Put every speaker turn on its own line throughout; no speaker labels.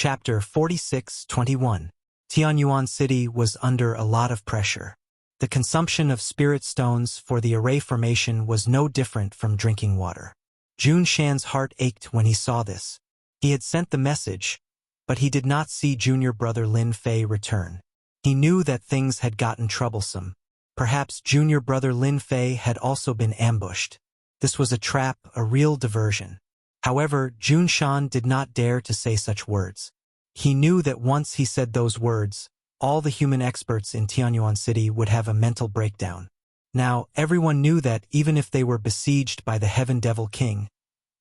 Chapter 46-21. Tianyuan City was under a lot of pressure. The consumption of spirit stones for the array formation was no different from drinking water. Jun Shan's heart ached when he saw this. He had sent the message, but he did not see junior brother Lin Fei return. He knew that things had gotten troublesome. Perhaps junior brother Lin Fei had also been ambushed. This was a trap, a real diversion. However, Jun Shan did not dare to say such words. He knew that once he said those words, all the human experts in Tianyuan City would have a mental breakdown. Now, everyone knew that even if they were besieged by the Heaven Devil King,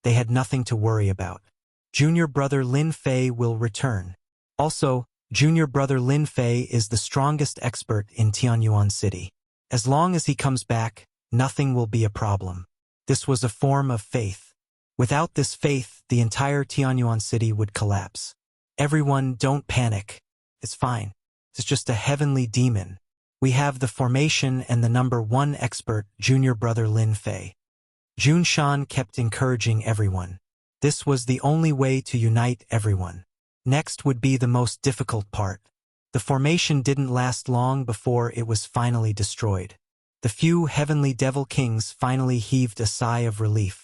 they had nothing to worry about. Junior brother Lin Fei will return. Also, junior brother Lin Fei is the strongest expert in Tianyuan City. As long as he comes back, nothing will be a problem. This was a form of faith. Without this faith, the entire Tianyuan City would collapse. Everyone, don't panic. It's fine. It's just a heavenly demon. We have the formation and the number 1 expert, junior brother Lin Fei. Jun Shan kept encouraging everyone. This was the only way to unite everyone. Next would be the most difficult part. The formation didn't last long before it was finally destroyed. The few heavenly devil kings finally heaved a sigh of relief.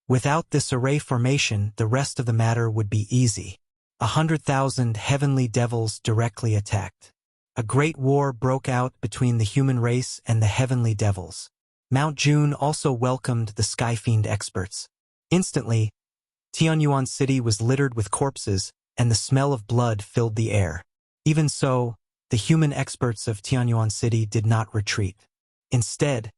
Without this array formation, the rest of the matter would be easy. 100,000 heavenly devils directly attacked. A great war broke out between the human race and the heavenly devils. Mount Jun also welcomed the Skyfiend experts. Instantly, Tianyuan City was littered with corpses, and the smell of blood filled the air. Even so, the human experts of Tianyuan City did not retreat. Instead,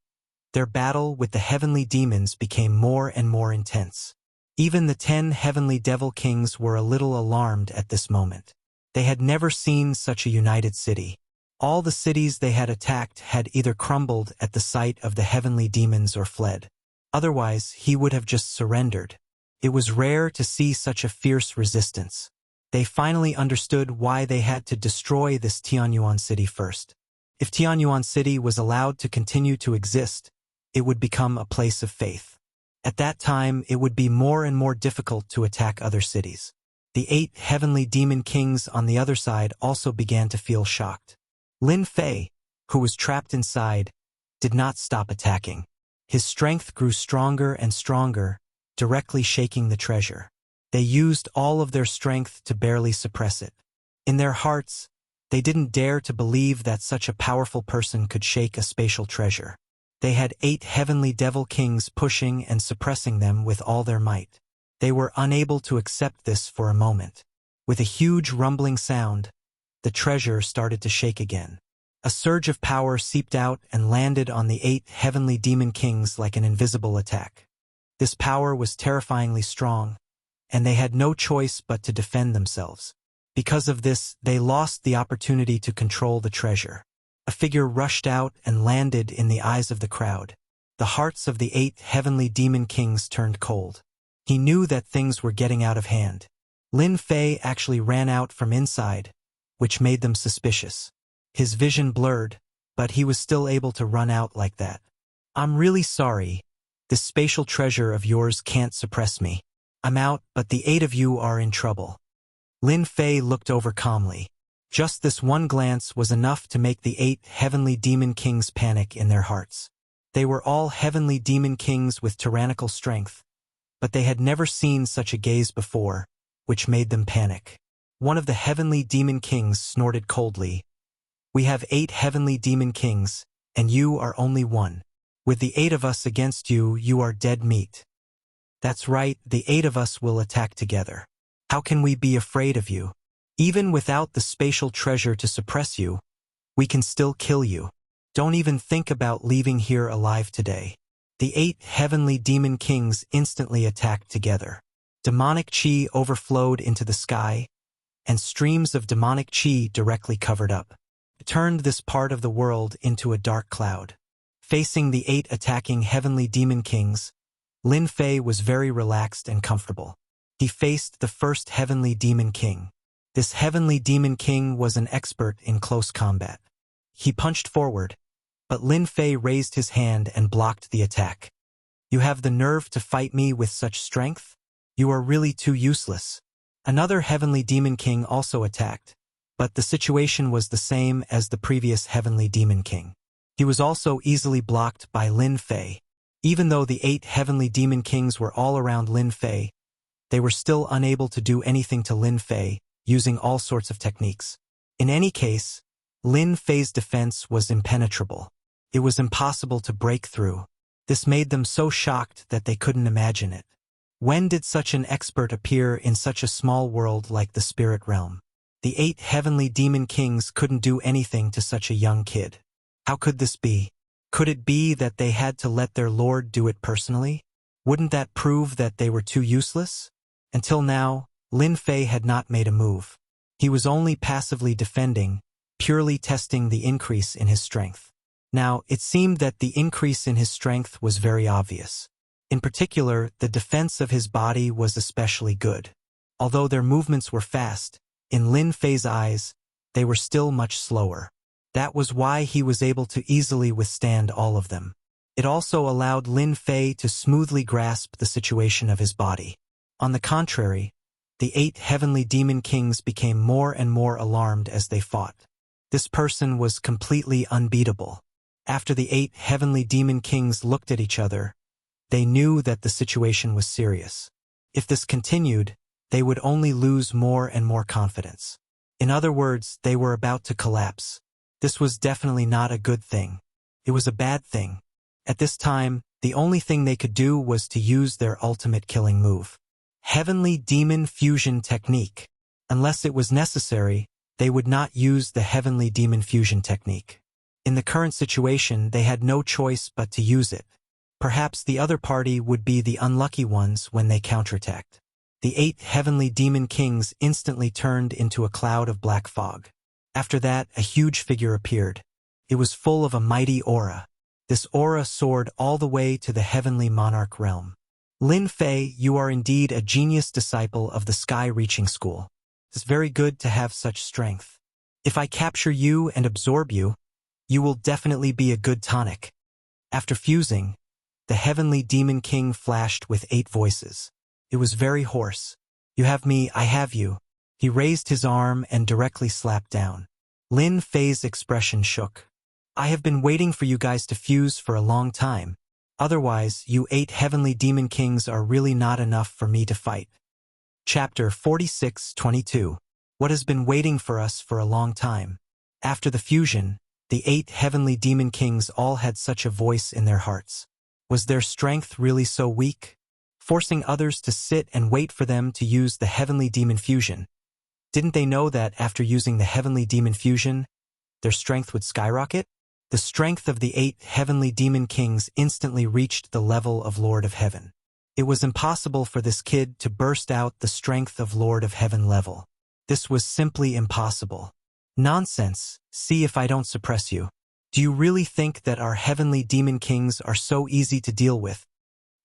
their battle with the heavenly demons became more and more intense. Even the 10 heavenly devil kings were a little alarmed at this moment. They had never seen such a united city. All the cities they had attacked had either crumbled at the sight of the heavenly demons or fled. Otherwise, he would have just surrendered. It was rare to see such a fierce resistance. They finally understood why they had to destroy this Tianyuan City first. If Tianyuan City was allowed to continue to exist, it would become a place of faith. At that time, it would be more and more difficult to attack other cities. The 8 heavenly demon kings on the other side also began to feel shocked. Lin Fei, who was trapped inside, did not stop attacking. His strength grew stronger and stronger, directly shaking the treasure. They used all of their strength to barely suppress it. In their hearts, they didn't dare to believe that such a powerful person could shake a spatial treasure. They had 8 heavenly devil kings pushing and suppressing them with all their might. They were unable to accept this for a moment. With a huge rumbling sound, the treasure started to shake again. A surge of power seeped out and landed on the 8 heavenly demon kings like an invisible attack. This power was terrifyingly strong, and they had no choice but to defend themselves. Because of this, they lost the opportunity to control the treasure. A figure rushed out and landed in the eyes of the crowd. The hearts of the 8 heavenly demon kings turned cold. He knew that things were getting out of hand. Lin Fei actually ran out from inside, which made them suspicious. His vision blurred, but he was still able to run out like that. "I'm really sorry. This spatial treasure of yours can't suppress me. I'm out, but the 8 of you are in trouble." Lin Fei looked over calmly. Just this one glance was enough to make the 8 heavenly demon kings panic in their hearts. They were all heavenly demon kings with tyrannical strength, but they had never seen such a gaze before, which made them panic. One of the heavenly demon kings snorted coldly. "We have 8 heavenly demon kings, and you are only 1. With the 8 of us against you, you are dead meat." "That's right, the 8 of us will attack together. How can we be afraid of you? Even without the spatial treasure to suppress you, we can still kill you. Don't even think about leaving here alive today." The 8 heavenly demon kings instantly attacked together. Demonic chi overflowed into the sky, and streams of demonic chi directly covered up. It turned this part of the world into a dark cloud. Facing the 8 attacking heavenly demon kings, Lin Fei was very relaxed and comfortable. He faced the first heavenly demon king. This heavenly demon king was an expert in close combat. He punched forward, but Lin Fei raised his hand and blocked the attack. "You have the nerve to fight me with such strength? You are really too useless." Another heavenly demon king also attacked, but the situation was the same as the previous heavenly demon king. He was also easily blocked by Lin Fei. Even though the 8 heavenly demon kings were all around Lin Fei, they were still unable to do anything to Lin Fei, using all sorts of techniques. In any case, Lin Fei's defense was impenetrable. It was impossible to break through. This made them so shocked that they couldn't imagine it. When did such an expert appear in such a small world like the spirit realm? The 8 heavenly demon kings couldn't do anything to such a young kid. How could this be? Could it be that they had to let their lord do it personally? Wouldn't that prove that they were too useless? Until now, Lin Fei had not made a move. He was only passively defending, purely testing the increase in his strength. Now, it seemed that the increase in his strength was very obvious. In particular, the defense of his body was especially good. Although their movements were fast, in Lin Fei's eyes, they were still much slower. That was why he was able to easily withstand all of them. It also allowed Lin Fei to smoothly grasp the situation of his body. On the contrary, the 8 heavenly demon kings became more and more alarmed as they fought. This person was completely unbeatable. After the 8 heavenly demon kings looked at each other, they knew that the situation was serious. If this continued, they would only lose more and more confidence. In other words, they were about to collapse. This was definitely not a good thing. It was a bad thing. At this time, the only thing they could do was to use their ultimate killing move. Heavenly Demon Fusion Technique. Unless it was necessary, they would not use the Heavenly Demon Fusion Technique. In the current situation, they had no choice but to use it. Perhaps the other party would be the unlucky ones when they counterattacked. The 8 heavenly demon kings instantly turned into a cloud of black fog. After that, a huge figure appeared. It was full of a mighty aura. This aura soared all the way to the heavenly monarch realm. Lin Fei, you are indeed a genius disciple of the sky-reaching school. It's very good to have such strength. If I capture you and absorb you, you will definitely be a good tonic. After fusing, the heavenly demon king flashed with 8 voices. It was very hoarse. You have me, I have you. He raised his arm and directly slapped down. Lin Fei's expression shook. I have been waiting for you guys to fuse for a long time. Otherwise, you 8 heavenly demon kings are really not enough for me to fight. Chapter 46:22. What has been waiting for us for a long time? After the fusion, the 8 heavenly demon kings all had such a voice in their hearts. Was their strength really so weak? Forcing others to sit and wait for them to use the heavenly demon fusion. Didn't they know that after using the heavenly demon fusion, their strength would skyrocket? The strength of the 8 heavenly demon kings instantly reached the level of Lord of Heaven. It was impossible for this kid to burst out the strength of Lord of Heaven level. This was simply impossible. Nonsense, see if I don't suppress you. Do you really think that our heavenly demon kings are so easy to deal with?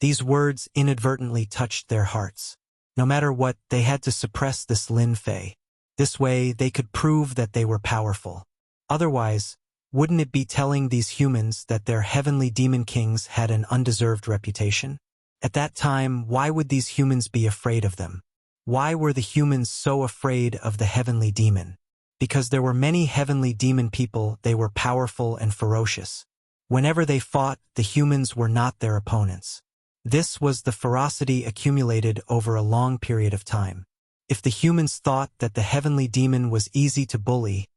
These words inadvertently touched their hearts. No matter what, they had to suppress this Lin Fei. This way, they could prove that they were powerful. Otherwise, wouldn't it be telling these humans that their heavenly demon kings had an undeserved reputation? At that time, why would these humans be afraid of them? Why were the humans so afraid of the heavenly demon? Because there were many heavenly demon people, they were powerful and ferocious. Whenever they fought, the humans were not their opponents. This was the ferocity accumulated over a long period of time. If the humans thought that the heavenly demon was easy to bully,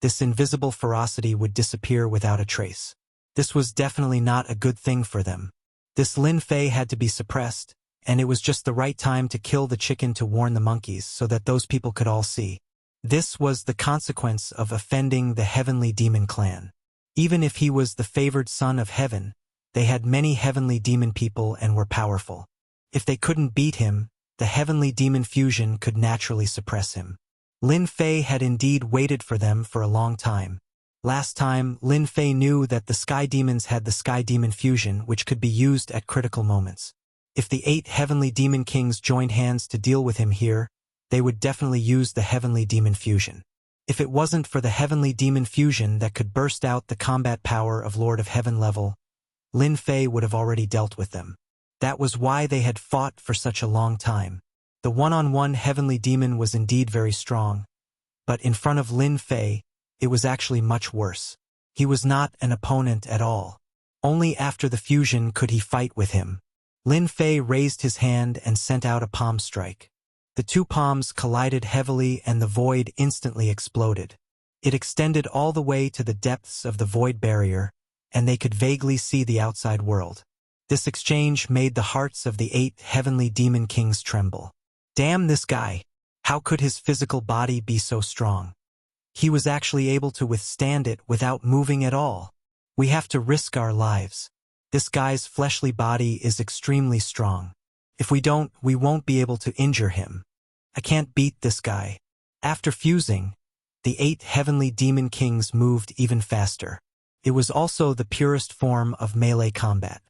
this invisible ferocity would disappear without a trace. This was definitely not a good thing for them. This Lin Fei had to be suppressed, and it was just the right time to kill the chicken to warn the monkeys so that those people could all see. This was the consequence of offending the heavenly demon clan. Even if he was the favored son of heaven, they had many heavenly demon people and were powerful. If they couldn't beat him, the heavenly demon fusion could naturally suppress him. Lin Fei had indeed waited for them for a long time. Last time, Lin Fei knew that the sky demons had the sky demon fusion, which could be used at critical moments. If the 8 heavenly demon kings joined hands to deal with him here, they would definitely use the heavenly demon fusion. If it wasn't for the heavenly demon fusion that could burst out the combat power of Lord of Heaven level, Lin Fei would have already dealt with them. That was why they had fought for such a long time. The one-on-one heavenly demon was indeed very strong, but in front of Lin Fei, it was actually much worse. He was not an opponent at all. Only after the fusion could he fight with him. Lin Fei raised his hand and sent out a palm strike. The two palms collided heavily and the void instantly exploded. It extended all the way to the depths of the void barrier, and they could vaguely see the outside world. This exchange made the hearts of the 8 heavenly demon kings tremble. Damn this guy! How could his physical body be so strong? He was actually able to withstand it without moving at all. We have to risk our lives. This guy's fleshly body is extremely strong. If we don't, we won't be able to injure him. I can't beat this guy. After fusing, the 8 heavenly demon kings moved even faster. It was also the purest form of melee combat.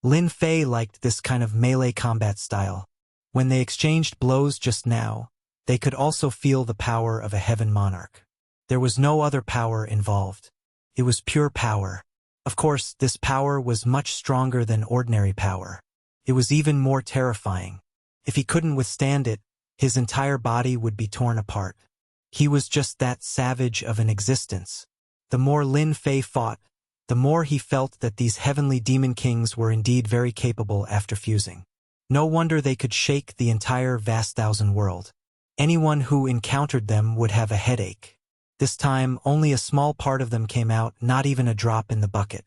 Lin Fei liked this kind of melee combat style. When they exchanged blows just now, they could also feel the power of a heaven monarch. There was no other power involved. It was pure power. Of course, this power was much stronger than ordinary power. It was even more terrifying. If he couldn't withstand it, his entire body would be torn apart. He was just that savage of an existence. The more Lin Fei fought, the more he felt that these heavenly demon kings were indeed very capable after fusing. No wonder they could shake the entire vast thousand world. Anyone who encountered them would have a headache. This time, only a small part of them came out, not even a drop in the bucket.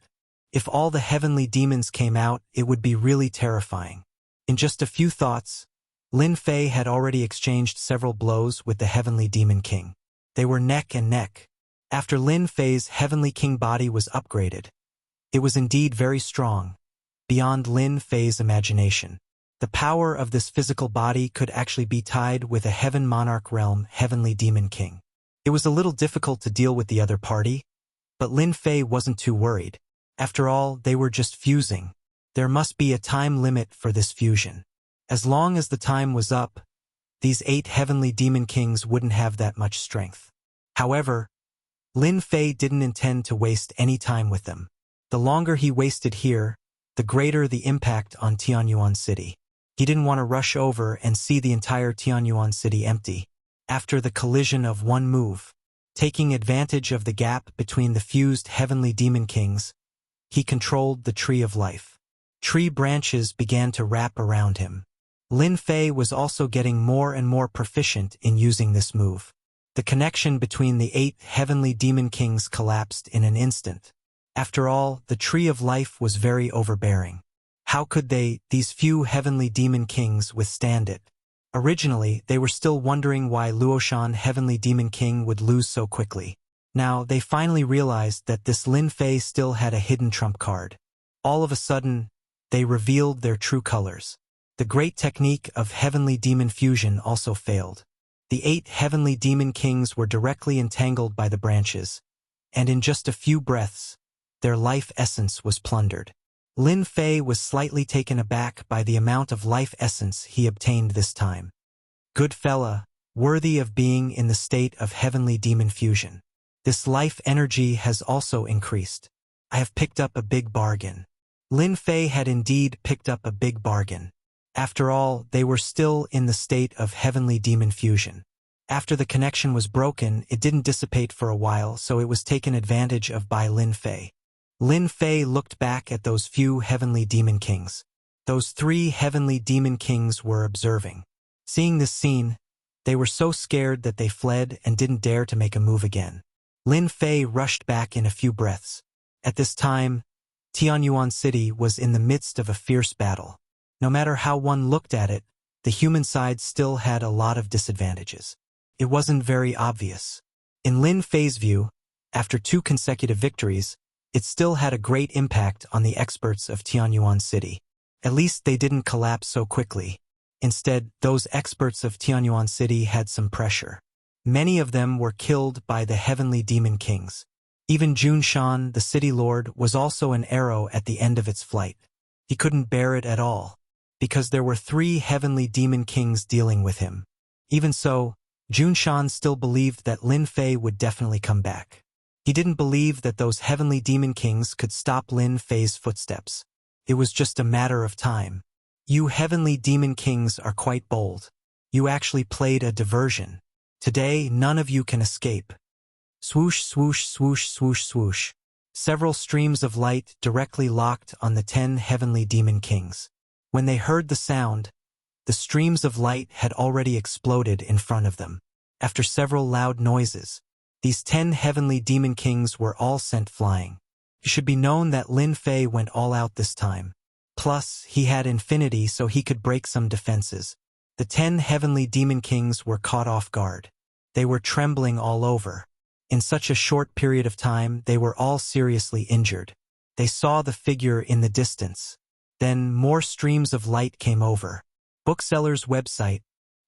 If all the heavenly demons came out, it would be really terrifying. In just a few thoughts, Lin Fei had already exchanged several blows with the heavenly demon king. They were neck and neck. After Lin Fei's heavenly king body was upgraded, it was indeed very strong, beyond Lin Fei's imagination. The power of this physical body could actually be tied with a heaven monarch realm heavenly demon king. It was a little difficult to deal with the other party, but Lin Fei wasn't too worried. After all, they were just fusing. There must be a time limit for this fusion. As long as the time was up, these 8 heavenly demon kings wouldn't have that much strength. However, Lin Fei didn't intend to waste any time with them. The longer he wasted here, the greater the impact on Tianyuan City. He didn't want to rush over and see the entire Tianyuan City empty. After the collision of one move, taking advantage of the gap between the fused heavenly demon kings, he controlled the tree of life. Tree branches began to wrap around him. Lin Fei was also getting more and more proficient in using this move. The connection between the 8 heavenly demon kings collapsed in an instant. After all, the tree of life was very overbearing. How could these few heavenly demon kings, withstand it? Originally, they were still wondering why Luoshan Heavenly Demon King would lose so quickly. Now, they finally realized that this Lin Fei still had a hidden trump card. All of a sudden, they revealed their true colors. The great technique of Heavenly Demon Fusion also failed. The 8 Heavenly Demon Kings were directly entangled by the branches, and in just a few breaths, their life essence was plundered. Lin Fei was slightly taken aback by the amount of life essence he obtained this time. Good fella, worthy of being in the state of heavenly demon fusion. This life energy has also increased. I have picked up a big bargain. Lin Fei had indeed picked up a big bargain. After all, they were still in the state of heavenly demon fusion. After the connection was broken, it didn't dissipate for a while, so it was taken advantage of by Lin Fei. Lin Fei looked back at those few heavenly demon kings. Those 3 heavenly demon kings were observing. Seeing this scene, they were so scared that they fled and didn't dare to make a move again. Lin Fei rushed back in a few breaths. At this time, Tianyuan City was in the midst of a fierce battle. No matter how one looked at it, the human side still had a lot of disadvantages. It wasn't very obvious. In Lin Fei's view, after 2 consecutive victories, it still had a great impact on the experts of Tianyuan City. At least they didn't collapse so quickly. Instead, those experts of Tianyuan City had some pressure. Many of them were killed by the heavenly demon kings. Even Junshan, the city lord, was also an arrow at the end of its flight. He couldn't bear it at all, because there were 3 heavenly demon kings dealing with him. Even so, Junshan still believed that Lin Fei would definitely come back. He didn't believe that those heavenly demon kings could stop Lin Fei's footsteps. It was just a matter of time. You heavenly demon kings are quite bold. You actually played a diversion. Today, none of you can escape. Swoosh, swoosh, swoosh, swoosh, swoosh. Several streams of light directly locked on the 10 heavenly demon kings. When they heard the sound, the streams of light had already exploded in front of them. After several loud noises, these 10 heavenly demon kings were all sent flying. It should be known that Lin Fei went all out this time. Plus, he had infinity so he could break some defenses. The 10 heavenly demon kings were caught off guard. They were trembling all over. In such a short period of time, they were all seriously injured. They saw the figure in the distance. Then more streams of light came over. Bookseller's website,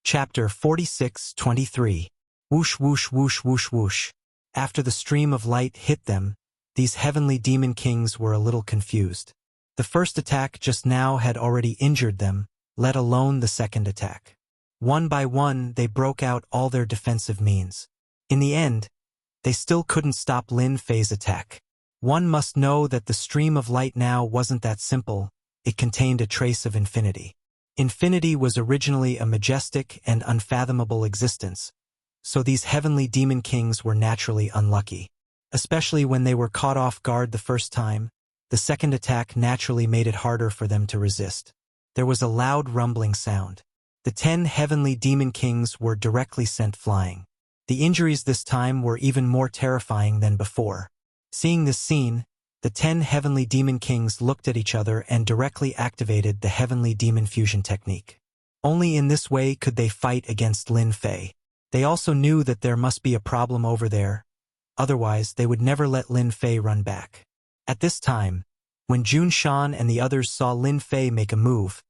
chapter 46-23. Whoosh, whoosh, whoosh, whoosh, whoosh. After the stream of light hit them, these heavenly demon kings were a little confused. The first attack just now had already injured them, let alone the second attack. One by one, they broke out all their defensive means. In the end, they still couldn't stop Lin Fei's attack. One must know that the stream of light now wasn't that simple, it contained a trace of infinity. Infinity was originally a majestic and unfathomable existence, so these heavenly demon kings were naturally unlucky. Especially when they were caught off guard the first time, the second attack naturally made it harder for them to resist. There was a loud rumbling sound. The 10 heavenly demon kings were directly sent flying. The injuries this time were even more terrifying than before. Seeing this scene, the 10 heavenly demon kings looked at each other and directly activated the heavenly demon fusion technique. Only in this way could they fight against Lin Fei. They also knew that there must be a problem over there, otherwise they would never let Lin Fei run back. At this time, when Jun Shan and the others saw Lin Fei make a move,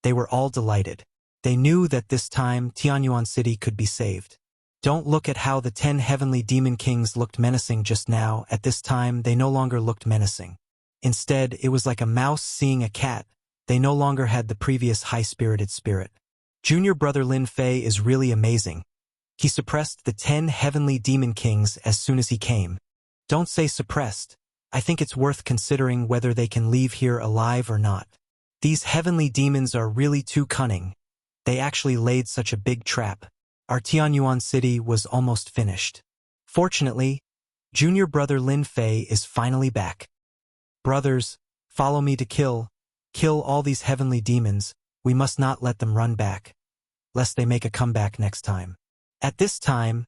they were all delighted. They knew that this time Tianyuan City could be saved. Don't look at how the 10 heavenly demon kings looked menacing just now. At this time, they no longer looked menacing. Instead, it was like a mouse seeing a cat. They no longer had the previous high-spirited spirit. Junior brother Lin Fei is really amazing. He suppressed the 10 heavenly demon kings as soon as he came. Don't say suppressed. I think it's worth considering whether they can leave here alive or not. These heavenly demons are really too cunning. They actually laid such a big trap. Our Tianyuan city was almost finished. Fortunately, junior brother Lin Fei is finally back. Brothers, follow me to kill all these heavenly demons. We must not let them run back, lest they make a comeback next time. At this time,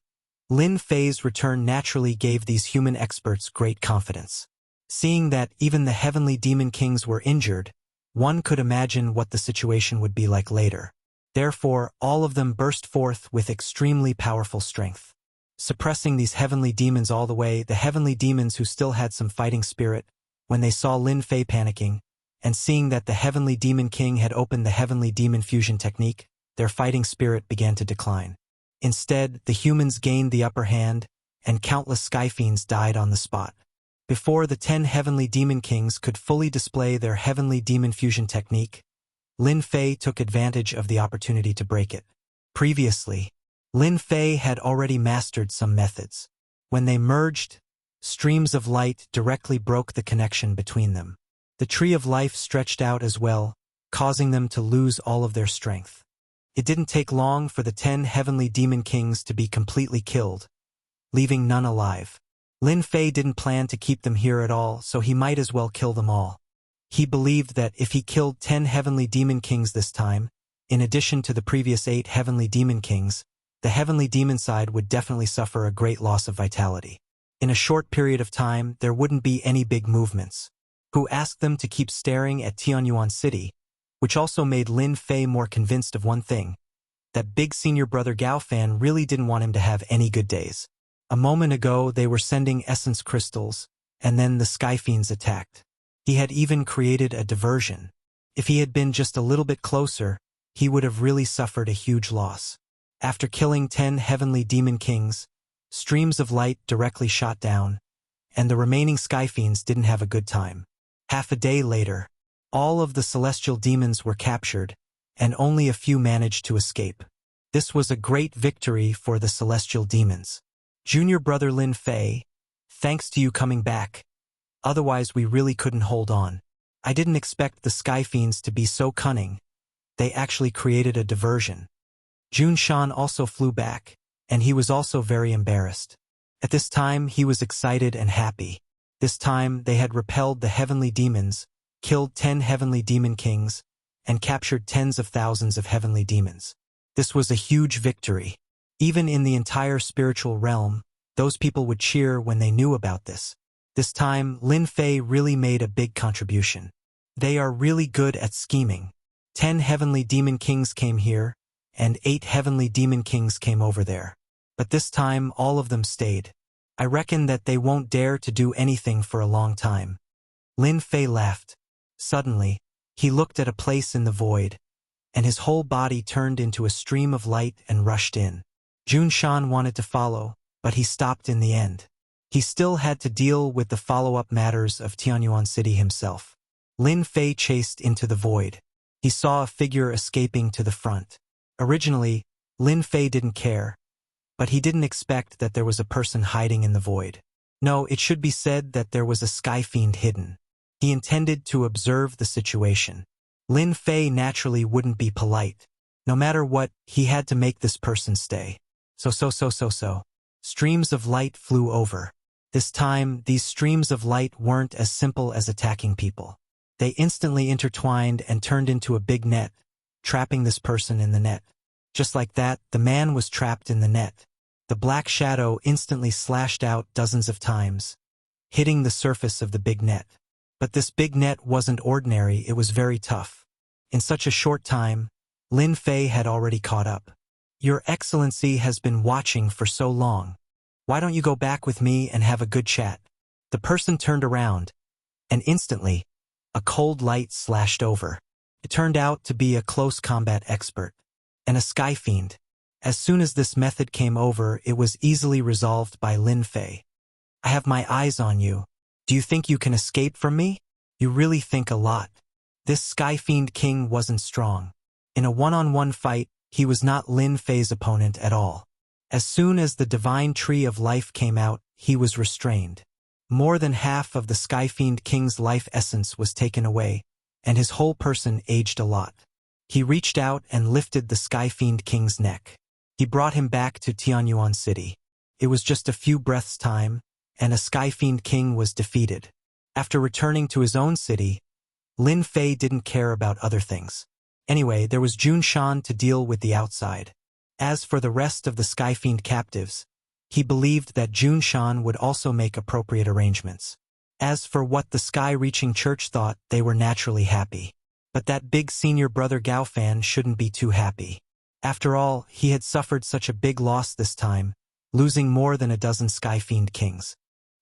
Lin Fei's return naturally gave these human experts great confidence. Seeing that even the heavenly demon kings were injured, one could imagine what the situation would be like later. Therefore, all of them burst forth with extremely powerful strength. Suppressing these heavenly demons all the way, the heavenly demons who still had some fighting spirit, when they saw Lin Fei panicking, and seeing that the heavenly demon king had opened the heavenly demon fusion technique, their fighting spirit began to decline. Instead, the humans gained the upper hand, and countless sky fiends died on the spot. Before the 10 heavenly demon kings could fully display their heavenly demon fusion technique, Lin Fei took advantage of the opportunity to break it. Previously, Lin Fei had already mastered some methods. When they merged, streams of light directly broke the connection between them. The tree of life stretched out as well, causing them to lose all of their strength. It didn't take long for the 10 heavenly demon kings to be completely killed, leaving none alive. Lin Fei didn't plan to keep them here at all, so he might as well kill them all. He believed that if he killed 10 heavenly demon kings this time, in addition to the previous 8 heavenly demon kings, the heavenly demon side would definitely suffer a great loss of vitality. In a short period of time, there wouldn't be any big movements. Who asked them to keep staring at Tianyuan City, which also made Lin Fei more convinced of one thing, that big senior brother Gao Fan really didn't want him to have any good days. A moment ago, they were sending essence crystals, and then the sky fiends attacked. He had even created a diversion. If he had been just a little bit closer, he would have really suffered a huge loss. After killing 10 heavenly demon kings, streams of light directly shot down, and the remaining sky fiends didn't have a good time. Half a day later, all of the celestial demons were captured, and only a few managed to escape. This was a great victory for the celestial demons. Junior brother Lin Fei, thanks to you coming back. Otherwise we really couldn't hold on. I didn't expect the sky fiends to be so cunning. They actually created a diversion. Jun Shan also flew back, and he was also very embarrassed. At this time he was excited and happy. This time they had repelled the heavenly demons, killed 10 heavenly demon kings, and captured tens of thousands of heavenly demons. This was a huge victory. Even in the entire spiritual realm, those people would cheer when they knew about this. This time, Lin Fei really made a big contribution. They are really good at scheming. 10 heavenly demon kings came here, and 8 heavenly demon kings came over there. But this time, all of them stayed. I reckon that they won't dare to do anything for a long time. Lin Fei laughed. Suddenly, he looked at a place in the void, and his whole body turned into a stream of light and rushed in. Jun Shan wanted to follow, but he stopped in the end. He still had to deal with the follow-up matters of Tianyuan City himself. Lin Fei chased into the void. He saw a figure escaping to the front. Originally, Lin Fei didn't care, but he didn't expect that there was a person hiding in the void. No, it should be said that there was a sky fiend hidden. He intended to observe the situation. Lin Fei naturally wouldn't be polite. No matter what, he had to make this person stay. So. Streams of light flew over. This time, these streams of light weren't as simple as attacking people. They instantly intertwined and turned into a big net, trapping this person in the net. Just like that, the man was trapped in the net. The black shadow instantly slashed out dozens of times, hitting the surface of the big net. But this big net wasn't ordinary, it was very tough. In such a short time, Lin Fei had already caught up. Your Excellency has been watching for so long. Why don't you go back with me and have a good chat? The person turned around, and instantly, a cold light slashed over. It turned out to be a close combat expert, and a sky fiend. As soon as this method came over, it was easily resolved by Lin Fei. I have my eyes on you. Do you think you can escape from me? You really think a lot. This sky fiend king wasn't strong. In a one-on-one fight, he was not Lin Fei's opponent at all. As soon as the divine tree of life came out, he was restrained. More than half of the sky fiend king's life essence was taken away, and his whole person aged a lot. He reached out and lifted the sky fiend king's neck. He brought him back to Tianyuan City. It was just a few breaths' time, and a sky fiend king was defeated. After returning to his own city, Lin Fei didn't care about other things. Anyway, there was Jun Shan to deal with the outside. As for the rest of the sky fiend captives, he believed that Jun Shan would also make appropriate arrangements. As for what the sky-reaching church thought, they were naturally happy. But that big senior brother Gao Fan shouldn't be too happy. After all, he had suffered such a big loss this time, losing more than a dozen sky fiend kings.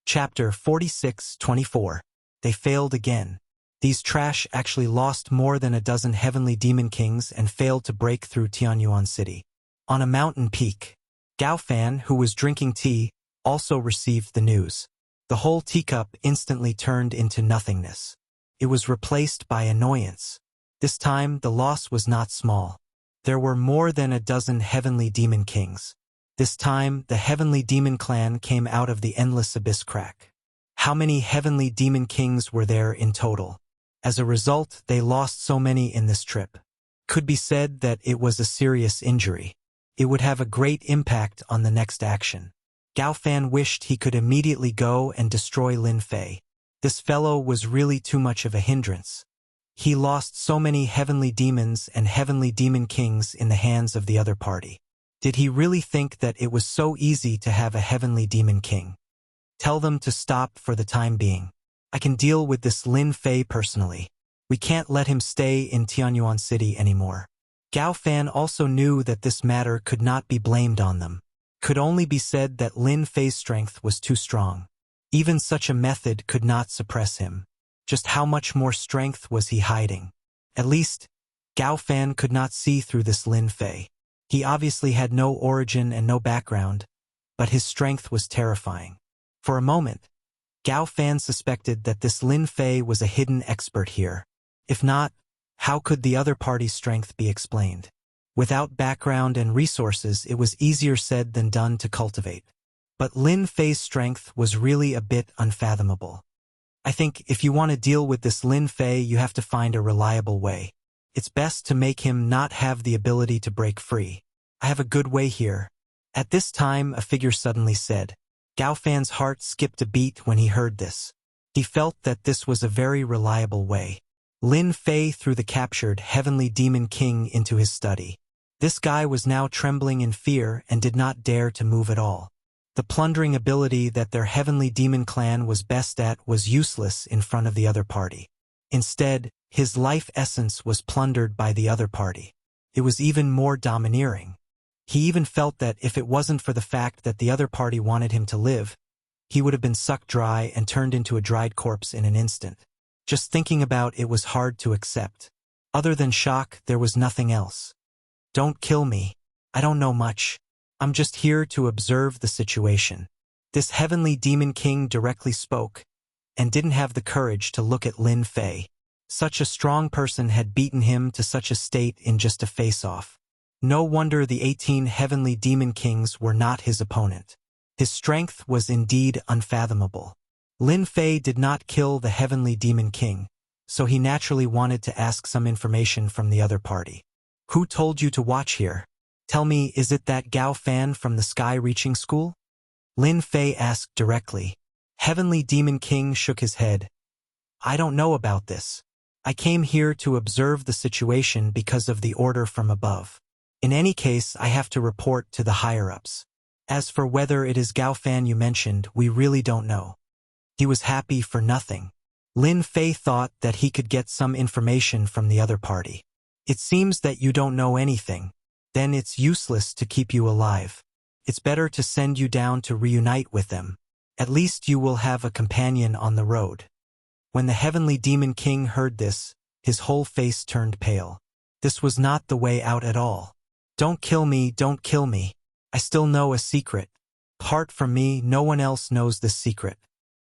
Chapter 46-24. They failed again. These trash actually lost more than a dozen heavenly demon kings and failed to break through Tianyuan City. On a mountain peak, Gao Fan, who was drinking tea, also received the news. The whole teacup instantly turned into nothingness. It was replaced by annoyance. This time, the loss was not small. There were more than a dozen heavenly demon kings. This time, the heavenly demon clan came out of the endless abyss crack. How many heavenly demon kings were there in total? As a result, they lost so many in this trip. Could be said that it was a serious injury. It would have a great impact on the next action. Gao Fan wished he could immediately go and destroy Lin Fei. This fellow was really too much of a hindrance. He lost so many heavenly demons and heavenly demon kings in the hands of the other party. Did he really think that it was so easy to have a heavenly demon king? Tell them to stop for the time being. I can deal with this Lin Fei personally. We can't let him stay in Tianyuan City anymore. Gao Fan also knew that this matter could not be blamed on them. Could only be said that Lin Fei's strength was too strong. Even such a method could not suppress him. Just how much more strength was he hiding? At least, Gao Fan could not see through this Lin Fei. He obviously had no origin and no background, but his strength was terrifying. For a moment, Gao Fan suspected that this Lin Fei was a hidden expert here. If not, how could the other party's strength be explained? Without background and resources, it was easier said than done to cultivate. But Lin Fei's strength was really a bit unfathomable. I think if you want to deal with this Lin Fei, you have to find a reliable way. It's best to make him not have the ability to break free. I have a good way here. At this time, a figure suddenly said. Gao Fan's heart skipped a beat when he heard this. He felt that this was a very reliable way. Lin Fei threw the captured Heavenly Demon King into his study. This guy was now trembling in fear and did not dare to move at all. The plundering ability that their Heavenly Demon clan was best at was useless in front of the other party. Instead, his life essence was plundered by the other party. It was even more domineering. He even felt that if it wasn't for the fact that the other party wanted him to live, he would have been sucked dry and turned into a dried corpse in an instant. Just thinking about it was hard to accept. Other than shock, there was nothing else. Don't kill me. I don't know much. I'm just here to observe the situation. This Heavenly Demon King directly spoke, and didn't have the courage to look at Lin Fei. Such a strong person had beaten him to such a state in just a face-off. No wonder the 18 Heavenly Demon Kings were not his opponent. His strength was indeed unfathomable. Lin Fei did not kill the Heavenly Demon King, so he naturally wanted to ask some information from the other party. Who told you to watch here? Tell me, is it that Gao Fan from the Sky-Reaching School? Lin Fei asked directly. Heavenly Demon King shook his head. I don't know about this. I came here to observe the situation because of the order from above. In any case, I have to report to the higher-ups. As for whether it is Gao Fan you mentioned, we really don't know. He was happy for nothing. Lin Fei thought that he could get some information from the other party. It seems that you don't know anything. Then it's useless to keep you alive. It's better to send you down to reunite with them. At least you will have a companion on the road. When the Heavenly Demon King heard this, his whole face turned pale. This was not the way out at all. Don't kill me, don't kill me. I still know a secret. Apart from me, no one else knows this secret.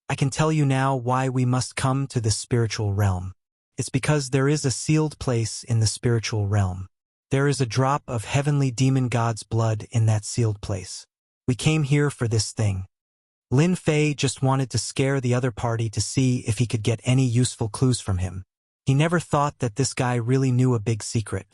I can tell you now why we must come to this spiritual realm. It's because there is a sealed place in the spiritual realm. There is a drop of Heavenly Demon God's blood in that sealed place. We came here for this thing. Lin Fei just wanted to scare the other party to see if he could get any useful clues from him. He never thought that this guy really knew a big secret.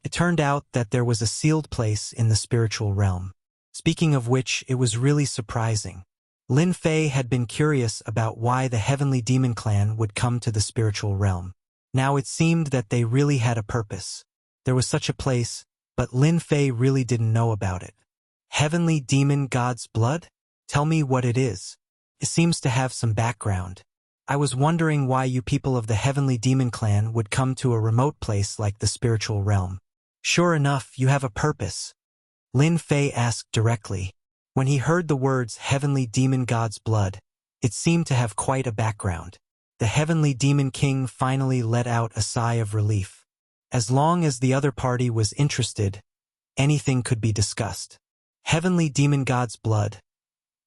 It turned out that there was a sealed place in the spiritual realm. Speaking of which, it was really surprising. Lin Fei had been curious about why the Heavenly Demon Clan would come to the spiritual realm. Now it seemed that they really had a purpose. There was such a place, but Lin Fei really didn't know about it. Heavenly Demon God's blood? Tell me what it is. It seems to have some background. I was wondering why you people of the Heavenly Demon Clan would come to a remote place like the spiritual realm. Sure enough, you have a purpose. Lin Fei asked directly. When he heard the words Heavenly Demon God's blood, it seemed to have quite a background. The Heavenly Demon King finally let out a sigh of relief. As long as the other party was interested, anything could be discussed. Heavenly Demon God's blood.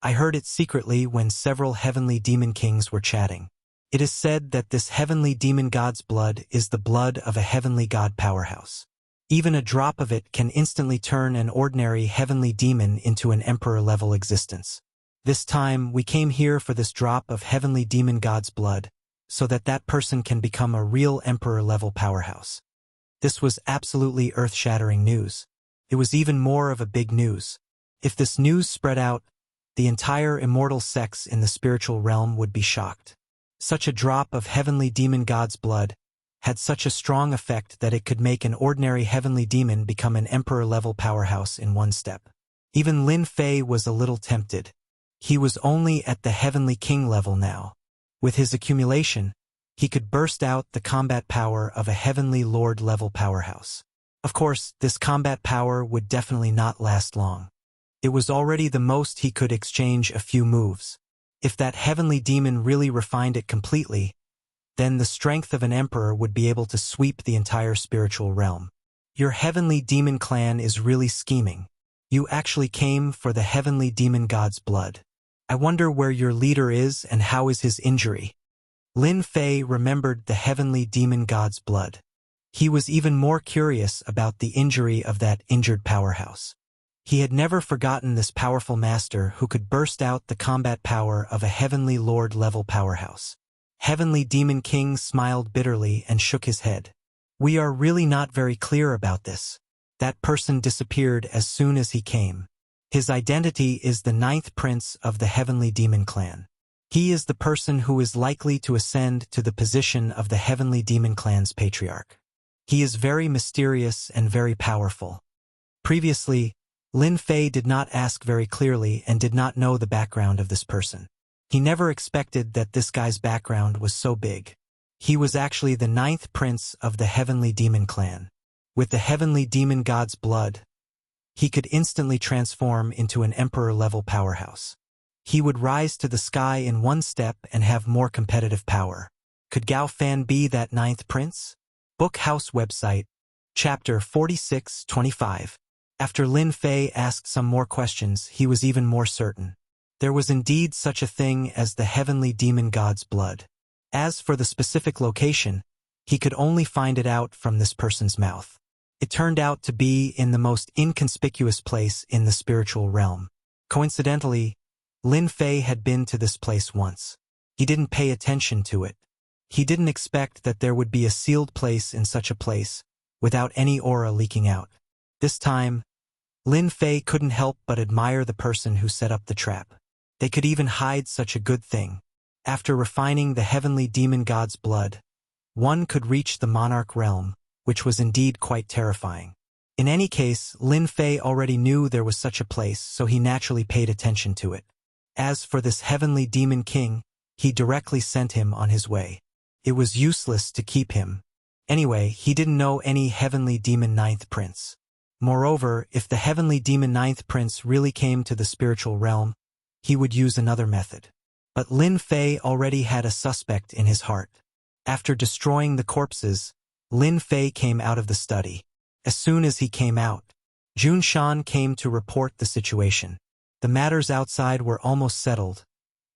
I heard it secretly when several Heavenly Demon Kings were chatting. It is said that this Heavenly Demon God's blood is the blood of a Heavenly God powerhouse. Even a drop of it can instantly turn an ordinary Heavenly Demon into an Emperor-level existence. This time, we came here for this drop of Heavenly Demon God's blood, so that that person can become a real Emperor-level powerhouse. This was absolutely earth-shattering news. It was even more of a big news. If this news spread out, the entire immortal sects in the spiritual realm would be shocked. Such a drop of Heavenly Demon God's blood had such a strong effect that it could make an ordinary Heavenly Demon become an Emperor-level powerhouse in one step. Even Lin Fei was a little tempted. He was only at the Heavenly King level now. With his accumulation, he could burst out the combat power of a Heavenly Lord-level powerhouse. Of course, this combat power would definitely not last long. It was already the most he could exchange a few moves. If that Heavenly Demon really refined it completely, then the strength of an emperor would be able to sweep the entire spiritual realm. Your Heavenly Demon Clan is really scheming. You actually came for the Heavenly Demon God's blood. I wonder where your leader is and how is his injury. Lin Fei remembered the Heavenly Demon God's blood. He was even more curious about the injury of that injured powerhouse. He had never forgotten this powerful master who could burst out the combat power of a Heavenly Lord-level powerhouse. Heavenly Demon King smiled bitterly and shook his head. We are really not very clear about this. That person disappeared as soon as he came. His identity is the 9th prince of the Heavenly Demon clan. He is the person who is likely to ascend to the position of the Heavenly Demon clan's patriarch. He is very mysterious and very powerful. Previously, Lin Fei did not ask very clearly and did not know the background of this person. He never expected that this guy's background was so big. He was actually the 9th prince of the Heavenly Demon clan. With the Heavenly Demon god's blood, he could instantly transform into an emperor-level powerhouse. He would rise to the sky in one step and have more competitive power. Could Gao Fan be that 9th prince? Book House website, Chapter 46-25. After Lin Fei asked some more questions, he was even more certain. There was indeed such a thing as the Heavenly Demon god's blood. As for the specific location, he could only find it out from this person's mouth. It turned out to be in the most inconspicuous place in the spiritual realm. Coincidentally, Lin Fei had been to this place once. He didn't pay attention to it. He didn't expect that there would be a sealed place in such a place, without any aura leaking out. This time, Lin Fei couldn't help but admire the person who set up the trap. They could even hide such a good thing. After refining the Heavenly Demon god's blood, one could reach the monarch realm, which was indeed quite terrifying. In any case, Lin Fei already knew there was such a place, so he naturally paid attention to it. As for this Heavenly Demon King, he directly sent him on his way. It was useless to keep him. Anyway, he didn't know any Heavenly Demon 9th Prince. Moreover, if the Heavenly Demon 9th Prince really came to the spiritual realm, he would use another method. But Lin Fei already had a suspect in his heart. After destroying the corpses, Lin Fei came out of the study. As soon as he came out, Jun Shan came to report the situation. The matters outside were almost settled,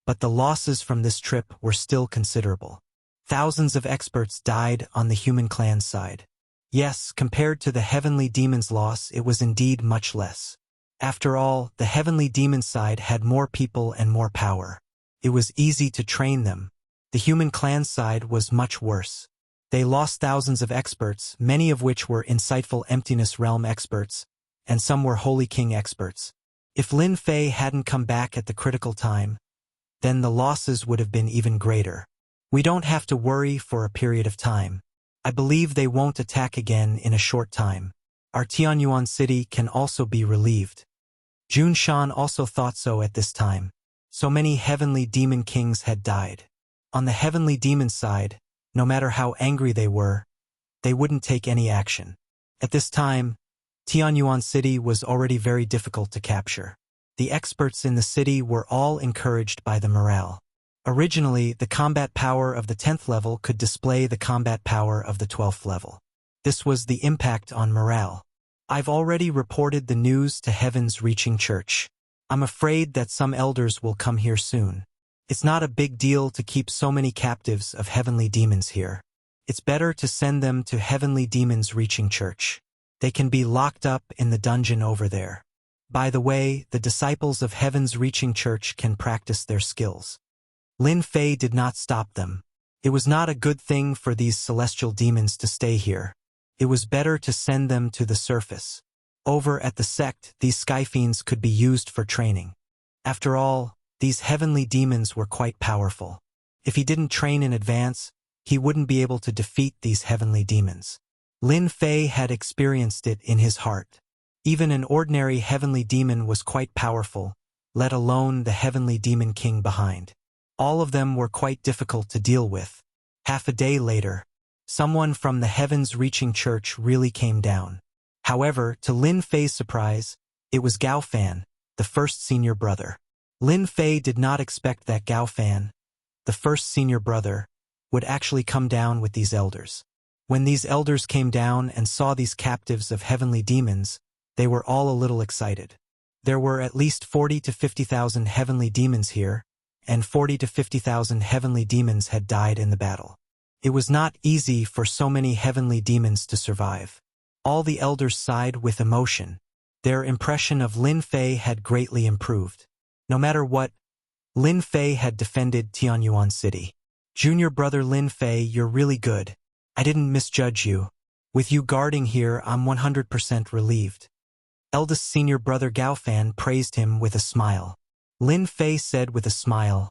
but the losses from this trip were still considerable. Thousands of experts died on the human clan's side. Yes, compared to the Heavenly Demon's loss, it was indeed much less. After all, the Heavenly Demon's side had more people and more power. It was easy to train them. The human clan's side was much worse. They lost thousands of experts, many of which were insightful Emptiness Realm experts, and some were Holy King experts. If Lin Fei hadn't come back at the critical time, then the losses would have been even greater. We don't have to worry for a period of time. I believe they won't attack again in a short time. Our Tianyuan city can also be relieved. Jun Shan also thought so at this time. So many Heavenly Demon Kings had died. On the Heavenly Demon side, no matter how angry they were, they wouldn't take any action. At this time, Tianyuan city was already very difficult to capture. The experts in the city were all encouraged by the morale. Originally, the combat power of the 10th level could display the combat power of the 12th level. This was the impact on morale. I've already reported the news to Heaven's Reaching Church. I'm afraid that some elders will come here soon. It's not a big deal to keep so many captives of heavenly demons here. It's better to send them to Heavenly Demons Reaching Church. They can be locked up in the dungeon over there. By the way, the disciples of Heaven's Reaching Church can practice their skills. Lin Fei did not stop them. It was not a good thing for these celestial demons to stay here. It was better to send them to the surface. Over at the sect, these sky fiends could be used for training. After all, these heavenly demons were quite powerful. If he didn't train in advance, he wouldn't be able to defeat these heavenly demons. Lin Fei had experienced it in his heart. Even an ordinary heavenly demon was quite powerful, let alone the Heavenly Demon King behind. All of them were quite difficult to deal with. Half a day later, someone from the Heaven's Reaching Church really came down. However, to Lin Fei's surprise, it was Gao Fan, the first senior brother. Lin Fei did not expect that Gao Fan, the first senior brother, would actually come down with these elders. When these elders came down and saw these captives of heavenly demons, they were all a little excited. There were at least 40 to 50,000 heavenly demons here, and 40 to 50,000 heavenly demons had died in the battle. It was not easy for so many heavenly demons to survive. All the elders sighed with emotion. Their impression of Lin Fei had greatly improved. No matter what, Lin Fei had defended Tianyuan City. Junior brother Lin Fei, you're really good. I didn't misjudge you. With you guarding here, I'm 100% relieved. Eldest senior brother Gao Fan praised him with a smile. Lin Fei said with a smile,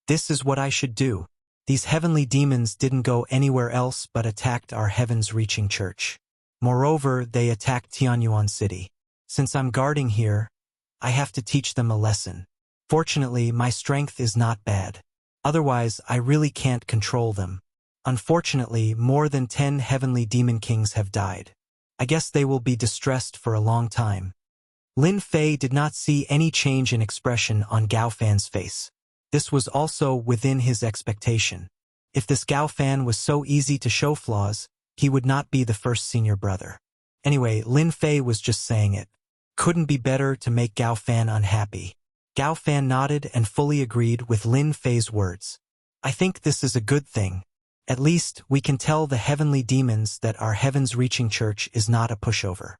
"This is what I should do. These heavenly demons didn't go anywhere else but attacked our heavens-reaching church. Moreover, they attacked Tianyuan City. Since I'm guarding here, I have to teach them a lesson. Fortunately, my strength is not bad. Otherwise, I really can't control them. Unfortunately, more than 10 heavenly demon kings have died. I guess they will be distressed for a long time." Lin Fei did not see any change in expression on Gao Fan's face. This was also within his expectation. If this Gao Fan was so easy to show flaws, he would not be the first senior brother. Anyway, Lin Fei was just saying it. Couldn't be better to make Gao Fan unhappy. Gao Fan nodded and fully agreed with Lin Fei's words. "I think this is a good thing. At least, we can tell the heavenly demons that our heavens-reaching church is not a pushover.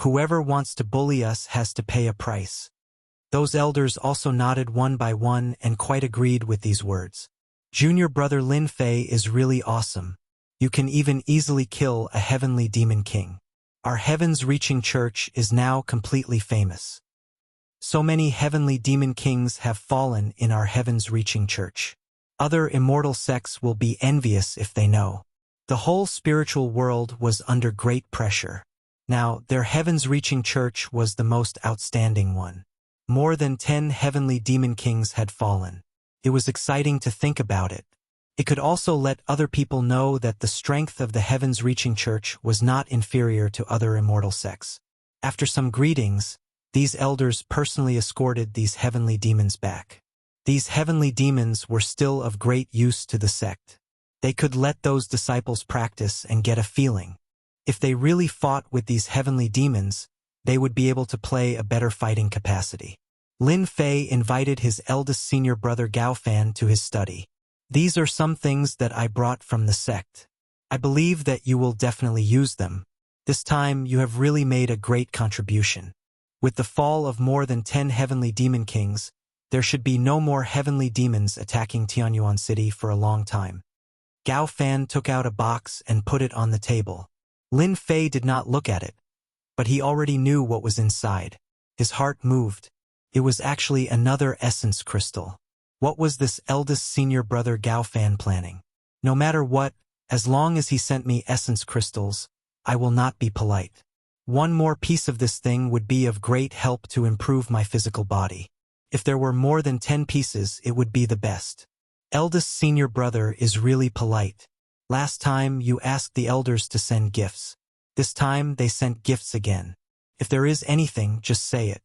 Whoever wants to bully us has to pay a price." Those elders also nodded one by one and quite agreed with these words. Junior brother Lin Fei is really awesome. You can even easily kill a heavenly demon king. Our heavens-reaching church is now completely famous. So many heavenly demon kings have fallen in our heavens-reaching church. Other immortal sects will be envious if they know. The whole spiritual world was under great pressure. Now, their heavens-reaching church was the most outstanding one. More than 10 heavenly demon kings had fallen. It was exciting to think about it. It could also let other people know that the strength of the heavens-reaching church was not inferior to other immortal sects. After some greetings, these elders personally escorted these heavenly demons back. These heavenly demons were still of great use to the sect. They could let those disciples practice and get a feeling. If they really fought with these heavenly demons, they would be able to play a better fighting capacity. Lin Fei invited his eldest senior brother Gao Fan to his study. "These are some things that I brought from the sect. I believe that you will definitely use them. This time you have really made a great contribution. With the fall of more than 10 heavenly demon kings, there should be no more heavenly demons attacking Tianyuan City for a long time." Gao Fan took out a box and put it on the table. Lin Fei did not look at it, but he already knew what was inside. His heart moved. It was actually another essence crystal. What was this eldest senior brother Gao Fan planning? No matter what, as long as he sent me essence crystals, I will not be polite. One more piece of this thing would be of great help to improve my physical body. If there were more than 10 pieces, it would be the best. Eldest senior brother is really polite. Last time you asked the elders to send gifts. This time they sent gifts again. If there is anything, just say it.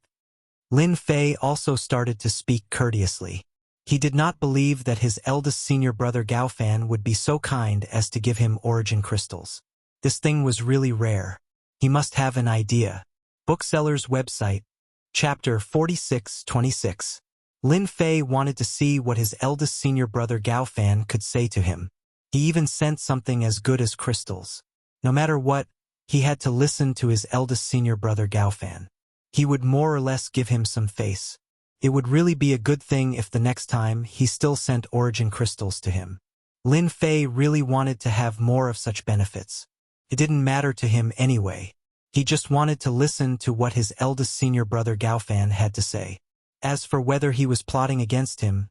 Lin Fei also started to speak courteously. He did not believe that his eldest senior brother Gao Fan would be so kind as to give him origin crystals. This thing was really rare. He must have an idea. Bookseller's website. Chapter 46-26. Lin Fei wanted to see what his eldest senior brother Gao Fan could say to him. He even sent something as good as crystals. No matter what, he had to listen to his eldest senior brother Gao Fan. He would more or less give him some face. It would really be a good thing if the next time he still sent origin crystals to him. Lin Fei really wanted to have more of such benefits. It didn't matter to him anyway. He just wanted to listen to what his eldest senior brother Gao Fan had to say. As for whether he was plotting against him,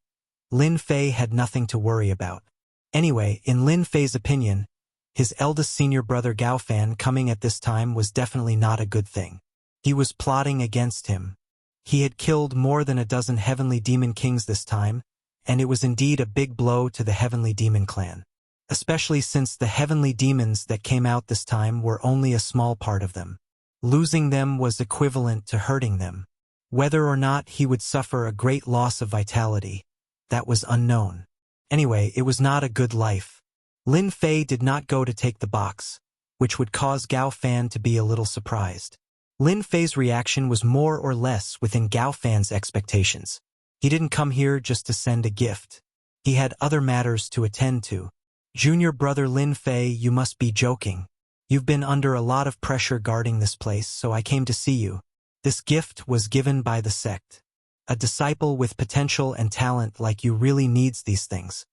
Lin Fei had nothing to worry about. Anyway, in Lin Fei's opinion, his eldest senior brother Gao Fan coming at this time was definitely not a good thing. He was plotting against him. He had killed more than a dozen heavenly demon kings this time, and it was indeed a big blow to the heavenly demon clan. Especially since the heavenly demons that came out this time were only a small part of them. Losing them was equivalent to hurting them. Whether or not he would suffer a great loss of vitality, that was unknown. Anyway, it was not a good life. Lin Fei did not go to take the box, which would cause Gao Fan to be a little surprised. Lin Fei's reaction was more or less within Gao Fan's expectations. He didn't come here just to send a gift. He had other matters to attend to. Junior brother Lin Fei, you must be joking. You've been under a lot of pressure guarding this place, so I came to see you. This gift was given by the sect. A disciple with potential and talent like you really needs these things.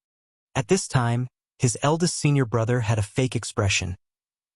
At this time, his eldest senior brother had a fake expression.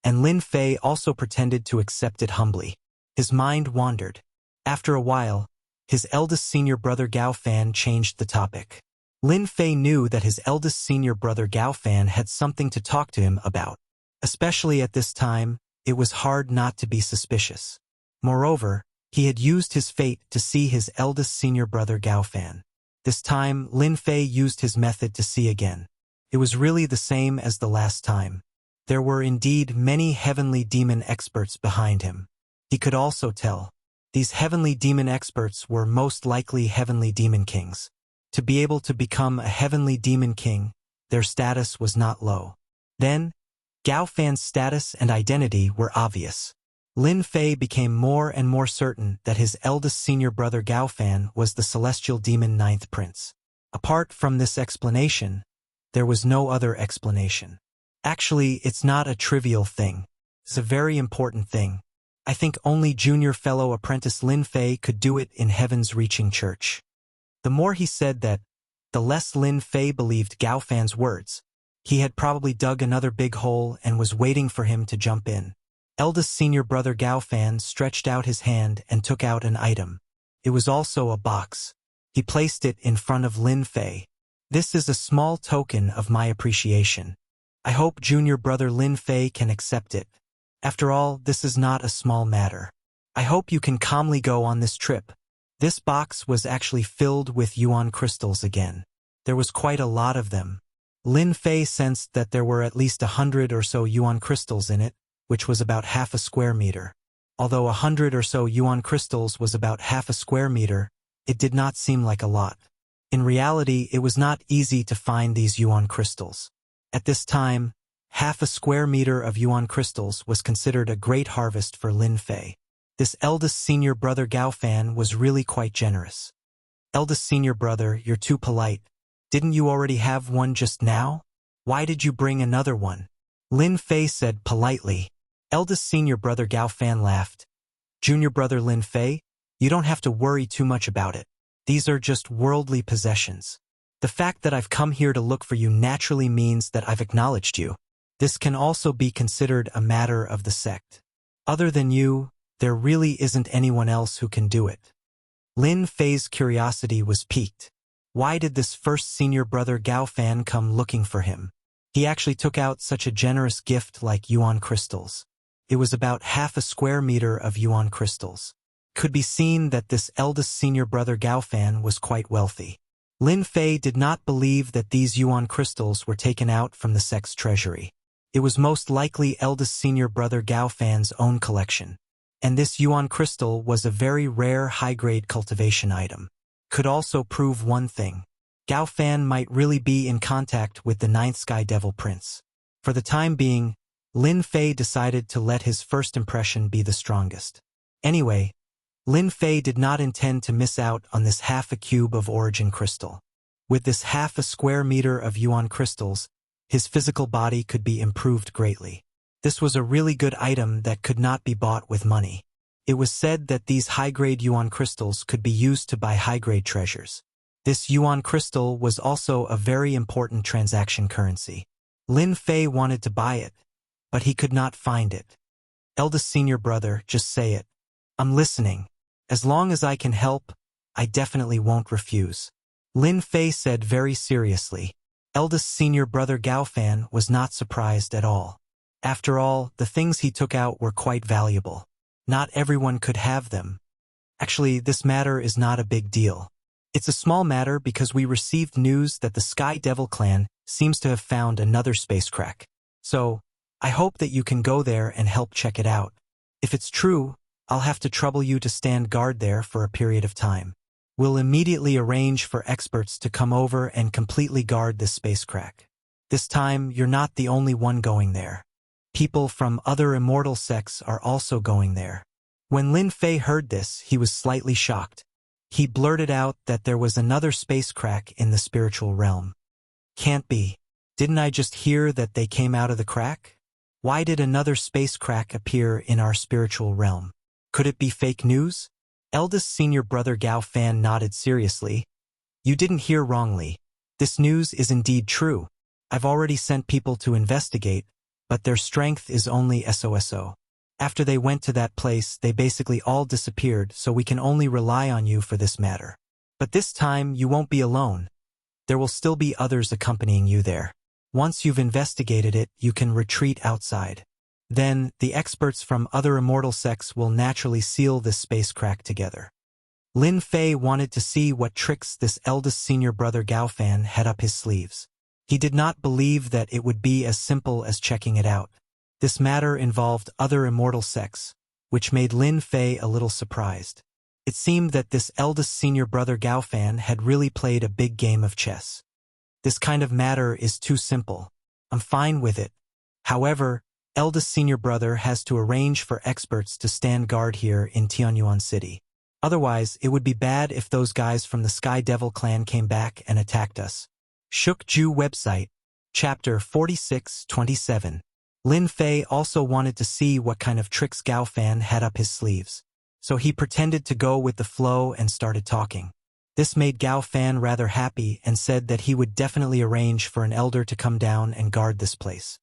and Lin Fei also pretended to accept it humbly. His mind wandered. After a while, his eldest senior brother Gao Fan changed the topic. Lin Fei knew that his eldest senior brother Gao Fan had something to talk to him about. Especially at this time, it was hard not to be suspicious. Moreover, he had used his fate to see his eldest senior brother Gao Fan. This time, Lin Fei used his method to see again. It was really the same as the last time. There were indeed many heavenly demon experts behind him. He could also tell. These heavenly demon experts were most likely heavenly demon kings. To be able to become a heavenly demon king, their status was not low. Then, Gao Fan's status and identity were obvious. Lin Fei became more and more certain that his eldest senior brother Gao Fan was the celestial demon ninth prince. Apart from this explanation, there was no other explanation. Actually, it's not a trivial thing. It's a very important thing. I think only junior fellow apprentice Lin Fei could do it in heaven's reaching church. The more he said that, the less Lin Fei believed Gao Fan's words. He had probably dug another big hole and was waiting for him to jump in. Eldest senior brother Gao Fan stretched out his hand and took out an item. It was also a box. He placed it in front of Lin Fei. This is a small token of my appreciation. I hope junior brother Lin Fei can accept it. After all, this is not a small matter. I hope you can calmly go on this trip. This box was actually filled with yuan crystals again. There was quite a lot of them. Lin Fei sensed that there were at least 100 or so yuan crystals in it, which was about half a square meter. Although 100 or so yuan crystals was about half a square meter, it did not seem like a lot. In reality, it was not easy to find these yuan crystals. At this time, half a square meter of yuan crystals was considered a great harvest for Lin Fei. This eldest senior brother Gao Fan was really quite generous. Eldest senior brother, you're too polite. Didn't you already have one just now? Why did you bring another one? Lin Fei said politely. Eldest senior brother Gao Fan laughed. Junior brother Lin Fei, you don't have to worry too much about it. These are just worldly possessions. The fact that I've come here to look for you naturally means that I've acknowledged you. This can also be considered a matter of the sect. Other than you, there really isn't anyone else who can do it. Lin Fei's curiosity was piqued. Why did this first senior brother Gao Fan come looking for him? He actually took out such a generous gift like yuan crystals. It was about half a square meter of yuan crystals. Could be seen that this eldest senior brother Gao Fan was quite wealthy. Lin Fei did not believe that these yuan crystals were taken out from the sect's treasury. It was most likely eldest senior brother Gao Fan's own collection. And this yuan crystal was a very rare high-grade cultivation item. Could also prove one thing. Gao Fan might really be in contact with the ninth Sky Devil Prince. For the time being, Lin Fei decided to let his first impression be the strongest. Anyway, Lin Fei did not intend to miss out on this half a cube of origin crystal. With this half a square meter of yuan crystals, his physical body could be improved greatly. This was a really good item that could not be bought with money. It was said that these high-grade yuan crystals could be used to buy high-grade treasures. This yuan crystal was also a very important transaction currency. Lin Fei wanted to buy it, but he could not find it. Eldest senior brother, just say it. I'm listening. As long as I can help, I definitely won't refuse. Lin Fei said very seriously. Eldest senior brother Gao Fan was not surprised at all. After all, the things he took out were quite valuable. Not everyone could have them. Actually, this matter is not a big deal. It's a small matter because we received news that the Sky Devil clan seems to have found another space crack. So, I hope that you can go there and help check it out. If it's true, I'll have to trouble you to stand guard there for a period of time. We'll immediately arrange for experts to come over and completely guard this space crack. This time, you're not the only one going there. People from other immortal sects are also going there. When Lin Fei heard this, he was slightly shocked. He blurted out that there was another space crack in the spiritual realm. Can't be. Didn't I just hear that they came out of the crack? Why did another space crack appear in our spiritual realm? Could it be fake news? Eldest senior brother Gao Fan nodded seriously. You didn't hear wrongly. This news is indeed true. I've already sent people to investigate, but their strength is only SOSO. After they went to that place, they basically all disappeared, so we can only rely on you for this matter. But this time, you won't be alone. There will still be others accompanying you there. Once you've investigated it, you can retreat outside. Then, the experts from other immortal sects will naturally seal this space crack together. Lin Fei wanted to see what tricks this eldest senior brother Gaofan had up his sleeves. He did not believe that it would be as simple as checking it out. This matter involved other immortal sects, which made Lin Fei a little surprised. It seemed that this eldest senior brother Gaofan had really played a big game of chess. This kind of matter is too simple. I'm fine with it. However, eldest senior brother has to arrange for experts to stand guard here in Tianyuan City. Otherwise, it would be bad if those guys from the Sky Devil clan came back and attacked us. Shukju website, Chapter 46-27. Lin Fei also wanted to see what kind of tricks Gaofan had up his sleeves. So he pretended to go with the flow and started talking. This made Gaofan rather happy and said that he would definitely arrange for an elder to come down and guard this place.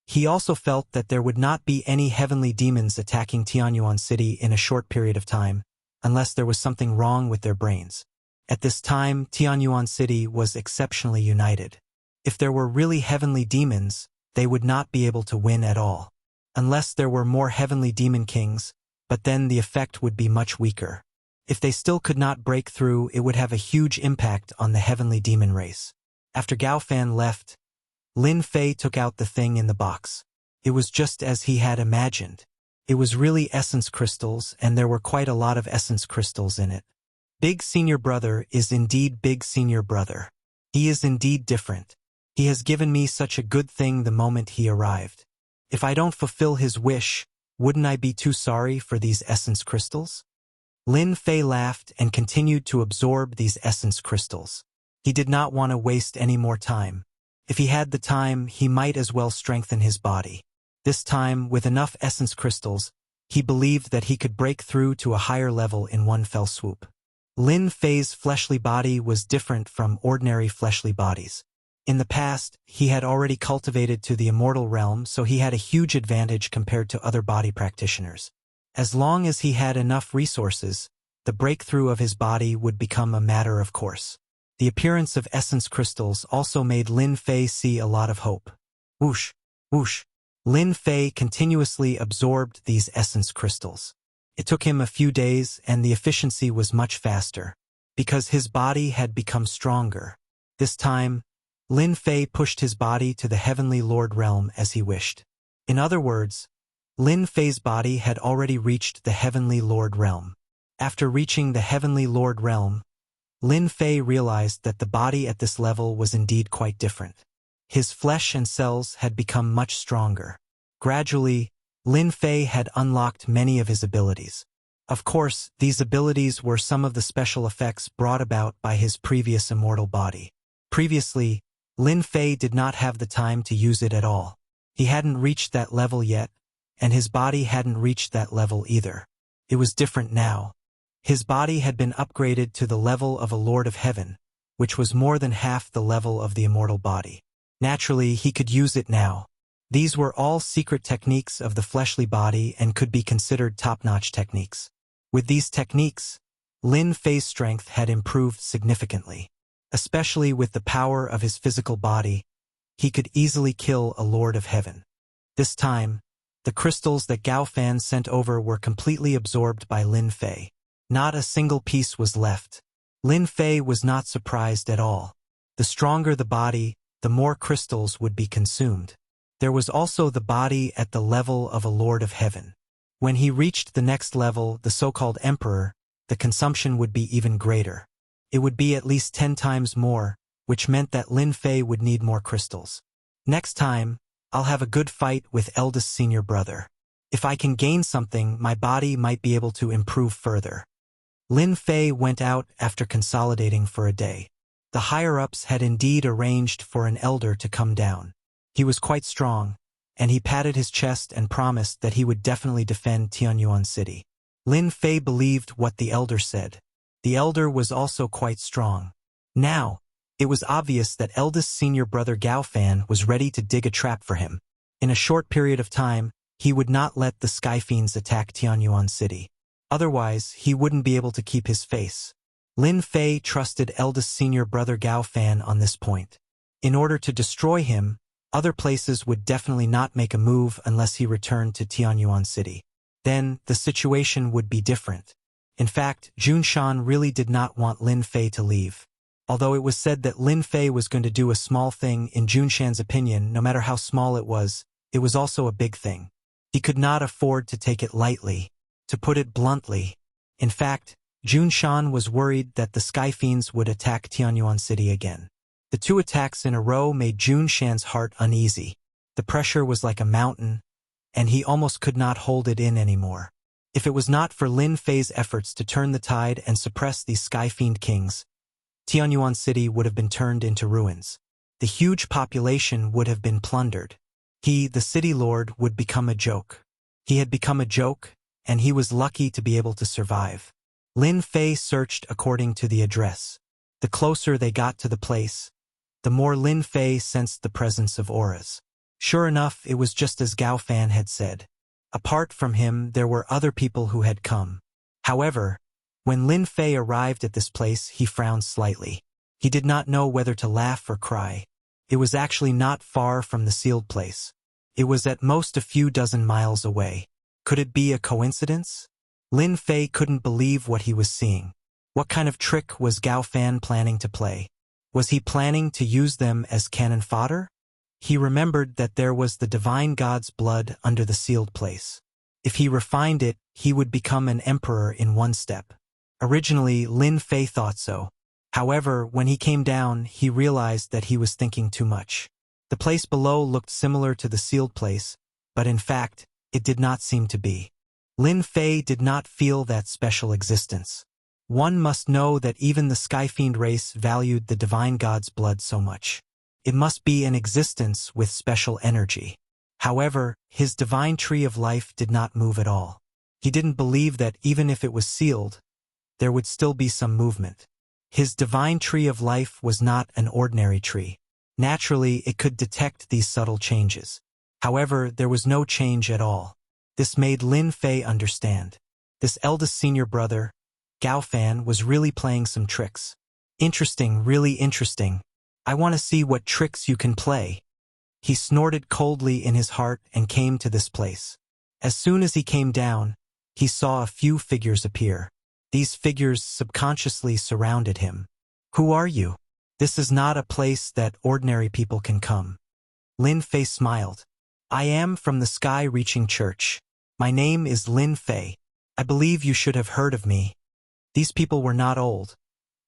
He also felt that there would not be any heavenly demons attacking Tianyuan City in a short period of time, unless there was something wrong with their brains. At this time, Tianyuan City was exceptionally united. If there were really heavenly demons, they would not be able to win at all. Unless there were more heavenly demon kings, but then the effect would be much weaker. If they still could not break through, it would have a huge impact on the heavenly demon race. After Gaofan left, Lin Fei took out the thing in the box. It was just as he had imagined. It was really essence crystals, and there were quite a lot of essence crystals in it. Big Senior Brother is indeed Big Senior Brother. He is indeed different. He has given me such a good thing the moment he arrived. If I don't fulfill his wish, wouldn't I be too sorry for these essence crystals? Lin Fei laughed and continued to absorb these essence crystals. He did not want to waste any more time. If he had the time, he might as well strengthen his body. This time, with enough essence crystals, he believed that he could break through to a higher level in one fell swoop. Lin Fei's fleshly body was different from ordinary fleshly bodies. In the past, he had already cultivated to the immortal realm, so he had a huge advantage compared to other body practitioners. As long as he had enough resources, the breakthrough of his body would become a matter of course. The appearance of essence crystals also made Lin Fei see a lot of hope. Whoosh, whoosh. Lin Fei continuously absorbed these essence crystals. It took him a few days, and the efficiency was much faster, because his body had become stronger. This time, Lin Fei pushed his body to the Heavenly Lord realm as he wished. In other words, Lin Fei's body had already reached the Heavenly Lord realm. After reaching the Heavenly Lord realm, Lin Fei realized that the body at this level was indeed quite different. His flesh and cells had become much stronger. Gradually, Lin Fei had unlocked many of his abilities. Of course, these abilities were some of the special effects brought about by his previous immortal body. Previously, Lin Fei did not have the time to use it at all. He hadn't reached that level yet, and his body hadn't reached that level either. It was different now. His body had been upgraded to the level of a Lord of Heaven, which was more than half the level of the immortal body. Naturally, he could use it now. These were all secret techniques of the fleshly body and could be considered top-notch techniques. With these techniques, Lin Fei's strength had improved significantly. Especially with the power of his physical body, he could easily kill a Lord of Heaven. This time, the crystals that Gaofan sent over were completely absorbed by Lin Fei. Not a single piece was left. Lin Fei was not surprised at all. The stronger the body, the more crystals would be consumed. There was also the body at the level of a Lord of Heaven. When he reached the next level, the so-called Emperor, the consumption would be even greater. It would be at least 10 times more, which meant that Lin Fei would need more crystals. Next time, I'll have a good fight with eldest senior brother. If I can gain something, my body might be able to improve further. Lin Fei went out after consolidating for a day. The higher-ups had indeed arranged for an elder to come down. He was quite strong, and he patted his chest and promised that he would definitely defend Tianyuan City. Lin Fei believed what the elder said. The elder was also quite strong. Now, it was obvious that eldest senior brother Gaofan was ready to dig a trap for him. In a short period of time, he would not let the Sky Fiends attack Tianyuan City. Otherwise, he wouldn't be able to keep his face. Lin Fei trusted eldest senior brother Gao Fan on this point. In order to destroy him, other places would definitely not make a move unless he returned to Tianyuan City. Then, the situation would be different. In fact, Jun Shan really did not want Lin Fei to leave. Although it was said that Lin Fei was going to do a small thing, in Jun Shan's opinion, no matter how small it was also a big thing. He could not afford to take it lightly. To put it bluntly, in fact, Jun Shan was worried that the Sky Fiends would attack Tianyuan City again. The 2 attacks in a row made Jun Shan's heart uneasy. The pressure was like a mountain, and he almost could not hold it in anymore. If it was not for Lin Fei's efforts to turn the tide and suppress these Sky Fiend kings, Tianyuan City would have been turned into ruins. The huge population would have been plundered. He, the city lord, would become a joke. He had become a joke, and he was lucky to be able to survive. Lin Fei searched according to the address. The closer they got to the place, the more Lin Fei sensed the presence of auras. Sure enough, it was just as Gao Fan had said. Apart from him, there were other people who had come. However, when Lin Fei arrived at this place, he frowned slightly. He did not know whether to laugh or cry. It was actually not far from the sealed place. It was at most a few dozen miles away. Could it be a coincidence? Lin Fei couldn't believe what he was seeing. What kind of trick was Gao Fan planning to play? Was he planning to use them as cannon fodder? He remembered that there was the divine god's blood under the sealed place. If he refined it, he would become an emperor in one step. Originally, Lin Fei thought so. However, when he came down, he realized that he was thinking too much. The place below looked similar to the sealed place, but in fact, it did not seem to be. Lin Fei did not feel that special existence. One must know that even the Skyfiend race valued the divine god's blood so much. It must be an existence with special energy. However, his divine tree of life did not move at all. He didn't believe that even if it was sealed, there would still be some movement. His divine tree of life was not an ordinary tree. Naturally, it could detect these subtle changes. However, there was no change at all. This made Lin Fei understand. This eldest senior brother, Gao Fan, was really playing some tricks. Interesting, really interesting. I want to see what tricks you can play. He snorted coldly in his heart and came to this place. As soon as he came down, he saw a few figures appear. These figures subconsciously surrounded him. Who are you? This is not a place that ordinary people can come. Lin Fei smiled. I am from the Sky-Reaching Church. My name is Lin Fei. I believe you should have heard of me. These people were not old,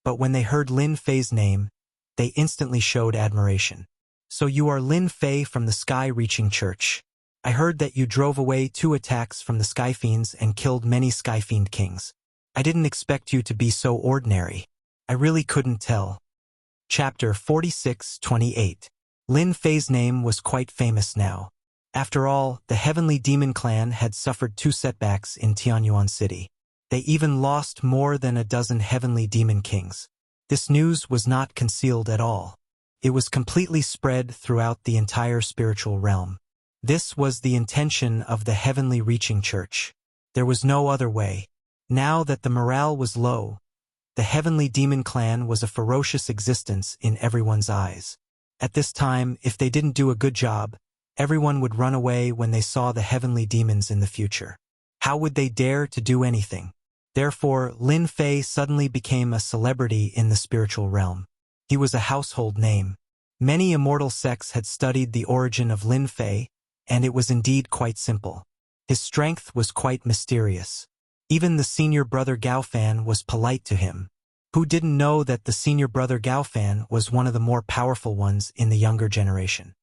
but when they heard Lin Fei's name, they instantly showed admiration. So you are Lin Fei from the Sky-Reaching Church. I heard that you drove away 2 attacks from the Skyfiends and killed many Skyfiend kings. I didn't expect you to be so ordinary. I really couldn't tell. Chapter 46-28. Lin Fei's name was quite famous now. After all, the Heavenly Demon Clan had suffered 2 setbacks in Tianyuan City. They even lost more than a dozen Heavenly Demon Kings. This news was not concealed at all. It was completely spread throughout the entire spiritual realm. This was the intention of the Heavenly Reaching Church. There was no other way. Now that the morale was low, the Heavenly Demon Clan was a ferocious existence in everyone's eyes. At this time, if they didn't do a good job, everyone would run away when they saw the Heavenly Demons in the future. How would they dare to do anything? Therefore, Lin Fei suddenly became a celebrity in the spiritual realm. He was a household name. Many immortal sects had studied the origin of Lin Fei, and it was indeed quite simple. His strength was quite mysterious. Even the senior brother Gao Fan was polite to him. Who didn't know that the senior brother Gao Fan was one of the more powerful ones in the younger generation?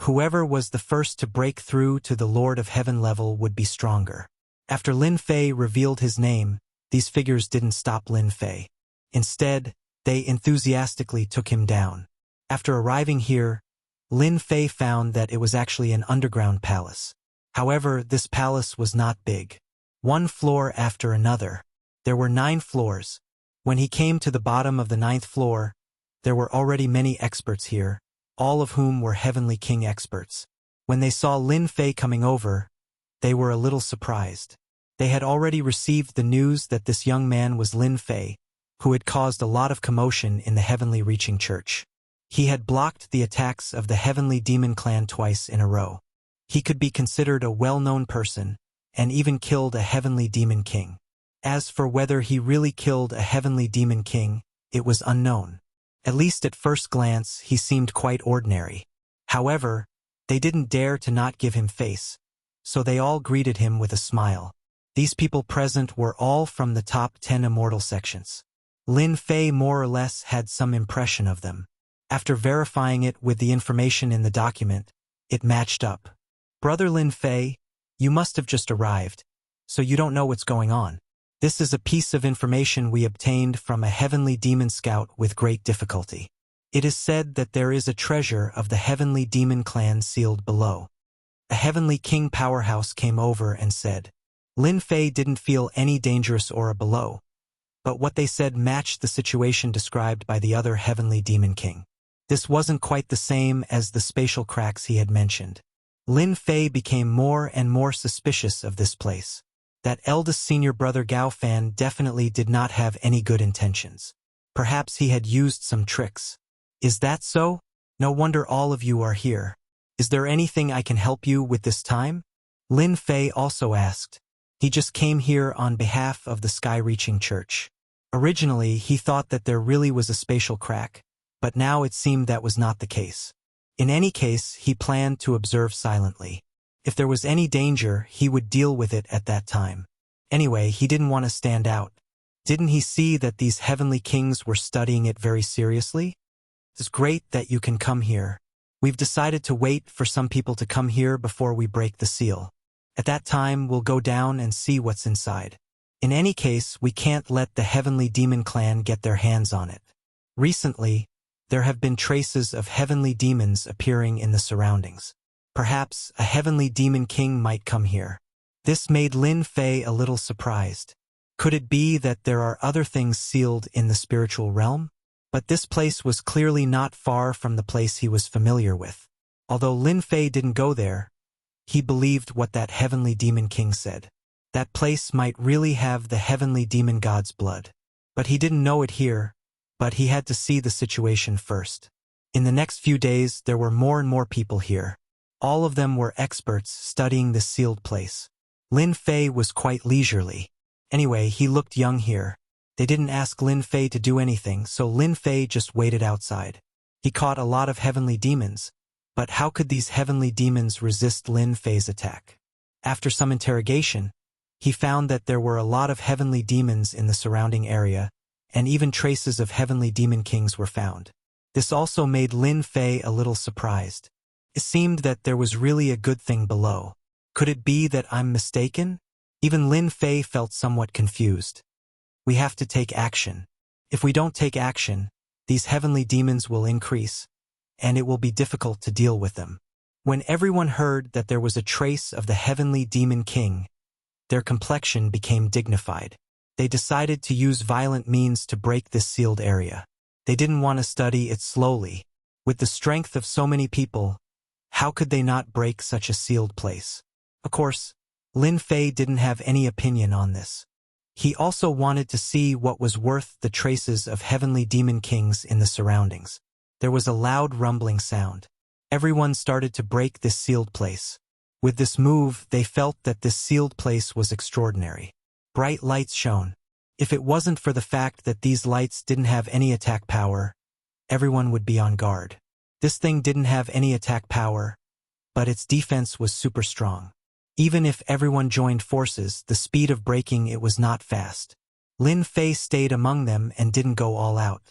Whoever was the first to break through to the Lord of Heaven level would be stronger. After Lin Fei revealed his name, these figures didn't stop Lin Fei. Instead, they enthusiastically took him down. After arriving here, Lin Fei found that it was actually an underground palace. However, this palace was not big. One floor after another. There were 9 floors. When he came to the bottom of the 9th floor, there were already many experts here, all of whom were Heavenly King experts. When they saw Lin Fei coming over, they were a little surprised. They had already received the news that this young man was Lin Fei, who had caused a lot of commotion in the Heavenly Reaching Church. He had blocked the attacks of the Heavenly Demon Clan twice in a row. He could be considered a well-known person, and even killed a Heavenly Demon King. As for whether he really killed a Heavenly Demon King, it was unknown. At least at first glance, he seemed quite ordinary. However, they didn't dare to not give him face, so they all greeted him with a smile. These people present were all from the top 10 immortal sections. Lin Fei more or less had some impression of them. After verifying it with the information in the document, it matched up. Brother Lin Fei, you must have just arrived, so you don't know what's going on. This is a piece of information we obtained from a Heavenly Demon Scout with great difficulty. It is said that there is a treasure of the Heavenly Demon Clan sealed below. A Heavenly King powerhouse came over and said, Lin Fei didn't feel any dangerous aura below, but what they said matched the situation described by the other Heavenly Demon King. This wasn't quite the same as the spatial cracks he had mentioned. Lin Fei became more and more suspicious of this place. That eldest senior brother Gao Fan definitely did not have any good intentions. Perhaps he had used some tricks. Is that so? No wonder all of you are here. Is there anything I can help you with this time? Lin Fei also asked. He just came here on behalf of the Sky-Reaching Church. Originally, he thought that there really was a spatial crack, but now it seemed that was not the case. In any case, he planned to observe silently. If there was any danger, he would deal with it at that time. Anyway, he didn't want to stand out. Didn't he see that these Heavenly Kings were studying it very seriously? It's great that you can come here. We've decided to wait for some people to come here before we break the seal. At that time, we'll go down and see what's inside. In any case, we can't let the Heavenly Demon Clan get their hands on it. Recently, there have been traces of heavenly demons appearing in the surroundings. Perhaps a Heavenly Demon King might come here. This made Lin Fei a little surprised. Could it be that there are other things sealed in the spiritual realm? But this place was clearly not far from the place he was familiar with. Although Lin Fei didn't go there, he believed what that Heavenly Demon King said. That place might really have the Heavenly Demon God's blood. But he didn't know it here, but he had to see the situation first. In the next few days, there were more and more people here. All of them were experts studying this sealed place. Lin Fei was quite leisurely. Anyway, he looked young here. They didn't ask Lin Fei to do anything, so Lin Fei just waited outside. He caught a lot of heavenly demons, but how could these heavenly demons resist Lin Fei's attack? After some interrogation, he found that there were a lot of heavenly demons in the surrounding area, and even traces of Heavenly Demon Kings were found. This also made Lin Fei a little surprised. It seemed that there was really a good thing below. Could it be that I'm mistaken? Even Lin Fei felt somewhat confused. We have to take action. If we don't take action, these heavenly demons will increase, and it will be difficult to deal with them. When everyone heard that there was a trace of the Heavenly Demon King, their complexion became dignified. They decided to use violent means to break this sealed area. They didn't want to study it slowly. With the strength of so many people, how could they not break such a sealed place? Of course, Lin Fei didn't have any opinion on this. He also wanted to see what was worth the traces of Heavenly Demon Kings in the surroundings. There was a loud rumbling sound. Everyone started to break this sealed place. With this move, they felt that this sealed place was extraordinary. Bright lights shone. If it wasn't for the fact that these lights didn't have any attack power, everyone would be on guard. This thing didn't have any attack power, but its defense was super strong. Even if everyone joined forces, the speed of breaking it was not fast. Lin Fei stayed among them and didn't go all out.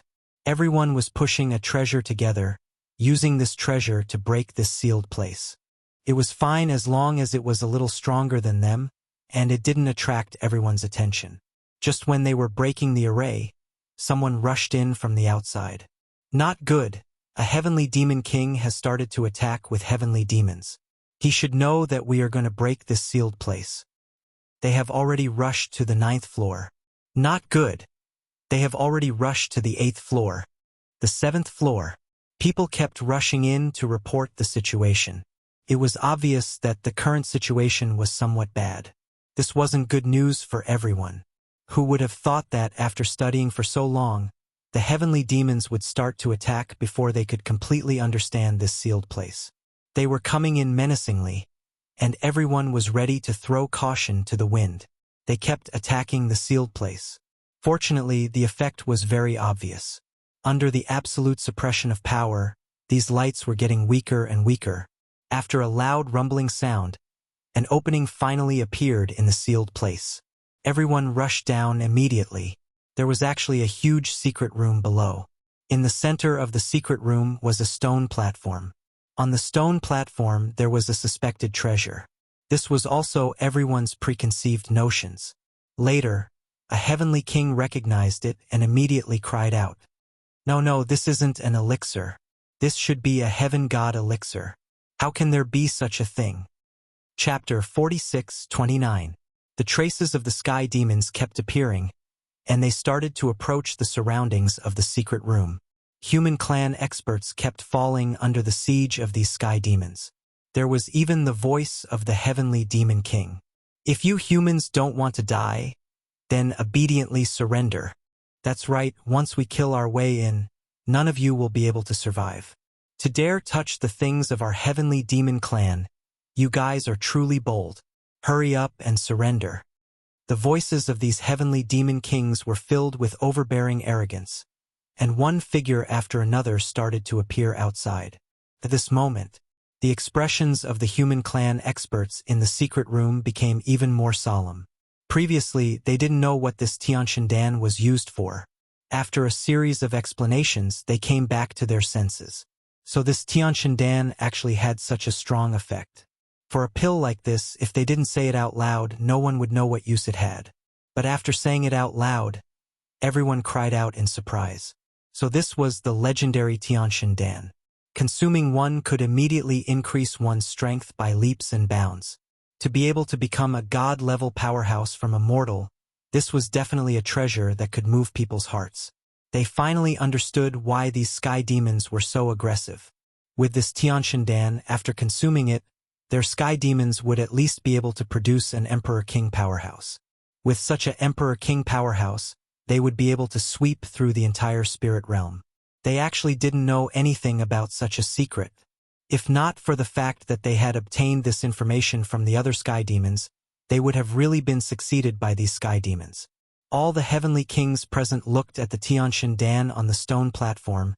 Everyone was pushing a treasure together, using this treasure to break this sealed place. It was fine as long as it was a little stronger than them, and it didn't attract everyone's attention. Just when they were breaking the array, someone rushed in from the outside. Not good. A Heavenly Demon King has started to attack with heavenly demons. He should know that we are going to break this sealed place. They have already rushed to the 9th floor. Not good. They have already rushed to the 8th floor. The 7th floor. People kept rushing in to report the situation. It was obvious that the current situation was somewhat bad. This wasn't good news for everyone. Who would have thought that after studying for so long, the heavenly demons would start to attack before they could completely understand this sealed place? They were coming in menacingly, and everyone was ready to throw caution to the wind. They kept attacking the sealed place. Fortunately, the effect was very obvious. Under the absolute suppression of power, these lights were getting weaker and weaker. After a loud rumbling sound, an opening finally appeared in the sealed place. Everyone rushed down immediately. There was actually a huge secret room below. In the center of the secret room was a stone platform. On the stone platform there was a suspected treasure. This was also everyone's preconceived notions. Later, a heavenly king recognized it and immediately cried out, No, this isn't an elixir. This should be a heaven god elixir. How can there be such a thing? Chapter 46:29. The traces of the sky demons kept appearing, and they started to approach the surroundings of the secret room. Human clan experts kept falling under the siege of these sky demons. There was even the voice of the heavenly demon king. If you humans don't want to die, then obediently surrender. That's right, once we kill our way in, none of you will be able to survive. To dare touch the things of our heavenly demon clan, you guys are truly bold. Hurry up and surrender. The voices of these heavenly demon kings were filled with overbearing arrogance, and one figure after another started to appear outside. At this moment, the expressions of the human clan experts in the secret room became even more solemn. Previously, they didn't know what this Tianshan was used for. After a series of explanations, they came back to their senses. So this Tianshan actually had such a strong effect. For a pill like this, if they didn't say it out loud, no one would know what use it had. But after saying it out loud, everyone cried out in surprise. So this was the legendary Tianshan. Consuming one could immediately increase one's strength by leaps and bounds. To be able to become a god-level powerhouse from a mortal, this was definitely a treasure that could move people's hearts. They finally understood why these sky demons were so aggressive. With this Tianshan, after consuming it, their sky demons would at least be able to produce an Emperor King powerhouse. With such an Emperor King powerhouse, they would be able to sweep through the entire spirit realm. They actually didn't know anything about such a secret. If not for the fact that they had obtained this information from the other sky demons, they would have really been succeeded by these sky demons. All the heavenly kings present looked at the Tianshan on the stone platform,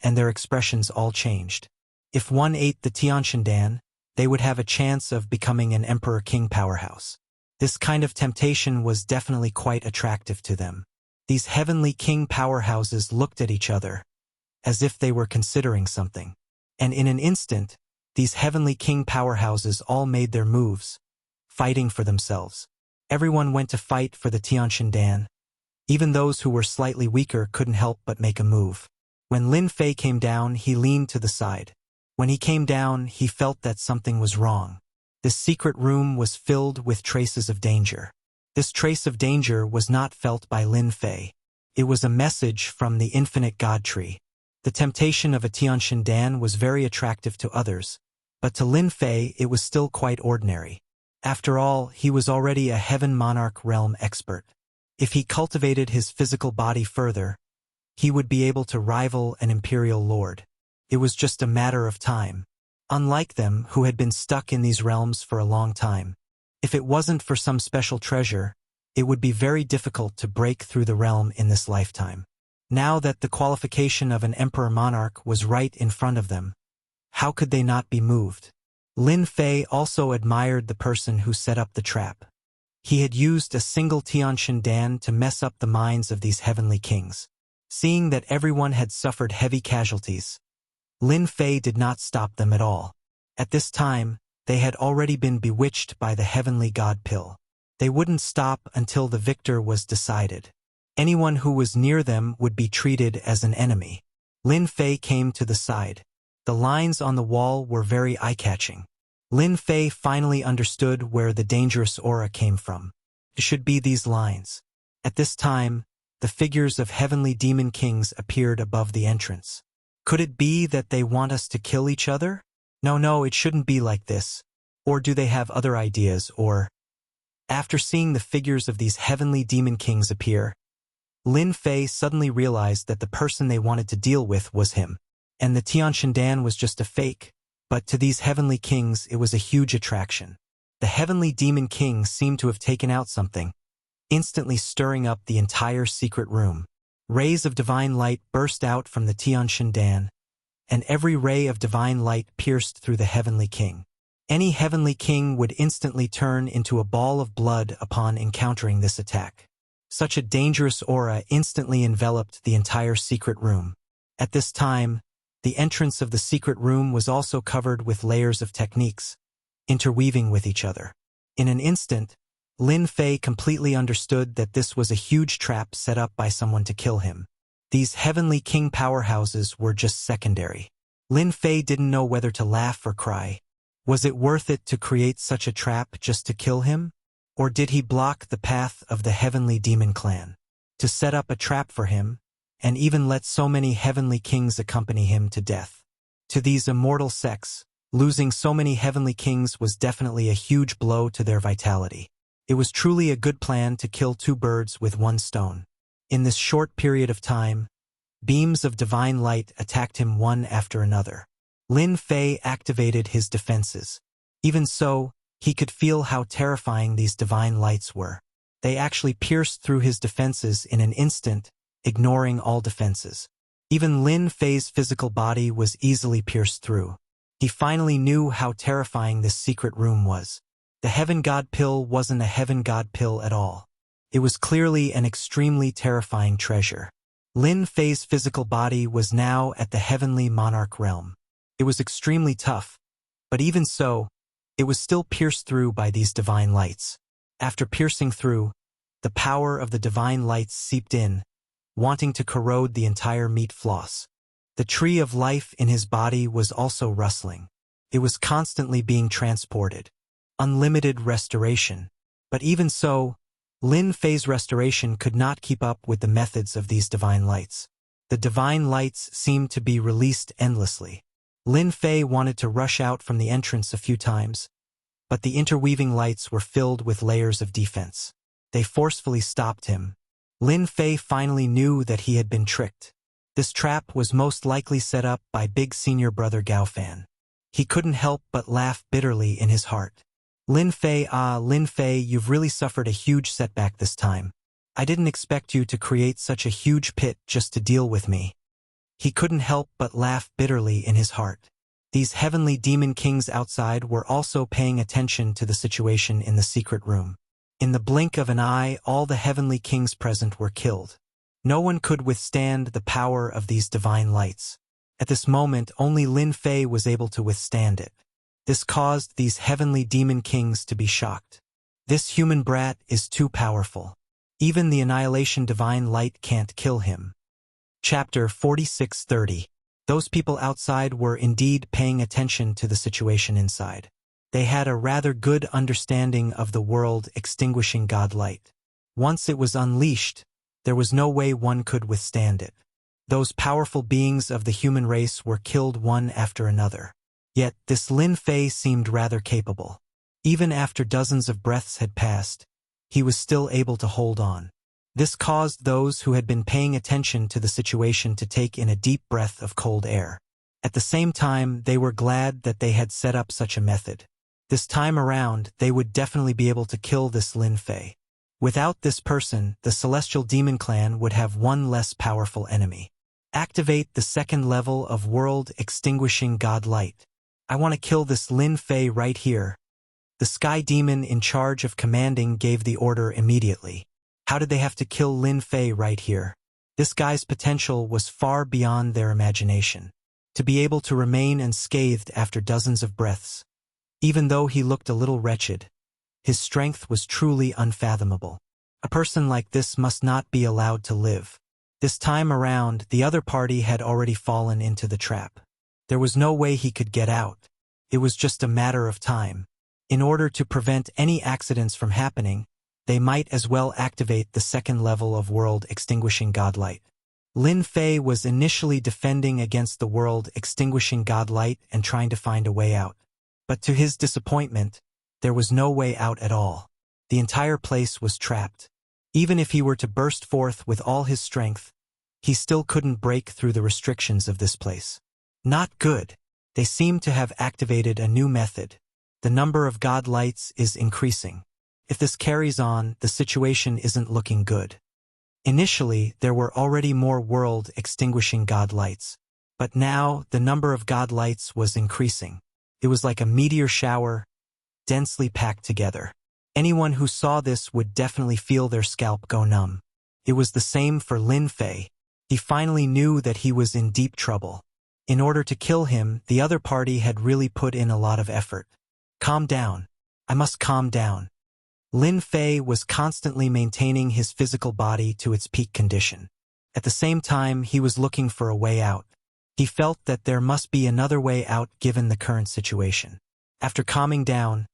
and their expressions all changed. If one ate the Tianshan, they would have a chance of becoming an Emperor King powerhouse. This kind of temptation was definitely quite attractive to them. These heavenly king powerhouses looked at each other, as if they were considering something. And in an instant, these heavenly king powerhouses all made their moves, fighting for themselves. Everyone went to fight for the Tianshan. Even those who were slightly weaker couldn't help but make a move. When Lin Fei came down, he leaned to the side. When he came down, he felt that something was wrong. This secret room was filled with traces of danger. This trace of danger was not felt by Lin Fei. It was a message from the infinite God tree. The temptation of a Tianshan was very attractive to others, but to Lin Fei it was still quite ordinary. After all, he was already a heaven monarch realm expert. If he cultivated his physical body further, he would be able to rival an imperial lord. It was just a matter of time. Unlike them, who had been stuck in these realms for a long time. If it wasn't for some special treasure, it would be very difficult to break through the realm in this lifetime. Now that the qualification of an emperor monarch was right in front of them, how could they not be moved? Lin Fei also admired the person who set up the trap. He had used a single Tianshan to mess up the minds of these heavenly kings. Seeing that everyone had suffered heavy casualties, Lin Fei did not stop them at all. At this time, they had already been bewitched by the heavenly god pill. They wouldn't stop until the victor was decided. Anyone who was near them would be treated as an enemy. Lin Fei came to the side. The lines on the wall were very eye-catching. Lin Fei finally understood where the dangerous aura came from. It should be these lines. At this time, the figures of heavenly demon kings appeared above the entrance. Could it be that they want us to kill each other? No, it shouldn't be like this. Or do they have other ideas, or... After seeing the figures of these heavenly demon kings appear, Lin Fei suddenly realized that the person they wanted to deal with was him, and the Tianshandan was just a fake, but to these heavenly kings it was a huge attraction. The heavenly demon king seemed to have taken out something, instantly stirring up the entire secret room. Rays of divine light burst out from the Tianshandan, and every ray of divine light pierced through the heavenly king. Any heavenly king would instantly turn into a ball of blood upon encountering this attack. Such a dangerous aura instantly enveloped the entire secret room. At this time, the entrance of the secret room was also covered with layers of techniques, interweaving with each other. In an instant, Lin Fei completely understood that this was a huge trap set up by someone to kill him. These heavenly king powerhouses were just secondary. Lin Fei didn't know whether to laugh or cry. Was it worth it to create such a trap just to kill him? Or did he block the path of the heavenly demon clan? To set up a trap for him, and even let so many heavenly kings accompany him to death. To these immortal sects, losing so many heavenly kings was definitely a huge blow to their vitality. It was truly a good plan to kill two birds with one stone. In this short period of time, beams of divine light attacked him one after another. Lin Fei activated his defenses. Even so, he could feel how terrifying these divine lights were. They actually pierced through his defenses in an instant, ignoring all defenses. Even Lin Fei's physical body was easily pierced through. He finally knew how terrifying this secret room was. The Heaven God Pill wasn't a Heaven God Pill at all. It was clearly an extremely terrifying treasure. Lin Fei's physical body was now at the Heavenly Monarch realm. It was extremely tough, but even so, it was still pierced through by these divine lights. After piercing through, the power of the divine lights seeped in, wanting to corrode the entire meat floss. The tree of life in his body was also rustling. It was constantly being transported. Unlimited restoration. But even so, Lin Fei's restoration could not keep up with the methods of these divine lights. The divine lights seemed to be released endlessly. Lin Fei wanted to rush out from the entrance a few times, but the interweaving lights were filled with layers of defense. They forcefully stopped him. Lin Fei finally knew that he had been tricked. This trap was most likely set up by big senior brother Gaofan. He couldn't help but laugh bitterly in his heart. Lin Fei, you've really suffered a huge setback this time. I didn't expect you to create such a huge pit just to deal with me. He couldn't help but laugh bitterly in his heart. These heavenly demon kings outside were also paying attention to the situation in the secret room. In the blink of an eye, all the heavenly kings present were killed. No one could withstand the power of these divine lights. At this moment, only Lin Fei was able to withstand it. This caused these heavenly demon kings to be shocked. This human brat is too powerful. Even the annihilation divine light can't kill him. Chapter 46:30. Those people outside were indeed paying attention to the situation inside. They had a rather good understanding of the world-extinguishing godlight. Once it was unleashed, there was no way one could withstand it. Those powerful beings of the human race were killed one after another. Yet this Lin Fei seemed rather capable. Even after dozens of breaths had passed, he was still able to hold on. This caused those who had been paying attention to the situation to take in a deep breath of cold air. At the same time, they were glad that they had set up such a method. This time around, they would definitely be able to kill this Lin Fei. Without this person, the Celestial Demon Clan would have one less powerful enemy. Activate the second level of World-Extinguishing Godlight. I want to kill this Lin Fei right here. The Sky Demon in charge of commanding gave the order immediately. How did they have to kill Lin Fei right here? This guy's potential was far beyond their imagination. To be able to remain unscathed after dozens of breaths. Even though he looked a little wretched, his strength was truly unfathomable. A person like this must not be allowed to live. This time around, the other party had already fallen into the trap. There was no way he could get out. It was just a matter of time. In order to prevent any accidents from happening, they might as well activate the second level of World-Extinguishing Godlight. Lin Fei was initially defending against the world extinguishing godlight and trying to find a way out. But to his disappointment, there was no way out at all. The entire place was trapped. Even if he were to burst forth with all his strength, he still couldn't break through the restrictions of this place. Not good. They seem to have activated a new method. The number of godlights is increasing. If this carries on, the situation isn't looking good. Initially, there were already more world-extinguishing godlights. But now, the number of godlights was increasing. It was like a meteor shower, densely packed together. Anyone who saw this would definitely feel their scalp go numb. It was the same for Lin Fei. He finally knew that he was in deep trouble. In order to kill him, the other party had really put in a lot of effort. Calm down. I must calm down. Lin Fei was constantly maintaining his physical body to its peak condition. At the same time, he was looking for a way out. He felt that there must be another way out given the current situation. After calming down,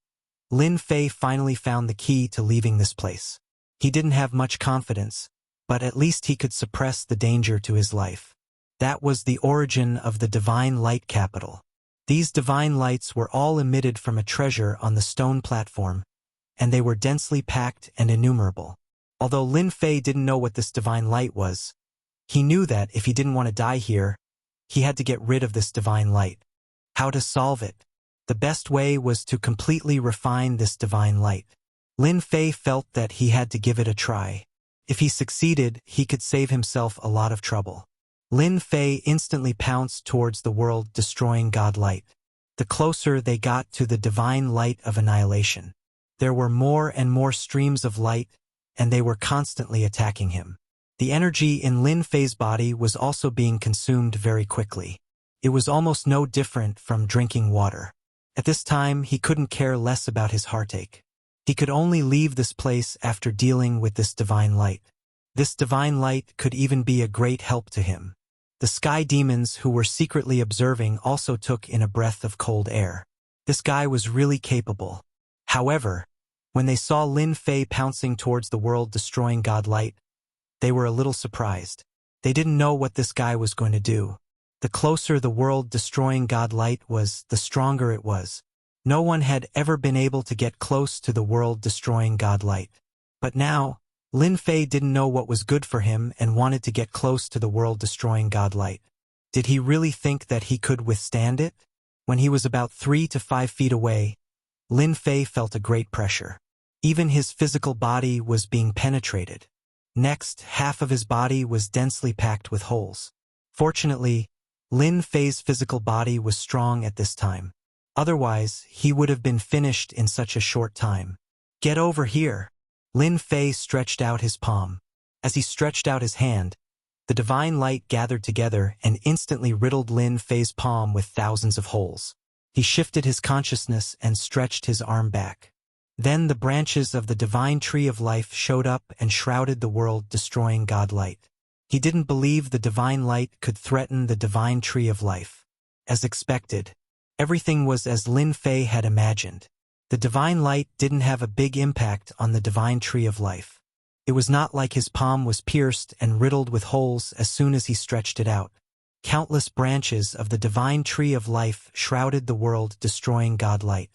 Lin Fei finally found the key to leaving this place. He didn't have much confidence, but at least he could suppress the danger to his life. That was the origin of the Divine Light Capital. These divine lights were all emitted from a treasure on the stone platform, and they were densely packed and innumerable. Although Lin Fei didn't know what this divine light was, he knew that if he didn't want to die here, he had to get rid of this divine light. How to solve it? The best way was to completely refine this divine light. Lin Fei felt that he had to give it a try. If he succeeded, he could save himself a lot of trouble. Lin Fei instantly pounced towards the world-destroying godlight. The closer they got to the divine light of annihilation, there were more and more streams of light, and they were constantly attacking him. The energy in Lin Fei's body was also being consumed very quickly. It was almost no different from drinking water. At this time, he couldn't care less about his heartache. He could only leave this place after dealing with this divine light. This divine light could even be a great help to him. The sky demons who were secretly observing also took in a breath of cold air. This guy was really capable. However, when they saw Lin Fei pouncing towards the world-destroying godlight, they were a little surprised. They didn't know what this guy was going to do. The closer the world-destroying godlight was, the stronger it was. No one had ever been able to get close to the world-destroying godlight. But now, Lin Fei didn't know what was good for him and wanted to get close to the world-destroying godlight. Did he really think that he could withstand it? When he was about 3 to 5 feet away, Lin Fei felt a great pressure. Even his physical body was being penetrated. Next, half of his body was densely packed with holes. Fortunately, Lin Fei's physical body was strong at this time. Otherwise, he would have been finished in such a short time. Get over here. Lin Fei stretched out his palm. As he stretched out his hand, the divine light gathered together and instantly riddled Lin Fei's palm with thousands of holes. He shifted his consciousness and stretched his arm back. Then the branches of the divine tree of life showed up and shrouded the world-destroying godlight. He didn't believe the divine light could threaten the divine tree of life. As expected, everything was as Lin Fei had imagined. The divine light didn't have a big impact on the divine tree of life. It was not like his palm was pierced and riddled with holes as soon as he stretched it out. Countless branches of the divine tree of life shrouded the world-destroying godlight,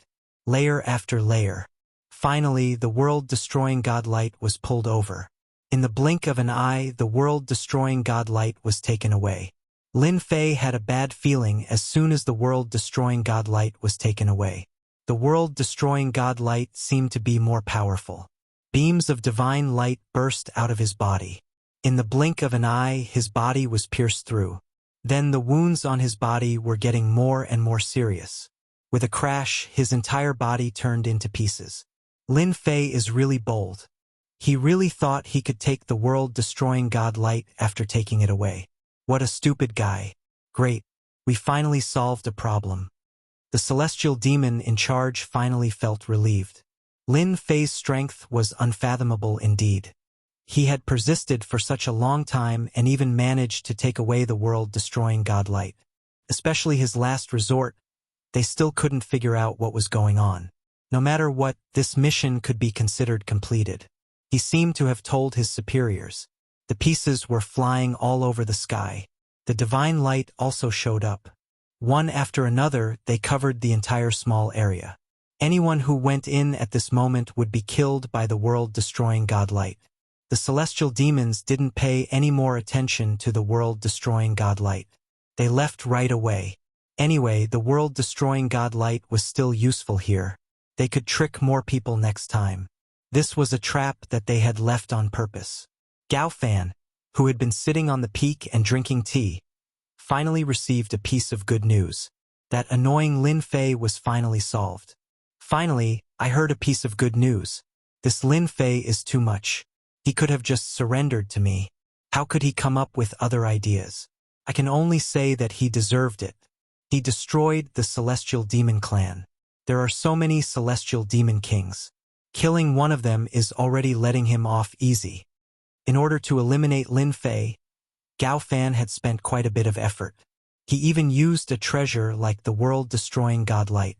layer after layer. Finally, the world-destroying godlight was pulled over. In the blink of an eye, the world-destroying godlight was taken away. Lin Fei had a bad feeling as soon as the world-destroying godlight was taken away. The world-destroying godlight seemed to be more powerful. Beams of divine light burst out of his body. In the blink of an eye, his body was pierced through. Then the wounds on his body were getting more and more serious. With a crash, his entire body turned into pieces. Lin Fei is really bold. He really thought he could take the world-destroying godlight after taking it away. What a stupid guy. Great. We finally solved a problem. The celestial demon in charge finally felt relieved. Lin Fei's strength was unfathomable indeed. He had persisted for such a long time and even managed to take away the world-destroying godlight. Especially his last resort, they still couldn't figure out what was going on. No matter what, this mission could be considered completed. He seemed to have told his superiors. The pieces were flying all over the sky. The divine light also showed up. One after another, they covered the entire small area. Anyone who went in at this moment would be killed by the world-destroying godlight. The celestial demons didn't pay any more attention to the world-destroying godlight. They left right away. Anyway, the world-destroying godlight was still useful here. They could trick more people next time. This was a trap that they had left on purpose. Gao Fan, who had been sitting on the peak and drinking tea, finally received a piece of good news. That annoying Lin Fei was finally solved. Finally, I heard a piece of good news. This Lin Fei is too much. He could have just surrendered to me. How could he come up with other ideas? I can only say that he deserved it. He destroyed the Celestial Demon Clan. There are so many Celestial Demon Kings. Killing one of them is already letting him off easy. In order to eliminate Lin Fei, Gao Fan had spent quite a bit of effort. He even used a treasure like the world-destroying godlight.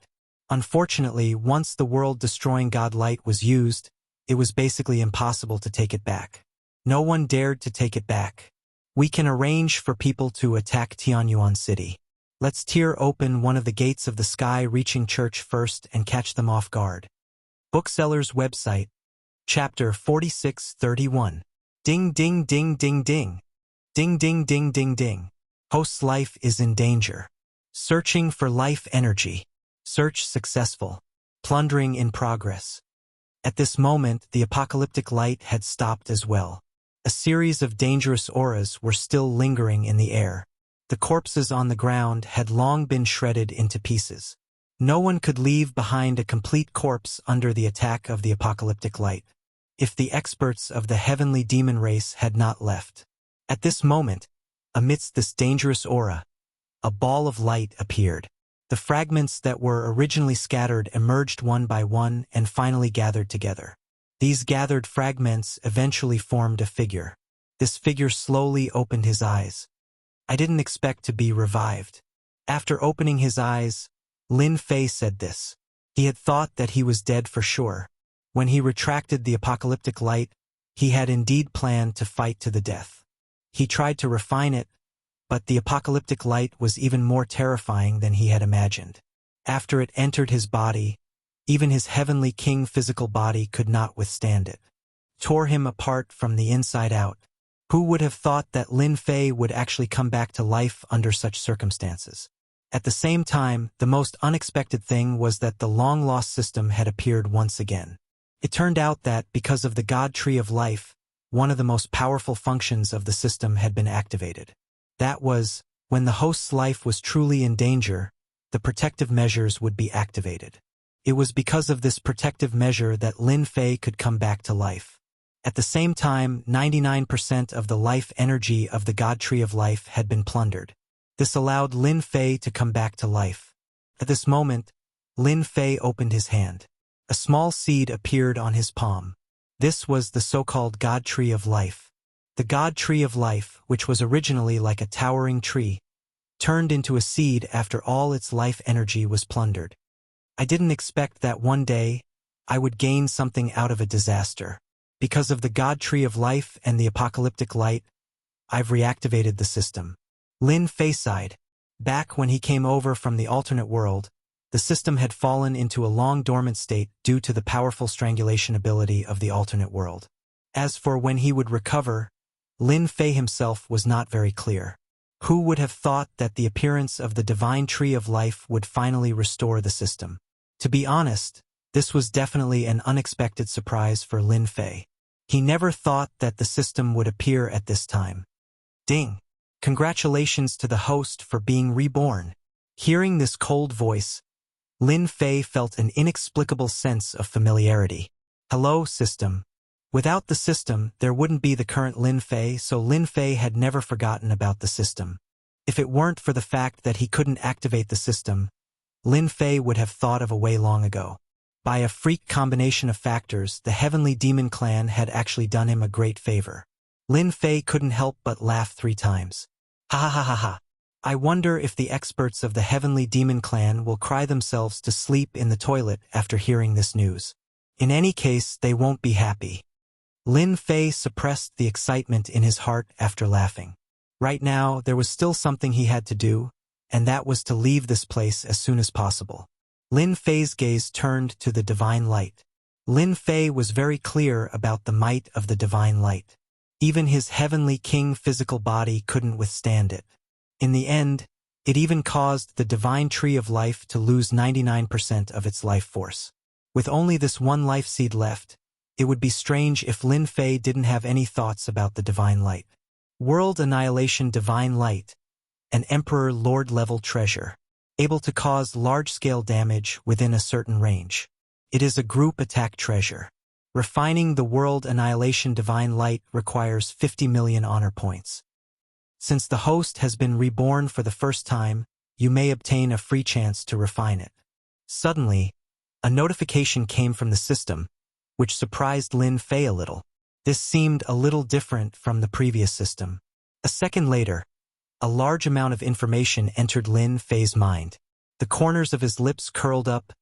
Unfortunately, once the world-destroying godlight was used, it was basically impossible to take it back. No one dared to take it back. We can arrange for people to attack Tianyuan City. Let's tear open one of the gates of the sky-reaching church first and catch them off guard. Bookseller's website. Chapter 4631. Ding ding ding ding ding. Ding ding ding ding ding. Host's life is in danger. Searching for life energy. Search successful. Plundering in progress. At this moment, the apocalyptic light had stopped as well. A series of dangerous auras were still lingering in the air. The corpses on the ground had long been shredded into pieces. No one could leave behind a complete corpse under the attack of the apocalyptic light, if the experts of the heavenly demon race had not left. At this moment, amidst this dangerous aura, a ball of light appeared. The fragments that were originally scattered emerged one by one and finally gathered together. These gathered fragments eventually formed a figure. This figure slowly opened his eyes. I didn't expect to be revived. After opening his eyes, Lin Fei said this. He had thought that he was dead for sure. When he retracted the apocalyptic light, he had indeed planned to fight to the death. He tried to refine it, but the apocalyptic light was even more terrifying than he had imagined. After it entered his body, even his heavenly king physical body could not withstand it. Tore him apart from the inside out. Who would have thought that Lin Fei would actually come back to life under such circumstances? At the same time, the most unexpected thing was that the long-lost system had appeared once again. It turned out that, because of the God Tree of Life, one of the most powerful functions of the system had been activated. That was, when the host's life was truly in danger, the protective measures would be activated. It was because of this protective measure that Lin Fei could come back to life. At the same time, 99% of the life energy of the God Tree of Life had been plundered. This allowed Lin Fei to come back to life. At this moment, Lin Fei opened his hand. A small seed appeared on his palm. This was the so-called God Tree of Life. The God Tree of Life, which was originally like a towering tree, turned into a seed after all its life energy was plundered. I didn't expect that one day I would gain something out of a disaster. Because of the God Tree of Life and the apocalyptic light, I've reactivated the system. Lin Fei sighed. Back when he came over from the alternate world, the system had fallen into a long dormant state due to the powerful strangulation ability of the alternate world. As for when he would recover, Lin Fei himself was not very clear. Who would have thought that the appearance of the divine tree of life would finally restore the system? To be honest, this was definitely an unexpected surprise for Lin Fei. He never thought that the system would appear at this time. Ding! Congratulations to the host for being reborn. Hearing this cold voice, Lin Fei felt an inexplicable sense of familiarity. Hello, system. Without the system, there wouldn't be the current Lin Fei, so Lin Fei had never forgotten about the system. If it weren't for the fact that he couldn't activate the system, Lin Fei would have thought of a way long ago. By a freak combination of factors, the Heavenly Demon Clan had actually done him a great favor. Lin Fei couldn't help but laugh 3 times. Ha ha ha ha ha. I wonder if the experts of the Heavenly Demon Clan will cry themselves to sleep in the toilet after hearing this news. In any case, they won't be happy. Lin Fei suppressed the excitement in his heart after laughing. Right now, there was still something he had to do, and that was to leave this place as soon as possible. Lin Fei's gaze turned to the divine light. Lin Fei was very clear about the might of the divine light. Even his heavenly king physical body couldn't withstand it. In the end, it even caused the divine tree of life to lose 99% of its life force. With only this one life seed left, it would be strange if Lin Fei didn't have any thoughts about the divine light. World Annihilation Divine Light, an Emperor Lord level treasure, able to cause large-scale damage within a certain range. It is a group attack treasure. Refining the World Annihilation Divine Light requires 50 million honor points. Since the host has been reborn for the first time, you may obtain a free chance to refine it. Suddenly, a notification came from the system, which surprised Lin Fei a little. This seemed a little different from the previous system. A second later, a large amount of information entered Lin Fei's mind. The corners of his lips curled up,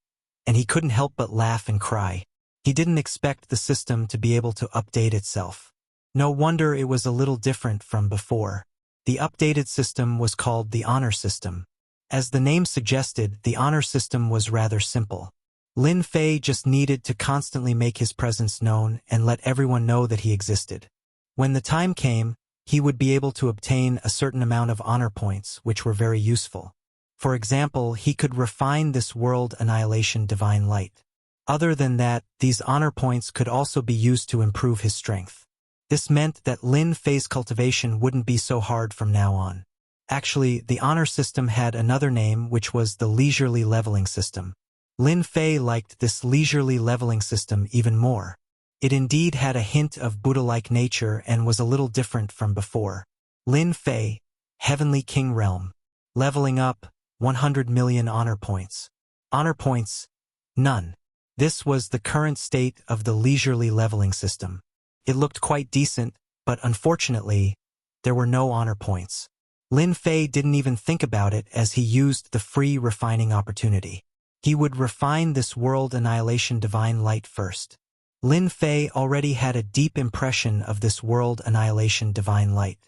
and he couldn't help but laugh and cry. He didn't expect the system to be able to update itself. No wonder it was a little different from before. The updated system was called the honor system. As the name suggested, the honor system was rather simple. Lin Fei just needed to constantly make his presence known and let everyone know that he existed. When the time came, he would be able to obtain a certain amount of honor points, which were very useful. For example, he could refine this World Annihilation Divine Light. Other than that, these honor points could also be used to improve his strength. This meant that Lin Fei's cultivation wouldn't be so hard from now on. Actually, the honor system had another name, which was the leisurely leveling system. Lin Fei liked this leisurely leveling system even more. It indeed had a hint of Buddha-like nature and was a little different from before. Lin Fei, Heavenly King Realm. Leveling up, 100 million honor points. Honor points, none. This was the current state of the leisurely leveling system. It looked quite decent, but unfortunately, there were no honor points. Lin Fei didn't even think about it as he used the free refining opportunity. He would refine this World Annihilation Divine Light first. Lin Fei already had a deep impression of this World Annihilation Divine Light.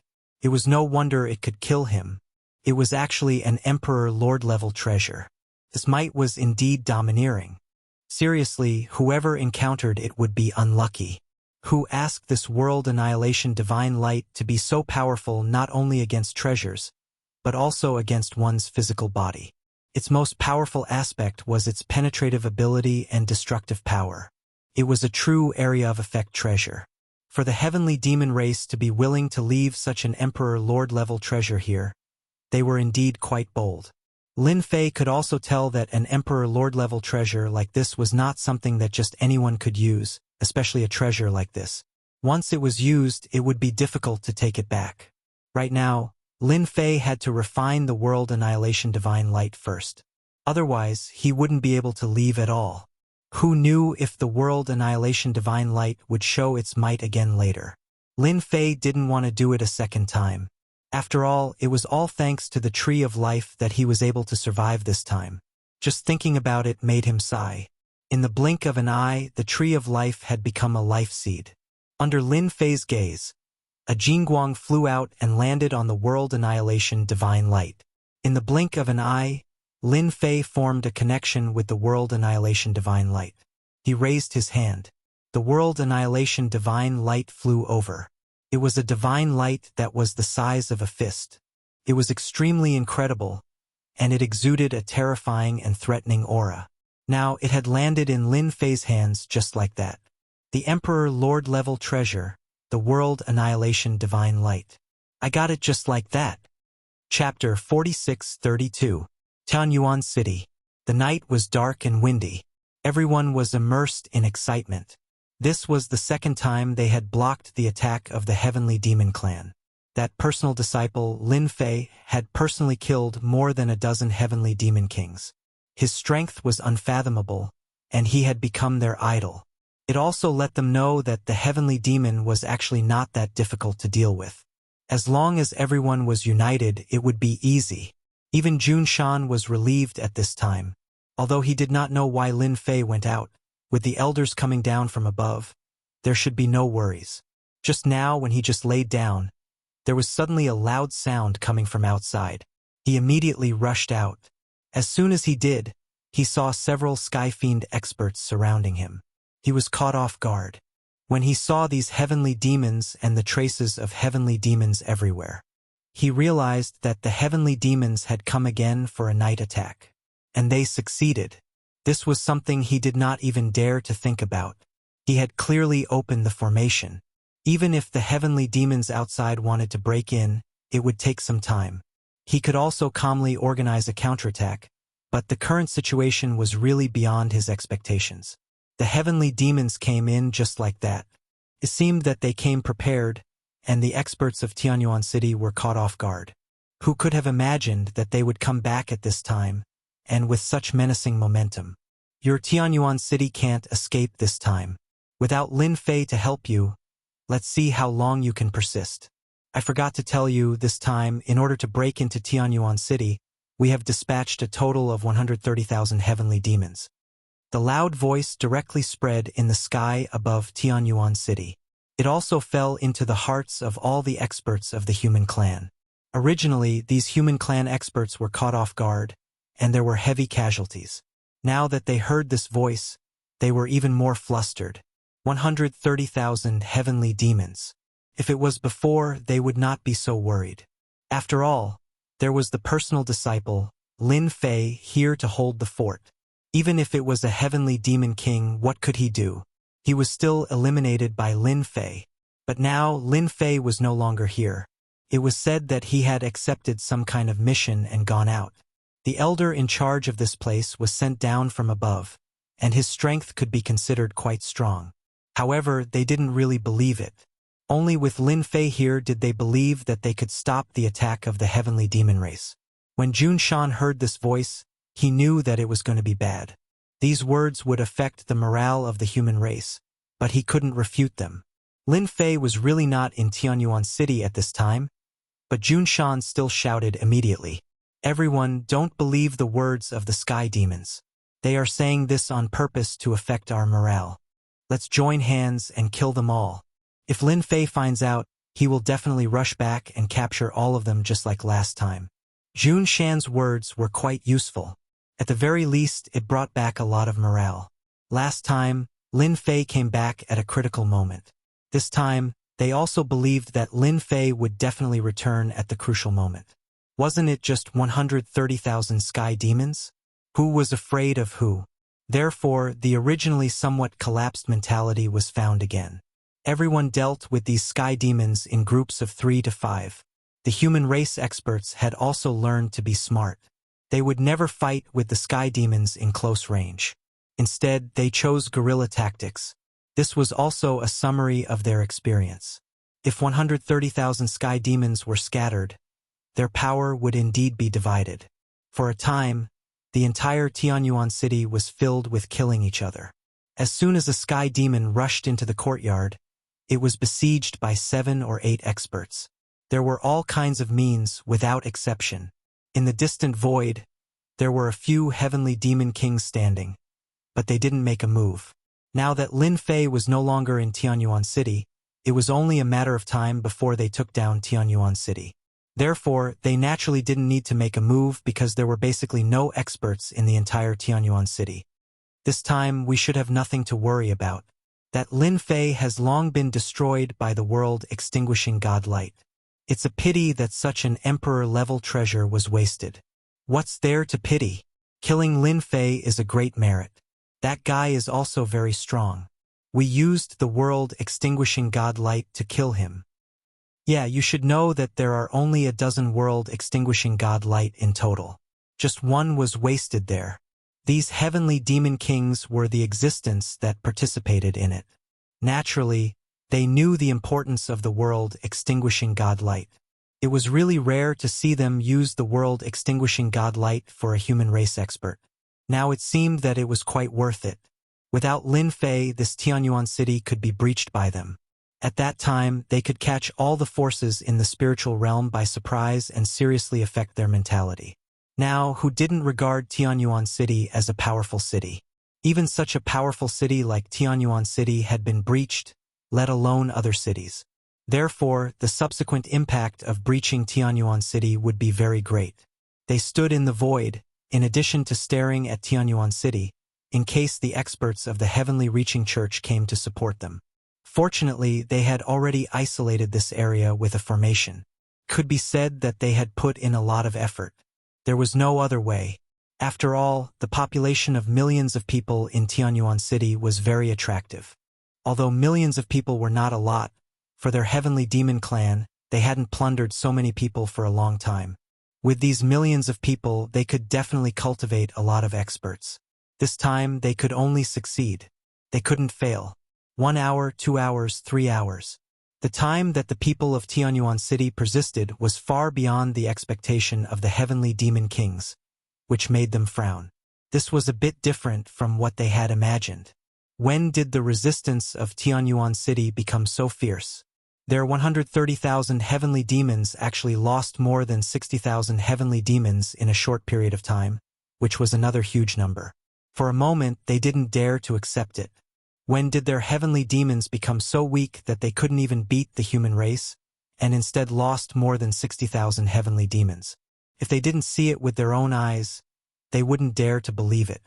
It was no wonder it could kill him. It was actually an Emperor Lord-level treasure. This might was indeed domineering. Seriously, whoever encountered it would be unlucky. Who asked this World Annihilation Divine Light to be so powerful not only against treasures, but also against one's physical body? Its most powerful aspect was its penetrative ability and destructive power. It was a true area of effect treasure. For the heavenly demon race to be willing to leave such an Emperor Lord-level treasure here, they were indeed quite bold. Lin Fei could also tell that an Emperor Lord-level treasure like this was not something that just anyone could use, especially a treasure like this. Once it was used, it would be difficult to take it back. Right now, Lin Fei had to refine the World Annihilation Divine Light first. Otherwise, he wouldn't be able to leave at all. Who knew if the World Annihilation Divine Light would show its might again later? Lin Fei didn't want to do it a second time. After all, it was all thanks to the Tree of Life that he was able to survive this time. Just thinking about it made him sigh. In the blink of an eye, the Tree of Life had become a life seed. Under Lin Fei's gaze, a Jingguang flew out and landed on the World Annihilation Divine Light. In the blink of an eye, Lin Fei formed a connection with the World Annihilation Divine Light. He raised his hand. The World Annihilation Divine Light flew over. It was a divine light that was the size of a fist. It was extremely incredible, and it exuded a terrifying and threatening aura. Now it had landed in Lin Fei's hands just like that. The Emperor Lord-level treasure, the World Annihilation Divine Light. I got it just like that. Chapter 46-32. Tianyuan City. The night was dark and windy. Everyone was immersed in excitement. This was the second time they had blocked the attack of the Heavenly Demon Clan. That personal disciple, Lin Fei, had personally killed more than a dozen Heavenly Demon Kings. His strength was unfathomable, and he had become their idol. It also let them know that the Heavenly Demon was actually not that difficult to deal with. As long as everyone was united, it would be easy. Even Jun Shan was relieved at this time. Although he did not know why Lin Fei went out, with the elders coming down from above, There should be no worries. Just now, when he just laid down, there was suddenly a loud sound coming from outside. He immediately rushed out. As soon as he did, he saw several Sky Fiend experts surrounding him. He was caught off guard when he saw these heavenly demons and the traces of heavenly demons everywhere. He realized that the heavenly demons had come again for a night attack. And they succeeded. This was something he did not even dare to think about. He had clearly opened the formation. Even if the heavenly demons outside wanted to break in, it would take some time. He could also calmly organize a counterattack, but the current situation was really beyond his expectations. The heavenly demons came in just like that. It seemed that they came prepared, and the experts of Tianyuan City were caught off guard. Who could have imagined that they would come back at this time, and with such menacing momentum? Your Tianyuan City can't escape this time. Without Lin Fei to help you, let's see how long you can persist. I forgot to tell you, this time, in order to break into Tianyuan City, we have dispatched a total of 130,000 heavenly demons. The loud voice directly spread in the sky above Tianyuan City. It also fell into the hearts of all the experts of the human clan. Originally, these human clan experts were caught off guard, and there were heavy casualties. Now that they heard this voice, they were even more flustered. 130,000 heavenly demons. If it was before, they would not be so worried. After all, there was the personal disciple, Lin Fei, here to hold the fort. Even if it was a heavenly demon king, what could he do? He was still eliminated by Lin Fei. But now, Lin Fei was no longer here. It was said that he had accepted some kind of mission and gone out. The elder in charge of this place was sent down from above, and his strength could be considered quite strong. However, they didn't really believe it. Only with Lin Fei here did they believe that they could stop the attack of the heavenly demon race. When Jun Shan heard this voice, he knew that it was going to be bad. These words would affect the morale of the human race, but he couldn't refute them. Lin Fei was really not in Tianyuan City at this time, but Jun Shan still shouted immediately, "Everyone, don't believe the words of the sky demons. They are saying this on purpose to affect our morale. Let's join hands and kill them all." If Lin Fei finds out, he will definitely rush back and capture all of them just like last time. Jun Shan's words were quite useful. At the very least, it brought back a lot of morale. Last time, Lin Fei came back at a critical moment. This time, they also believed that Lin Fei would definitely return at the crucial moment. Wasn't it just 130,000 sky demons? Who was afraid of who? Therefore, the originally somewhat collapsed mentality was found again. Everyone dealt with these sky demons in groups of 3 to 5. The human race experts had also learned to be smart. They would never fight with the sky demons in close range. Instead, they chose guerrilla tactics. This was also a summary of their experience. If 130,000 sky demons were scattered, their power would indeed be divided. For a time, the entire Tianyuan City was filled with killing each other. As soon as a sky demon rushed into the courtyard, it was besieged by 7 or 8 experts. There were all kinds of means, without exception. In the distant void, there were a few heavenly demon kings standing, but they didn't make a move. Now that Lin Fei was no longer in Tianyuan City, it was only a matter of time before they took down Tianyuan City. Therefore, they naturally didn't need to make a move because there were basically no experts in the entire Tianyuan City. This time, we should have nothing to worry about. That Lin Fei has long been destroyed by the world-extinguishing godlight. It's a pity that such an emperor-level treasure was wasted. What's there to pity? Killing Lin Fei is a great merit. That guy is also very strong. We used the world-extinguishing godlight to kill him. Yeah, you should know that there are only a dozen world-extinguishing godlight in total. Just one was wasted there. These heavenly demon kings were the existence that participated in it. Naturally, they knew the importance of the world-extinguishing godlight. It was really rare to see them use the world-extinguishing godlight for a human race expert. Now it seemed that it was quite worth it. Without Lin Fei, this Tianyuan City could be breached by them. At that time, they could catch all the forces in the spiritual realm by surprise and seriously affect their mentality. Now, who didn't regard Tianyuan City as a powerful city? Even such a powerful city like Tianyuan City had been breached, let alone other cities. Therefore, the subsequent impact of breaching Tianyuan City would be very great. They stood in the void, in addition to staring at Tianyuan City, in case the experts of the Heavenly Reaching Church came to support them. Fortunately, they had already isolated this area with a formation. Could be said that they had put in a lot of effort. There was no other way. After all, the population of millions of people in Tianyuan City was very attractive. Although millions of people were not a lot, for their heavenly demon clan, they hadn't plundered so many people for a long time. With these millions of people, they could definitely cultivate a lot of experts. This time, they could only succeed. They couldn't fail. 1 hour, 2 hours, 3 hours. The time that the people of Tianyuan City persisted was far beyond the expectation of the heavenly demon kings, which made them frown. This was a bit different from what they had imagined. When did the resistance of Tianyuan City become so fierce? Their 130,000 heavenly demons actually lost more than 60,000 heavenly demons in a short period of time, which was another huge number. For a moment, they didn't dare to accept it. When did their heavenly demons become so weak that they couldn't even beat the human race, and instead lost more than 60,000 heavenly demons? If they didn't see it with their own eyes, they wouldn't dare to believe it.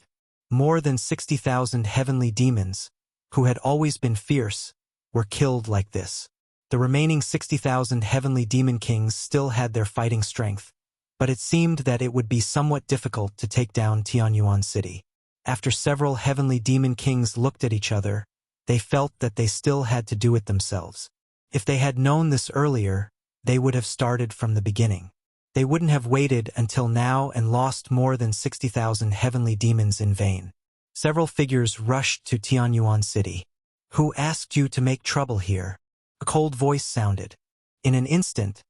More than 60,000 heavenly demons, who had always been fierce, were killed like this. The remaining 60,000 heavenly demon kings still had their fighting strength, but it seemed that it would be somewhat difficult to take down Tianyuan City. After several heavenly demon kings looked at each other, they felt that they still had to do it themselves. If they had known this earlier, they would have started from the beginning. They wouldn't have waited until now and lost more than 60,000 heavenly demons in vain. Several figures rushed to Tianyuan City. "Who asked you to make trouble here?" A cold voice sounded. In an instant,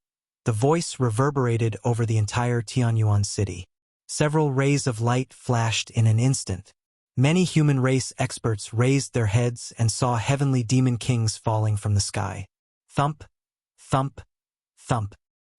the voice reverberated over the entire Tianyuan City. Several rays of light flashed in an instant. Many human race experts raised their heads and saw heavenly demon kings falling from the sky. Thump, thump, thump.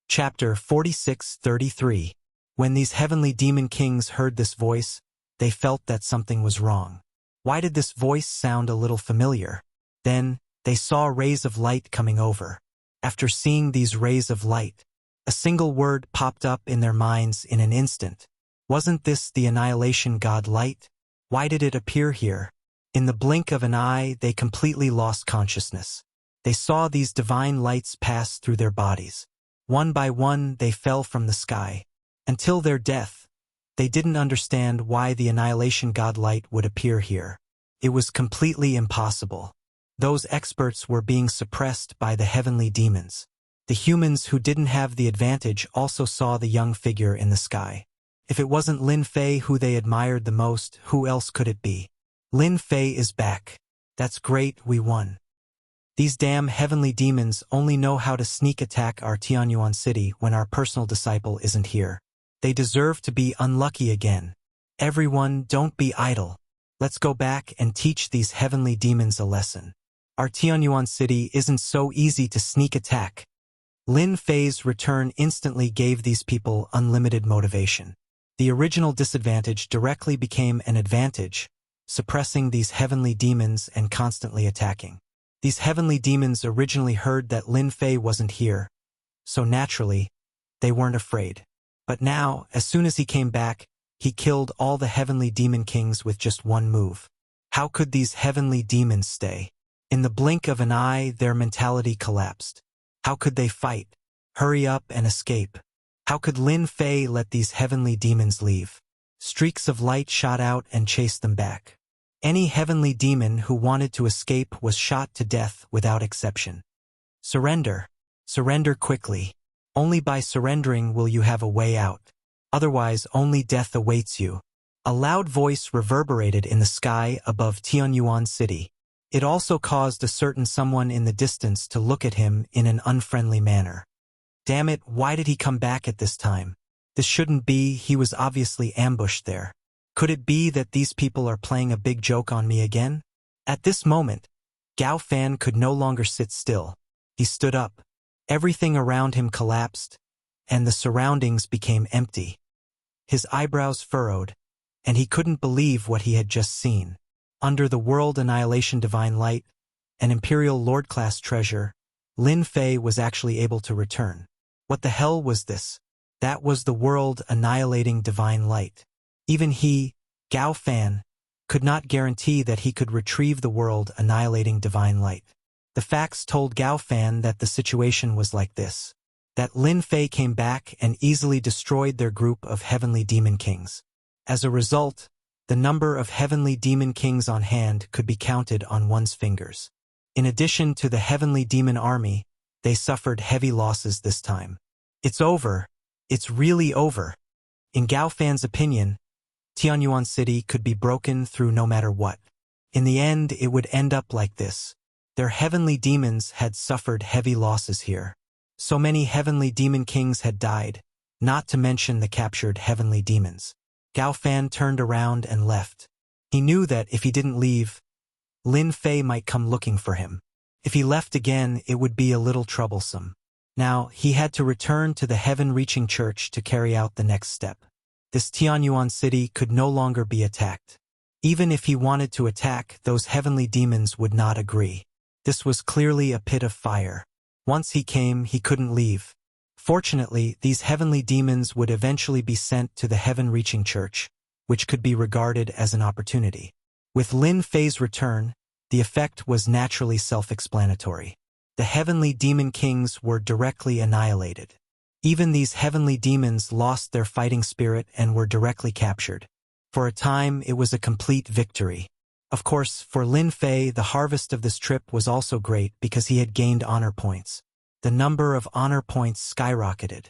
Chapter 46:33. When these heavenly demon kings heard this voice, they felt that something was wrong. Why did this voice sound a little familiar? Then, they saw rays of light coming over. After seeing these rays of light, a single word popped up in their minds in an instant. Wasn't this the annihilation god light? Why did it appear here? In the blink of an eye, they completely lost consciousness. They saw these divine lights pass through their bodies. One by one, they fell from the sky. Until their death, they didn't understand why the annihilation god light would appear here. It was completely impossible. Those experts were being suppressed by the heavenly demons. The humans who didn't have the advantage also saw the young figure in the sky. If it wasn't Lin Fei who they admired the most, who else could it be? Lin Fei is back. That's great, we won. These damn heavenly demons only know how to sneak attack our Tianyuan City when our personal disciple isn't here. They deserve to be unlucky again. Everyone, don't be idle. Let's go back and teach these heavenly demons a lesson. Our Tianyuan City isn't so easy to sneak attack. Lin Fei's return instantly gave these people unlimited motivation. The original disadvantage directly became an advantage, suppressing these heavenly demons and constantly attacking. These heavenly demons originally heard that Lin Fei wasn't here, so naturally, they weren't afraid. But now, as soon as he came back, he killed all the heavenly demon kings with just one move. How could these heavenly demons stay? In the blink of an eye, their mentality collapsed. How could they fight, hurry up and escape? How could Lin Fei let these heavenly demons leave? Streaks of light shot out and chased them back. Any heavenly demon who wanted to escape was shot to death without exception. Surrender. Surrender quickly. Only by surrendering will you have a way out. Otherwise, only death awaits you. A loud voice reverberated in the sky above Tianyuan City. It also caused a certain someone in the distance to look at him in an unfriendly manner. Damn it, why did he come back at this time? This shouldn't be, he was obviously ambushed there. Could it be that these people are playing a big joke on me again? At this moment, Gao Fan could no longer sit still. He stood up. Everything around him collapsed, and the surroundings became empty. His eyebrows furrowed, and he couldn't believe what he had just seen. Under the world annihilation divine light, an Imperial Lord-class treasure, Lin Fei was actually able to return. What the hell was this? That was the world-annihilating divine light. Even he, Gao Fan, could not guarantee that he could retrieve the world-annihilating divine light. The facts told Gao Fan that the situation was like this: that Lin Fei came back and easily destroyed their group of heavenly demon kings. As a result, the number of heavenly demon kings on hand could be counted on one's fingers. In addition to the heavenly demon army, they suffered heavy losses this time. It's over. It's really over. In Gao Fan's opinion, Tianyuan City could be broken through no matter what. In the end, it would end up like this. Their heavenly demons had suffered heavy losses here. So many heavenly demon kings had died, not to mention the captured heavenly demons. Gao Fan turned around and left. He knew that if he didn't leave, Lin Fei might come looking for him. If he left again, it would be a little troublesome. Now, he had to return to the heaven-reaching church to carry out the next step. This Tianyuan city could no longer be attacked. Even if he wanted to attack, those heavenly demons would not agree. This was clearly a pit of fire. Once he came, he couldn't leave. Fortunately, these heavenly demons would eventually be sent to the heaven-reaching church, which could be regarded as an opportunity. With Lin Fei's return, the effect was naturally self-explanatory. The heavenly demon kings were directly annihilated. Even these heavenly demons lost their fighting spirit and were directly captured. For a time, it was a complete victory. Of course, for Lin Fei, the harvest of this trip was also great because he had gained honor points. The number of honor points skyrocketed.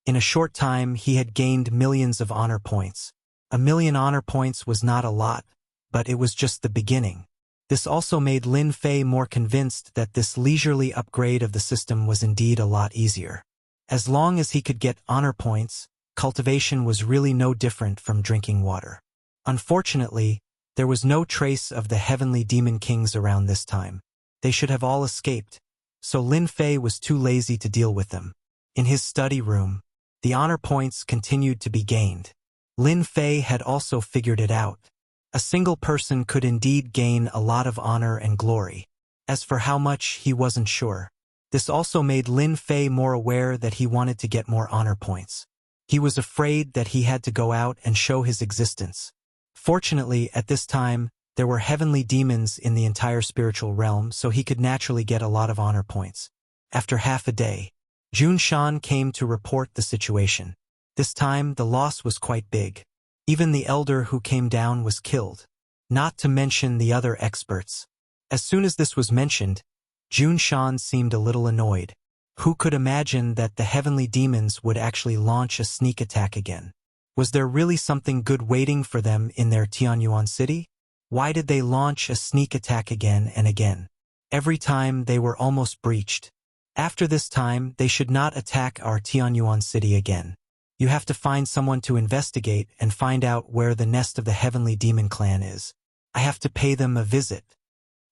In a short time, he had gained millions of honor points. 1,000,000 honor points was not a lot, but it was just the beginning. This also made Lin Fei more convinced that this leisurely upgrade of the system was indeed a lot easier. As long as he could get honor points, cultivation was really no different from drinking water. Unfortunately, there was no trace of the heavenly demon kings around this time. They should have all escaped, so Lin Fei was too lazy to deal with them. In his study room, the honor points continued to be gained. Lin Fei had also figured it out. A single person could indeed gain a lot of honor and glory. As for how much, he wasn't sure. This also made Lin Fei more aware that he wanted to get more honor points. He was afraid that he had to go out and show his existence. Fortunately, at this time, there were heavenly demons in the entire spiritual realm, so he could naturally get a lot of honor points. After half a day, Jun Shan came to report the situation. This time, the loss was quite big. Even the elder who came down was killed, not to mention the other experts. As soon as this was mentioned, Jun Shan seemed a little annoyed. Who could imagine that the heavenly demons would actually launch a sneak attack again? Was there really something good waiting for them in their Tianyuan city? Why did they launch a sneak attack again and again? Every time they were almost breached. After this time, they should not attack our Tianyuan city again. You have to find someone to investigate and find out where the nest of the heavenly demon clan is. I have to pay them a visit.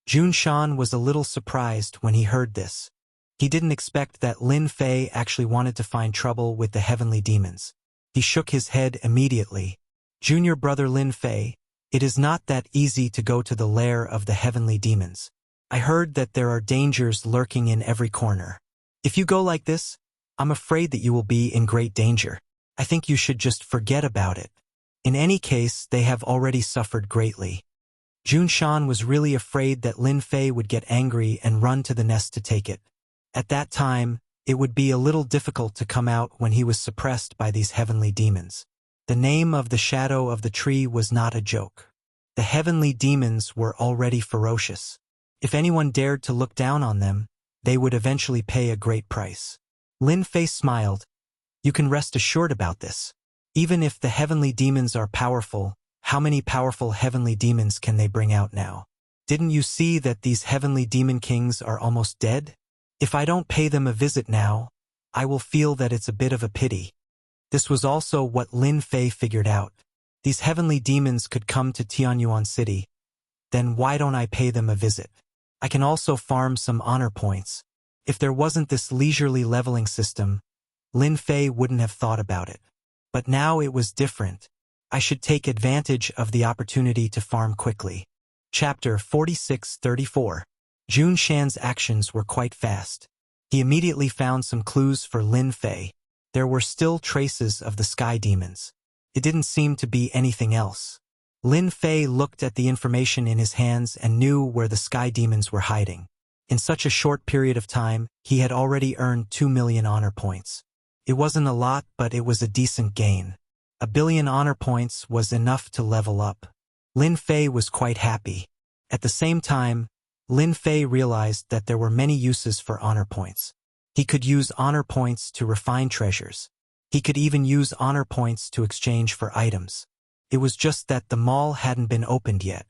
Jun Shan was a little surprised when he heard this. He didn't expect that Lin Fei actually wanted to find trouble with the heavenly demons. He shook his head immediately. Junior brother Lin Fei, it is not that easy to go to the lair of the heavenly demons. I heard that there are dangers lurking in every corner. If you go like this, I'm afraid that you will be in great danger. I think you should just forget about it. In any case, they have already suffered greatly. Jun Shan was really afraid that Lin Fei would get angry and run to the nest to take it. At that time, it would be a little difficult to come out when he was suppressed by these heavenly demons. The name of the shadow of the tree was not a joke. The heavenly demons were already ferocious. If anyone dared to look down on them, they would eventually pay a great price. Lin Fei smiled. You can rest assured about this. Even if the heavenly demons are powerful, how many powerful heavenly demons can they bring out now? Didn't you see that these heavenly demon kings are almost dead? If I don't pay them a visit now, I will feel that it's a bit of a pity. This was also what Lin Fei figured out. These heavenly demons could come to Tianyuan City. Then why don't I pay them a visit? I can also farm some honor points. If there wasn't this leisurely leveling system, Lin Fei wouldn't have thought about it. But now it was different. I should take advantage of the opportunity to farm quickly. Chapter 46-34. Jun Shan's actions were quite fast. He immediately found some clues for Lin Fei. There were still traces of the sky demons. It didn't seem to be anything else. Lin Fei looked at the information in his hands and knew where the sky demons were hiding. In such a short period of time, he had already earned 2 million honor points. It wasn't a lot, but it was a decent gain. 1 billion honor points was enough to level up. Lin Fei was quite happy. At the same time, Lin Fei realized that there were many uses for honor points. He could use honor points to refine treasures. He could even use honor points to exchange for items. It was just that the mall hadn't been opened yet.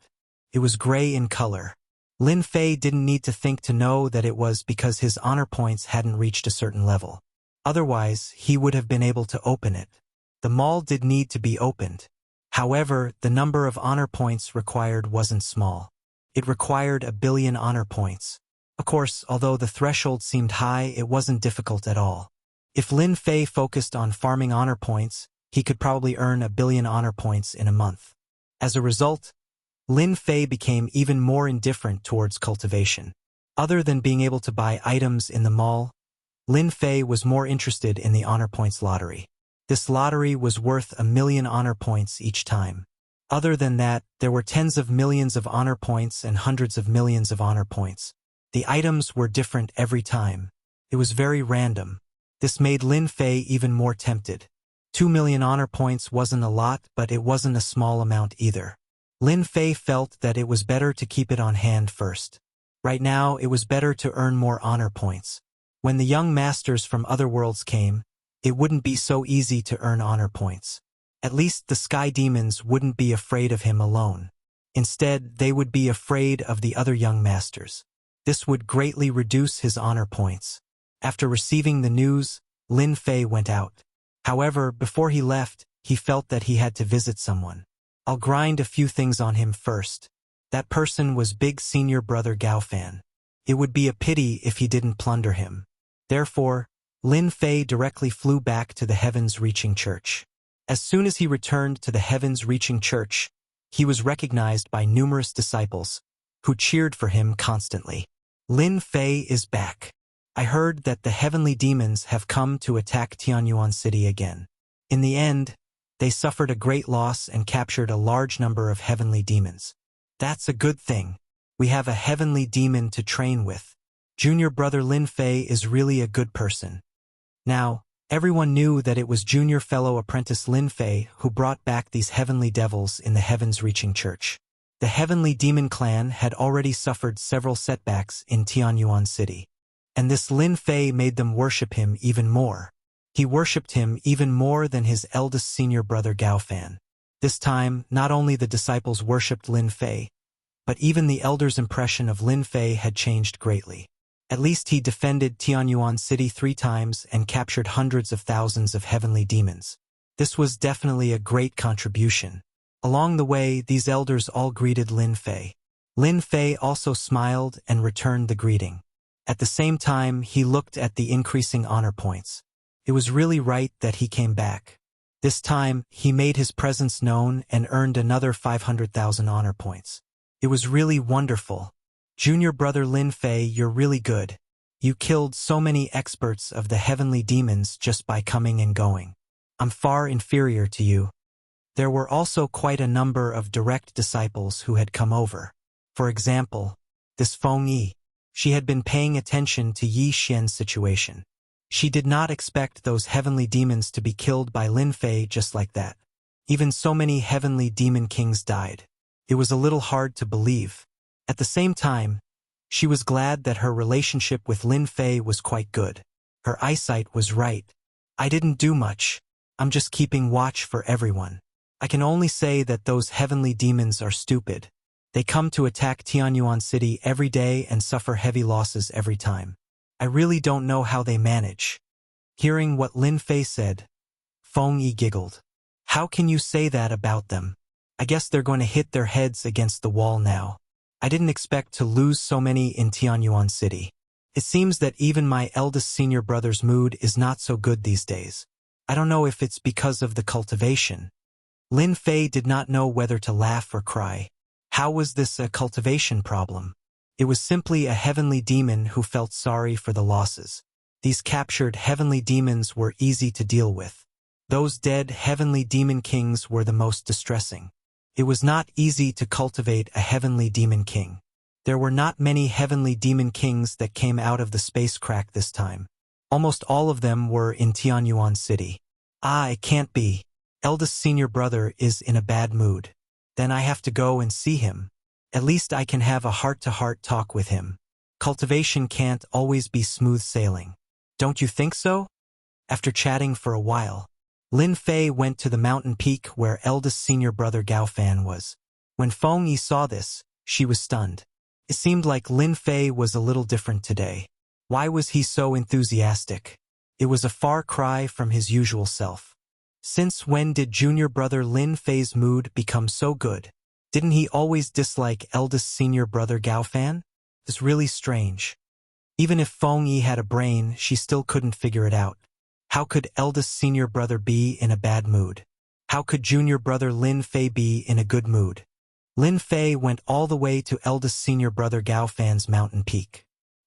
It was gray in color. Lin Fei didn't need to think to know that it was because his honor points hadn't reached a certain level. Otherwise, he would have been able to open it. The mall did need to be opened. However, the number of honor points required wasn't small. It required 1 billion honor points. Of course, although the threshold seemed high, it wasn't difficult at all. If Lin Fei focused on farming honor points, he could probably earn 1 billion honor points in a month. As a result, Lin Fei became even more indifferent towards cultivation. Other than being able to buy items in the mall, Lin Fei was more interested in the honor points lottery. This lottery was worth 1 million honor points each time. Other than that, there were tens of millions of honor points and hundreds of millions of honor points. The items were different every time. It was very random. This made Lin Fei even more tempted. 2 million honor points wasn't a lot, but it wasn't a small amount either. Lin Fei felt that it was better to keep it on hand first. Right now, it was better to earn more honor points. When the young masters from other worlds came, it wouldn't be so easy to earn honor points. At least the sky demons wouldn't be afraid of him alone. Instead, they would be afraid of the other young masters. This would greatly reduce his honor points. After receiving the news, Lin Fei went out. However, before he left, he felt that he had to visit someone. I'll grind a few things on him first. That person was big senior brother Gaofan. It would be a pity if he didn't plunder him. Therefore, Lin Fei directly flew back to the heavens-reaching church. As soon as he returned to the heavens-reaching church, he was recognized by numerous disciples, who cheered for him constantly. Lin Fei is back. I heard that the heavenly demons have come to attack Tianyuan City again. In the end, they suffered a great loss and captured a large number of heavenly demons. That's a good thing. We have a heavenly demon to train with. Junior brother Lin Fei is really a good person. Now, everyone knew that it was junior fellow apprentice Lin Fei who brought back these heavenly devils in the heavens-reaching church. The heavenly demon clan had already suffered several setbacks in Tianyuan City. And this Lin Fei made them worship him even more. He worshipped him even more than his eldest senior brother Gaofan. This time, not only the disciples worshipped Lin Fei, but even the elders' impression of Lin Fei had changed greatly. At least he defended Tianyuan City 3 times and captured hundreds of thousands of heavenly demons. This was definitely a great contribution. Along the way, these elders all greeted Lin Fei. Lin Fei also smiled and returned the greeting. At the same time, he looked at the increasing honor points. It was really right that he came back. This time, he made his presence known and earned another 500,000 honor points. It was really wonderful. Junior brother Lin Fei, you're really good. You killed so many experts of the heavenly demons just by coming and going. I'm far inferior to you. There were also quite a number of direct disciples who had come over. For example, this Feng Yi. She had been paying attention to Yi Xian's situation. She did not expect those heavenly demons to be killed by Lin Fei just like that. Even so many heavenly demon kings died. It was a little hard to believe. At the same time, she was glad that her relationship with Lin Fei was quite good. Her eyesight was right. I didn't do much. I'm just keeping watch for everyone. I can only say that those heavenly demons are stupid. They come to attack Tianyuan City every day and suffer heavy losses every time. I really don't know how they manage. Hearing what Lin Fei said, Feng Yi giggled. How can you say that about them? I guess they're going to hit their heads against the wall now. I didn't expect to lose so many in Tianyuan City. It seems that even my eldest senior brother's mood is not so good these days. I don't know if it's because of the cultivation. Lin Fei did not know whether to laugh or cry. How was this a cultivation problem? It was simply a heavenly demon who felt sorry for the losses. These captured heavenly demons were easy to deal with. Those dead heavenly demon kings were the most distressing. It was not easy to cultivate a heavenly demon king. There were not many heavenly demon kings that came out of the space crack this time. Almost all of them were in Tianyuan City. Ah, it can't be. Eldest senior brother is in a bad mood. Then I have to go and see him. At least I can have a heart-to-heart talk with him. Cultivation can't always be smooth sailing. Don't you think so? After chatting for a while, Lin Fei went to the mountain peak where eldest senior brother Gao Fan was. When Feng Yi saw this, she was stunned. It seemed like Lin Fei was a little different today. Why was he so enthusiastic? It was a far cry from his usual self. Since when did junior brother Lin Fei's mood become so good? Didn't he always dislike eldest senior brother Gao Fan? It's really strange. Even if Feng Yi had a brain, she still couldn't figure it out. How could eldest senior brother be in a bad mood? How could junior brother Lin Fei be in a good mood? Lin Fei went all the way to eldest senior brother Gao Fan's mountain peak.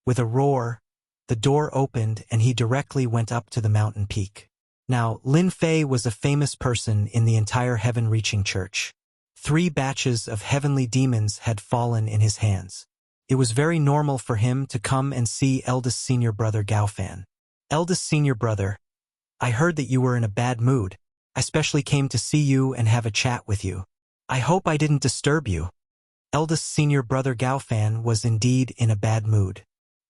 With a roar, the door opened and he directly went up to the mountain peak. Now, Lin Fei was a famous person in the entire heaven-reaching church. 3 batches of heavenly demons had fallen in his hands. It was very normal for him to come and see eldest senior brother Gao Fan. Eldest senior brother, I heard that you were in a bad mood. I specially came to see you and have a chat with you. I hope I didn't disturb you. Eldest senior brother Gao Fan was indeed in a bad mood.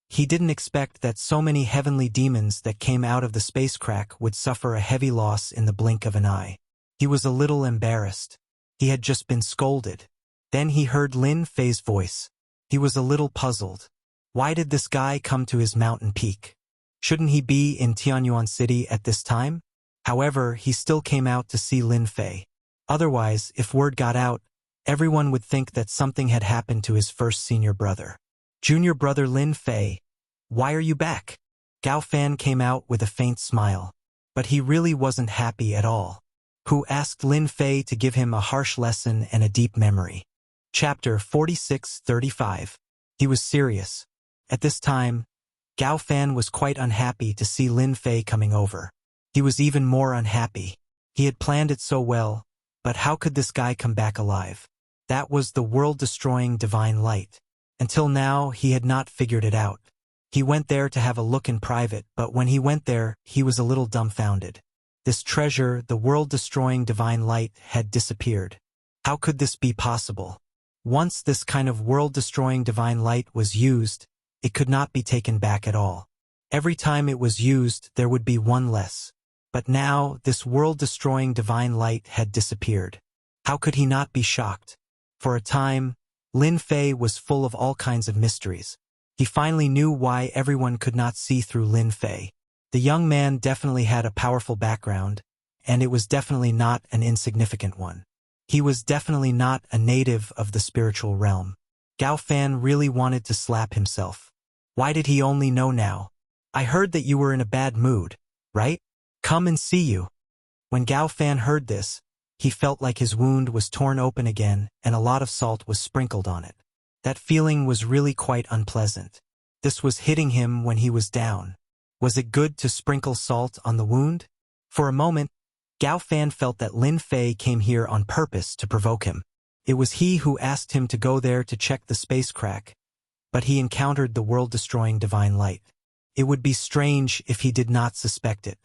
He didn't expect that so many heavenly demons that came out of the space crack would suffer a heavy loss in the blink of an eye. He was a little embarrassed. He had just been scolded. Then he heard Lin Fei's voice. He was a little puzzled. Why did this guy come to his mountain peak? Shouldn't he be in Tianyuan City at this time? However, he still came out to see Lin Fei. Otherwise, if word got out, everyone would think that something had happened to his first senior brother. Junior brother Lin Fei, why are you back? Gao Fan came out with a faint smile. But he really wasn't happy at all. Who asked Lin Fei to give him a harsh lesson and a deep memory. Chapter 46-35. He was serious. At this time, Gao Fan was quite unhappy to see Lin Fei coming over. He was even more unhappy. He had planned it so well, but how could this guy come back alive? That was the world-destroying divine light. Until now, he had not figured it out. He went there to have a look in private, but when he went there, he was a little dumbfounded. This treasure, the world-destroying divine light, had disappeared. How could this be possible? Once this kind of world-destroying divine light was used, it could not be taken back at all. Every time it was used, there would be one less. But now, this world-destroying divine light had disappeared. How could he not be shocked? For a time, Lin Fei was full of all kinds of mysteries. He finally knew why everyone could not see through Lin Fei. The young man definitely had a powerful background, and it was definitely not an insignificant one. He was definitely not a native of the spiritual realm. Gao Fan really wanted to slap himself. Why did he only know now? I heard that you were in a bad mood, right? Come and see you. When Gao Fan heard this, he felt like his wound was torn open again and a lot of salt was sprinkled on it. That feeling was really quite unpleasant. This was hitting him when he was down. Was it good to sprinkle salt on the wound? For a moment, Gao Fan felt that Lin Fei came here on purpose to provoke him. It was he who asked him to go there to check the space crack, but he encountered the world-destroying divine light. It would be strange if he did not suspect it.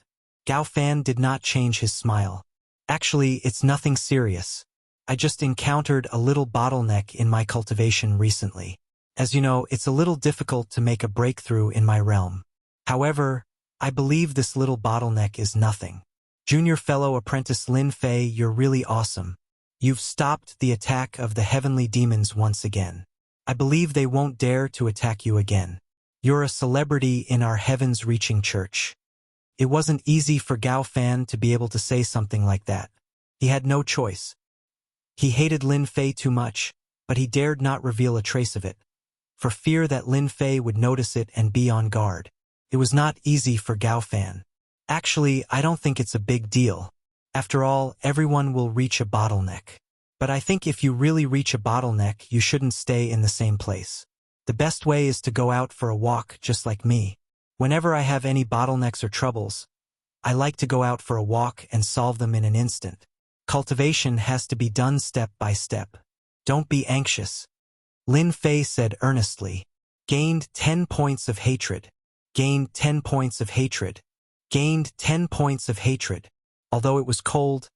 Gao Fan did not change his smile. Actually, it's nothing serious. I just encountered a little bottleneck in my cultivation recently. As you know, it's a little difficult to make a breakthrough in my realm. However, I believe this little bottleneck is nothing. Junior fellow apprentice Lin Fei, you're really awesome. You've stopped the attack of the heavenly demons once again. I believe they won't dare to attack you again. You're a celebrity in our heavens-reaching church. It wasn't easy for Gao Fan to be able to say something like that. He had no choice. He hated Lin Fei too much, but he dared not reveal a trace of it, for fear that Lin Fei would notice it and be on guard. It was not easy for Gao Fan. Actually, I don't think it's a big deal. After all, everyone will reach a bottleneck. But I think if you really reach a bottleneck, you shouldn't stay in the same place. The best way is to go out for a walk just like me. Whenever I have any bottlenecks or troubles, I like to go out for a walk and solve them in an instant. Cultivation has to be done step by step. Don't be anxious. Lin Fei said earnestly. Gained 10 points of hatred. Gained 10 points of hatred. Gained 10 points of hatred. Although it was cold,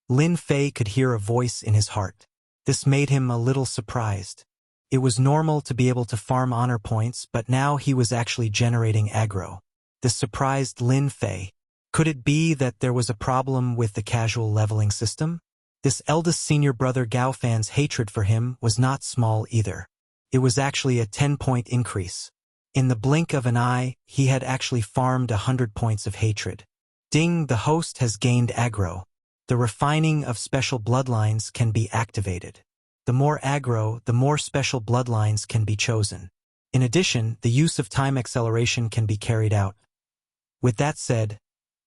Lin Fei could hear a voice in his heart. This made him a little surprised. It was normal to be able to farm honor points, but now he was actually generating aggro. This surprised Lin Fei. Could it be that there was a problem with the casual leveling system? This eldest senior brother Gao Fan's hatred for him was not small either. It was actually a 10-point increase. In the blink of an eye, he had actually farmed 100 points of hatred. Ding, the host has gained aggro. The refining of special bloodlines can be activated. The more aggro, the more special bloodlines can be chosen. In addition, the use of time acceleration can be carried out. With that said,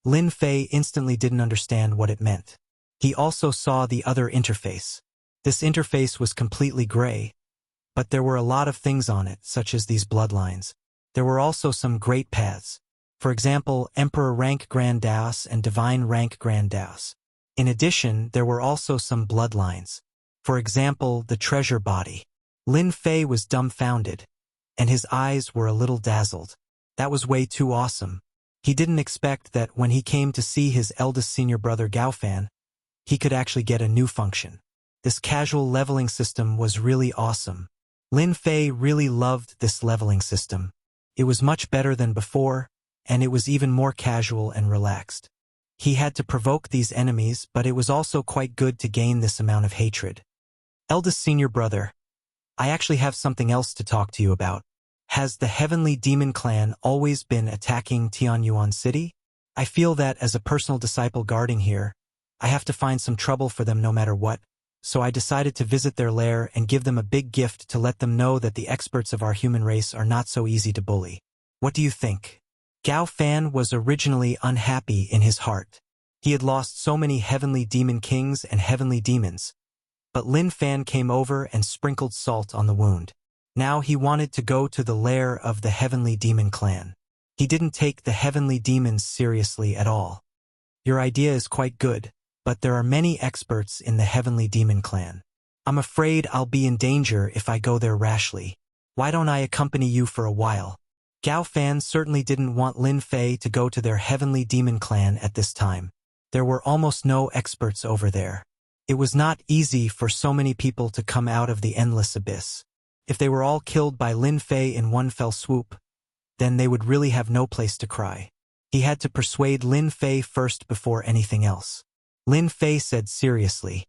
Lin Fei instantly didn't understand what it meant. He also saw the other interface. This interface was completely gray, but there were a lot of things on it, such as these bloodlines. There were also some great paths. For example, Emperor rank Grand Daos and Divine rank Grand Daos. In addition, there were also some bloodlines. For example, the treasure body. Lin Fei was dumbfounded, and his eyes were a little dazzled. That was way too awesome. He didn't expect that when he came to see his eldest senior brother Gao Fan, he could actually get a new function. This casual leveling system was really awesome. Lin Fei really loved this leveling system. It was much better than before, and it was even more casual and relaxed. He had to provoke these enemies, but it was also quite good to gain this amount of hatred. Eldest senior brother, I actually have something else to talk to you about. Has the Heavenly Demon Clan always been attacking Tianyuan City? I feel that as a personal disciple guarding here, I have to find some trouble for them no matter what, so I decided to visit their lair and give them a big gift to let them know that the experts of our human race are not so easy to bully. What do you think? Gao Fan was originally unhappy in his heart. He had lost so many heavenly demon kings and heavenly demons, but Lin Fan came over and sprinkled salt on the wound. Now he wanted to go to the lair of the Heavenly Demon Clan. He didn't take the heavenly demons seriously at all. Your idea is quite good, but there are many experts in the Heavenly Demon Clan. I'm afraid I'll be in danger if I go there rashly. Why don't I accompany you for a while? Gao Fan certainly didn't want Lin Fei to go to their Heavenly Demon Clan at this time. There were almost no experts over there. It was not easy for so many people to come out of the endless abyss. If they were all killed by Lin Fei in one fell swoop, then they would really have no place to cry. He had to persuade Lin Fei first before anything else. Lin Fei said seriously,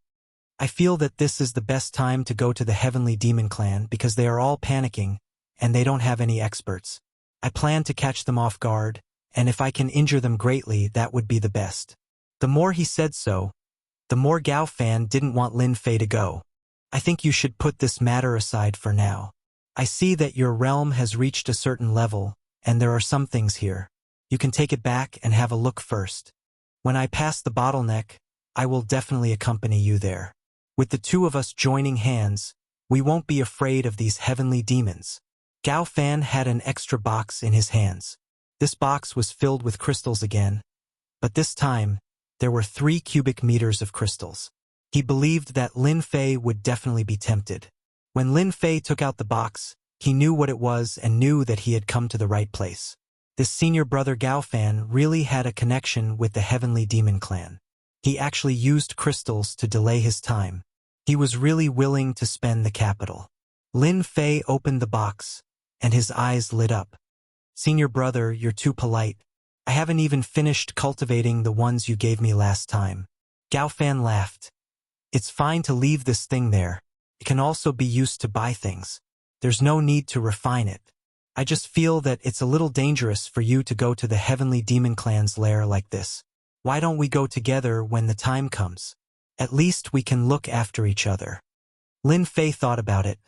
I feel that this is the best time to go to the Heavenly Demon Clan because they are all panicking and they don't have any experts. I plan to catch them off guard, and if I can injure them greatly, that would be the best. The more he said so, the more Gao Fan didn't want Lin Fei to go. I think you should put this matter aside for now. I see that your realm has reached a certain level, and there are some things here. You can take it back and have a look first. When I pass the bottleneck, I will definitely accompany you there. With the two of us joining hands, we won't be afraid of these heavenly demons. Gao Fan had an extra box in his hands. This box was filled with crystals again, but this time, there were 3 cubic meters of crystals. He believed that Lin Fei would definitely be tempted. When Lin Fei took out the box, he knew what it was and knew that he had come to the right place. This senior brother Gao Fan really had a connection with the Heavenly Demon Clan. He actually used crystals to delay his time. He was really willing to spend the capital. Lin Fei opened the box, and his eyes lit up. Senior brother, you're too polite. I haven't even finished cultivating the ones you gave me last time. Gao Fan laughed. It's fine to leave this thing there. It can also be used to buy things. There's no need to refine it. I just feel that it's a little dangerous for you to go to the Heavenly Demon Clan's lair like this. Why don't we go together when the time comes? At least we can look after each other. Lin Fei thought about it.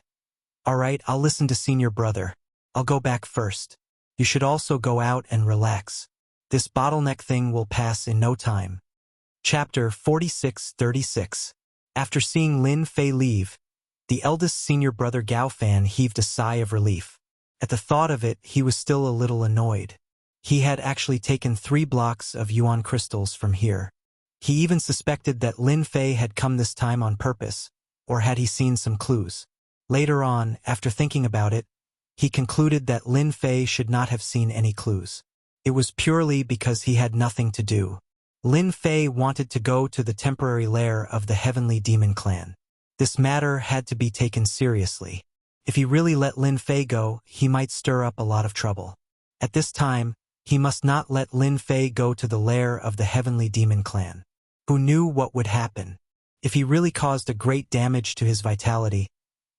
All right, I'll listen to senior brother. I'll go back first. You should also go out and relax. This bottleneck thing will pass in no time. Chapter 46-36. After seeing Lin Fei leave, The eldest senior brother Gao Fan heaved a sigh of relief. At the thought of it, he was still a little annoyed. He had actually taken 3 blocks of yuan crystals from here. He even suspected that Lin Fei had come this time on purpose, or had he seen some clues. Later on, after thinking about it, he concluded that Lin Fei should not have seen any clues. It was purely because he had nothing to do. Lin Fei wanted to go to the temporary lair of the Heavenly Demon Clan. This matter had to be taken seriously. If he really let Lin Fei go, he might stir up a lot of trouble. At this time, he must not let Lin Fei go to the lair of the Heavenly Demon Clan. Who knew what would happen? If he really caused a great damage to his vitality,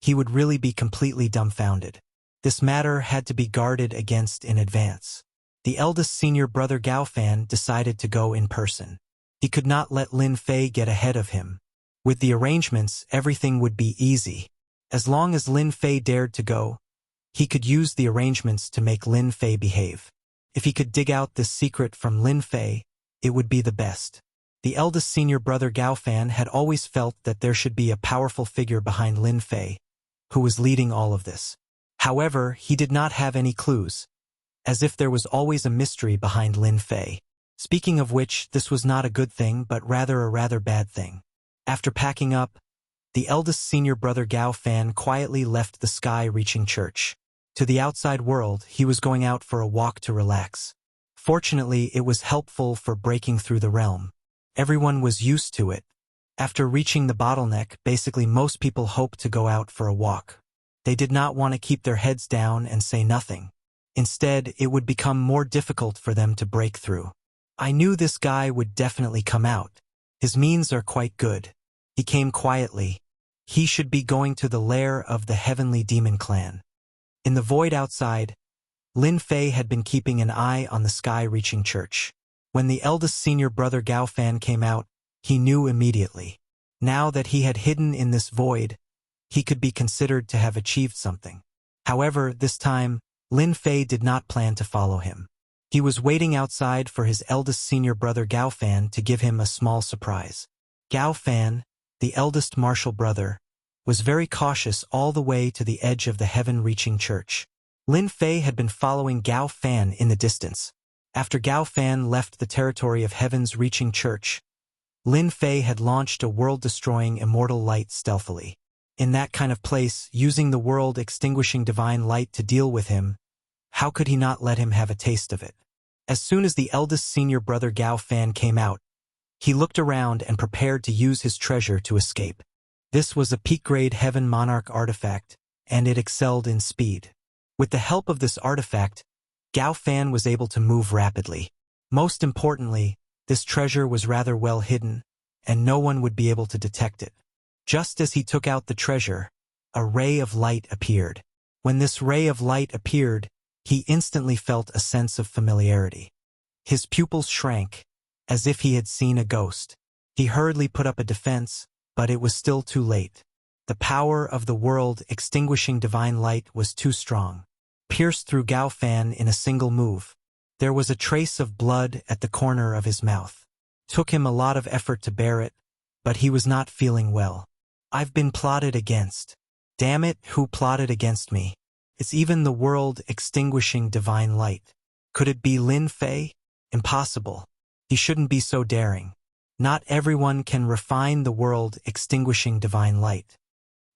he would really be completely dumbfounded. This matter had to be guarded against in advance. The eldest senior brother Gao Fan decided to go in person. He could not let Lin Fei get ahead of him. With the arrangements, everything would be easy. As long as Lin Fei dared to go, he could use the arrangements to make Lin Fei behave. If he could dig out this secret from Lin Fei, it would be the best. The eldest senior brother Gao Fan had always felt that there should be a powerful figure behind Lin Fei, who was leading all of this. However, he did not have any clues, as if there was always a mystery behind Lin Fei. Speaking of which, this was not a good thing, but rather a rather bad thing. After packing up, the eldest senior brother Gao Fan quietly left the sky-reaching church. To the outside world, he was going out for a walk to relax. Fortunately, it was helpful for breaking through the realm. Everyone was used to it. After reaching the bottleneck, basically most people hoped to go out for a walk. They did not want to keep their heads down and say nothing. Instead, it would become more difficult for them to break through. I knew this guy would definitely come out. His means are quite good. He came quietly. He should be going to the lair of the Heavenly Demon Clan. In the void outside, Lin Fei had been keeping an eye on the sky-reaching church. When the eldest senior brother Gao Fan came out, he knew immediately. Now that he had hidden in this void, he could be considered to have achieved something. However, this time, Lin Fei did not plan to follow him. He was waiting outside for his eldest senior brother Gao Fan to give him a small surprise. Gao Fan, the eldest martial brother, was very cautious all the way to the edge of the heaven-reaching church. Lin Fei had been following Gao Fan in the distance. After Gao Fan left the territory of Heaven's Reaching Church, Lin Fei had launched a world-destroying immortal light stealthily. In that kind of place, using the world-extinguishing divine light to deal with him, how could he not let him have a taste of it? As soon as the eldest senior brother Gao Fan came out, he looked around and prepared to use his treasure to escape. This was a peak-grade Heaven Monarch artifact, and it excelled in speed. With the help of this artifact, Gao Fan was able to move rapidly. Most importantly, this treasure was rather well hidden, and no one would be able to detect it. Just as he took out the treasure, a ray of light appeared. When this ray of light appeared, he instantly felt a sense of familiarity. His pupils shrank, as if he had seen a ghost. He hurriedly put up a defense, but it was still too late. The power of the world-extinguishing divine light was too strong. Pierced through Gao Fan in a single move. There was a trace of blood at the corner of his mouth. Took him a lot of effort to bear it, but he was not feeling well. I've been plotted against. Damn it, who plotted against me? It's even the world-extinguishing divine light. Could it be Lin Fei? Impossible. He shouldn't be so daring. Not everyone can refine the world-extinguishing divine light.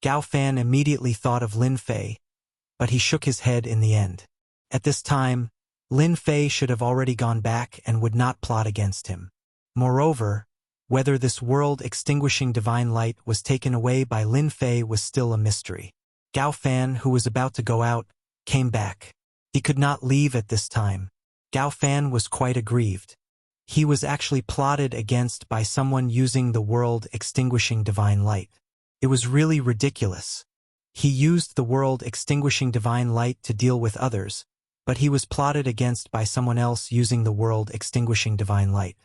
Gao Fan immediately thought of Lin Fei, but he shook his head in the end. At this time, Lin Fei should have already gone back and would not plot against him. Moreover, whether this world-extinguishing divine light was taken away by Lin Fei was still a mystery. Gao Fan, who was about to go out, came back. He could not leave at this time. Gao Fan was quite aggrieved. He was actually plotted against by someone using the world-extinguishing divine light. It was really ridiculous. He used the world-extinguishing divine light to deal with others, but he was plotted against by someone else using the world-extinguishing divine light.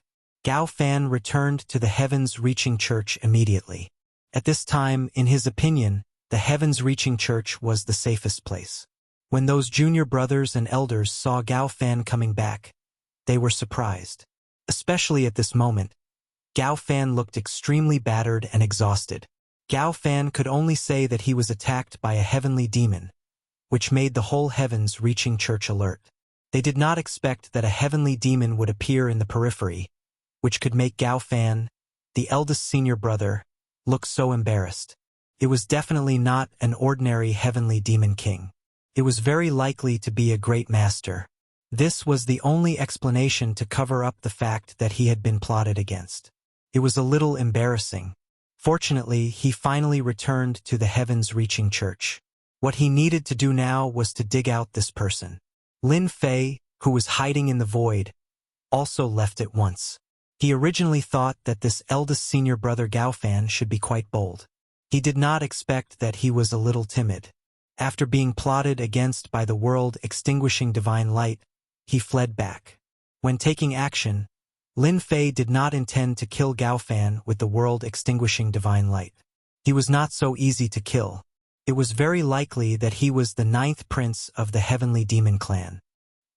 Gao Fan returned to the Heavens-Reaching Church immediately. At this time, in his opinion, the Heavens-Reaching Church was the safest place. When those junior brothers and elders saw Gao Fan coming back, they were surprised. Especially at this moment, Gao Fan looked extremely battered and exhausted. Gao Fan could only say that he was attacked by a heavenly demon, which made the whole heavens-reaching church alert. They did not expect that a heavenly demon would appear in the periphery, which could make Gao Fan, the eldest senior brother, look so embarrassed. It was definitely not an ordinary heavenly demon king. It was very likely to be a great master. This was the only explanation to cover up the fact that he had been plotted against. It was a little embarrassing. Fortunately, he finally returned to the heavens-reaching church. What he needed to do now was to dig out this person. Lin Fei, who was hiding in the void, also left at once. He originally thought that this eldest senior brother Gao Fan should be quite bold. He did not expect that he was a little timid. After being plotted against by the world-extinguishing divine light, he fled back. When taking action, Lin Fei did not intend to kill Gao Fan with the world-extinguishing divine light. He was not so easy to kill. It was very likely that he was the 9th prince of the heavenly demon clan.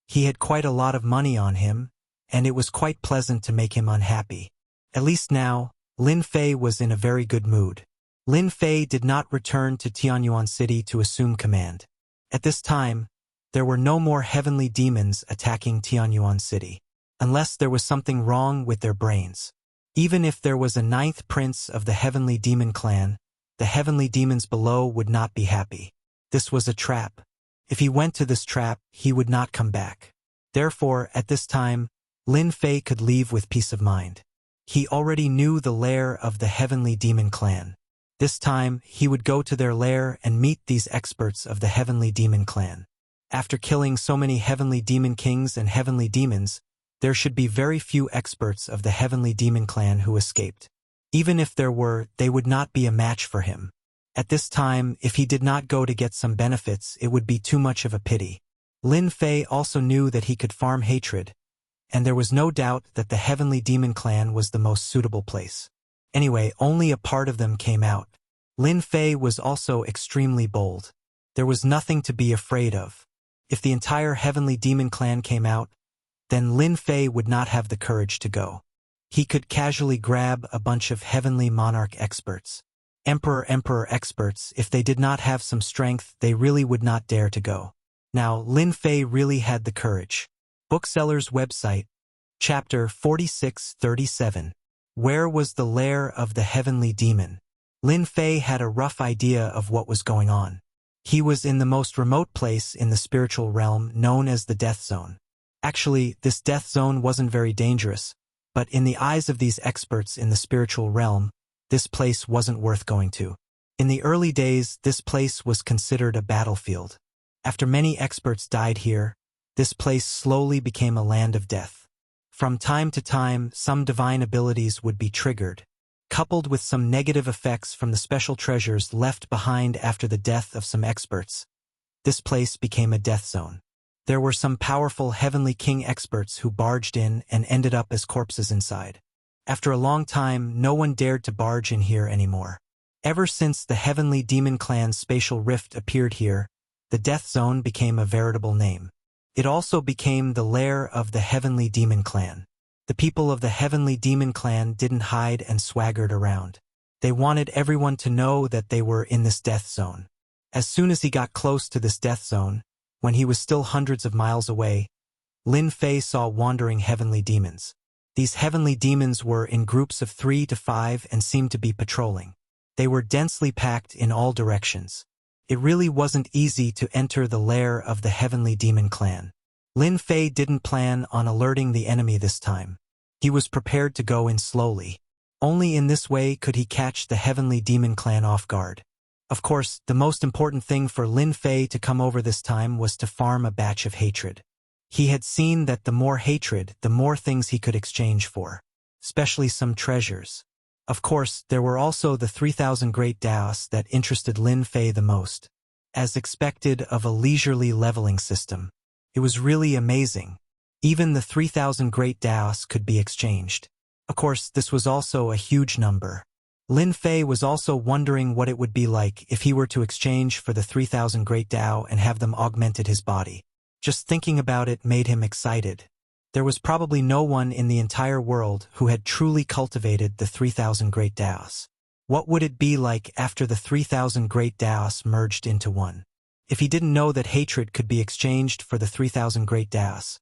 He had quite a lot of money on him, and it was quite pleasant to make him unhappy. At least now, Lin Fei was in a very good mood. Lin Fei did not return to Tianyuan City to assume command. At this time, there were no more heavenly demons attacking Tianyuan City, unless there was something wrong with their brains. Even if there was a 9th prince of the heavenly demon clan, the heavenly demons below would not be happy. This was a trap. If he went to this trap, he would not come back. Therefore, at this time, Lin Fei could leave with peace of mind. He already knew the lair of the heavenly demon clan. This time, he would go to their lair and meet these experts of the heavenly demon clan. After killing so many heavenly demon kings and heavenly demons, there should be very few experts of the heavenly demon clan who escaped. Even if there were, they would not be a match for him. At this time, if he did not go to get some benefits, it would be too much of a pity. Lin Fei also knew that he could farm hatred, and there was no doubt that the heavenly demon clan was the most suitable place. Anyway, only a part of them came out. Lin Fei was also extremely bold. There was nothing to be afraid of. If the entire heavenly demon clan came out, then Lin Fei would not have the courage to go. He could casually grab a bunch of heavenly monarch experts. Emperor experts, if they did not have some strength, they really would not dare to go. Now, Lin Fei really had the courage. Bookseller's website, Chapter 4637. Where was the lair of the heavenly demon? Lin Fei had a rough idea of what was going on. He was in the most remote place in the spiritual realm known as the Death Zone. Actually, this Death Zone wasn't very dangerous, but in the eyes of these experts in the spiritual realm, this place wasn't worth going to. In the early days, this place was considered a battlefield. After many experts died here, this place slowly became a land of death. From time to time, some divine abilities would be triggered, coupled with some negative effects from the special treasures left behind after the death of some experts. This place became a death zone. There were some powerful heavenly king experts who barged in and ended up as corpses inside. After a long time, no one dared to barge in here anymore. Ever since the heavenly demon clan's spatial rift appeared here, the death zone became a veritable name. It also became the lair of the heavenly demon clan. The people of the heavenly demon clan didn't hide and swaggered around. They wanted everyone to know that they were in this death zone. As soon as he got close to this death zone, when he was still hundreds of miles away, Lin Fei saw wandering heavenly demons. These heavenly demons were in groups of 3 to 5 and seemed to be patrolling. They were densely packed in all directions. It really wasn't easy to enter the lair of the heavenly demon clan. Lin Fei didn't plan on alerting the enemy this time. He was prepared to go in slowly. Only in this way could he catch the heavenly demon clan off guard. Of course, the most important thing for Lin Fei to come over this time was to farm a batch of hatred. He had seen that the more hatred, the more things he could exchange for, especially some treasures. Of course, there were also the 3,000 great Daos that interested Lin Fei the most. As expected of a leisurely leveling system, it was really amazing. Even the 3,000 great Daos could be exchanged. Of course, this was also a huge number. Lin Fei was also wondering what it would be like if he were to exchange for the 3,000 great Dao and have them augmented his body. Just thinking about it made him excited. There was probably no one in the entire world who had truly cultivated the 3,000 great Daos. What would it be like after the 3,000 great Daos merged into one? If he didn't know that hatred could be exchanged for the 3,000 great Daos,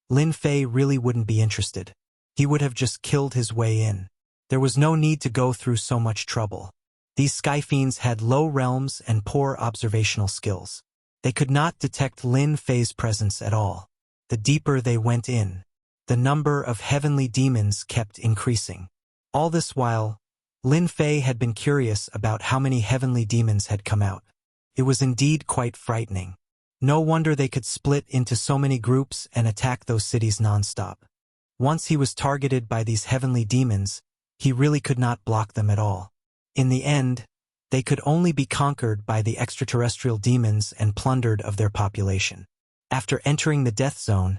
Lin Fei really wouldn't be interested. He would have just killed his way in. There was no need to go through so much trouble. These sky fiends had low realms and poor observational skills. They could not detect Lin Fei's presence at all. The deeper they went in, the number of heavenly demons kept increasing. All this while, Lin Fei had been curious about how many heavenly demons had come out. It was indeed quite frightening. No wonder they could split into so many groups and attack those cities non-stop. Once he was targeted by these heavenly demons, he really could not block them at all. In the end, they could only be conquered by the extraterrestrial demons and plundered of their population. After entering the death zone,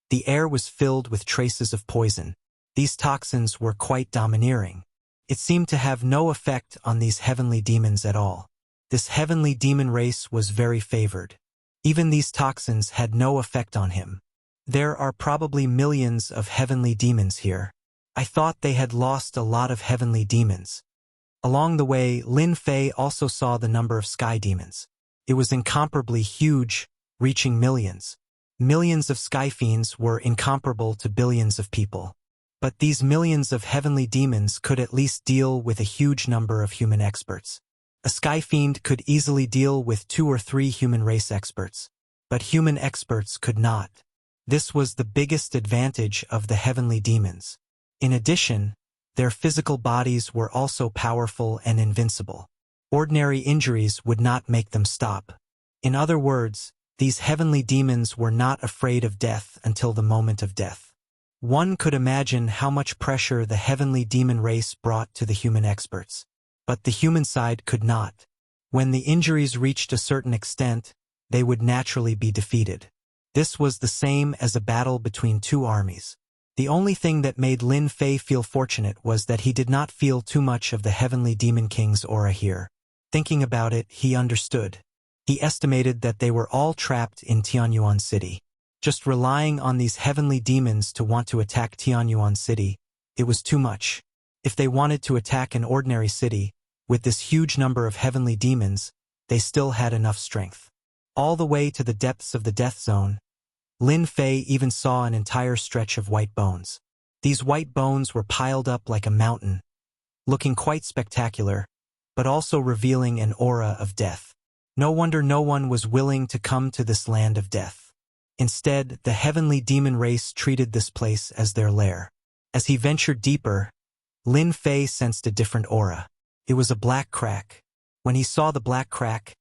the air was filled with traces of poison. These toxins were quite domineering. It seemed to have no effect on these heavenly demons at all. This heavenly demon race was very favored. Even these toxins had no effect on him. There are probably millions of heavenly demons here. I thought they had lost a lot of heavenly demons. Along the way, Lin Fei also saw the number of sky demons. It was incomparably huge, reaching millions. Millions of sky fiends were incomparable to billions of people. But these millions of heavenly demons could at least deal with a huge number of human experts. A sky fiend could easily deal with 2 or 3 human race experts. But human experts could not. This was the biggest advantage of the heavenly demons. In addition, their physical bodies were also powerful and invincible. Ordinary injuries would not make them stop. In other words, these heavenly demons were not afraid of death until the moment of death. One could imagine how much pressure the heavenly demon race brought to the human experts. But the human side could not. When the injuries reached a certain extent, they would naturally be defeated. This was the same as a battle between 2 armies. The only thing that made Lin Fei feel fortunate was that he did not feel too much of the heavenly demon king's aura here. Thinking about it, he understood. He estimated that they were all trapped in Tianyuan City. Just relying on these heavenly demons to want to attack Tianyuan City, it was too much. If they wanted to attack an ordinary city, with this huge number of heavenly demons, they still had enough strength. All the way to the depths of the death zone, Lin Fei even saw an entire stretch of white bones. These white bones were piled up like a mountain, looking quite spectacular, but also revealing an aura of death. No wonder no one was willing to come to this land of death. Instead, the heavenly demon race treated this place as their lair. As he ventured deeper, Lin Fei sensed a different aura. It was a black crack. When he saw the black crack,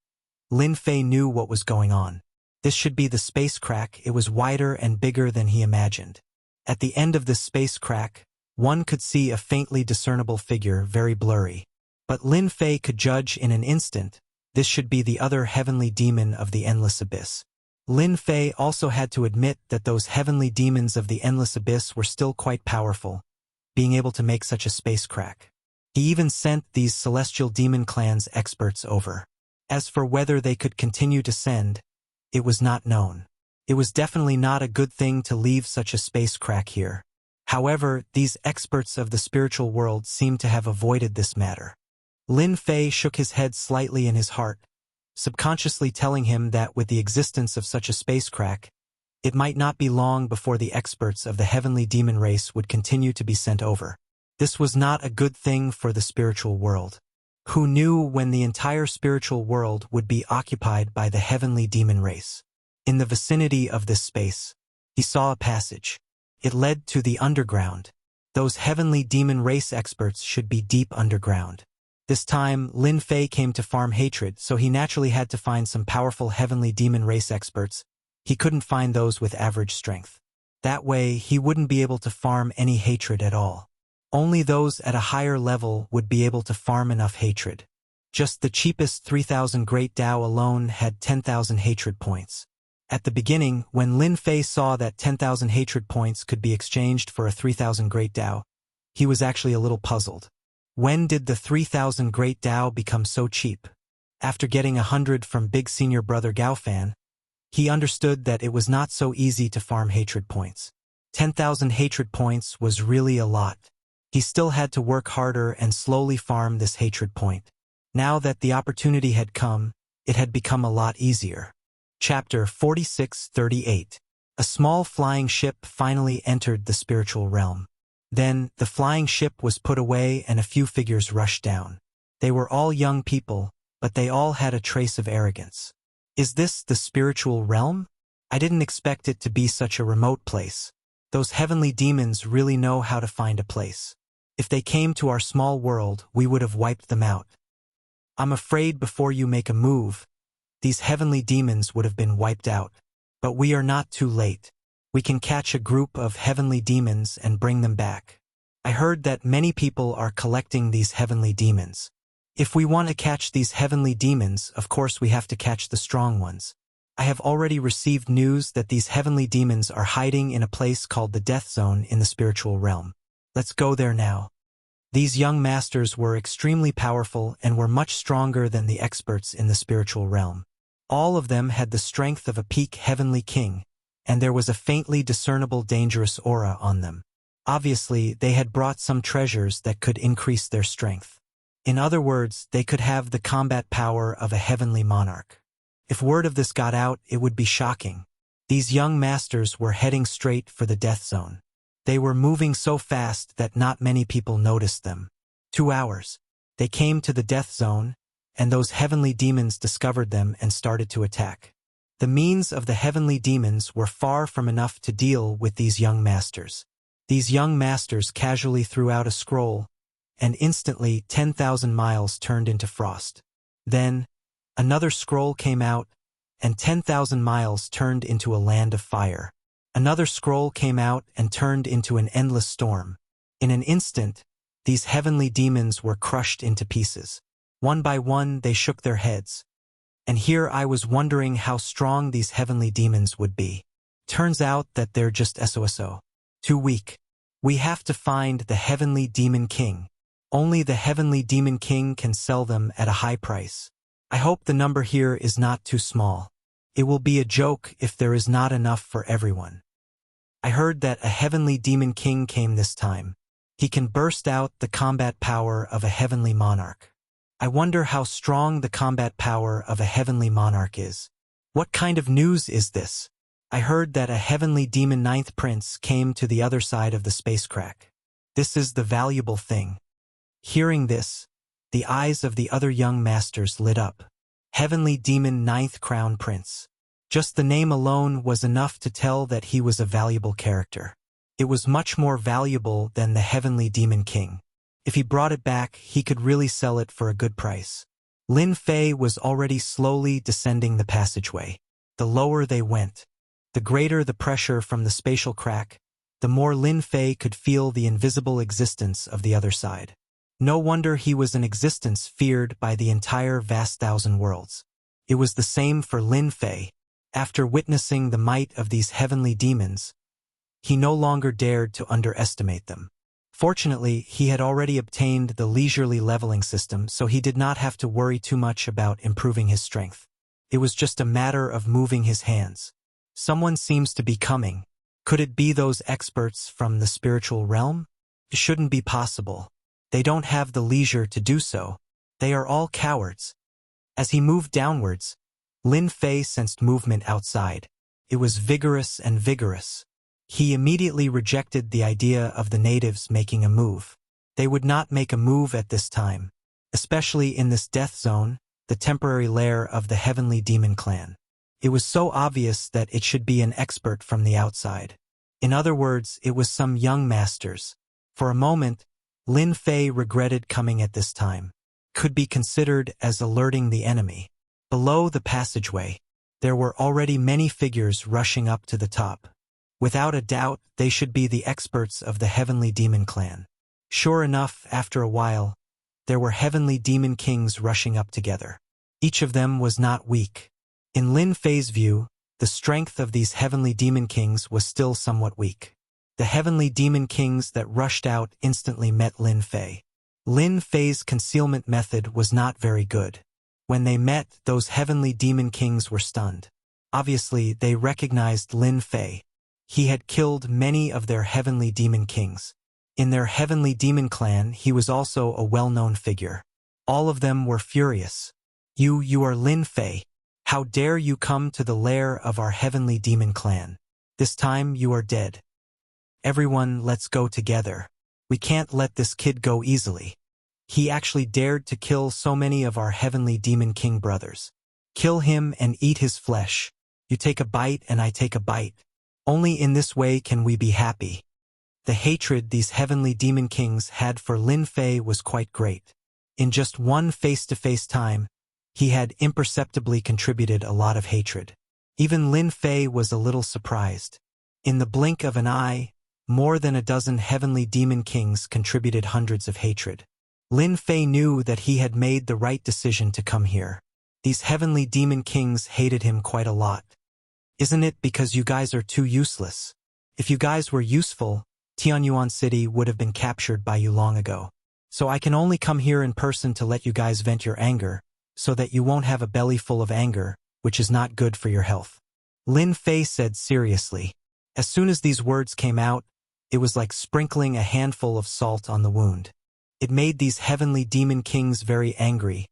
Lin Fei knew what was going on. This should be the space crack. It was wider and bigger than he imagined. At the end of this space crack, one could see a faintly discernible figure, very blurry. But Lin Fei could judge in an instant, this should be the other heavenly demon of the endless abyss. Lin Fei also had to admit that those heavenly demons of the endless abyss were still quite powerful, being able to make such a space crack. He even sent these celestial demon clans experts over. As for whether they could continue to send, it was not known. It was definitely not a good thing to leave such a space crack here. However, these experts of the spiritual world seemed to have avoided this matter. Lin Fei shook his head slightly in his heart, subconsciously telling him that with the existence of such a space crack, it might not be long before the experts of the heavenly demon race would continue to be sent over. This was not a good thing for the spiritual world. Who knew when the entire spiritual world would be occupied by the heavenly demon race? In the vicinity of this space, he saw a passage. It led to the underground. Those heavenly demon race experts should be deep underground. This time, Lin Fei came to farm hatred, so he naturally had to find some powerful heavenly demon race experts. He couldn't find those with average strength. That way, he wouldn't be able to farm any hatred at all. Only those at a higher level would be able to farm enough hatred. Just the cheapest 3,000 Great Dao alone had 10,000 hatred points. At the beginning, when Lin Fei saw that 10,000 hatred points could be exchanged for a 3,000 Great Dao, he was actually a little puzzled. When did the 3,000 Great Dao become so cheap? After getting 100 from Big Senior Brother Gaofan, he understood that it was not so easy to farm hatred points. 10,000 hatred points was really a lot. He still had to work harder and slowly farm this hatred point. Now that the opportunity had come, it had become a lot easier. Chapter 46-38. A small flying ship finally entered the spiritual realm. Then, the flying ship was put away and a few figures rushed down. They were all young people, but they all had a trace of arrogance. Is this the spiritual realm? I didn't expect it to be such a remote place. Those heavenly demons really know how to find a place. If they came to our small world, we would have wiped them out. I'm afraid before you make a move, these heavenly demons would have been wiped out. But we are not too late. We can catch a group of heavenly demons and bring them back. I heard that many people are collecting these heavenly demons. If we want to catch these heavenly demons, of course we have to catch the strong ones. I have already received news that these heavenly demons are hiding in a place called the Death Zone in the spiritual realm. Let's go there now. These young masters were extremely powerful and were much stronger than the experts in the spiritual realm. All of them had the strength of a peak heavenly king, and there was a faintly discernible dangerous aura on them. Obviously, they had brought some treasures that could increase their strength. In other words, they could have the combat power of a heavenly monarch. If word of this got out, it would be shocking. These young masters were heading straight for the Death Zone. They were moving so fast that not many people noticed them. 2 hours. They came to the Death Zone, and those heavenly demons discovered them and started to attack. The means of the heavenly demons were far from enough to deal with these young masters. These young masters casually threw out a scroll, and instantly 10,000 miles turned into frost. Then, another scroll came out, and 10,000 miles turned into a land of fire. Another scroll came out and turned into an endless storm. In an instant, these heavenly demons were crushed into pieces. One by one, they shook their heads. And here I was wondering how strong these heavenly demons would be. Turns out that they're just SOSO. Too weak. We have to find the heavenly demon king. Only the heavenly demon king can sell them at a high price. I hope the number here is not too small. It will be a joke if there is not enough for everyone. I heard that a heavenly demon king came this time. He can burst out the combat power of a heavenly monarch. I wonder how strong the combat power of a heavenly monarch is. What kind of news is this? I heard that a heavenly demon ninth prince came to the other side of the space crack. This is the valuable thing. Hearing this, the eyes of the other young masters lit up. Heavenly demon ninth crown prince. Just the name alone was enough to tell that he was a valuable character. It was much more valuable than the heavenly demon king. If he brought it back, he could really sell it for a good price. Lin Fei was already slowly descending the passageway. The lower they went, the greater the pressure from the spatial crack, the more Lin Fei could feel the invisible existence of the other side. No wonder he was an existence feared by the entire vast thousand worlds. It was the same for Lin Fei. After witnessing the might of these heavenly demons, he no longer dared to underestimate them. Fortunately, he had already obtained the leisurely leveling system, so he did not have to worry too much about improving his strength. It was just a matter of moving his hands. Someone seems to be coming. Could it be those experts from the spiritual realm? It shouldn't be possible. They don't have the leisure to do so. They are all cowards. As he moved downwards, Lin Fei sensed movement outside. It was vigorous and vigorous. He immediately rejected the idea of the natives making a move. They would not make a move at this time, especially in this death zone, the temporary lair of the heavenly demon clan. It was so obvious that it should be an expert from the outside. In other words, it was some young masters. For a moment, Lin Fei regretted coming at this time. Could be considered as alerting the enemy. Below the passageway, there were already many figures rushing up to the top. Without a doubt, they should be the experts of the heavenly demon clan. Sure enough, after a while, there were heavenly demon kings rushing up together. Each of them was not weak. In Lin Fei's view, the strength of these heavenly demon kings was still somewhat weak. The heavenly demon kings that rushed out instantly met Lin Fei. Lin Fei's concealment method was not very good. When they met, those heavenly demon kings were stunned. Obviously, they recognized Lin Fei. He had killed many of their heavenly demon kings. In their heavenly demon clan, he was also a well-known figure. All of them were furious. You are Lin Fei. How dare you come to the lair of our heavenly demon clan? This time you are dead. Everyone, let's go together. We can't let this kid go easily. He actually dared to kill so many of our heavenly demon king brothers. Kill him and eat his flesh. You take a bite and I take a bite. Only in this way can we be happy. The hatred these heavenly demon kings had for Lin Fei was quite great. In just one face-to-face time, he had imperceptibly contributed a lot of hatred. Even Lin Fei was a little surprised. In the blink of an eye, more than a dozen heavenly demon kings contributed hundreds of hatred. Lin Fei knew that he had made the right decision to come here. These heavenly demon kings hated him quite a lot. Isn't it because you guys are too useless? If you guys were useful, Tianyuan City would have been captured by you long ago. So I can only come here in person to let you guys vent your anger, so that you won't have a belly full of anger, which is not good for your health. Lin Fei said seriously. As soon as these words came out, it was like sprinkling a handful of salt on the wound. It made these heavenly demon kings very angry,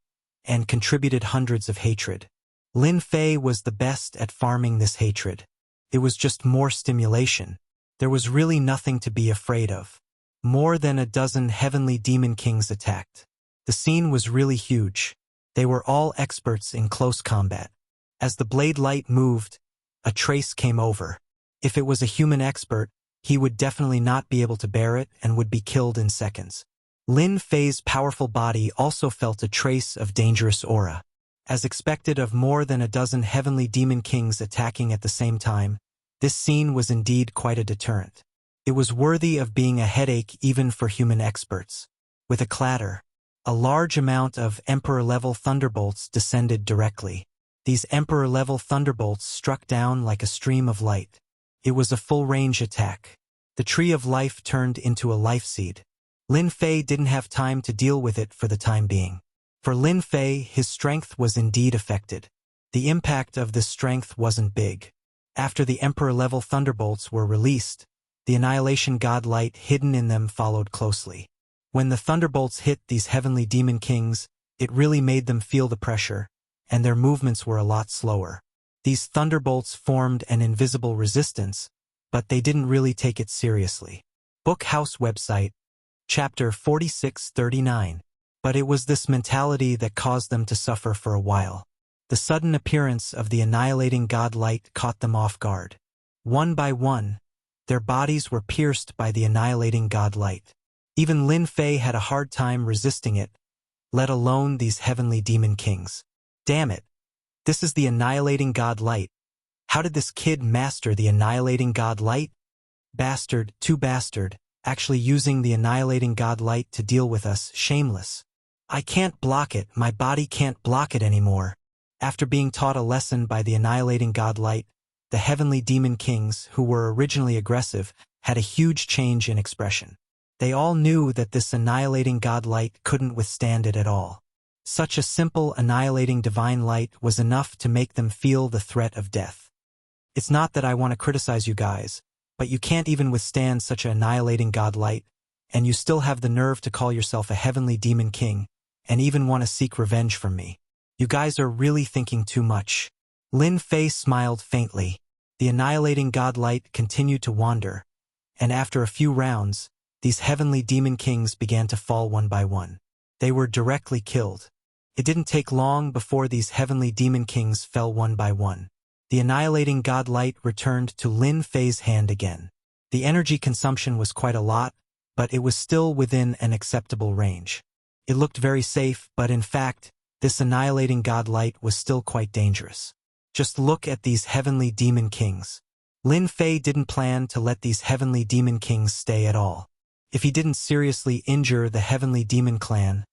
and contributed hundreds of hatred. Lin Fei was the best at farming this hatred. It was just more stimulation. There was really nothing to be afraid of. More than a dozen heavenly demon kings attacked. The scene was really huge. They were all experts in close combat. As the blade light moved, a trace came over. If it was a human expert, he would definitely not be able to bear it and would be killed in seconds. Lin Fei's powerful body also felt a trace of dangerous aura. As expected of more than a dozen heavenly demon kings attacking at the same time, this scene was indeed quite a deterrent. It was worthy of being a headache even for human experts. With a clatter, a large amount of Emperor-level thunderbolts descended directly. These Emperor-level thunderbolts struck down like a stream of light. It was a full-range attack. The tree of life turned into a life seed. Lin Fei didn't have time to deal with it for the time being. For Lin Fei, his strength was indeed affected. The impact of this strength wasn't big. After the Emperor-level thunderbolts were released, the annihilation god light hidden in them followed closely. When the thunderbolts hit these heavenly demon kings, it really made them feel the pressure, and their movements were a lot slower. These thunderbolts formed an invisible resistance, but they didn't really take it seriously. Book House website, Chapter 4639. But it was this mentality that caused them to suffer for a while. The sudden appearance of the annihilating god light caught them off guard. One by one, their bodies were pierced by the annihilating god light. Even Lin Fei had a hard time resisting it, let alone these heavenly demon kings. Damn it! This is the annihilating god light. How did this kid master the annihilating god light? Bastard, too bastard, actually using the annihilating god light to deal with us, shameless. I can't block it, my body can't block it anymore. After being taught a lesson by the annihilating god light, the heavenly demon kings, who were originally aggressive, had a huge change in expression. They all knew that this annihilating god light couldn't withstand it at all. Such a simple annihilating divine light was enough to make them feel the threat of death. It's not that I want to criticize you guys, but you can't even withstand such an annihilating god light, and you still have the nerve to call yourself a heavenly demon king, and even want to seek revenge from me. You guys are really thinking too much. Lin Fei smiled faintly. The annihilating god light continued to wander, and after a few rounds, these heavenly demon kings began to fall one by one. They were directly killed. It didn't take long before these heavenly demon kings fell one by one. The annihilating god light returned to Lin Fei's hand again. The energy consumption was quite a lot, but it was still within an acceptable range. It looked very safe, but in fact, this annihilating god light was still quite dangerous. Just look at these heavenly demon kings. Lin Fei didn't plan to let these heavenly demon kings stay at all. If he didn't seriously injure the heavenly demon clan,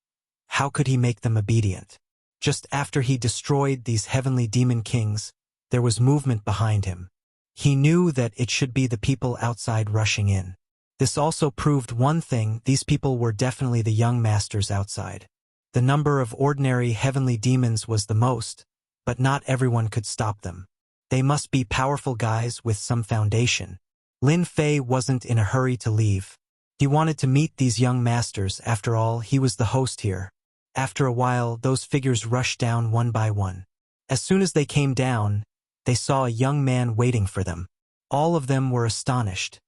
how could he make them obedient? Just after he destroyed these heavenly demon kings, there was movement behind him. He knew that it should be the people outside rushing in. This also proved one thing: these people were definitely the young masters outside. The number of ordinary heavenly demons was the most, but not everyone could stop them. They must be powerful guys with some foundation. Lin Fei wasn't in a hurry to leave. He wanted to meet these young masters. After all, he was the host here. After a while, those figures rushed down one by one. As soon as they came down, they saw a young man waiting for them. All of them were astonished,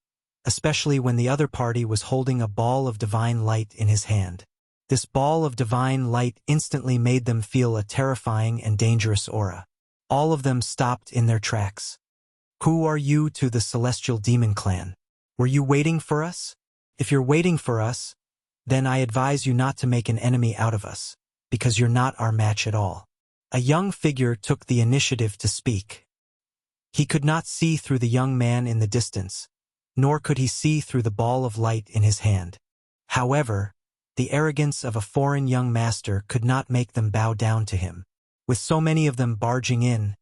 especially when the other party was holding a ball of divine light in his hand. This ball of divine light instantly made them feel a terrifying and dangerous aura. All of them stopped in their tracks. Who are you to the Celestial Demon Clan? Were you waiting for us? If you're waiting for us, then I advise you not to make an enemy out of us, because you're not our match at all. A young figure took the initiative to speak. He could not see through the young man in the distance, nor could he see through the ball of light in his hand. However, the arrogance of a foreign young master could not make them bow down to him. With so many of them barging in,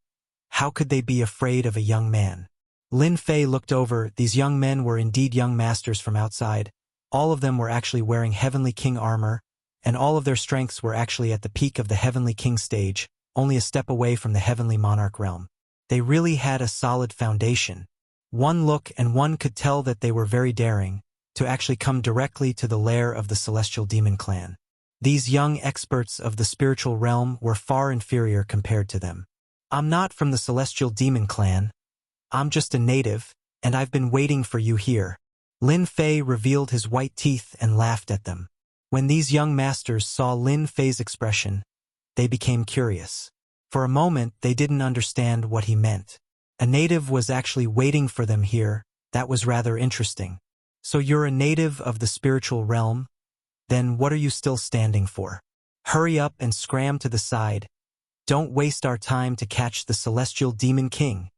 how could they be afraid of a young man? Lin Fei looked over. These young men were indeed young masters from outside. All of them were actually wearing Heavenly King armor, and all of their strengths were actually at the peak of the Heavenly King stage, only a step away from the Heavenly Monarch realm. They really had a solid foundation. One look and one could tell that they were very daring, to actually come directly to the lair of the Celestial Demon Clan. These young experts of the spiritual realm were far inferior compared to them. I'm not from the Celestial Demon Clan. I'm just a native, and I've been waiting for you here. Lin Fei revealed his white teeth and laughed at them. When these young masters saw Lin Fei's expression, they became curious. For a moment, they didn't understand what he meant. A native was actually waiting for them here. That was rather interesting. So you're a native of the spiritual realm? Then what are you still standing for? Hurry up and scram to the side. Don't waste our time to catch the Celestial Demon King.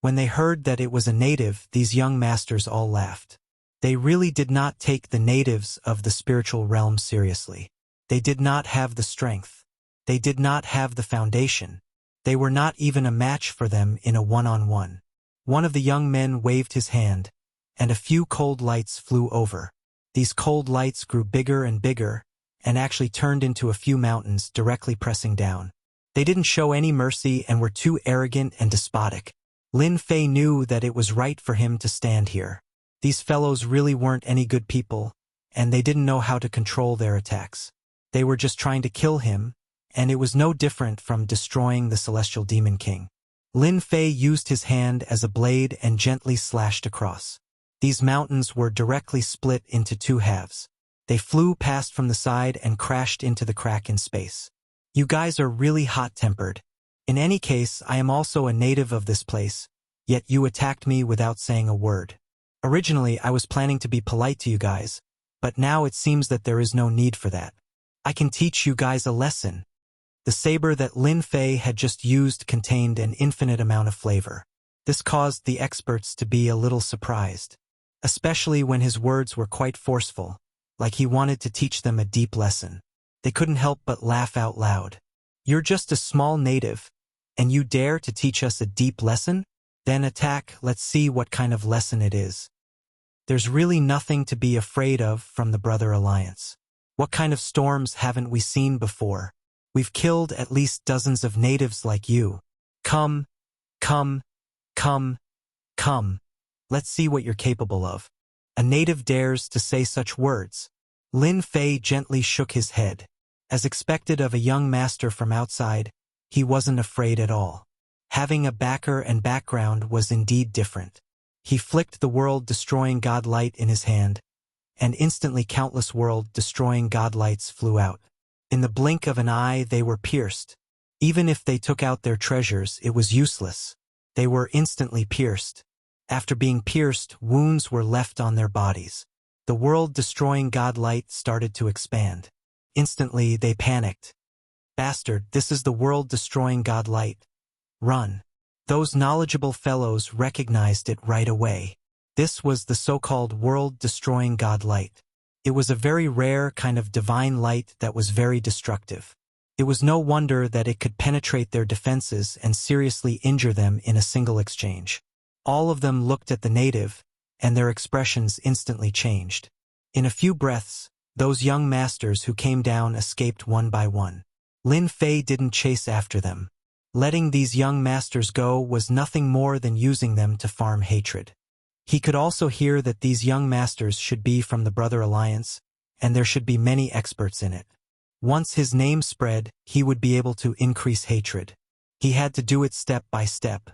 When they heard that it was a native, these young masters all laughed. They really did not take the natives of the spiritual realm seriously. They did not have the strength. They did not have the foundation. They were not even a match for them in a one-on-one. One of the young men waved his hand, and a few cold lights flew over. These cold lights grew bigger and bigger, and actually turned into a few mountains directly pressing down. They didn't show any mercy and were too arrogant and despotic. Lin Fei knew that it was right for him to stand here. These fellows really weren't any good people, and they didn't know how to control their attacks. They were just trying to kill him, and it was no different from destroying the Celestial Demon King. Lin Fei used his hand as a blade and gently slashed across. These mountains were directly split into two halves. They flew past from the side and crashed into the crack in space. You guys are really hot-tempered. In any case, I am also a native of this place, yet you attacked me without saying a word. Originally, I was planning to be polite to you guys, but now it seems that there is no need for that. I can teach you guys a lesson. The saber that Lin Fei had just used contained an infinite amount of flavor. This caused the experts to be a little surprised, especially when his words were quite forceful, like he wanted to teach them a deep lesson. They couldn't help but laugh out loud. You're just a small native, and you dare to teach us a deep lesson? Then attack, let's see what kind of lesson it is. There's really nothing to be afraid of from the Brother Alliance. What kind of storms haven't we seen before? We've killed at least dozens of natives like you. Come, come, come, come. Let's see what you're capable of. A native dares to say such words. Lin Fei gently shook his head. As expected of a young master from outside, he wasn't afraid at all. Having a backer and background was indeed different. He flicked the world-destroying godlight in his hand, and instantly countless world-destroying godlights flew out. In the blink of an eye, they were pierced. Even if they took out their treasures, it was useless. They were instantly pierced. After being pierced, wounds were left on their bodies. The world-destroying godlight started to expand. Instantly, they panicked. Bastard, this is the world-destroying godlight. Run. Those knowledgeable fellows recognized it right away. This was the so-called world-destroying godlight. It was a very rare kind of divine light that was very destructive. It was no wonder that it could penetrate their defenses and seriously injure them in a single exchange. All of them looked at the native, and their expressions instantly changed. In a few breaths, those young masters who came down escaped one by one. Lin Fei didn't chase after them. Letting these young masters go was nothing more than using them to farm hatred. He could also hear that these young masters should be from the Brother Alliance, and there should be many experts in it. Once his name spread, he would be able to increase hatred. He had to do it step by step.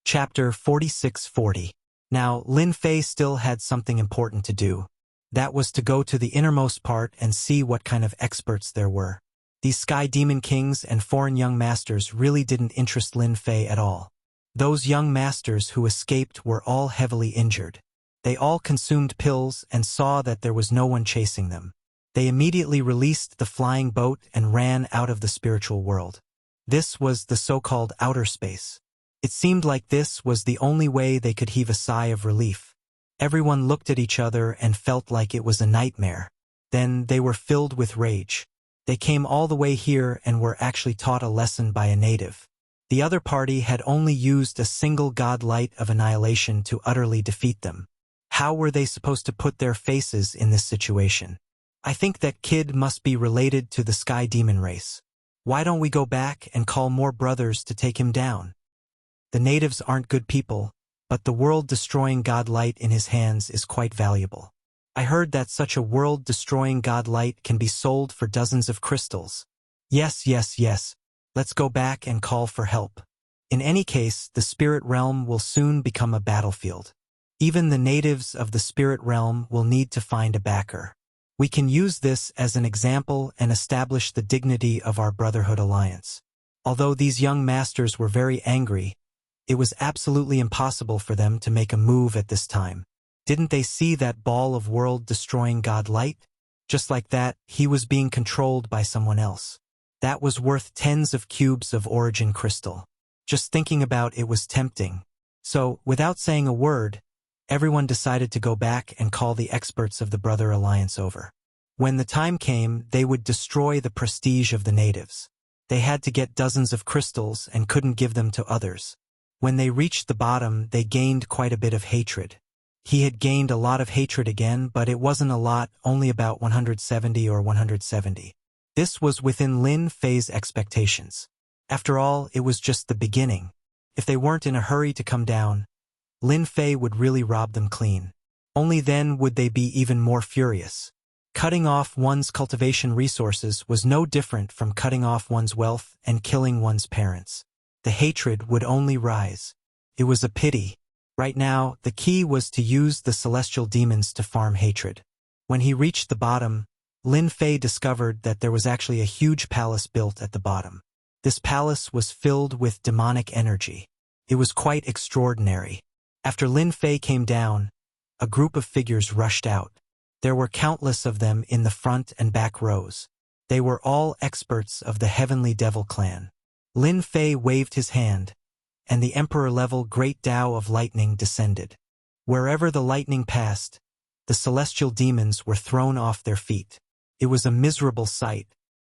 Chapter 4640. Now, Lin Fei still had something important to do. That was to go to the innermost part and see what kind of experts there were. These Sky Demon Kings and foreign young masters really didn't interest Lin Fei at all. Those young masters who escaped were all heavily injured. They all consumed pills and saw that there was no one chasing them. They immediately released the flying boat and ran out of the spiritual world. This was the so-called outer space. It seemed like this was the only way they could heave a sigh of relief. Everyone looked at each other and felt like it was a nightmare. Then they were filled with rage. They came all the way here and were actually taught a lesson by a native. The other party had only used a single god light of annihilation to utterly defeat them. How were they supposed to put their faces in this situation? I think that kid must be related to the Sky Demon race. Why don't we go back and call more brothers to take him down? The natives aren't good people, but the world-destroying god light in his hands is quite valuable. I heard that such a world-destroying god light can be sold for dozens of crystals. Yes. Let's go back and call for help. In any case, the spirit realm will soon become a battlefield. Even the natives of the spirit realm will need to find a backer. We can use this as an example and establish the dignity of our Brotherhood alliance. Although these young masters were very angry, it was absolutely impossible for them to make a move at this time. Didn't they see that ball of world-destroying god light? Just like that, he was being controlled by someone else. That was worth tens of cubes of origin crystal. Just thinking about it was tempting. So, without saying a word, everyone decided to go back and call the experts of the Brother Alliance over. When the time came, they would destroy the prestige of the natives. They had to get dozens of crystals and couldn't give them to others. When they reached the bottom, they gained quite a bit of hatred. He had gained a lot of hatred again, but it wasn't a lot, only about 170 or 170. This was within Lin Fei's expectations. After all, it was just the beginning. If they weren't in a hurry to come down, Lin Fei would really rob them clean. Only then would they be even more furious. Cutting off one's cultivation resources was no different from cutting off one's wealth and killing one's parents. The hatred would only rise. It was a pity. Right now, the key was to use the celestial demons to farm hatred. When he reached the bottom, Lin Fei discovered that there was actually a huge palace built at the bottom. This palace was filled with demonic energy. It was quite extraordinary. After Lin Fei came down, a group of figures rushed out. There were countless of them in the front and back rows. They were all experts of the Heavenly Devil clan. Lin Fei waved his hand, and the emperor-level Great Tao of Lightning descended. Wherever the lightning passed, the celestial demons were thrown off their feet. It was a miserable sight.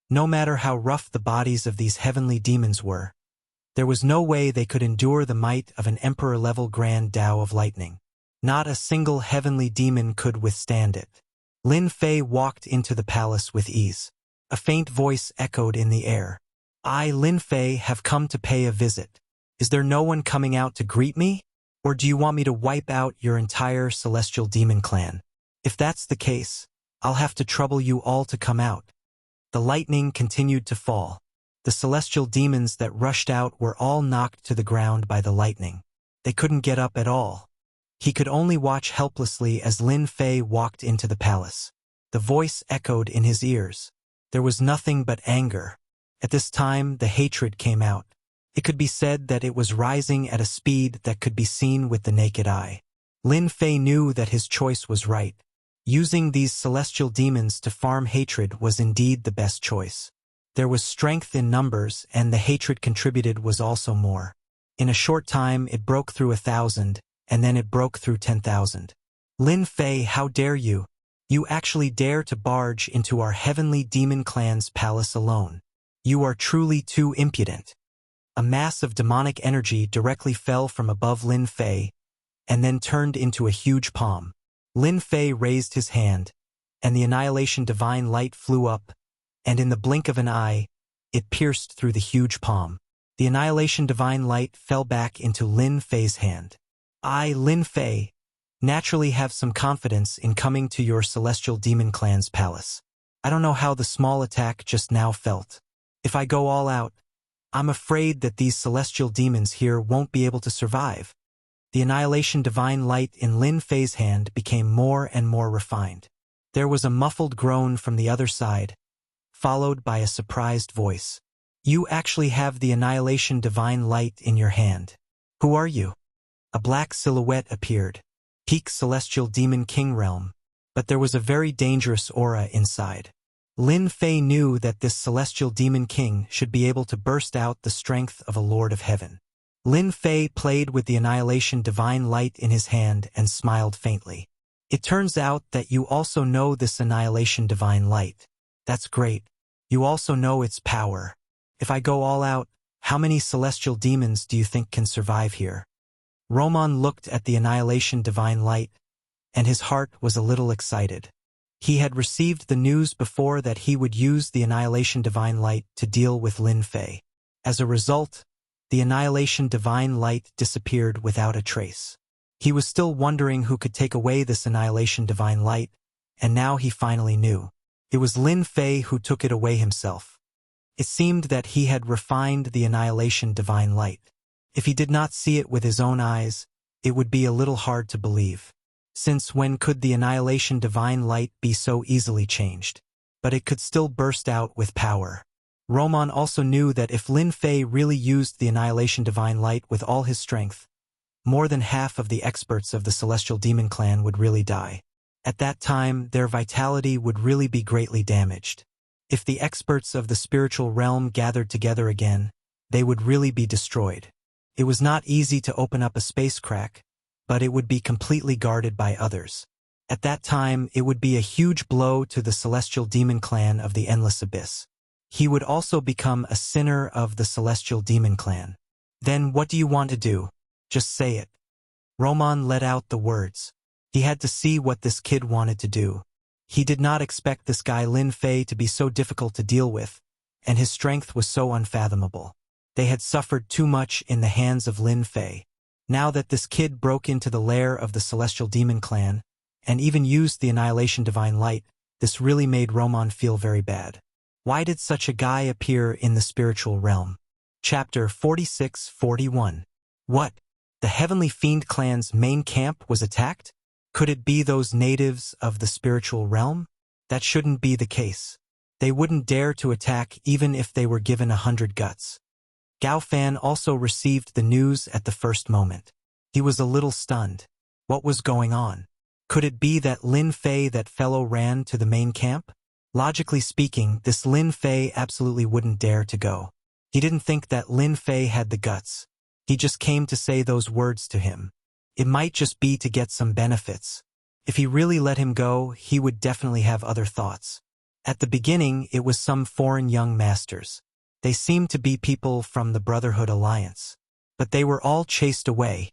No matter how rough the bodies of these heavenly demons were, there was no way they could endure the might of an emperor-level Grand Tao of Lightning. Not a single heavenly demon could withstand it. Lin Fei walked into the palace with ease. A faint voice echoed in the air. I, Lin Fei, have come to pay a visit. Is there no one coming out to greet me? Or do you want me to wipe out your entire celestial demon clan? If that's the case, I'll have to trouble you all to come out. The lightning continued to fall. The celestial demons that rushed out were all knocked to the ground by the lightning. They couldn't get up at all. He could only watch helplessly as Lin Fei walked into the palace. The voice echoed in his ears. There was nothing but anger. At this time, the hatred came out. It could be said that it was rising at a speed that could be seen with the naked eye. Lin Fei knew that his choice was right. Using these celestial demons to farm hatred was indeed the best choice. There was strength in numbers, and the hatred contributed was also more. In a short time, it broke through 1,000, and then it broke through 10,000. Lin Fei, how dare you? You actually dare to barge into our heavenly demon clan's palace alone. You are truly too impudent. A mass of demonic energy directly fell from above Lin Fei, and then turned into a huge palm. Lin Fei raised his hand, and the annihilation divine light flew up, and in the blink of an eye, it pierced through the huge palm. The annihilation divine light fell back into Lin Fei's hand. I, Lin Fei, naturally have some confidence in coming to your celestial demon clan's palace. I don't know how the small attack just now felt. If I go all out, I'm afraid that these celestial demons here won't be able to survive. The annihilation divine light in Lin Fei's hand became more and more refined. There was a muffled groan from the other side, followed by a surprised voice. You actually have the annihilation divine light in your hand. Who are you? A black silhouette appeared. Peak celestial demon king realm. But there was a very dangerous aura inside. Lin Fei knew that this celestial demon king should be able to burst out the strength of a lord of heaven. Lin Fei played with the annihilation divine light in his hand and smiled faintly. It turns out that you also know this annihilation divine light. That's great. You also know its power. If I go all out, how many celestial demons do you think can survive here? Roman looked at the annihilation divine light, and his heart was a little excited. He had received the news before that he would use the annihilation divine light to deal with Lin Fei. As a result, the annihilation divine light disappeared without a trace. He was still wondering who could take away this annihilation divine light, and now he finally knew. It was Lin Fei who took it away himself. It seemed that he had refined the annihilation divine light. If he did not see it with his own eyes, it would be a little hard to believe. Since when could the annihilation divine light be so easily changed? But it could still burst out with power. Roman also knew that if Lin Fei really used the annihilation divine light with all his strength, more than half of the experts of the celestial demon clan would really die. At that time, their vitality would really be greatly damaged. If the experts of the spiritual realm gathered together again, they would really be destroyed. It was not easy to open up a space crack, but it would be completely guarded by others. At that time, it would be a huge blow to the celestial demon clan of the Endless Abyss. He would also become a sinner of the celestial demon clan. Then what do you want to do? Just say it. Roman let out the words. He had to see what this kid wanted to do. He did not expect this guy Lin Fei to be so difficult to deal with, and his strength was so unfathomable. They had suffered too much in the hands of Lin Fei. Now that this kid broke into the lair of the celestial demon clan, and even used the annihilation divine light, this really made Roman feel very bad. Why did such a guy appear in the spiritual realm? Chapter 46-41. What? The Heavenly Fiend clan's main camp was attacked? Could it be those natives of the spiritual realm? That shouldn't be the case. They wouldn't dare to attack even if they were given 100 guts. Gao Fan also received the news at the first moment. He was a little stunned. What was going on? Could it be that Lin Fei that fellow ran to the main camp? Logically speaking, this Lin Fei absolutely wouldn't dare to go. He didn't think that Lin Fei had the guts. He just came to say those words to him. It might just be to get some benefits. If he really let him go, he would definitely have other thoughts. At the beginning, it was some foreign young masters. They seemed to be people from the Brotherhood Alliance. But they were all chased away.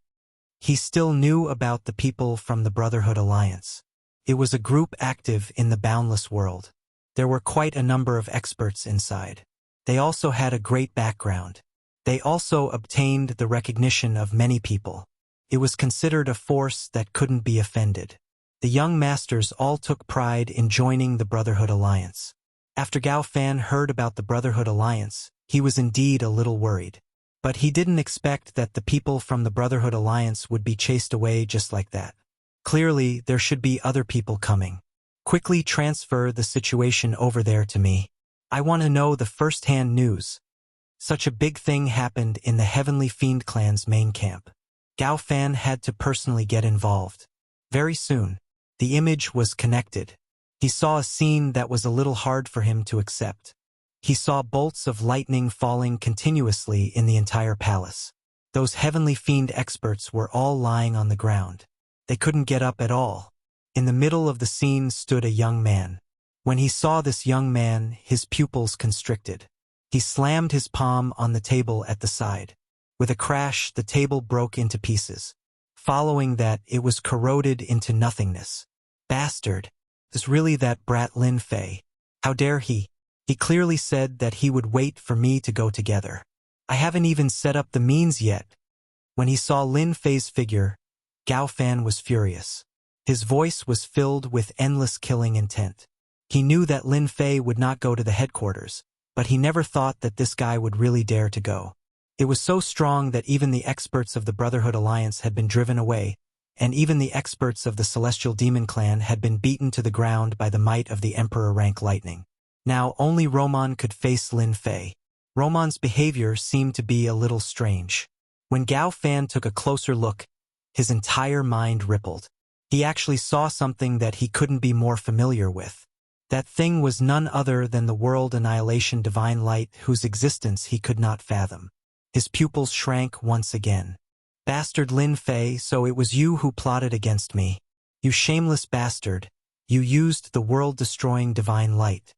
He still knew about the people from the Brotherhood Alliance. It was a group active in the boundless world. There were quite a number of experts inside. They also had a great background. They also obtained the recognition of many people. It was considered a force that couldn't be offended. The young masters all took pride in joining the Brotherhood Alliance. After Gao Fan heard about the Brotherhood Alliance, he was indeed a little worried. But he didn't expect that the people from the Brotherhood Alliance would be chased away just like that. Clearly, there should be other people coming. Quickly transfer the situation over there to me. I want to know the first-hand news. Such a big thing happened in the Heavenly Fiend clan's main camp. Gao Fan had to personally get involved. Very soon, the image was connected. He saw a scene that was a little hard for him to accept. He saw bolts of lightning falling continuously in the entire palace. Those Heavenly Fiend experts were all lying on the ground. They couldn't get up at all. In the middle of the scene stood a young man. When he saw this young man, his pupils constricted. He slammed his palm on the table at the side. With a crash, the table broke into pieces. Following that, it was corroded into nothingness. Bastard! Is really that brat Lin Fei? How dare he? He clearly said that he would wait for me to go together. I haven't even set up the means yet. When he saw Lin Fei's figure, Gao Fan was furious. His voice was filled with endless killing intent. He knew that Lin Fei would not go to the headquarters, but he never thought that this guy would really dare to go. It was so strong that even the experts of the Brotherhood Alliance had been driven away, and even the experts of the Celestial Demon Clan had been beaten to the ground by the might of the Emperor Rank Lightning. Now only Roman could face Lin Fei. Roman's behavior seemed to be a little strange. When Gao Fan took a closer look, his entire mind rippled. He actually saw something that he couldn't be more familiar with. That thing was none other than the world annihilation divine light whose existence he could not fathom. His pupils shrank once again. Bastard Lin Fei, so it was you who plotted against me. You shameless bastard. You used the world-destroying divine light.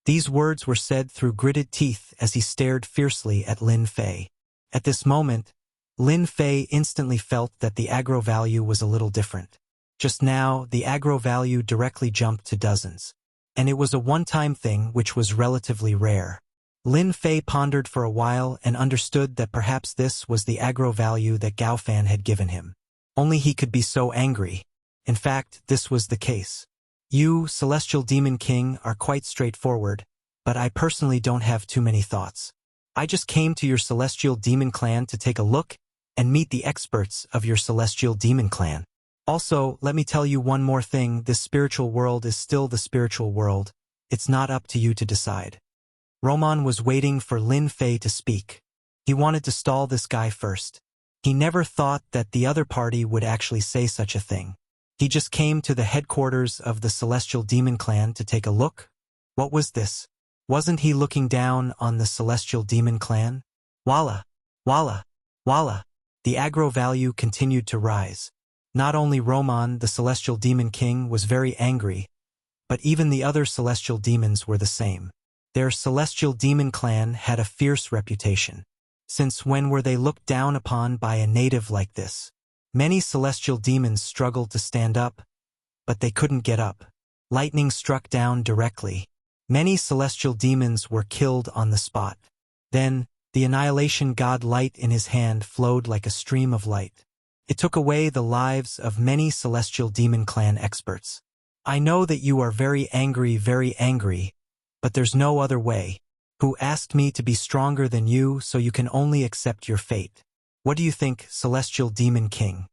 These words were said through gritted teeth as he stared fiercely at Lin Fei. At this moment, Lin Fei instantly felt that the aggro value was a little different. Just now, the aggro value directly jumped to dozens. And it was a one-time thing which was relatively rare. Lin Fei pondered for a while and understood that perhaps this was the aggro value that Gao Fan had given him. Only he could be so angry. In fact, this was the case. You, Celestial Demon King, are quite straightforward, but I personally don't have too many thoughts. I just came to your Celestial Demon Clan to take a look and meet the experts of your Celestial Demon Clan. Also, let me tell you one more thing, this spiritual world is still the spiritual world. It's not up to you to decide. Roman was waiting for Lin Fei to speak. He wanted to stall this guy first. He never thought that the other party would actually say such a thing. He just came to the headquarters of the Celestial Demon Clan to take a look. What was this? Wasn't he looking down on the Celestial Demon Clan? Walla, walla, walla. The aggro value continued to rise. Not only Roman, the Celestial Demon King, was very angry, but even the other Celestial Demons were the same. Their Celestial Demon Clan had a fierce reputation. Since when were they looked down upon by a native like this? Many Celestial Demons struggled to stand up, but they couldn't get up. Lightning struck down directly. Many Celestial Demons were killed on the spot. Then, the Annihilation God Light in his hand flowed like a stream of light. It took away the lives of many Celestial Demon Clan experts. I know that you are very angry, but there's no other way. Who asked me to be stronger than you, so you can only accept your fate. What do you think, Celestial Demon King?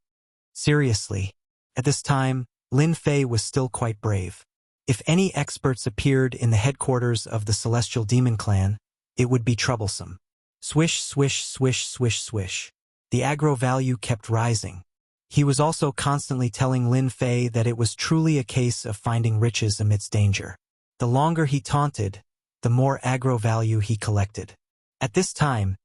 Seriously. At this time, Lin Fei was still quite brave. If any experts appeared in the headquarters of the Celestial Demon Clan, it would be troublesome. Swish, swish, swish, swish, swish. The aggro value kept rising. He was also constantly telling Lin Fei that it was truly a case of finding riches amidst danger. The longer he taunted, the more aggro value he collected. At this time,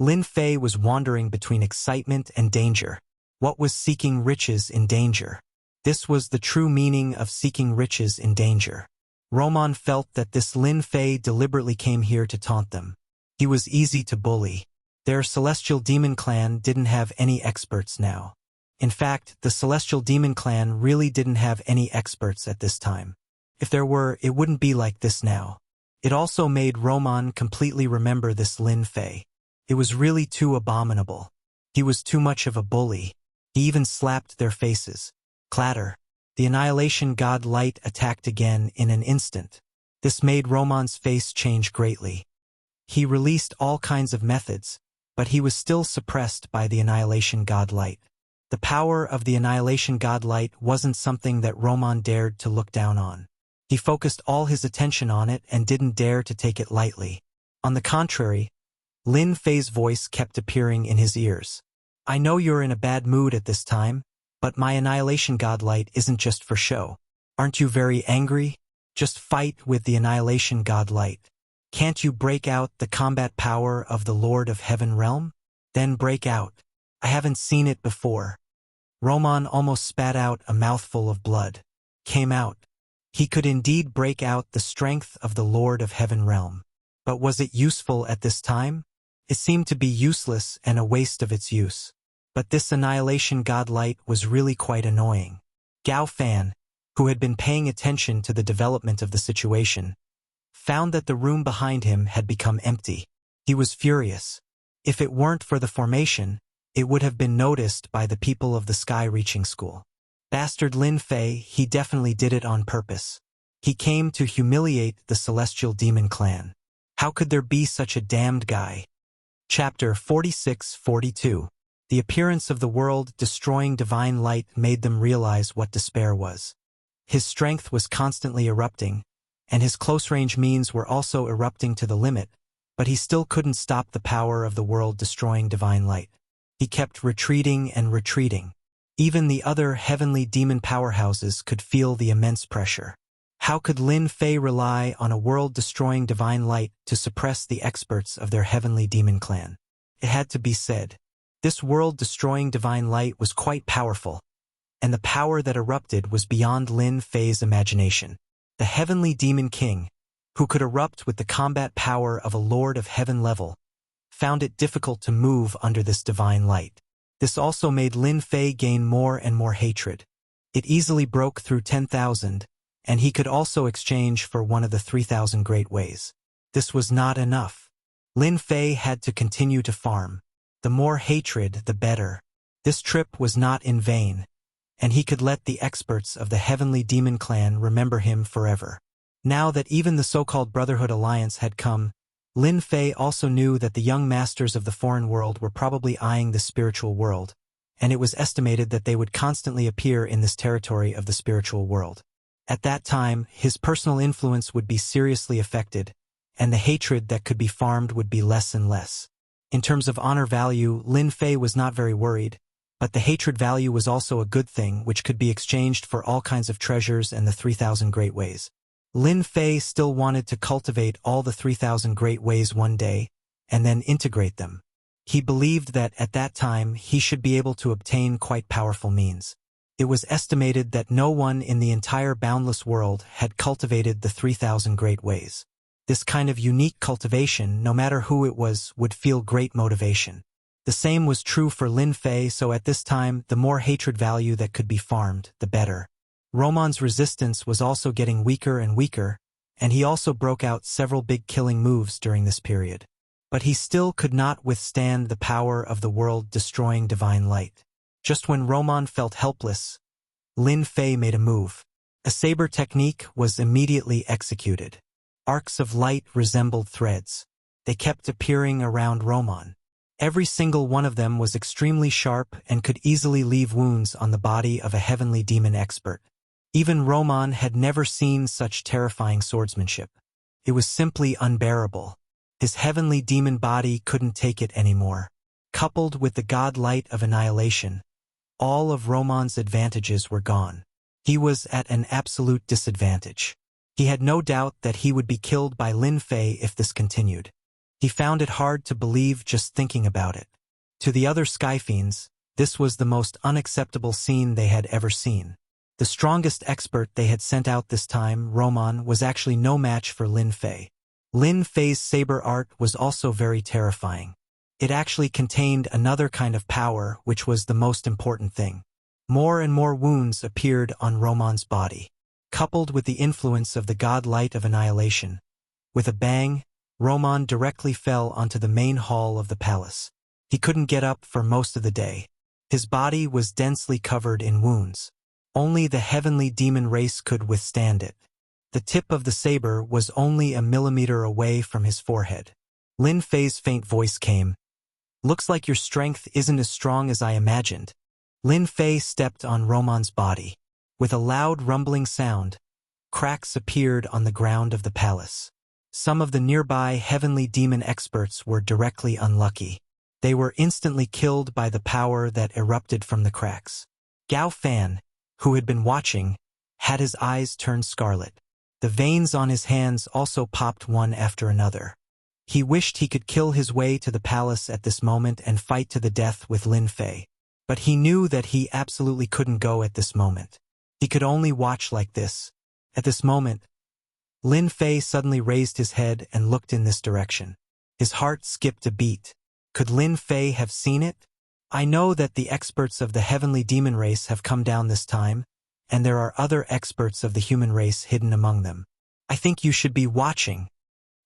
Lin Fei was wandering between excitement and danger. What was seeking riches in danger? This was the true meaning of seeking riches in danger. Roman felt that this Lin Fei deliberately came here to taunt them. He was easy to bully. Their Celestial Demon Clan didn't have any experts now. In fact, the Celestial Demon Clan really didn't have any experts at this time. If there were, it wouldn't be like this now. It also made Roman completely remember this Lin Fei. It was really too abominable. He was too much of a bully. He even slapped their faces. Clatter. The Annihilation God Light attacked again in an instant. This made Roman's face change greatly. He released all kinds of methods, but he was still suppressed by the Annihilation God Light. The power of the Annihilation God Light wasn't something that Roman dared to look down on. He focused all his attention on it and didn't dare to take it lightly. On the contrary, Lin Fei's voice kept appearing in his ears. I know you're in a bad mood at this time, but my Annihilation God Light isn't just for show. Aren't you very angry? Just fight with the Annihilation God Light. Can't you break out the combat power of the Lord of Heaven Realm? Then break out. I haven't seen it before. Roman almost spat out a mouthful of blood. Came out. He could indeed break out the strength of the Lord of Heaven Realm. But was it useful at this time? It seemed to be useless and a waste of its use. But this Annihilation God Light was really quite annoying. Gao Fan, who had been paying attention to the development of the situation, found that the room behind him had become empty. He was furious. If it weren't for the formation, it would have been noticed by the people of the sky-reaching school. Bastard Lin Fei, he definitely did it on purpose. He came to humiliate the celestial demon clan. How could there be such a damned guy? Chapter 46-42. The appearance of the world-destroying divine light made them realize what despair was. His strength was constantly erupting, and his close-range means were also erupting to the limit, but he still couldn't stop the power of the world-destroying divine light. He kept retreating and retreating. Even the other heavenly demon powerhouses could feel the immense pressure. How could Lin Fei rely on a world-destroying divine light to suppress the experts of their heavenly demon clan? It had to be said. This world-destroying divine light was quite powerful, and the power that erupted was beyond Lin Fei's imagination. The heavenly demon king, who could erupt with the combat power of a lord of heaven level, found it difficult to move under this divine light. This also made Lin Fei gain more and more hatred. It easily broke through 10,000, and he could also exchange for one of the 3,000 great ways. This was not enough. Lin Fei had to continue to farm. The more hatred, the better. This trip was not in vain, and he could let the experts of the heavenly demon clan remember him forever. Now that even the so-called Brotherhood alliance had come, Lin Fei also knew that the young masters of the foreign world were probably eyeing the spiritual world, and it was estimated that they would constantly appear in this territory of the spiritual world. At that time, his personal influence would be seriously affected, and the hatred that could be farmed would be less and less. In terms of honor value, Lin Fei was not very worried, but the hatred value was also a good thing which could be exchanged for all kinds of treasures and the 3,000 great ways. Lin Fei still wanted to cultivate all the 3,000 great ways one day, and then integrate them. He believed that at that time he should be able to obtain quite powerful means. It was estimated that no one in the entire boundless world had cultivated the 3,000 great ways. This kind of unique cultivation, no matter who it was, would feel great motivation. The same was true for Lin Fei, so at this time, the more hatred value that could be farmed, the better. Roman's resistance was also getting weaker and weaker, and he also broke out several big killing moves during this period. But he still could not withstand the power of the world-destroying divine light. Just when Roman felt helpless, Lin Fei made a move. A saber technique was immediately executed. Arcs of light resembled threads. They kept appearing around Roman. Every single one of them was extremely sharp and could easily leave wounds on the body of a heavenly demon expert. Even Roman had never seen such terrifying swordsmanship. It was simply unbearable. His heavenly demon body couldn't take it anymore. Coupled with the god light of annihilation, all of Roman's advantages were gone. He was at an absolute disadvantage. He had no doubt that he would be killed by Lin Fei if this continued. He found it hard to believe just thinking about it. To the other Skyfiends, this was the most unacceptable scene they had ever seen. The strongest expert they had sent out this time, Roman, was actually no match for Lin Fei. Lin Fei's saber art was also very terrifying. It actually contained another kind of power, which was the most important thing. More and more wounds appeared on Roman's body. Coupled with the influence of the god light of annihilation, with a bang, Roman directly fell onto the main hall of the palace. He couldn't get up for most of the day. His body was densely covered in wounds. Only the heavenly demon race could withstand it. The tip of the saber was only a millimeter away from his forehead. Lin Fei's faint voice came. "Looks like your strength isn't as strong as I imagined." Lin Fei stepped on Roman's body. With a loud rumbling sound, cracks appeared on the ground of the palace. Some of the nearby heavenly demon experts were directly unlucky. They were instantly killed by the power that erupted from the cracks. Gao Fan, who had been watching, had his eyes turn scarlet. The veins on his hands also popped one after another. He wished he could kill his way to the palace at this moment and fight to the death with Lin Fei. But he knew that he absolutely couldn't go at this moment. He could only watch like this. At this moment, Lin Fei suddenly raised his head and looked in this direction. His heart skipped a beat. Could Lin Fei have seen it? "I know that the experts of the heavenly demon race have come down this time, and there are other experts of the human race hidden among them. I think you should be watching."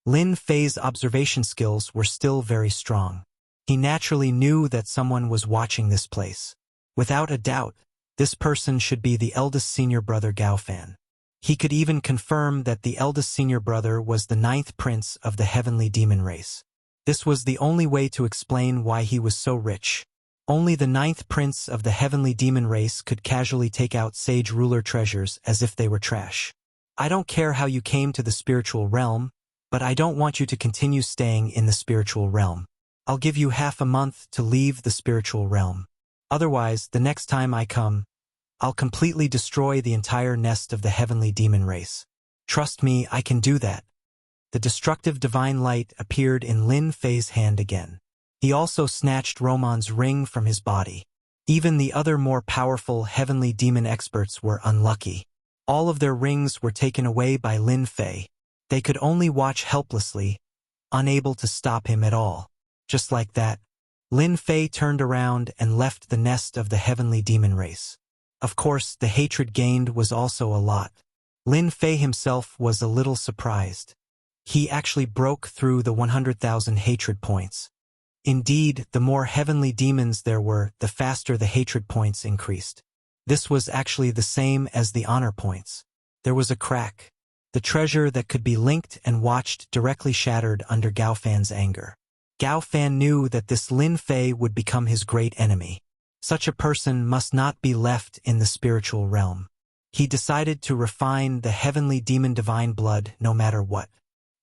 Lin Fei's observation skills were still very strong. He naturally knew that someone was watching this place. Without a doubt, this person should be the eldest senior brother Gao Fan. He could even confirm that the eldest senior brother was the 9th prince of the heavenly demon race. This was the only way to explain why he was so rich. Only the 9th prince of the heavenly demon race could casually take out sage ruler treasures as if they were trash. I don't care how you came to the spiritual realm, but I don't want you to continue staying in the spiritual realm. I'll give you half a month to leave the spiritual realm. Otherwise, the next time I come, I'll completely destroy the entire nest of the heavenly demon race. Trust me, I can do that. The destructive divine light appeared in Lin Fei's hand again. He also snatched Roman's ring from his body. Even the other more powerful heavenly demon experts were unlucky. All of their rings were taken away by Lin Fei. They could only watch helplessly, unable to stop him at all. Just like that, Lin Fei turned around and left the nest of the heavenly demon race. Of course, the hatred gained was also a lot. Lin Fei himself was a little surprised. He actually broke through the 100,000 hatred points. Indeed, the more heavenly demons there were, the faster the hatred points increased. This was actually the same as the honor points. There was a crack. The treasure that could be linked and watched directly shattered under Gao Fan's anger. Gao Fan knew that this Lin Fei would become his great enemy. Such a person must not be left in the spiritual realm. He decided to refine the heavenly demon divine blood no matter what.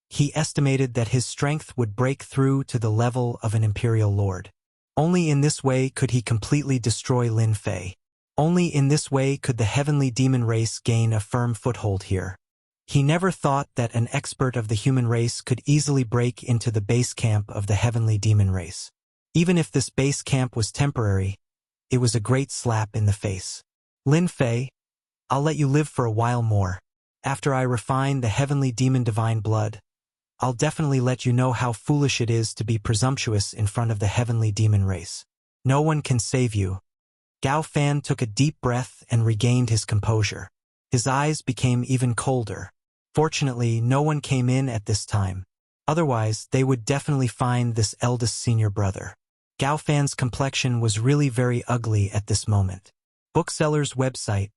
He estimated that his strength would break through to the level of an imperial lord. Only in this way could he completely destroy Lin Fei. Only in this way could the heavenly demon race gain a firm foothold here. He never thought that an expert of the human race could easily break into the base camp of the heavenly demon race. Even if this base camp was temporary, it was a great slap in the face. Lin Fei, I'll let you live for a while more. After I refine the heavenly demon divine blood, I'll definitely let you know how foolish it is to be presumptuous in front of the heavenly demon race. No one can save you. Gao Fan took a deep breath and regained his composure. His eyes became even colder. Fortunately, no one came in at this time. Otherwise, they would definitely find this eldest senior brother. Gao Fan's complexion was really very ugly at this moment. Bookseller's website,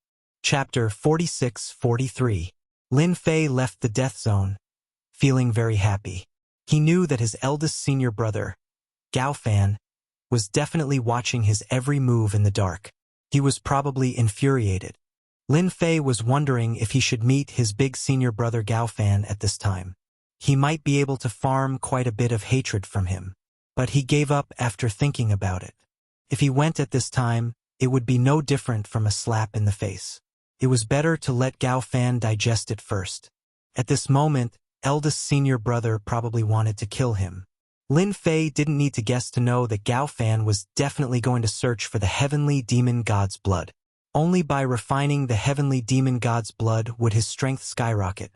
Chapter 46-43. Lin Fei left the death zone, feeling very happy. He knew that his eldest senior brother, Gao Fan, was definitely watching his every move in the dark. He was probably infuriated. Lin Fei was wondering if he should meet his big senior brother Gao Fan at this time. He might be able to farm quite a bit of hatred from him. But he gave up after thinking about it. If he went at this time, it would be no different from a slap in the face. It was better to let Gao Fan digest it first. At this moment, eldest senior brother probably wanted to kill him. Lin Fei didn't need to guess to know that Gao Fan was definitely going to search for the heavenly demon god's blood. Only by refining the heavenly demon god's blood would his strength skyrocket,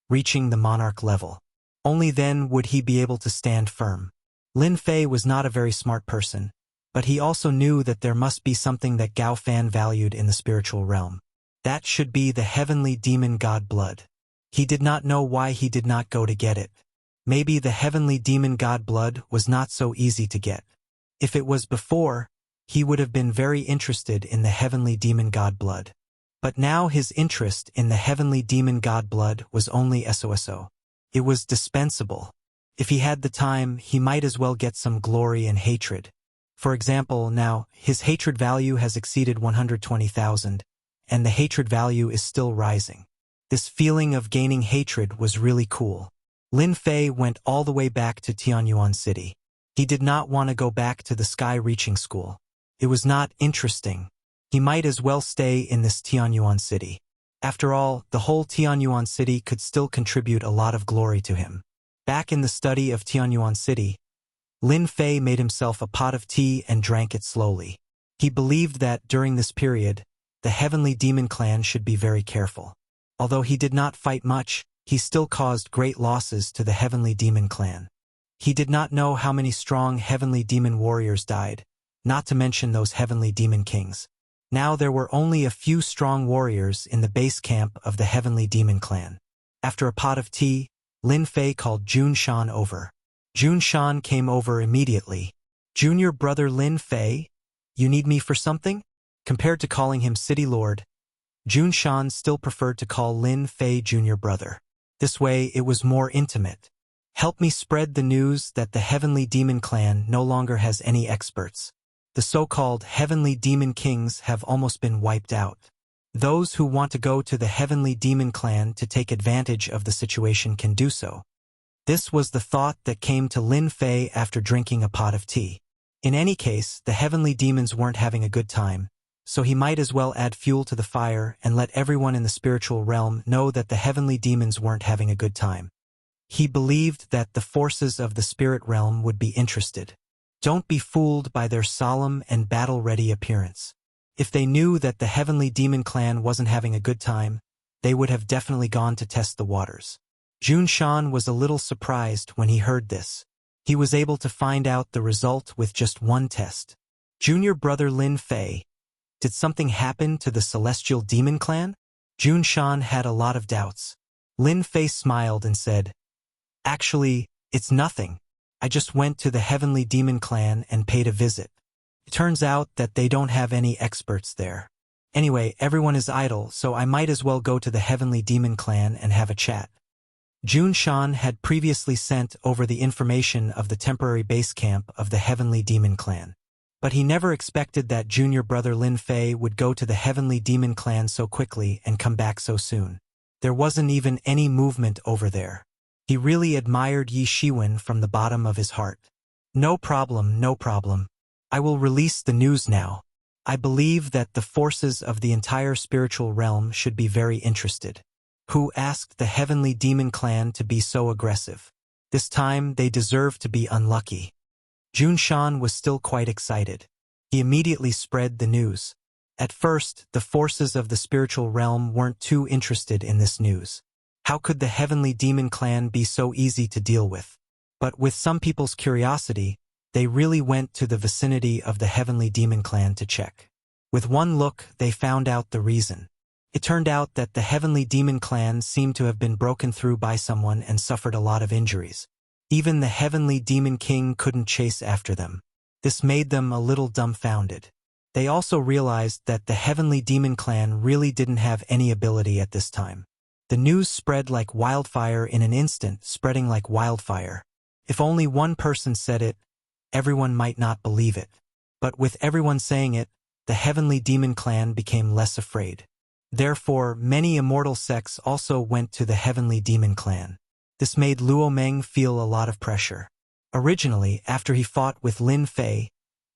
reaching the monarch level. Only then would he be able to stand firm. Lin Fei was not a very smart person, but he also knew that there must be something that Gao Fan valued in the spiritual realm. That should be the heavenly demon god blood. He did not know why he did not go to get it. Maybe the heavenly demon god blood was not so easy to get. If it was before, he would have been very interested in the heavenly demon god blood. But now his interest in the heavenly demon god blood was only SOSO. It was dispensable. If he had the time, he might as well get some glory and hatred. For example, now, his hatred value has exceeded 120,000, and the hatred value is still rising. This feeling of gaining hatred was really cool. Lin Fei went all the way back to Tianyuan City. He did not want to go back to the sky-reaching school. It was not interesting. He might as well stay in this Tianyuan City. After all, the whole Tianyuan City could still contribute a lot of glory to him. Back in the study of Tianyuan City, Lin Fei made himself a pot of tea and drank it slowly. He believed that, during this period, the heavenly demon clan should be very careful. Although he did not fight much, he still caused great losses to the heavenly demon clan. He did not know how many strong heavenly demon warriors died, not to mention those heavenly demon kings. Now there were only a few strong warriors in the base camp of the heavenly demon clan. After a pot of tea, Lin Fei called Jun Shan over. Jun Shan came over immediately. Junior brother Lin Fei, you need me for something? Compared to calling him City Lord, Jun Shan still preferred to call Lin Fei Junior brother. This way it was more intimate. Help me spread the news that the Heavenly Demon Clan no longer has any experts. The so-called Heavenly Demon Kings have almost been wiped out. Those who want to go to the Heavenly Demon Clan to take advantage of the situation can do so. This was the thought that came to Lin Fei after drinking a pot of tea. In any case, the Heavenly Demons weren't having a good time, so he might as well add fuel to the fire and let everyone in the spiritual realm know that the Heavenly Demons weren't having a good time. He believed that the forces of the spirit realm would be interested. Don't be fooled by their solemn and battle-ready appearance. If they knew that the Heavenly Demon Clan wasn't having a good time, they would have definitely gone to test the waters. Jun Shan was a little surprised when he heard this. He was able to find out the result with just one test. Junior brother Lin Fei, did something happen to the Celestial Demon Clan? Jun Shan had a lot of doubts. Lin Fei smiled and said, Actually, it's nothing. I just went to the Heavenly Demon Clan and paid a visit. It turns out that they don't have any experts there. Anyway, everyone is idle, so I might as well go to the Heavenly Demon Clan and have a chat. Jun Shan had previously sent over the information of the temporary base camp of the Heavenly Demon Clan. But he never expected that junior brother Lin Fei would go to the Heavenly Demon Clan so quickly and come back so soon. There wasn't even any movement over there. He really admired Yi Shiwen from the bottom of his heart. No problem, no problem. I will release the news now. I believe that the forces of the entire spiritual realm should be very interested. Who asked the Heavenly Demon Clan to be so aggressive? This time they deserve to be unlucky. Jun Shan was still quite excited. He immediately spread the news. At first, the forces of the spiritual realm weren't too interested in this news. How could the Heavenly Demon Clan be so easy to deal with? But with some people's curiosity, they really went to the vicinity of the Heavenly Demon Clan to check. With one look, they found out the reason. It turned out that the Heavenly Demon Clan seemed to have been broken through by someone and suffered a lot of injuries. Even the Heavenly Demon King couldn't chase after them. This made them a little dumbfounded. They also realized that the Heavenly Demon Clan really didn't have any ability at this time. The news spread like wildfire in an instant, spreading like wildfire. If only one person said it, everyone might not believe it. But with everyone saying it, the Heavenly Demon Clan became less afraid. Therefore, many immortal sects also went to the Heavenly Demon Clan. This made Luo Meng feel a lot of pressure. Originally, after he fought with Lin Fei,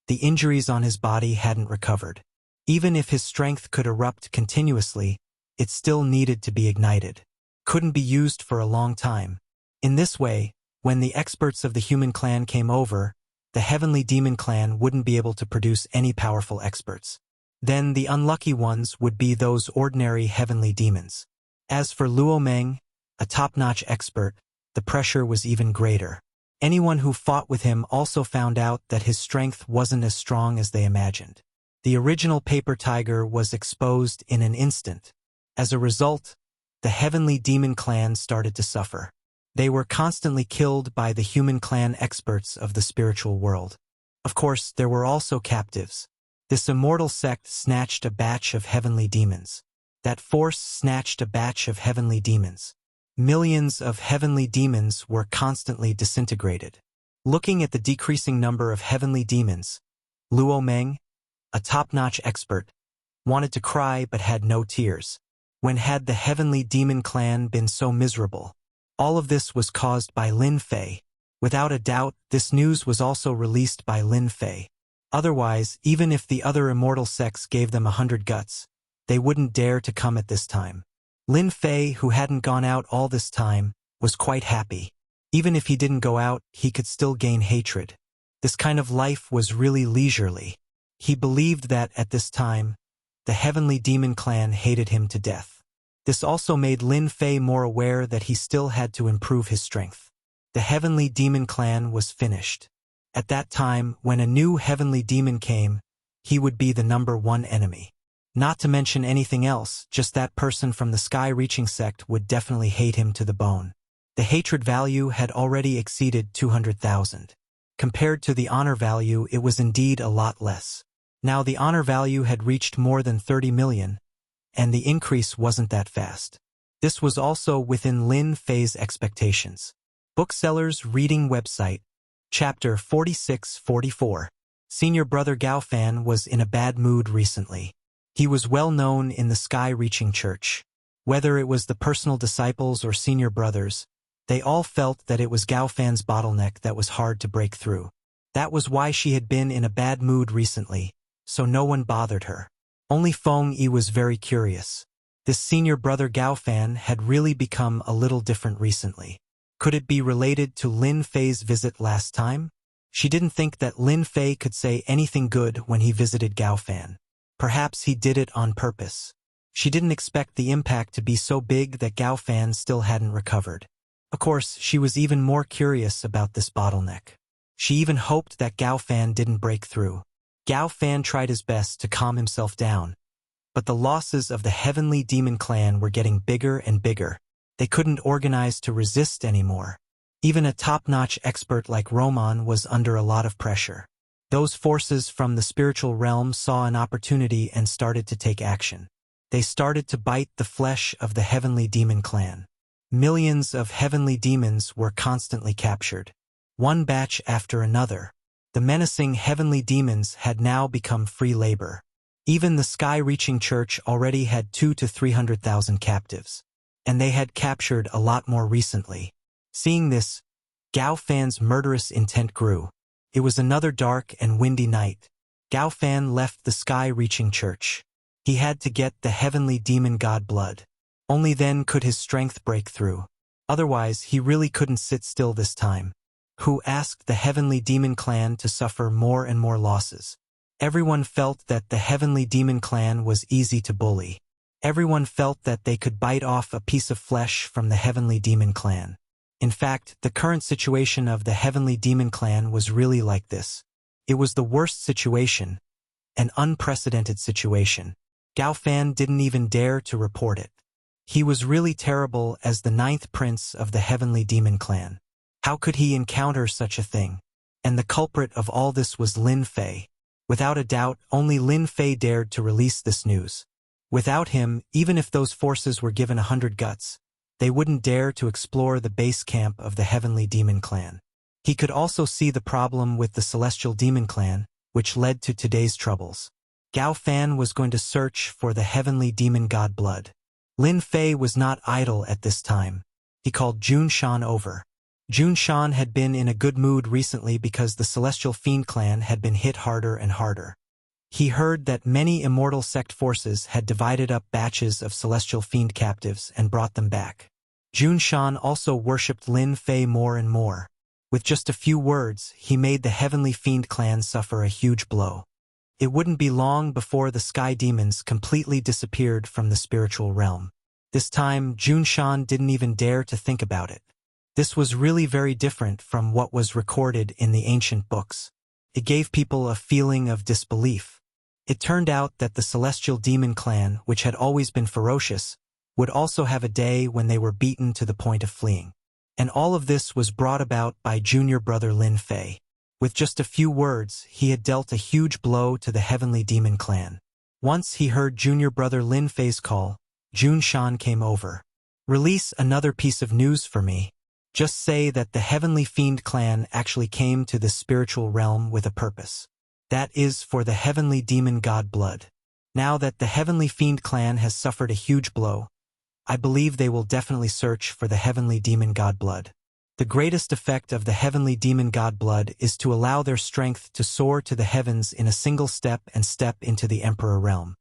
the injuries on his body hadn't recovered. Even if his strength could erupt continuously, it still needed to be ignited. Couldn't be used for a long time. In this way, when the experts of the human clan came over, the Heavenly Demon Clan wouldn't be able to produce any powerful experts. Then the unlucky ones would be those ordinary heavenly demons. As for Luo Meng, a top-notch expert, the pressure was even greater. Anyone who fought with him also found out that his strength wasn't as strong as they imagined. The original paper tiger was exposed in an instant. As a result, the Heavenly Demon Clan started to suffer. They were constantly killed by the human clan experts of the spiritual world. Of course, there were also captives. This immortal sect snatched a batch of heavenly demons. That force snatched a batch of heavenly demons. Millions of heavenly demons were constantly disintegrated. Looking at the decreasing number of heavenly demons, Luo Meng, a top-notch expert, wanted to cry but had no tears. When had the Heavenly Demon Clan been so miserable? All of this was caused by Lin Fei. Without a doubt, this news was also released by Lin Fei. Otherwise, even if the other immortal sects gave them 100 guts, they wouldn't dare to come at this time. Lin Fei, who hadn't gone out all this time, was quite happy. Even if he didn't go out, he could still gain hatred. This kind of life was really leisurely. He believed that, at this time, the Heavenly Demon Clan hated him to death. This also made Lin Fei more aware that he still had to improve his strength. The Heavenly Demon Clan was finished. At that time, when a new Heavenly Demon came, he would be the #1 enemy. Not to mention anything else, just that person from the Sky-Reaching sect would definitely hate him to the bone. The hatred value had already exceeded 200,000. Compared to the honor value, it was indeed a lot less. Now the honor value had reached more than 30 million, and the increase wasn't that fast. This was also within Lin Fei's expectations. Booksellers Reading Website, Chapter 46-44. Senior brother Gao Fan was in a bad mood recently. He was well known in the sky-reaching church. Whether it was the personal disciples or senior brothers, they all felt that it was Gao Fan's bottleneck that was hard to break through. That was why she had been in a bad mood recently, so no one bothered her. Only Feng Yi was very curious. This senior brother Gao Fan had really become a little different recently. Could it be related to Lin Fei's visit last time? She didn't think that Lin Fei could say anything good when he visited Gao Fan. Perhaps he did it on purpose. She didn't expect the impact to be so big that Gao Fan still hadn't recovered. Of course, she was even more curious about this bottleneck. She even hoped that Gao Fan didn't break through. Gao Fan tried his best to calm himself down, but the losses of the Heavenly Demon Clan were getting bigger and bigger. They couldn't organize to resist anymore. Even a top-notch expert like Roman was under a lot of pressure. Those forces from the spiritual realm saw an opportunity and started to take action. They started to bite the flesh of the Heavenly Demon Clan. Millions of heavenly demons were constantly captured, one batch after another. The menacing heavenly demons had now become free labor. Even the sky-reaching church already had 200,000 to 300,000 captives, and they had captured a lot more recently. Seeing this, Gao Fan's murderous intent grew. It was another dark and windy night. Gao Fan left the sky-reaching church. He had to get the heavenly demon god blood. Only then could his strength break through. Otherwise, he really couldn't sit still this time. Who asked the Heavenly Demon Clan to suffer more and more losses? Everyone felt that the Heavenly Demon Clan was easy to bully. Everyone felt that they could bite off a piece of flesh from the Heavenly Demon Clan. In fact, the current situation of the Heavenly Demon Clan was really like this. It was the worst situation, an unprecedented situation. Gao Fan didn't even dare to report it. He was really terrible as the 9th prince of the Heavenly Demon Clan. How could he encounter such a thing? And the culprit of all this was Lin Fei. Without a doubt, only Lin Fei dared to release this news. Without him, even if those forces were given 100 guts, they wouldn't dare to explore the base camp of the Heavenly Demon Clan. He could also see the problem with the Celestial Demon Clan, which led to today's troubles. Gao Fan was going to search for the Heavenly Demon God blood. Lin Fei was not idle at this time. He called Jun Shan over. Jun Shan had been in a good mood recently because the Celestial Fiend Clan had been hit harder and harder. He heard that many immortal sect forces had divided up batches of Celestial Fiend captives and brought them back. Jun Shan also worshipped Lin Fei more and more. With just a few words, he made the Heavenly Fiend Clan suffer a huge blow. It wouldn't be long before the sky demons completely disappeared from the spiritual realm. This time, Jun Shan didn't even dare to think about it. This was really very different from what was recorded in the ancient books. It gave people a feeling of disbelief. It turned out that the Celestial Demon Clan, which had always been ferocious, would also have a day when they were beaten to the point of fleeing. And all of this was brought about by junior brother Lin Fei. With just a few words, he had dealt a huge blow to the Heavenly Demon Clan. Once he heard junior brother Lin Fei's call, Jun Shan came over. Release another piece of news for me. Just say that the Heavenly Fiend Clan actually came to this spiritual realm with a purpose. That is for the Heavenly Demon God blood. Now that the Heavenly Fiend Clan has suffered a huge blow, I believe they will definitely search for the Heavenly Demon God blood. The greatest effect of the Heavenly Demon God blood is to allow their strength to soar to the heavens in a single step and step into the Emperor realm.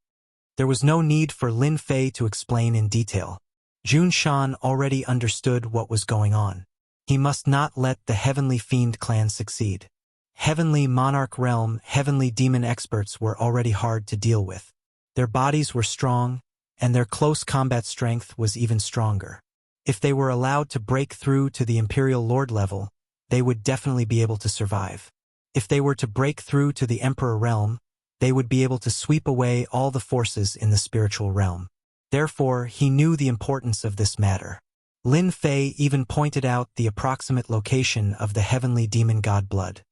There was no need for Lin Fei to explain in detail. Jun Shan already understood what was going on. He must not let the Heavenly Fiend Clan succeed. Heavenly Monarch Realm Heavenly Demon experts were already hard to deal with. Their bodies were strong, and their close combat strength was even stronger. If they were allowed to break through to the Imperial Lord level, they would definitely be able to survive. If they were to break through to the Emperor realm, they would be able to sweep away all the forces in the spiritual realm. Therefore, he knew the importance of this matter. Lin Fei even pointed out the approximate location of the Heavenly Demon God blood.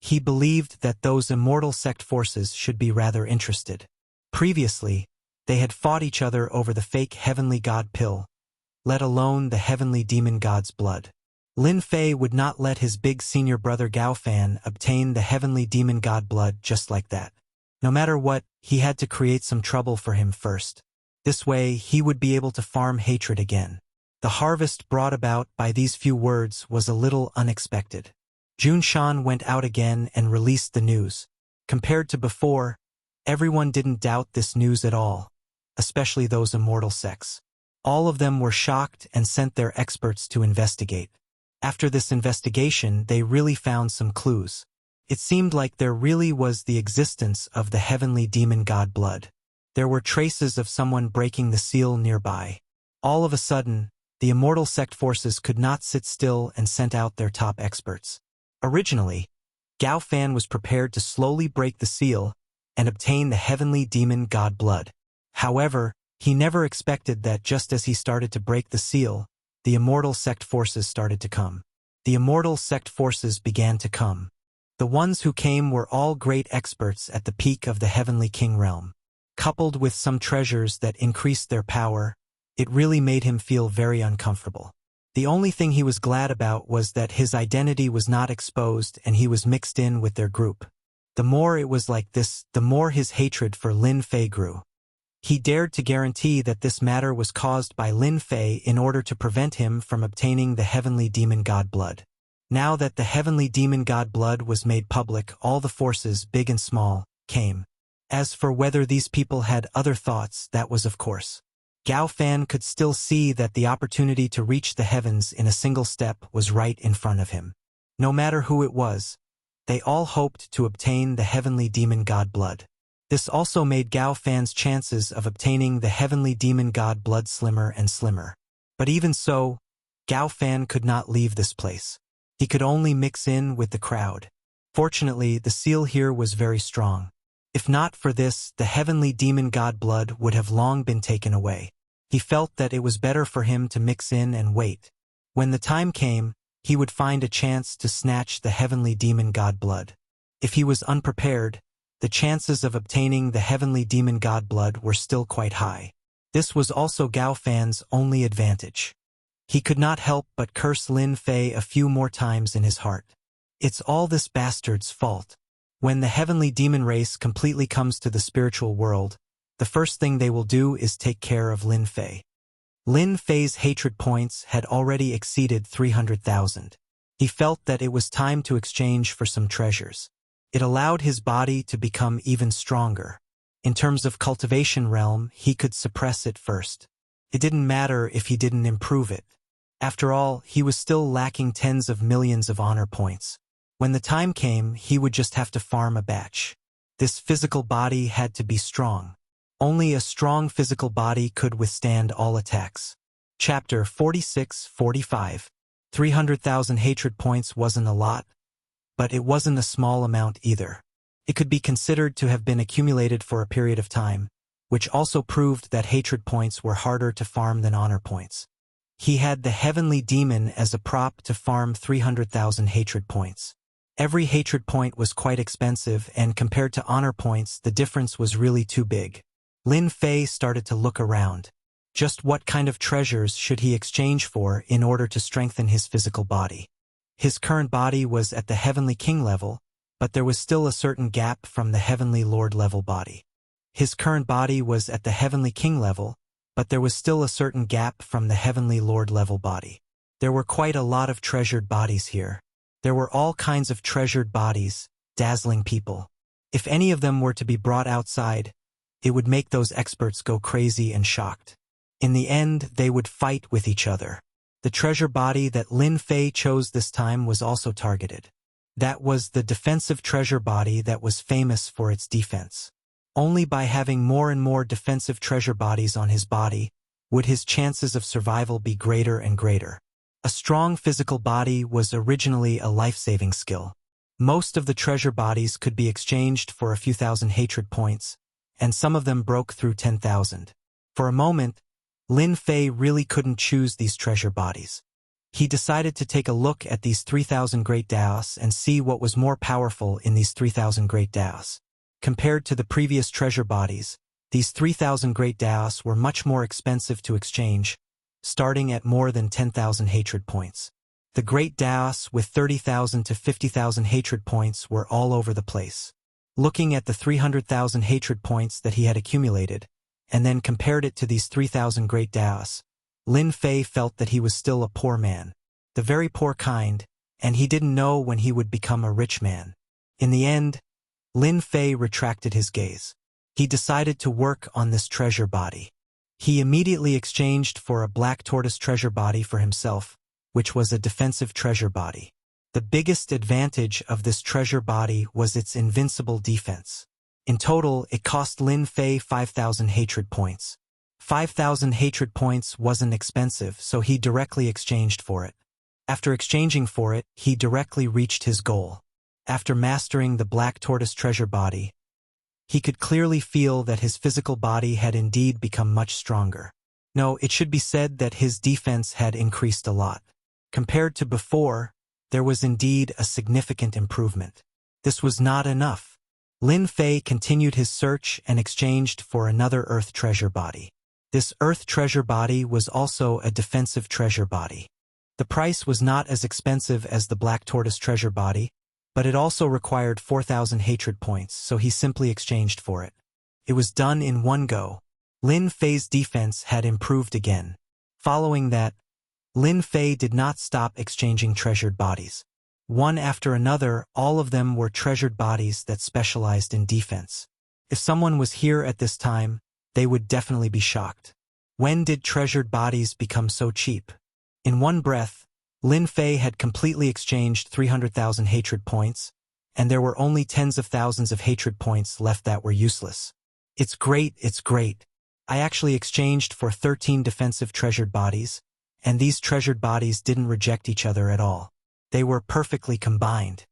He believed that those immortal sect forces should be rather interested. Previously, they had fought each other over the fake heavenly god pill, let alone the heavenly demon god's blood. Lin Fei would not let his big senior brother Gao Fan obtain the heavenly demon god blood just like that. No matter what, he had to create some trouble for him first. This way, he would be able to farm hatred again. The harvest brought about by these few words was a little unexpected. Jun Shan went out again and released the news. Compared to before, everyone didn't doubt this news at all, especially those immortal sects. All of them were shocked and sent their experts to investigate. After this investigation, they really found some clues. It seemed like there really was the existence of the heavenly demon god blood. There were traces of someone breaking the seal nearby. All of a sudden, the immortal sect forces could not sit still and sent out their top experts. Originally, Gao Fan was prepared to slowly break the seal and obtain the heavenly demon god blood. However, he never expected that just as he started to break the seal, the immortal sect forces started to come. The immortal sect forces began to come. The ones who came were all great experts at the peak of the heavenly king realm. Coupled with some treasures that increased their power, it really made him feel very uncomfortable. The only thing he was glad about was that his identity was not exposed and he was mixed in with their group. The more it was like this, the more his hatred for Lin Fei grew. He dared to guarantee that this matter was caused by Lin Fei in order to prevent him from obtaining the heavenly demon god blood. Now that the heavenly demon god blood was made public, all the forces, big and small, came. As for whether these people had other thoughts, that was of course. Gao Fan could still see that the opportunity to reach the heavens in a single step was right in front of him. No matter who it was, they all hoped to obtain the heavenly demon god blood. This also made Gao Fan's chances of obtaining the heavenly demon god blood slimmer and slimmer. But even so, Gao Fan could not leave this place. He could only mix in with the crowd. Fortunately, the seal here was very strong. If not for this, the heavenly demon god blood would have long been taken away. He felt that it was better for him to mix in and wait. When the time came, he would find a chance to snatch the heavenly demon god blood. If he was unprepared, the chances of obtaining the heavenly demon god blood were still quite high. This was also Gao Fan's only advantage. He could not help but curse Lin Fei a few more times in his heart. It's all this bastard's fault. When the heavenly demon race completely comes to the spiritual world, the first thing they will do is take care of Lin Fei. Lin Fei's hatred points had already exceeded 300,000. He felt that it was time to exchange for some treasures. It allowed his body to become even stronger. In terms of cultivation realm, he could suppress it first. It didn't matter if he didn't improve it. After all, he was still lacking tens of millions of honor points. When the time came, he would just have to farm a batch. This physical body had to be strong. Only a strong physical body could withstand all attacks. Chapter 46-45. 300,000 hatred points wasn't a lot, but it wasn't a small amount either. It could be considered to have been accumulated for a period of time, which also proved that hatred points were harder to farm than honor points. He had the heavenly demon as a prop to farm 300,000 hatred points. Every hatred point was quite expensive, and compared to honor points, the difference was really too big. Lin Fei started to look around. Just what kind of treasures should he exchange for in order to strengthen his physical body? His current body was at the heavenly king level, but there was still a certain gap from the heavenly lord level body. His current body was at the heavenly king level, but there was still a certain gap from the heavenly lord level body. There were quite a lot of treasured bodies here. There were all kinds of treasured bodies, dazzling people. If any of them were to be brought outside, it would make those experts go crazy and shocked. In the end, they would fight with each other. The treasure body that Lin Fei chose this time was also targeted. That was the defensive treasure body that was famous for its defense. Only by having more and more defensive treasure bodies on his body would his chances of survival be greater and greater. A strong physical body was originally a life-saving skill. Most of the treasure bodies could be exchanged for a few thousand hatred points, and some of them broke through 10,000. For a moment, Lin Fei really couldn't choose these treasure bodies. He decided to take a look at these 3,000 great Daos and see what was more powerful in these 3,000 great Daos. Compared to the previous treasure bodies, these 3,000 great Daos were much more expensive to exchange, starting at more than 10,000 hatred points. The great Daos with 30,000 to 50,000 hatred points were all over the place. Looking at the 300,000 hatred points that he had accumulated, and then compared it to these 3,000 great Daos, Lin Fei felt that he was still a poor man, the very poor kind, and he didn't know when he would become a rich man. In the end, Lin Fei retracted his gaze. He decided to work on this treasure body. He immediately exchanged for a black tortoise treasure body for himself, which was a defensive treasure body. The biggest advantage of this treasure body was its invincible defense. In total, it cost Lin Fei 5,000 hatred points. 5,000 hatred points wasn't expensive, so he directly exchanged for it. After exchanging for it, he directly reached his goal. After mastering the black tortoise treasure body, he could clearly feel that his physical body had indeed become much stronger. No, it should be said that his defense had increased a lot. Compared to before, there was indeed a significant improvement. This was not enough. Lin Fei continued his search and exchanged for another earth treasure body. This earth treasure body was also a defensive treasure body. The price was not as expensive as the black tortoise treasure body, but it also required 4,000 hatred points, so he simply exchanged for it. It was done in one go. Lin Fei's defense had improved again. Following that, Lin Fei did not stop exchanging treasured bodies. One after another, all of them were treasured bodies that specialized in defense. If someone was here at this time, they would definitely be shocked. When did treasured bodies become so cheap? In one breath, Lin Fei had completely exchanged 300,000 hatred points, and there were only tens of thousands of hatred points left that were useless. It's great, it's great. I actually exchanged for 13 defensive treasured bodies, and these treasured bodies didn't reject each other at all. They were perfectly combined.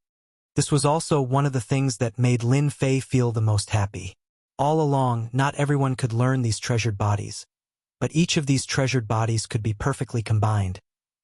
This was also one of the things that made Lin Fei feel the most happy. All along, not everyone could learn these treasured bodies, but each of these treasured bodies could be perfectly combined,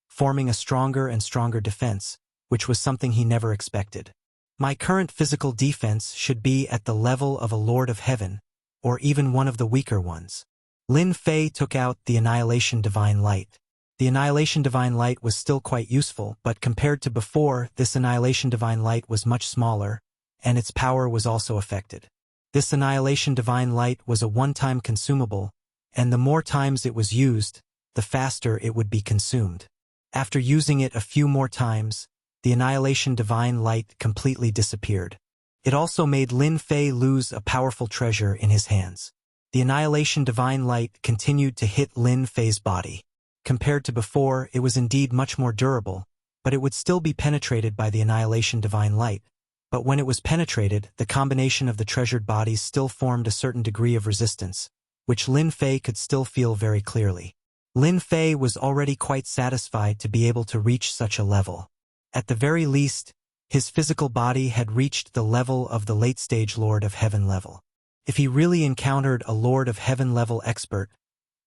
forming a stronger and stronger defense, which was something he never expected. My current physical defense should be at the level of a Lord of Heaven, or even one of the weaker ones. Lin Fei took out the Annihilation Divine Light. The Annihilation Divine Light was still quite useful, but compared to before, this Annihilation Divine Light was much smaller, and its power was also affected. This Annihilation Divine Light was a one-time consumable, and the more times it was used, the faster it would be consumed. After using it a few more times, the Annihilation Divine Light completely disappeared. It also made Lin Fei lose a powerful treasure in his hands. The Annihilation Divine Light continued to hit Lin Fei's body. Compared to before, it was indeed much more durable, but it would still be penetrated by the Annihilation Divine Light. But when it was penetrated, the combination of the treasured bodies still formed a certain degree of resistance, which Lin Fei could still feel very clearly. Lin Fei was already quite satisfied to be able to reach such a level. At the very least, his physical body had reached the level of the late-stage Lord of Heaven level. If he really encountered a Lord of Heaven level expert,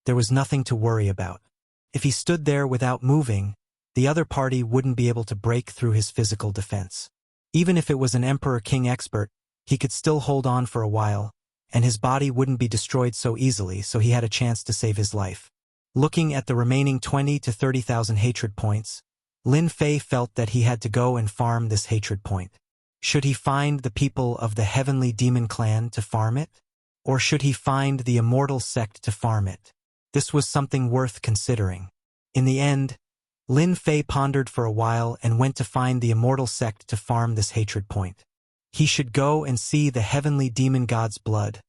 there was nothing to worry about. If he stood there without moving, the other party wouldn't be able to break through his physical defense. Even if it was an Emperor King expert, he could still hold on for a while, and his body wouldn't be destroyed so easily, so he had a chance to save his life. Looking at the remaining 20 to 30,000 hatred points, Lin Fei felt that he had to go and farm this hatred point. Should he find the people of the Heavenly Demon Clan to farm it? Or should he find the Immortal Sect to farm it? This was something worth considering. In the end, Lin Fei pondered for a while and went to find the Immortal Sect to farm this hatred point. He should go and see the Heavenly Demon God's blood,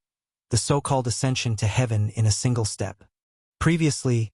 the so-called ascension to heaven in a single step. Previously,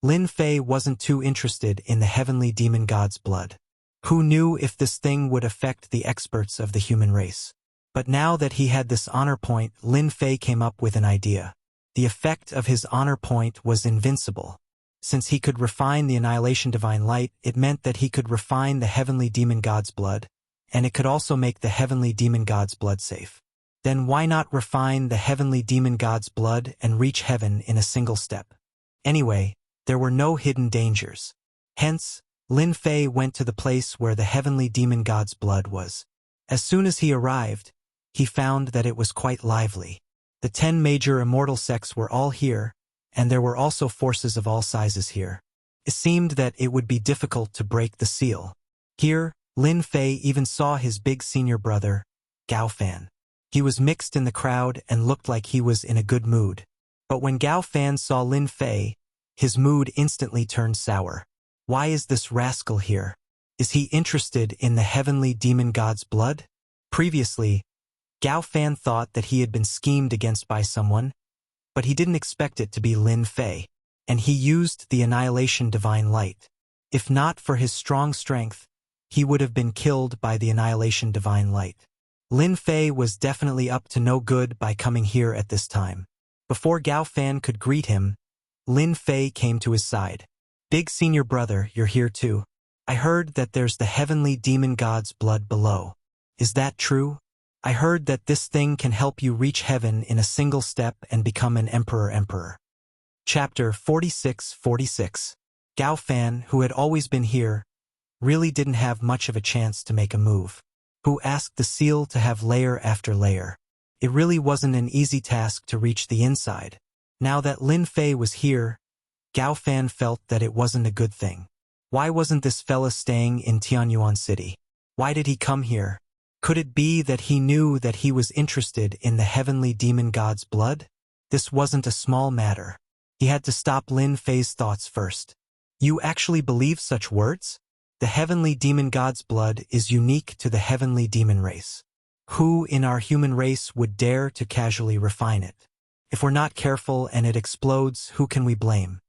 Lin Fei wasn't too interested in the Heavenly Demon God's blood. Who knew if this thing would affect the experts of the human race? But now that he had this honor point, Lin Fei came up with an idea. The effect of his honor point was invincible. Since he could refine the Annihilation Divine Light, it meant that he could refine the Heavenly Demon God's blood, and it could also make the Heavenly Demon God's blood safe. Then why not refine the Heavenly Demon God's blood and reach heaven in a single step? Anyway, there were no hidden dangers. Hence, Lin Fei went to the place where the heavenly demon god's blood was. As soon as he arrived, he found that it was quite lively. The 10 major immortal sects were all here, and there were also forces of all sizes here. It seemed that it would be difficult to break the seal. Here, Lin Fei even saw his big senior brother, Gao Fan. He was mixed in the crowd and looked like he was in a good mood. But when Gao Fan saw Lin Fei, his mood instantly turned sour. Why is this rascal here? Is he interested in the heavenly demon god's blood? Previously, Gao Fan thought that he had been schemed against by someone, but he didn't expect it to be Lin Fei, and he used the Annihilation Divine Light. If not for his strong strength, he would have been killed by the Annihilation Divine Light. Lin Fei was definitely up to no good by coming here at this time. Before Gao Fan could greet him, Lin Fei came to his side. Big senior brother, you're here too. I heard that there's the heavenly demon god's blood below. Is that true? I heard that this thing can help you reach heaven in a single step and become an emperor. Chapter 46:46. Gao Fan, who had always been here, really didn't have much of a chance to make a move. Who asked the seal to have layer after layer. It really wasn't an easy task to reach the inside. Now that Lin Fei was here, Gao Fan felt that it wasn't a good thing. Why wasn't this fella staying in Tianyuan City? Why did he come here? Could it be that he knew that he was interested in the heavenly demon god's blood? This wasn't a small matter. He had to stop Lin Fei's thoughts first. You actually believe such words? The heavenly demon god's blood is unique to the heavenly demon race. Who in our human race would dare to casually refine it? If we're not careful and it explodes, who can we blame?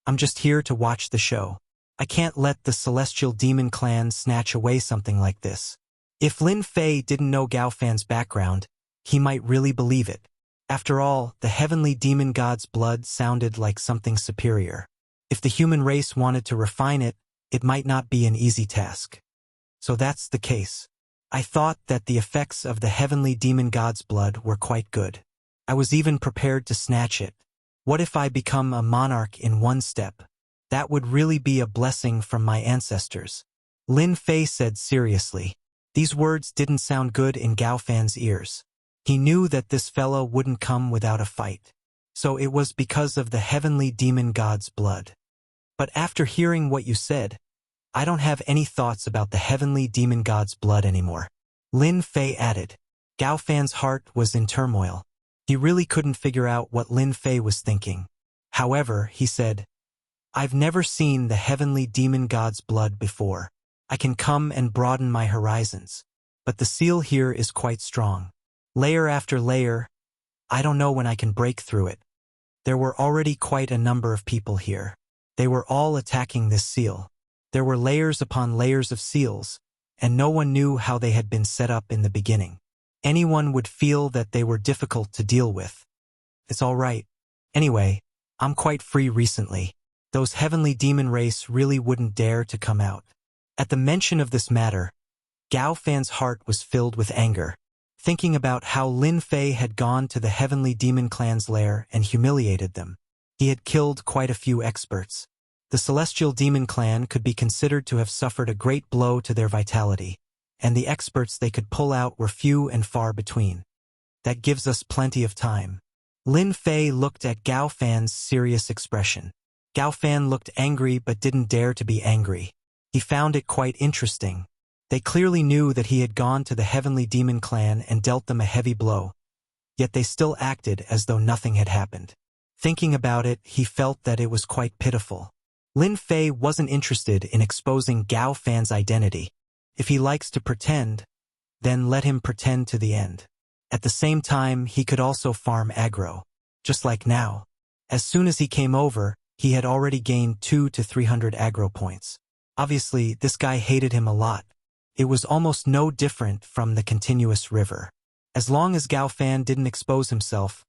I'm just here to watch the show. I can't let the celestial demon clan snatch away something like this. If Lin Fei didn't know Gao Fan's background, he might really believe it. After all, the heavenly demon god's blood sounded like something superior. If the human race wanted to refine it, it might not be an easy task. So that's the case. I thought that the effects of the heavenly demon god's blood were quite good. I was even prepared to snatch it. What if I become a monarch in one step? That would really be a blessing from my ancestors. Lin Fei said seriously. These words didn't sound good in Gao Fan's ears. He knew that this fellow wouldn't come without a fight. So it was because of the heavenly demon god's blood. But after hearing what you said, I don't have any thoughts about the heavenly demon god's blood anymore. Lin Fei added. Gao Fan's heart was in turmoil. He really couldn't figure out what Lin Fei was thinking. However, he said, I've never seen the heavenly demon god's blood before. I can come and broaden my horizons. But the seal here is quite strong. Layer after layer, I don't know when I can break through it. There were already quite a number of people here. They were all attacking this seal. There were layers upon layers of seals, and no one knew how they had been set up in the beginning. Anyone would feel that they were difficult to deal with. It's all right. Anyway, I'm quite free recently. Those heavenly demon race really wouldn't dare to come out. At the mention of this matter, Gao Fan's heart was filled with anger, thinking about how Lin Fei had gone to the heavenly demon clan's lair and humiliated them. He had killed quite a few experts. The celestial demon clan could be considered to have suffered a great blow to their vitality, and the experts they could pull out were few and far between. That gives us plenty of time. Lin Fei looked at Gao Fan's serious expression. Gao Fan looked angry but didn't dare to be angry. He found it quite interesting. They clearly knew that he had gone to the heavenly demon clan and dealt them a heavy blow, yet they still acted as though nothing had happened. Thinking about it, he felt that it was quite pitiful. Lin Fei wasn't interested in exposing Gao Fan's identity. If he likes to pretend, then let him pretend to the end. At the same time, he could also farm aggro, just like now. As soon as he came over, he had already gained 200 to 300 aggro points. Obviously, this guy hated him a lot. It was almost no different from the continuous river. As long as Gao Fan didn't expose himself,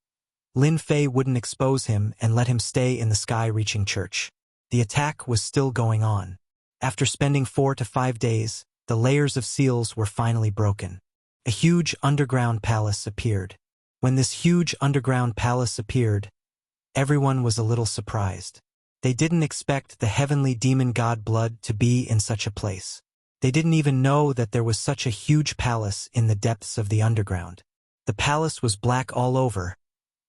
Lin Fei wouldn't expose him and let him stay in the sky-reaching church. The attack was still going on. After spending 4 to 5 days, the layers of seals were finally broken. A huge underground palace appeared. When this huge underground palace appeared, everyone was a little surprised. They didn't expect the heavenly demon god blood to be in such a place. They didn't even know that there was such a huge palace in the depths of the underground. The palace was black all over,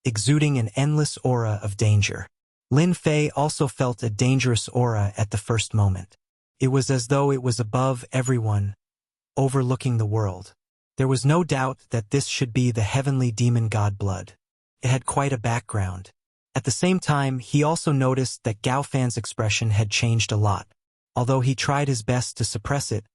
exuding an endless aura of danger. Lin Fei also felt a dangerous aura at the first moment. It was as though it was above everyone, overlooking the world. There was no doubt that this should be the heavenly demon god blood. It had quite a background. At the same time, he also noticed that Gao Fan's expression had changed a lot. Although he tried his best to suppress it,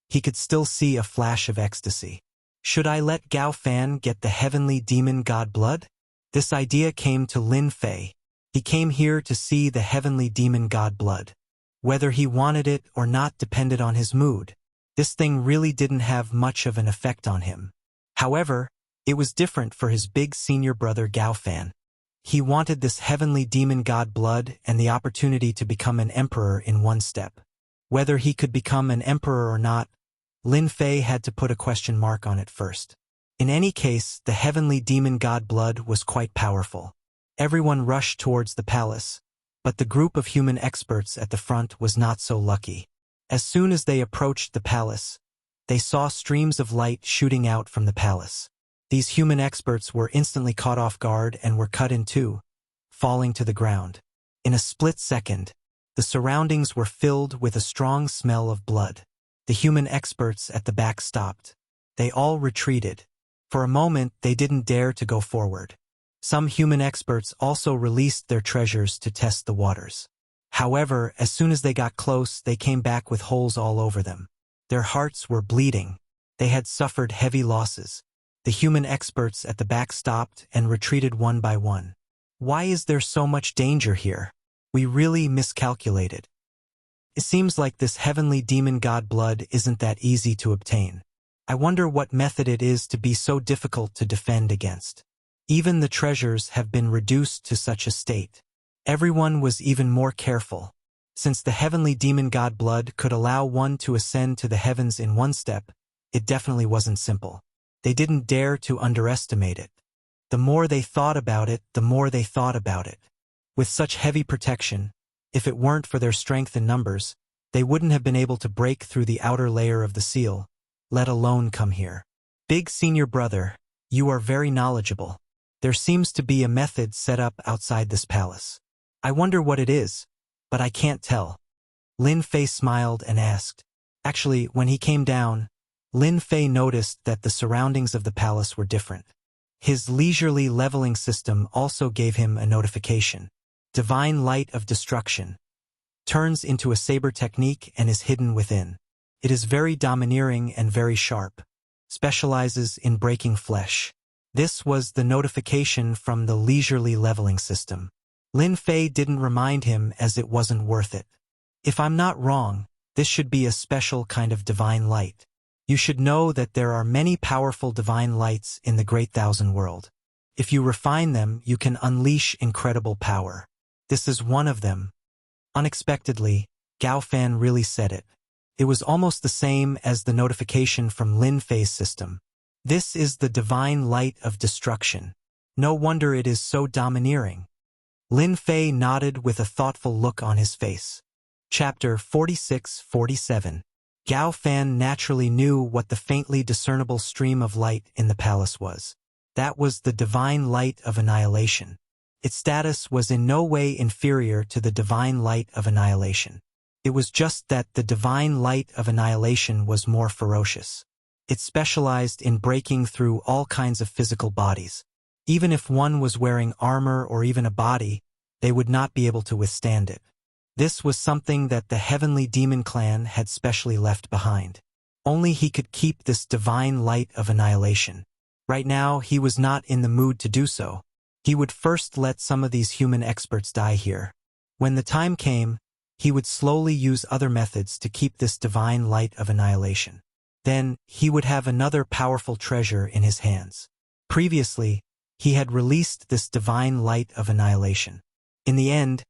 he could still see a flash of ecstasy. Should I let Gao Fan get the heavenly demon god blood? This idea came to Lin Fei. He came here to see the heavenly demon god blood. Whether he wanted it or not depended on his mood. This thing really didn't have much of an effect on him. However, it was different for his big senior brother Gao Fan. He wanted this heavenly demon god blood and the opportunity to become an emperor in one step. Whether he could become an emperor or not, Lin Fei had to put a question mark on it first. In any case, the heavenly demon god blood was quite powerful. Everyone rushed towards the palace, but the group of human experts at the front was not so lucky. As soon as they approached the palace, they saw streams of light shooting out from the palace. These human experts were instantly caught off guard and were cut in two, falling to the ground. In a split second, the surroundings were filled with a strong smell of blood. The human experts at the back stopped. They all retreated. For a moment, they didn't dare to go forward. Some human experts also released their treasures to test the waters. However, as soon as they got close, they came back with holes all over them. Their hearts were bleeding. They had suffered heavy losses. The human experts at the back stopped and retreated one by one. Why is there so much danger here? We really miscalculated. It seems like this heavenly demon god blood isn't that easy to obtain. I wonder what method it is to be so difficult to defend against. Even the treasures have been reduced to such a state. Everyone was even more careful. Since the heavenly demon god blood could allow one to ascend to the heavens in one step, it definitely wasn't simple. They didn't dare to underestimate it. The more they thought about it, the more they thought about it. With such heavy protection, if it weren't for their strength in numbers, they wouldn't have been able to break through the outer layer of the seal, let alone come here. Big senior brother, you are very knowledgeable. There seems to be a method set up outside this palace. I wonder what it is, but I can't tell. Lin Fei smiled and asked. Actually, when he came down, Lin Fei noticed that the surroundings of the palace were different. His leisurely leveling system also gave him a notification. Divine Light of Destruction. Turns into a saber technique and is hidden within. It is very domineering and very sharp. Specializes in breaking flesh. This was the notification from the leisurely leveling system. Lin Fei didn't remind him as it wasn't worth it. If I'm not wrong, this should be a special kind of divine light. You should know that there are many powerful divine lights in the Great Thousand World. If you refine them, you can unleash incredible power. This is one of them. Unexpectedly, Gao Fan really said it. It was almost the same as the notification from Lin Fei's system. This is the divine light of destruction. No wonder it is so domineering. Lin Fei nodded with a thoughtful look on his face. Chapter 46-47. Gao Fan naturally knew what the faintly discernible stream of light in the palace was. That was the divine light of annihilation. Its status was in no way inferior to the divine light of annihilation. It was just that the divine light of annihilation was more ferocious. It specialized in breaking through all kinds of physical bodies. Even if one was wearing armor or even a body, they would not be able to withstand it. This was something that the heavenly demon clan had specially left behind. Only he could keep this divine light of annihilation. Right now, he was not in the mood to do so. He would first let some of these human experts die here. When the time came, he would slowly use other methods to keep this divine light of annihilation. Then, he would have another powerful treasure in his hands. Previously, he had released this divine light of annihilation. In the end,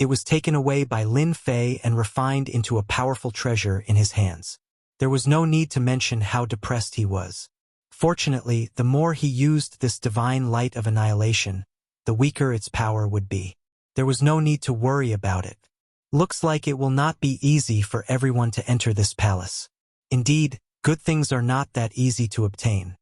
it was taken away by Lin Fei and refined into a powerful treasure in his hands. There was no need to mention how depressed he was. Fortunately, the more he used this divine light of annihilation, the weaker its power would be. There was no need to worry about it. Looks like it will not be easy for everyone to enter this palace. Indeed, good things are not that easy to obtain.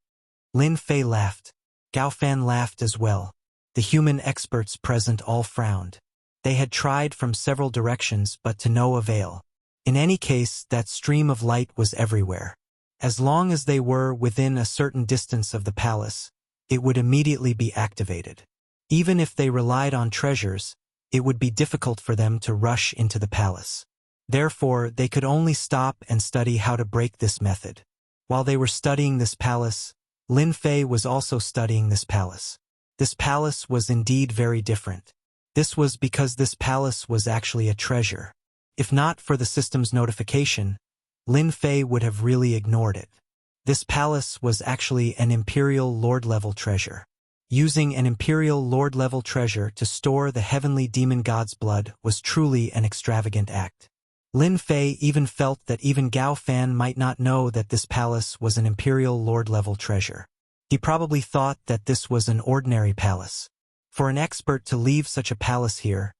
Lin Fei laughed. Gao Fan laughed as well. The human experts present all frowned. They had tried from several directions but to no avail. In any case, that stream of light was everywhere. As long as they were within a certain distance of the palace, it would immediately be activated. Even if they relied on treasures, it would be difficult for them to rush into the palace. Therefore, they could only stop and study how to break this method. While they were studying this palace, Lin Fei was also studying this palace. This palace was indeed very different. This was because this palace was actually a treasure. If not for the system's notification, Lin Fei would have really ignored it. This palace was actually an Imperial Lord-level treasure. Using an Imperial Lord-level treasure to store the heavenly demon god's blood was truly an extravagant act. Lin Fei even felt that even Gao Fan might not know that this palace was an Imperial Lord-level treasure. He probably thought that this was an ordinary palace. For an expert to leave such a palace here,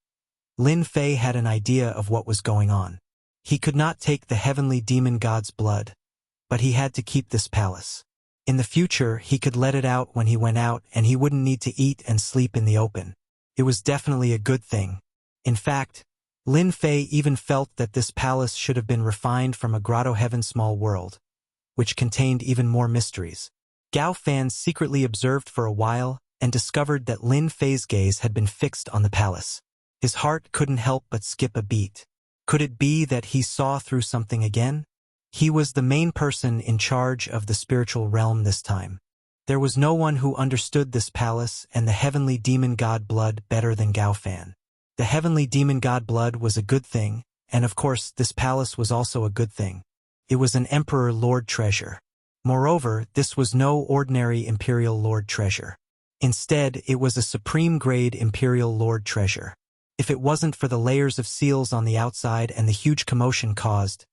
Lin Fei had an idea of what was going on. He could not take the heavenly demon god's blood, but he had to keep this palace. In the future, he could let it out when he went out and he wouldn't need to eat and sleep in the open. It was definitely a good thing. In fact, Lin Fei even felt that this palace should have been refined from a grotto heaven small world, which contained even more mysteries. Gao Fan secretly observed for a while and discovered that Lin Fei's gaze had been fixed on the palace. His heart couldn't help but skip a beat. Could it be that he saw through something again? He was the main person in charge of the spiritual realm this time. There was no one who understood this palace and the heavenly demon god blood better than Gao Fan. The heavenly demon god blood was a good thing, and of course this palace was also a good thing. It was an Emperor Lord treasure. Moreover, this was no ordinary Imperial Lord treasure. Instead, it was a supreme-grade Imperial Lord treasure. If it wasn't for the layers of seals on the outside and the huge commotion caused,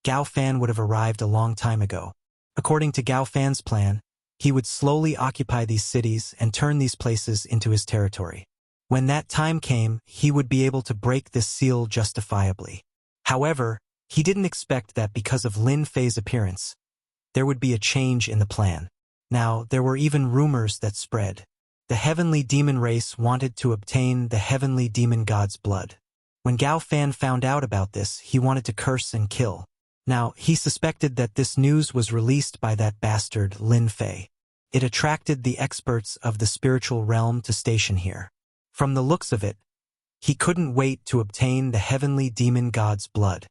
Gao Fan would have arrived a long time ago. According to Gao Fan's plan, he would slowly occupy these cities and turn these places into his territory. When that time came, he would be able to break this seal justifiably. However, he didn't expect that because of Lin Fei's appearance, there would be a change in the plan. Now, there were even rumors that spread. The heavenly demon race wanted to obtain the heavenly demon god's blood. When Gao Fan found out about this, he wanted to curse and kill. Now, he suspected that this news was released by that bastard Lin Fei. It attracted the experts of the spiritual realm to station here. From the looks of it, he couldn't wait to obtain the heavenly demon god's blood.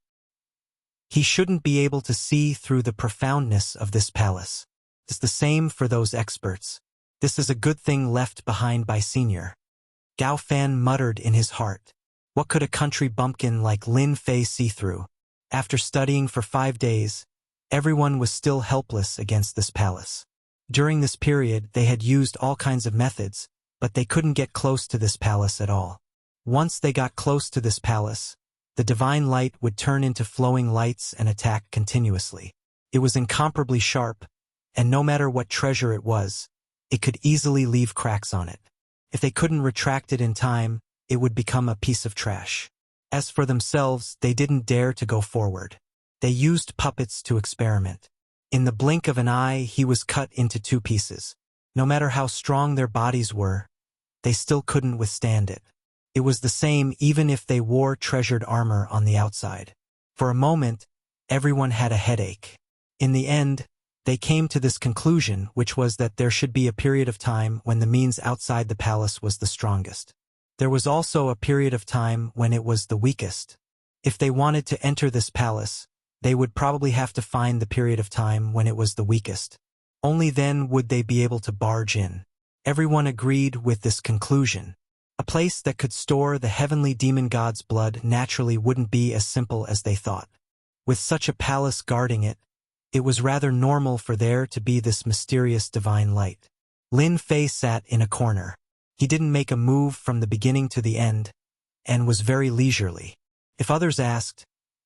He shouldn't be able to see through the profoundness of this palace. It's the same for those experts. This is a good thing left behind by Senior. Gao Fan muttered in his heart. What could a country bumpkin like Lin Fei see through? After studying for 5 days, everyone was still helpless against this palace. During this period, they had used all kinds of methods, but they couldn't get close to this palace at all. Once they got close to this palace, the divine light would turn into flowing lights and attack continuously. It was incomparably sharp, and no matter what treasure it was, it could easily leave cracks on it. If they couldn't retract it in time, it would become a piece of trash. As for themselves, they didn't dare to go forward. They used puppets to experiment. In the blink of an eye, he was cut into 2 pieces. No matter how strong their bodies were, they still couldn't withstand it. It was the same even if they wore treasured armor on the outside. For a moment, everyone had a headache. In the end, they came to this conclusion, which was that there should be a period of time when the means outside the palace was the strongest. There was also a period of time when it was the weakest. If they wanted to enter this palace, they would probably have to find the period of time when it was the weakest. Only then would they be able to barge in. Everyone agreed with this conclusion. A place that could store the heavenly demon god's blood naturally wouldn't be as simple as they thought. With such a palace guarding it, it was rather normal for there to be this mysterious divine light. Lin Fei sat in a corner. He didn't make a move from the beginning to the end, and was very leisurely. If others asked,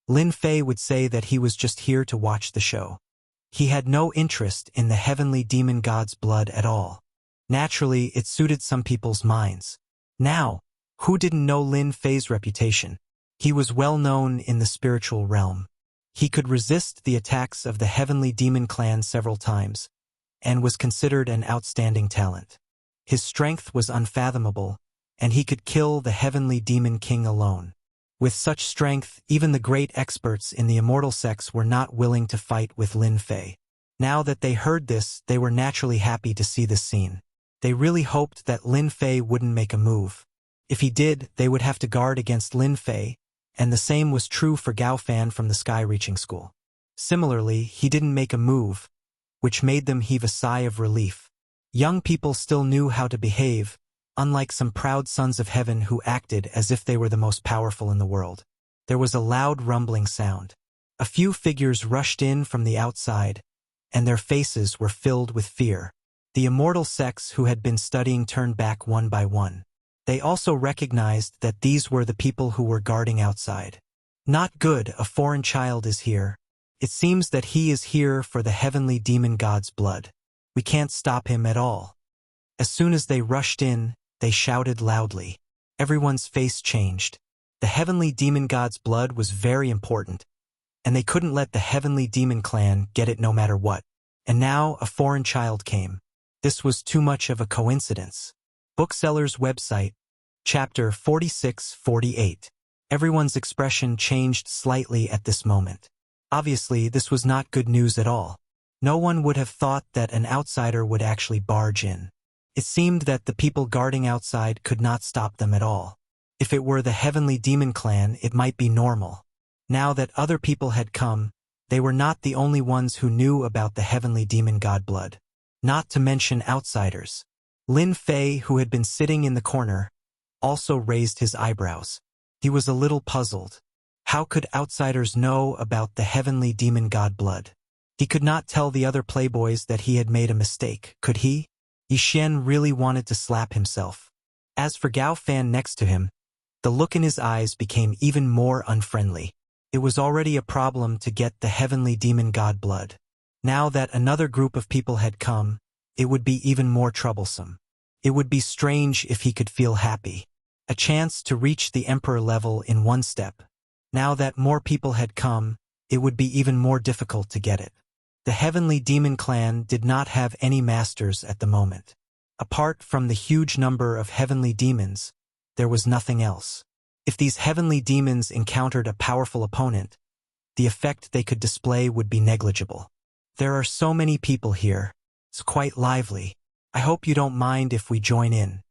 Lin Fei would say that he was just here to watch the show. He had no interest in the heavenly demon god's blood at all. Naturally, it suited some people's minds. Now, Who didn't know Lin Fei's reputation? He was well known in the spiritual realm. He could resist the attacks of the heavenly demon clan several times, and was considered an outstanding talent. His strength was unfathomable, and he could kill the heavenly demon king alone. With such strength, even the great experts in the immortal sects were not willing to fight with Lin Fei. Now that they heard this, they were naturally happy to see this scene. They really hoped that Lin Fei wouldn't make a move. If he did, they would have to guard against Lin Fei, and the same was true for Gao Fan from the Sky Reaching School. Similarly, he didn't make a move, which made them heave a sigh of relief. Young people still knew how to behave, unlike some proud sons of heaven who acted as if they were the most powerful in the world. There was a loud rumbling sound. A few figures rushed in from the outside, and their faces were filled with fear. The immortal sects who had been studying turned back one by one. They also recognized that these were the people who were guarding outside. Not good, a foreign child is here. It seems that he is here for the heavenly demon god's blood. We can't stop him at all. As soon as they rushed in, they shouted loudly. Everyone's face changed. The heavenly demon god's blood was very important, and they couldn't let the heavenly demon clan get it no matter what. And now a foreign child came. This was too much of a coincidence. Bookseller's website, chapter 46-48. Everyone's expression changed slightly at this moment. Obviously, this was not good news at all. No one would have thought that an outsider would actually barge in. It seemed that the people guarding outside could not stop them at all. If it were the heavenly demon clan, it might be normal. Now that other people had come, they were not the only ones who knew about the heavenly demon god blood. Not to mention outsiders. Lin Fei, who had been sitting in the corner, also raised his eyebrows. He was a little puzzled. How could outsiders know about the heavenly demon god blood? He could not tell the other playboys that he had made a mistake, could he? Yi Xian really wanted to slap himself. As for Gao Fan next to him, the look in his eyes became even more unfriendly. It was already a problem to get the heavenly demon god blood. Now that another group of people had come, it would be even more troublesome. It would be strange if he could feel happy. A chance to reach the emperor level in one step. Now that more people had come, it would be even more difficult to get it. The heavenly demon clan did not have any masters at the moment. Apart from the huge number of heavenly demons, there was nothing else. If these heavenly demons encountered a powerful opponent, the effect they could display would be negligible. There are so many people here. It's quite lively. I hope you don't mind if we join in.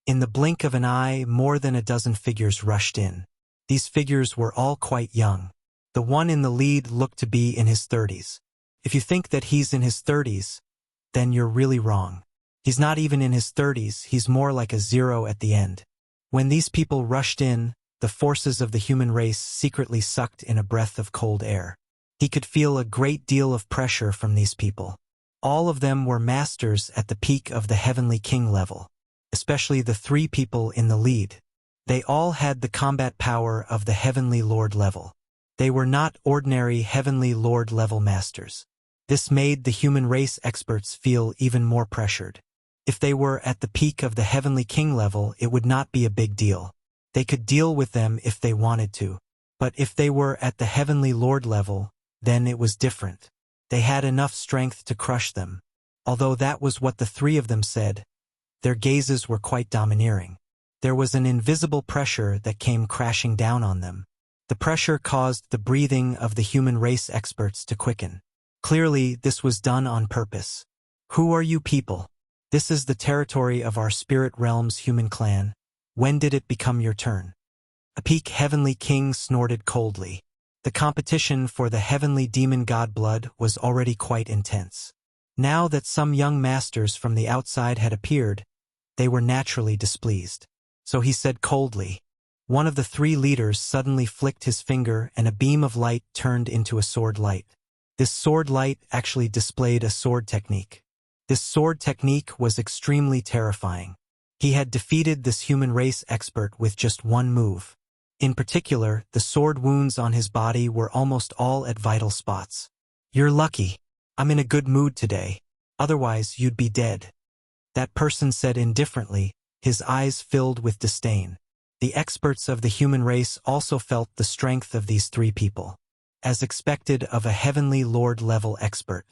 In the blink of an eye, more than a dozen figures rushed in. These figures were all quite young. The one in the lead looked to be in his 30s. If you think that he's in his 30s, then you're really wrong. He's not even in his 30s, he's more like a zero at the end. When these people rushed in, the forces of the human race secretly sucked in a breath of cold air. He could feel a great deal of pressure from these people. All of them were masters at the peak of the heavenly king level, especially the three people in the lead. They all had the combat power of the heavenly lord level. They were not ordinary heavenly lord level masters. This made the human race experts feel even more pressured. If they were at the peak of the heavenly king level, it would not be a big deal. They could deal with them if they wanted to. But if they were at the heavenly lord level, then it was different. They had enough strength to crush them. Although that was what the three of them said, their gazes were quite domineering. There was an invisible pressure that came crashing down on them. The pressure caused the breathing of the human race experts to quicken. Clearly, this was done on purpose. Who are you people? This is the territory of our spirit realm's human clan. When did it become your turn? A peak heavenly king snorted coldly. The competition for the heavenly demon god blood was already quite intense. Now that some young masters from the outside had appeared, they were naturally displeased. So he said coldly. One of the three leaders suddenly flicked his finger and a beam of light turned into a sword light. This sword light actually displayed a sword technique. This sword technique was extremely terrifying. He had defeated this human race expert with just one move. In particular, the sword wounds on his body were almost all at vital spots. You're lucky. I'm in a good mood today. Otherwise, you'd be dead. That person said indifferently, his eyes filled with disdain. The experts of the human race also felt the strength of these three people. As expected of a heavenly lord-level expert,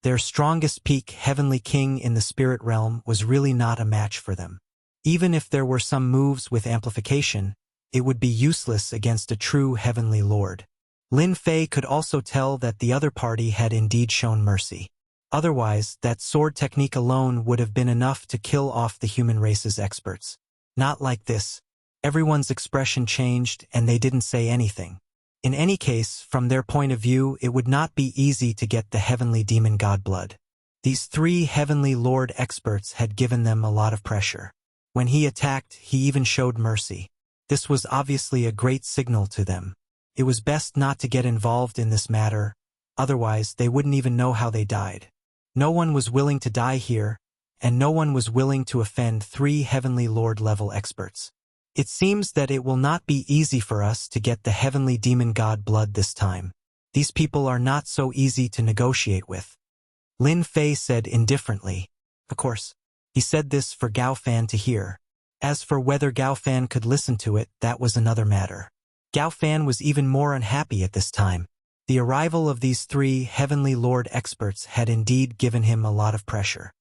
their strongest peak heavenly king in the spirit realm was really not a match for them. Even if there were some moves with amplification, it would be useless against a true heavenly lord. Lin Fei could also tell that the other party had indeed shown mercy. Otherwise, that sword technique alone would have been enough to kill off the human race's experts. Not like this. Everyone's expression changed and they didn't say anything. In any case, from their point of view, it would not be easy to get the heavenly demon god blood. These three heavenly lord experts had given them a lot of pressure. When he attacked, he even showed mercy. This was obviously a great signal to them. It was best not to get involved in this matter, otherwise they wouldn't even know how they died. No one was willing to die here, and no one was willing to offend three heavenly lord-level experts. It seems that it will not be easy for us to get the heavenly demon god blood this time. These people are not so easy to negotiate with. Lin Fei said indifferently. Of course, he said this for Gao Fan to hear. As for whether Gao Fan could listen to it, that was another matter. Gao Fan was even more unhappy at this time. The arrival of these three heavenly lord experts had indeed given him a lot of pressure.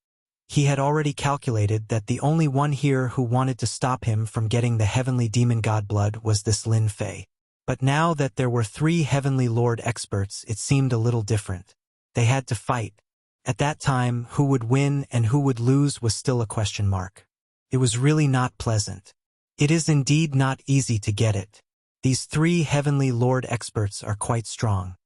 He had already calculated that the only one here who wanted to stop him from getting the heavenly demon god blood was this Lin Fei. But now that there were three heavenly lord experts, it seemed a little different. They had to fight. At that time, who would win and who would lose was still a question mark. It was really not pleasant. It is indeed not easy to get it. These three heavenly lord experts are quite strong.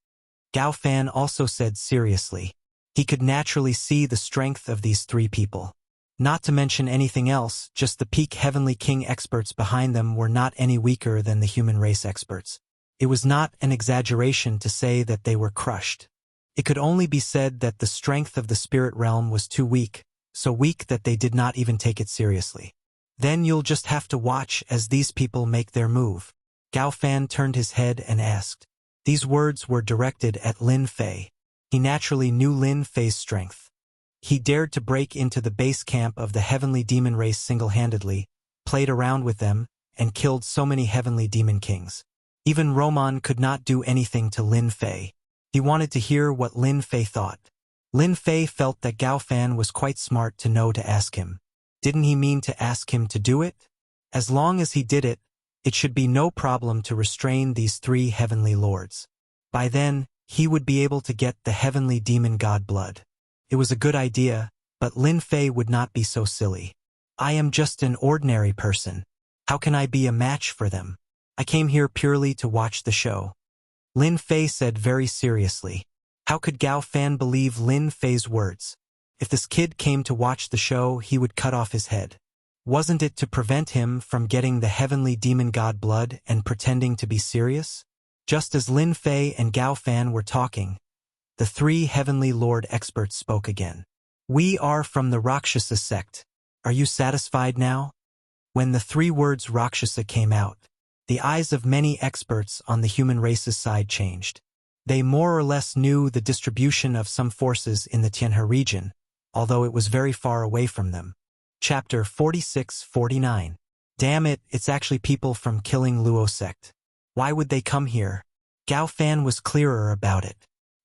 Gao Fan also said seriously. He could naturally see the strength of these three people. Not to mention anything else, just the peak heavenly king experts behind them were not any weaker than the human race experts. It was not an exaggeration to say that they were crushed. It could only be said that the strength of the spirit realm was too weak, so weak that they did not even take it seriously. Then you'll just have to watch as these people make their move. Gao Fan turned his head and asked. These words were directed at Lin Fei. He naturally knew Lin Fei's strength. He dared to break into the base camp of the heavenly demon race single-handedly, played around with them, and killed so many heavenly demon kings. Even Roman could not do anything to Lin Fei. He wanted to hear what Lin Fei thought. Lin Fei felt that Gao Fan was quite smart to know to ask him. Didn't he mean to ask him to do it? As long as he did it, it should be no problem to restrain these three heavenly lords. By then, he would be able to get the heavenly demon god blood. It was a good idea, but Lin Fei would not be so silly. I am just an ordinary person. How can I be a match for them? I came here purely to watch the show. Lin Fei said very seriously. How could Gao Fan believe Lin Fei's words? If this kid came to watch the show, he would cut off his head. Wasn't it to prevent him from getting the heavenly demon god blood and pretending to be serious? Just as Lin Fei and Gao Fan were talking, the three heavenly lord experts spoke again. We are from the Rakshasa sect. Are you satisfied now? When the three words Rakshasa came out, the eyes of many experts on the human race's side changed. They more or less knew the distribution of some forces in the Tianhe region, although it was very far away from them. Chapter 46-49. Damn it, it's actually people from Killing Luo sect. Why would they come here? Gao Fan was clearer about it.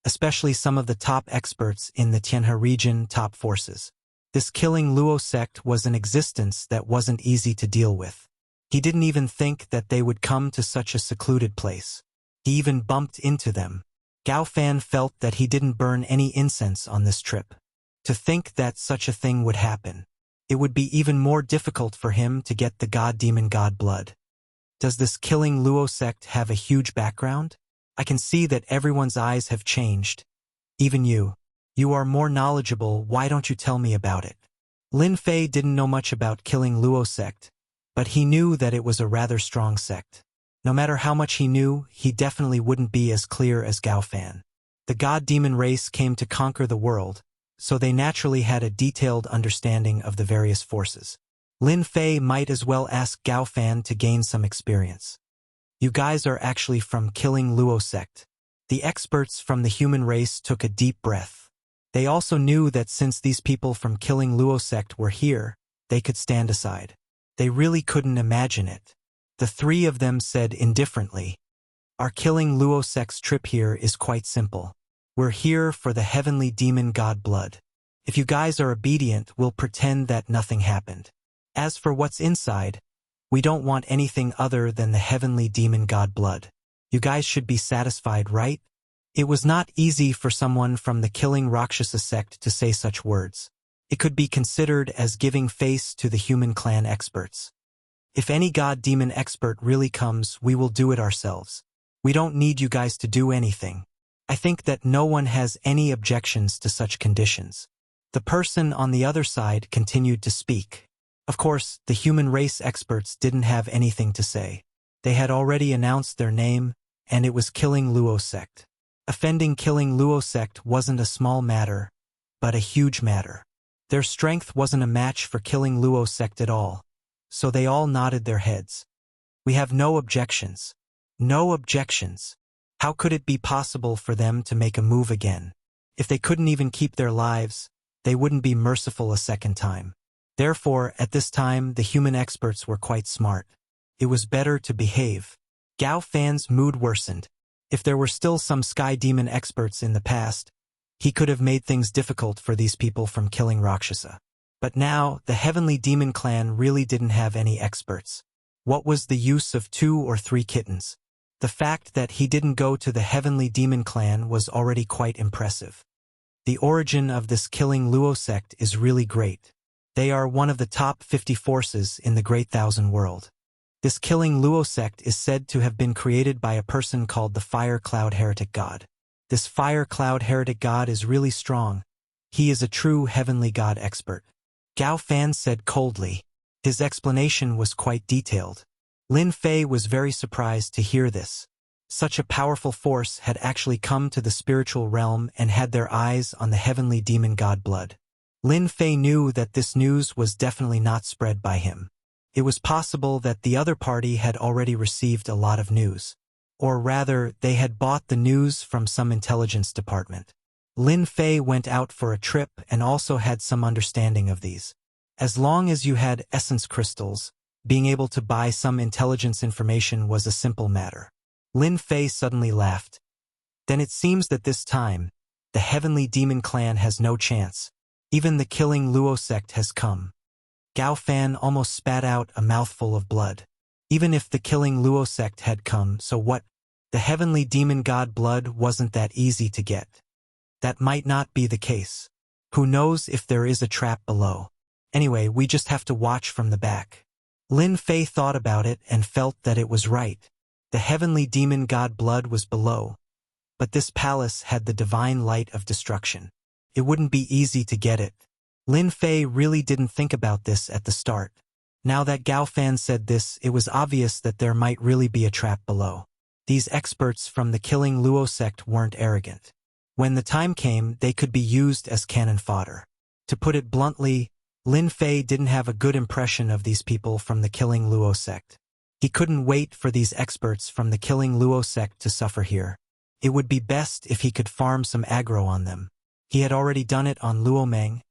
Especially some of the top experts in the Tianhe region top forces. This Killing Luo sect was an existence that wasn't easy to deal with. He didn't even think that they would come to such a secluded place. He even bumped into them. Gao Fan felt that he didn't burn any incense on this trip. To think that such a thing would happen. It would be even more difficult for him to get the god-demon god blood. Does this Killing Luo sect have a huge background? I can see that everyone's eyes have changed. Even you. You are more knowledgeable, why don't you tell me about it? Lin Fei didn't know much about Killing Luo sect, but he knew that it was a rather strong sect. No matter how much he knew, he definitely wouldn't be as clear as Gao Fan. The god-demon race came to conquer the world, so they naturally had a detailed understanding of the various forces. Lin Fei might as well ask Gao Fan to gain some experience. You guys are actually from Killing Luo sect. The experts from the human race took a deep breath. They also knew that since these people from Killing Luo sect were here, they could stand aside. They really couldn't imagine it. The three of them said indifferently, "Our killing Luo sect's trip here is quite simple. We're here for the heavenly demon god blood. If you guys are obedient, we'll pretend that nothing happened. As for what's inside, we don't want anything other than the heavenly demon god blood. You guys should be satisfied, right?" It was not easy for someone from the killing Rakshasa sect to say such words. It could be considered as giving face to the human clan experts. If any god-demon expert really comes, we will do it ourselves. We don't need you guys to do anything. I think that no one has any objections to such conditions. The person on the other side continued to speak. Of course, the human race experts didn't have anything to say. They had already announced their name, and it was killing Luo sect. Offending killing Luo sect wasn't a small matter, but a huge matter. Their strength wasn't a match for killing Luo sect at all, so they all nodded their heads. We have no objections. No objections. How could it be possible for them to make a move again? If they couldn't even keep their lives, they wouldn't be merciful a second time. Therefore, at this time, the human experts were quite smart. It was better to behave. Gao Fan's mood worsened. If there were still some sky demon experts in the past, he could have made things difficult for these people from killing Rakshasa. But now, the heavenly demon clan really didn't have any experts. What was the use of 2 or 3 kittens? The fact that he didn't go to the heavenly demon clan was already quite impressive. The origin of this killing Luo sect is really great. They are one of the top 50 forces in the Great Thousand World. This killing Luo sect is said to have been created by a person called the Fire Cloud Heretic God. This Fire Cloud Heretic God is really strong. He is a true heavenly god expert. Gao Fan said coldly. His explanation was quite detailed. Lin Fei was very surprised to hear this. Such a powerful force had actually come to the spiritual realm and had their eyes on the heavenly demon god blood. Lin Fei knew that this news was definitely not spread by him. It was possible that the other party had already received a lot of news. Or rather, they had bought the news from some intelligence department. Lin Fei went out for a trip and also had some understanding of these. As long as you had essence crystals, being able to buy some intelligence information was a simple matter. Lin Fei suddenly laughed. Then it seems that this time, the heavenly demon clan has no chance. Even the killing Luo sect has come. Gao Fan almost spat out a mouthful of blood. Even if the killing Luo sect had come, so what? The heavenly demon god blood wasn't that easy to get. That might not be the case. Who knows if there is a trap below? Anyway, we just have to watch from the back. Lin Fei thought about it and felt that it was right. The heavenly demon god blood was below. But this palace had the divine light of destruction. It wouldn't be easy to get it. Lin Fei really didn't think about this at the start. Now that Gao Fan said this, it was obvious that there might really be a trap below. These experts from the killing Luo sect weren't arrogant. When the time came, they could be used as cannon fodder. To put it bluntly, Lin Fei didn't have a good impression of these people from the killing Luo sect. He couldn't wait for these experts from the killing Luo sect to suffer here. It would be best if he could farm some aggro on them. He had already done it on Luo Meng,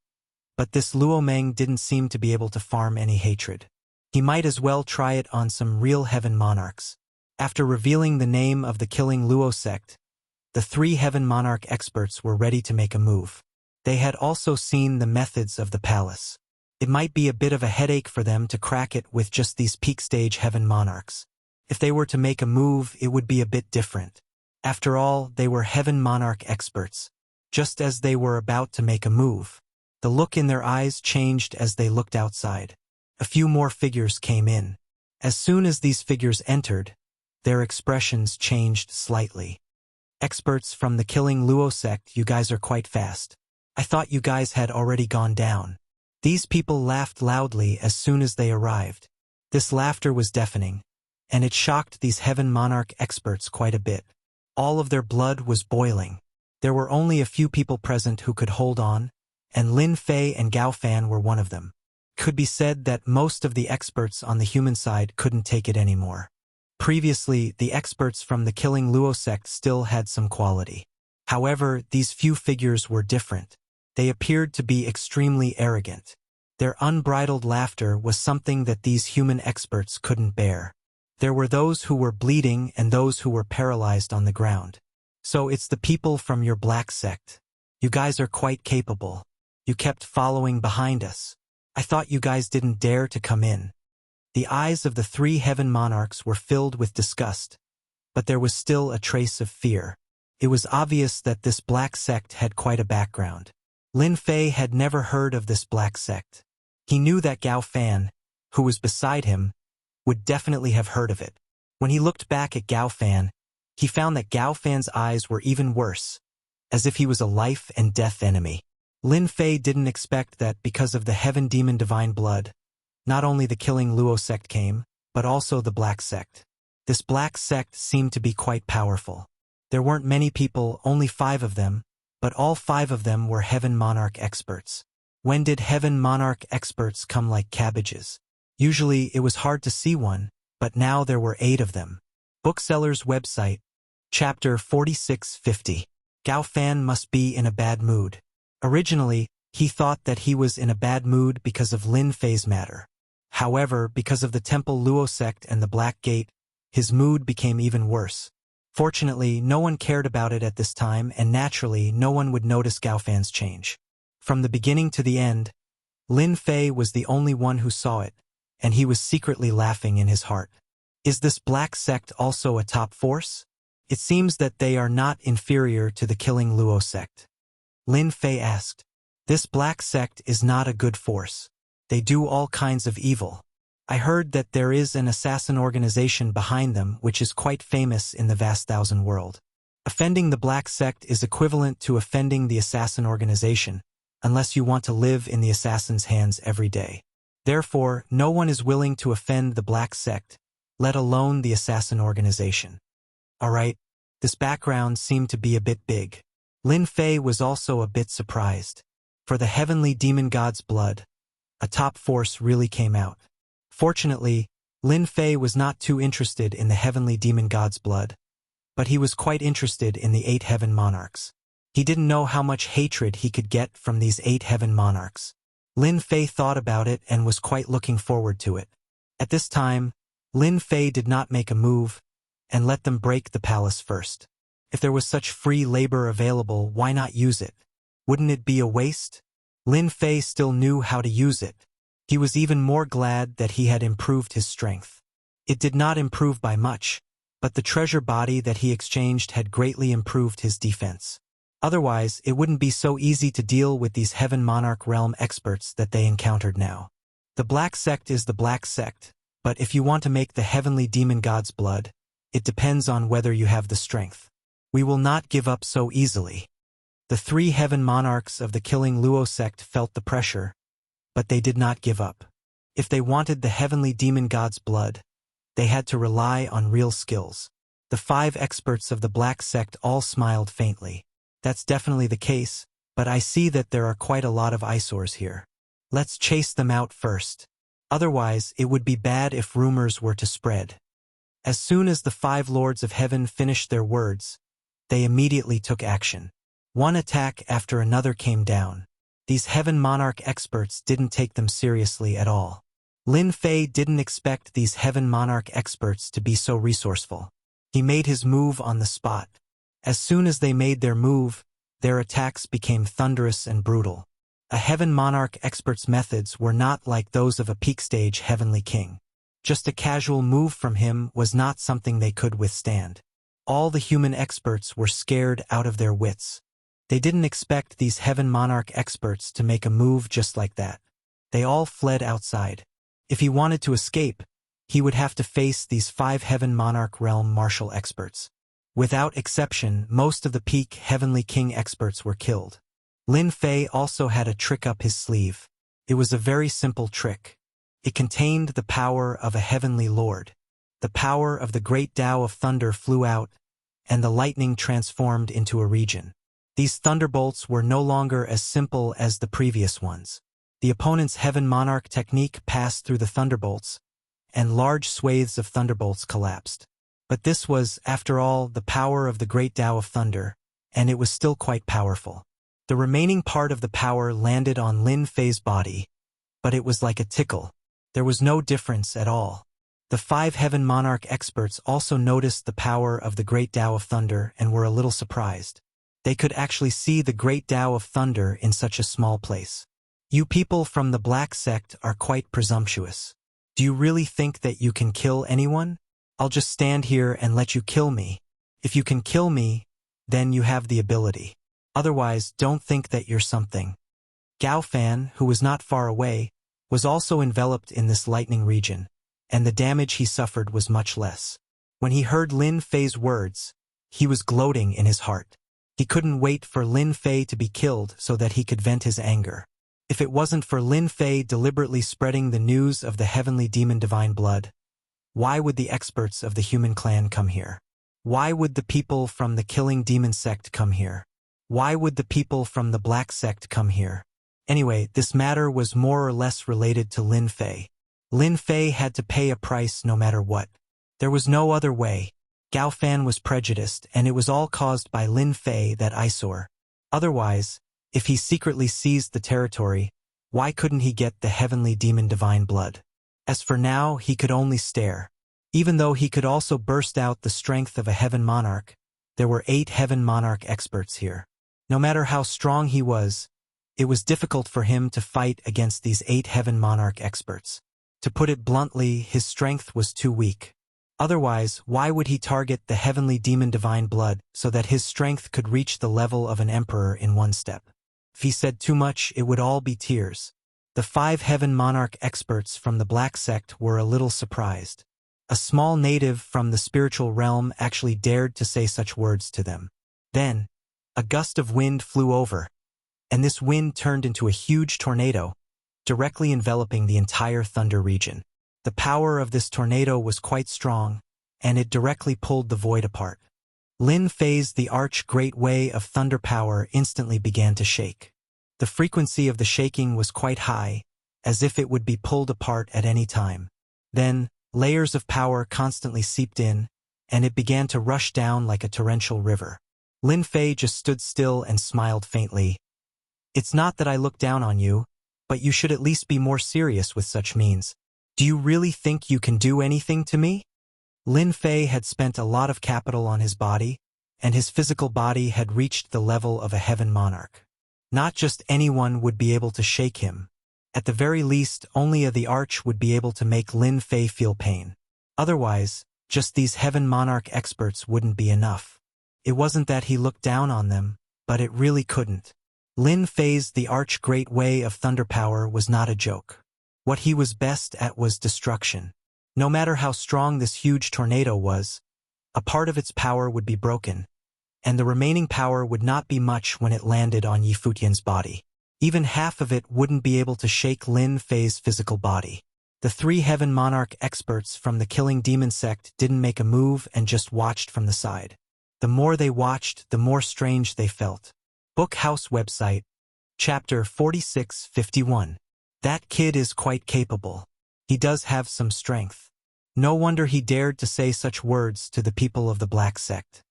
but this Luo Meng didn't seem to be able to farm any hatred. He might as well try it on some real heaven monarchs. After revealing the name of the killing Luo sect, the 3 heaven monarch experts were ready to make a move. They had also seen the methods of the palace. It might be a bit of a headache for them to crack it with just these peak stage heaven monarchs. If they were to make a move, it would be a bit different. After all, they were heaven monarch experts. Just as they were about to make a move, the look in their eyes changed as they looked outside. A few more figures came in. As soon as these figures entered, their expressions changed slightly. Experts from the killing Luo sect, you guys are quite fast. I thought you guys had already gone down. These people laughed loudly as soon as they arrived. This laughter was deafening, and it shocked these heaven monarch experts quite a bit. All of their blood was boiling. There were only a few people present who could hold on, and Lin Fei and Gao Fan were one of them. Could be said that most of the experts on the human side couldn't take it anymore. Previously, the experts from the killing Luo sect still had some quality. However, these few figures were different. They appeared to be extremely arrogant. Their unbridled laughter was something that these human experts couldn't bear. There were those who were bleeding and those who were paralyzed on the ground. So it's the people from your black sect. You guys are quite capable. You kept following behind us. I thought you guys didn't dare to come in. The eyes of the three heaven monarchs were filled with disgust, but there was still a trace of fear. It was obvious that this black sect had quite a background. Lin Fei had never heard of this black sect. He knew that Gao Fan, who was beside him, would definitely have heard of it. When he looked back at Gao Fan, he found that Gao Fan's eyes were even worse, as if he was a life and death enemy. Lin Fei didn't expect that because of the heaven demon divine blood, not only the killing Luo sect came, but also the black sect. This black sect seemed to be quite powerful. There weren't many people, only 5 of them, but all 5 of them were heaven monarch experts. When did heaven monarch experts come like cabbages? Usually it was hard to see one, but now there were 8 of them. Bookseller's website, chapter 4650. Gao Fan must be in a bad mood. Originally, he thought that he was in a bad mood because of Lin Fei's matter. However, because of the Temple Luo sect and the Black Gate, his mood became even worse. Fortunately, no one cared about it at this time, and naturally, no one would notice Gao Fan's change. From the beginning to the end, Lin Fei was the only one who saw it, and he was secretly laughing in his heart. Is this black sect also a top force? It seems that they are not inferior to the killing Luo sect. Lin Fei asked. This black sect is not a good force. They do all kinds of evil. I heard that there is an assassin organization behind them which is quite famous in the vast thousand world. Offending the black sect is equivalent to offending the assassin organization, unless you want to live in the assassin's hands every day. Therefore, no one is willing to offend the black sect, let alone the assassin organization. Alright, this background seemed to be a bit big. Lin Fei was also a bit surprised. For the heavenly demon god's blood, a top force really came out. Fortunately, Lin Fei was not too interested in the heavenly demon god's blood, but he was quite interested in the 8 heaven monarchs. He didn't know how much hatred he could get from these 8 heaven monarchs. Lin Fei thought about it and was quite looking forward to it. At this time, Lin Fei did not make a move and let them break the palace first. If there was such free labor available, why not use it? Wouldn't it be a waste? Lin Fei still knew how to use it. He was even more glad that he had improved his strength. It did not improve by much, but the treasure body that he exchanged had greatly improved his defense. Otherwise, it wouldn't be so easy to deal with these heaven monarch realm experts that they encountered now. The black sect is the black sect, but if you want to make the heavenly demon god's blood, it depends on whether you have the strength. We will not give up so easily. The 3 heaven monarchs of the killing Luo sect felt the pressure, but they did not give up. If they wanted the heavenly demon god's blood, they had to rely on real skills. The 5 experts of the black sect all smiled faintly. That's definitely the case, but I see that there are quite a lot of eyesores here. Let's chase them out first. Otherwise, it would be bad if rumors were to spread. As soon as the 5 lords of heaven finished their words, they immediately took action. One attack after another came down. These heaven monarch experts didn't take them seriously at all. Lin Fei didn't expect these heaven monarch experts to be so resourceful. He made his move on the spot. As soon as they made their move, their attacks became thunderous and brutal. A heaven monarch expert's methods were not like those of a peak-stage heavenly king. Just a casual move from him was not something they could withstand. All the human experts were scared out of their wits. They didn't expect these heaven monarch experts to make a move just like that. They all fled outside. If he wanted to escape, he would have to face these 5 heaven monarch realm martial experts. Without exception, most of the peak heavenly king experts were killed. Lin Fei also had a trick up his sleeve. It was a very simple trick. It contained the power of a heavenly lord. The power of the great Tao of thunder flew out, and the lightning transformed into a region. These thunderbolts were no longer as simple as the previous ones. The opponent's heaven monarch technique passed through the thunderbolts, and large swathes of thunderbolts collapsed. But this was, after all, the power of the great Tao of thunder, and it was still quite powerful. The remaining part of the power landed on Lin Fei's body, but it was like a tickle. There was no difference at all. The 5 Heaven Monarch experts also noticed the power of the Great Tao of Thunder and were a little surprised. They could actually see the Great Tao of Thunder in such a small place. You people from the Black Sect are quite presumptuous. Do you really think that you can kill anyone? I'll just stand here and let you kill me. If you can kill me, then you have the ability. Otherwise, don't think that you're something. Gao Fan, who was not far away, was also enveloped in this lightning region, and the damage he suffered was much less. When he heard Lin Fei's words, he was gloating in his heart. He couldn't wait for Lin Fei to be killed so that he could vent his anger. If it wasn't for Lin Fei deliberately spreading the news of the heavenly demon divine blood, why would the experts of the human clan come here? Why would the people from the killing demon sect come here? Why would the people from the black sect come here? Anyway, this matter was more or less related to Lin Fei. Lin Fei had to pay a price no matter what. There was no other way. Gao Fan was prejudiced, and it was all caused by Lin Fei, that eyesore. Otherwise, if he secretly seized the territory, why couldn't he get the heavenly demon divine blood? As for now, he could only stare. Even though he could also burst out the strength of a heaven monarch, there were 8 heaven monarch experts here. No matter how strong he was, it was difficult for him to fight against these 8 heaven monarch experts. To put it bluntly, his strength was too weak. Otherwise, why would he target the heavenly demon divine blood so that his strength could reach the level of an emperor in one step? If he said too much, it would all be tears. The 5 heaven monarch experts from the black sect were a little surprised. A small native from the spiritual realm actually dared to say such words to them. Then, a gust of wind flew over, and this wind turned into a huge tornado, directly enveloping the entire Thunder region. The power of this tornado was quite strong, and it directly pulled the void apart. Lin Fei's the Great Way of Thunder power instantly began to shake. The frequency of the shaking was quite high, as if it would be pulled apart at any time. Then, layers of power constantly seeped in, and it began to rush down like a torrential river. Lin Fei just stood still and smiled faintly. It's not that I look down on you, but you should at least be more serious with such means. Do you really think you can do anything to me? Lin Fei had spent a lot of capital on his body, and his physical body had reached the level of a heaven monarch. Not just anyone would be able to shake him. At the very least, only the Arch would be able to make Lin Fei feel pain. Otherwise, just these heaven monarch experts wouldn't be enough. It wasn't that he looked down on them, but it really couldn't. Lin Fei's the Great Way of Thunder power was not a joke. What he was best at was destruction. No matter how strong this huge tornado was, a part of its power would be broken, and the remaining power would not be much when it landed on Yi Futian's body. Even half of it wouldn't be able to shake Lin Fei's physical body. The 3 heaven monarch experts from the killing demon sect didn't make a move and just watched from the side. The more they watched, the more strange they felt. Book House website, chapter 4651. That kid is quite capable. He does have some strength. No wonder he dared to say such words to the people of the Black Sect.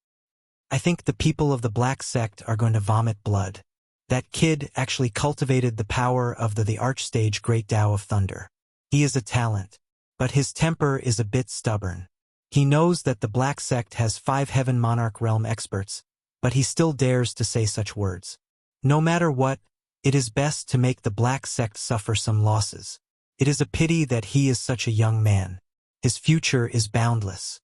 I think the people of the Black Sect are going to vomit blood. That kid actually cultivated the power of the Archstage Great Tao of Thunder. He is a talent, but his temper is a bit stubborn. He knows that the Black Sect has 5 Heaven Monarch Realm experts, but he still dares to say such words. No matter what, it is best to make the Black Sect suffer some losses. It is a pity that he is such a young man. His future is boundless.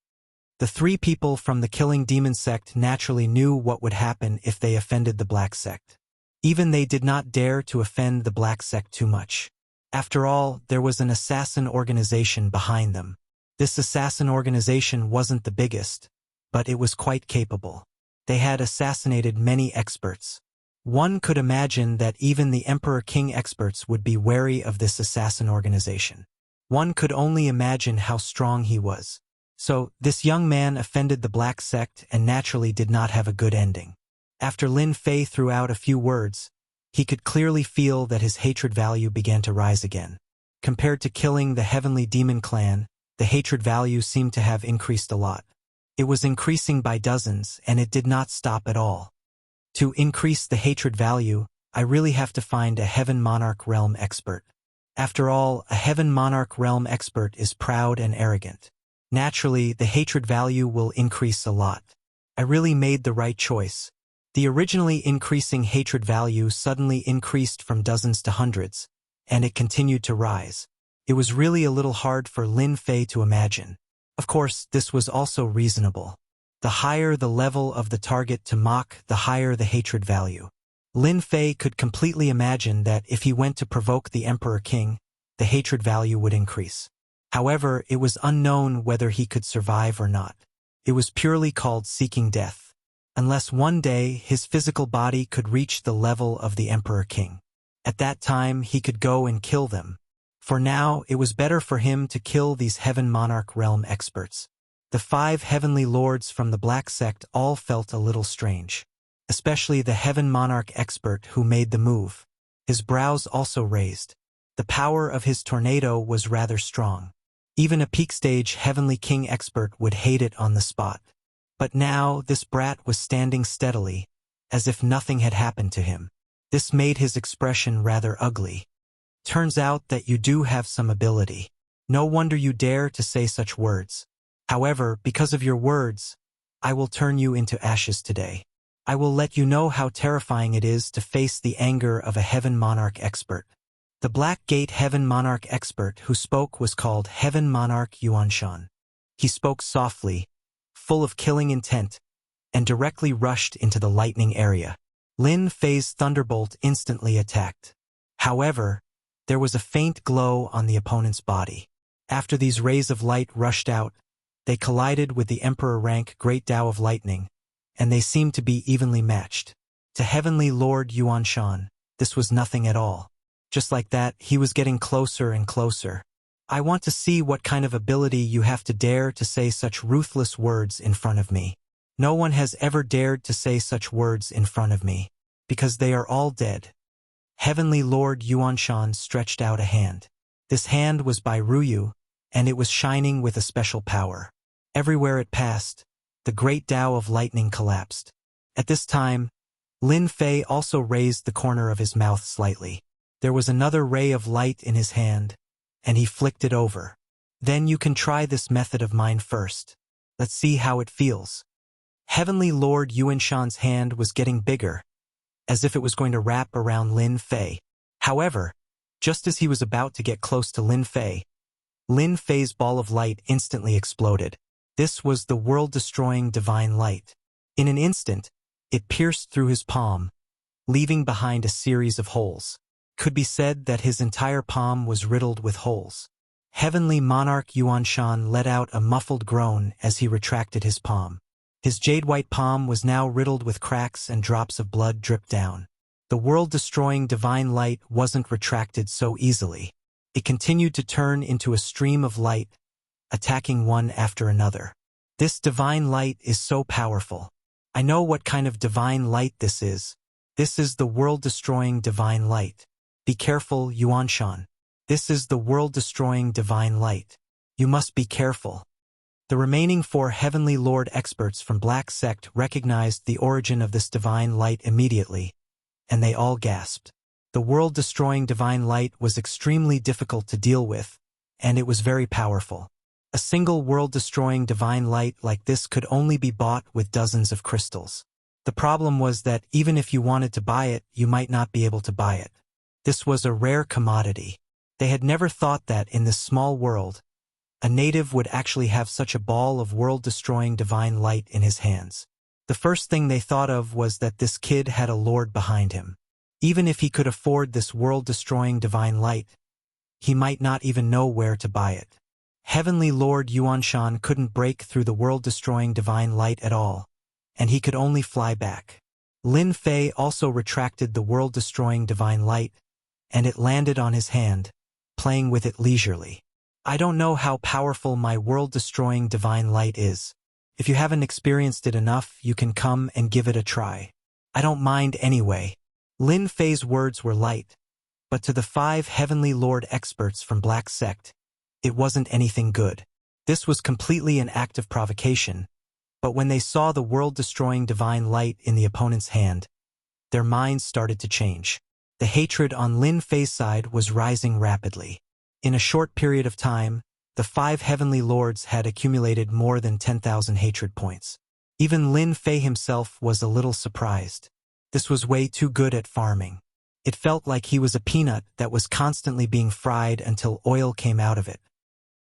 The 3 people from the killing demon sect naturally knew what would happen if they offended the Black Sect. Even they did not dare to offend the Black Sect too much. After all, there was an assassin organization behind them. This assassin organization wasn't the biggest, but it was quite capable. They had assassinated many experts. One could imagine that even the Emperor King experts would be wary of this assassin organization. One could only imagine how strong he was. So, this young man offended the Black Sect and naturally did not have a good ending. After Lin Fei threw out a few words, he could clearly feel that his hatred value began to rise again. Compared to killing the Heavenly Demon Clan, the hatred value seemed to have increased a lot. It was increasing by dozens, and it did not stop at all. To increase the hatred value, I really have to find a Heaven Monarch Realm expert. After all, a Heaven Monarch realm expert is proud and arrogant. Naturally, the hatred value will increase a lot. I really made the right choice. The originally increasing hatred value suddenly increased from dozens to hundreds, and it continued to rise. It was really a little hard for Lin Fei to imagine. Of course, this was also reasonable. The higher the level of the target to mock, the higher the hatred value. Lin Fei could completely imagine that if he went to provoke the Emperor King, the hatred value would increase. However, it was unknown whether he could survive or not. It was purely called seeking death. Unless one day his physical body could reach the level of the Emperor King. At that time, he could go and kill them. For now, it was better for him to kill these Heaven Monarch realm experts. The 5 heavenly lords from the Black Sect all felt a little strange. Especially the Heaven Monarch expert who made the move. His brows also raised. The power of his tornado was rather strong. Even a peak stage Heavenly King expert would hate it on the spot. But now this brat was standing steadily, as if nothing had happened to him. This made his expression rather ugly. Turns out that you do have some ability. No wonder you dare to say such words. However, because of your words, I will turn you into ashes today. I will let you know how terrifying it is to face the anger of a Heaven Monarch expert. The Black Gate Heaven Monarch expert who spoke was called Heaven Monarch Yuanshan. He spoke softly, full of killing intent, and directly rushed into the lightning area. Lin Fei's thunderbolt instantly attacked. However, there was a faint glow on the opponent's body. After these rays of light rushed out, they collided with the Emperor rank Great Tao of Lightning, and they seemed to be evenly matched. To Heavenly Lord Yuanshan, this was nothing at all. Just like that, he was getting closer and closer. I want to see what kind of ability you have to dare to say such ruthless words in front of me. No one has ever dared to say such words in front of me, because they are all dead. Heavenly Lord Yuanshan stretched out a hand. This hand was by Ruyu, and it was shining with a special power. Everywhere it passed, the Great Tao of Lightning collapsed. At this time, Lin Fei also raised the corner of his mouth slightly. There was another ray of light in his hand, and he flicked it over. Then you can try this method of mine first. Let's see how it feels. Heavenly Lord Yuanshan's hand was getting bigger, as if it was going to wrap around Lin Fei. However, just as he was about to get close to Lin Fei's ball of light instantly exploded. This was the world-destroying divine light. In an instant, it pierced through his palm, leaving behind a series of holes. Could be said that his entire palm was riddled with holes. Heavenly Monarch Yuanshan let out a muffled groan as he retracted his palm. His jade-white palm was now riddled with cracks and drops of blood dripped down. The world-destroying divine light wasn't retracted so easily. It continued to turn into a stream of light, attacking one after another. This divine light is so powerful. I know what kind of divine light this is. This is the world-destroying divine light. Be careful, Yuanshan. This is the world-destroying divine light. You must be careful. The remaining 4 Heavenly Lord experts from Black Sect recognized the origin of this divine light immediately, and they all gasped. The world-destroying divine light was extremely difficult to deal with, and it was very powerful. A single world-destroying divine light like this could only be bought with dozens of crystals. The problem was that even if you wanted to buy it, you might not be able to buy it. This was a rare commodity. They had never thought that in this small world, a native would actually have such a ball of world-destroying divine light in his hands. The first thing they thought of was that this kid had a lord behind him. Even if he could afford this world-destroying divine light, he might not even know where to buy it. Heavenly Lord Yuanshan couldn't break through the world-destroying divine light at all, and he could only fly back. Lin Fei also retracted the world-destroying divine light, and it landed on his hand, playing with it leisurely. I don't know how powerful my world-destroying divine light is. If you haven't experienced it enough, you can come and give it a try. I don't mind anyway. Lin Fei's words were light, but to the 5 Heavenly Lord experts from Black Sect, it wasn't anything good. This was completely an act of provocation, but when they saw the world-destroying divine light in the opponent's hand, their minds started to change. The hatred on Lin Fei's side was rising rapidly. In a short period of time, the 5 heavenly lords had accumulated more than 10,000 hatred points. Even Lin Fei himself was a little surprised. This was way too good at farming. It felt like he was a peanut that was constantly being fried until oil came out of it.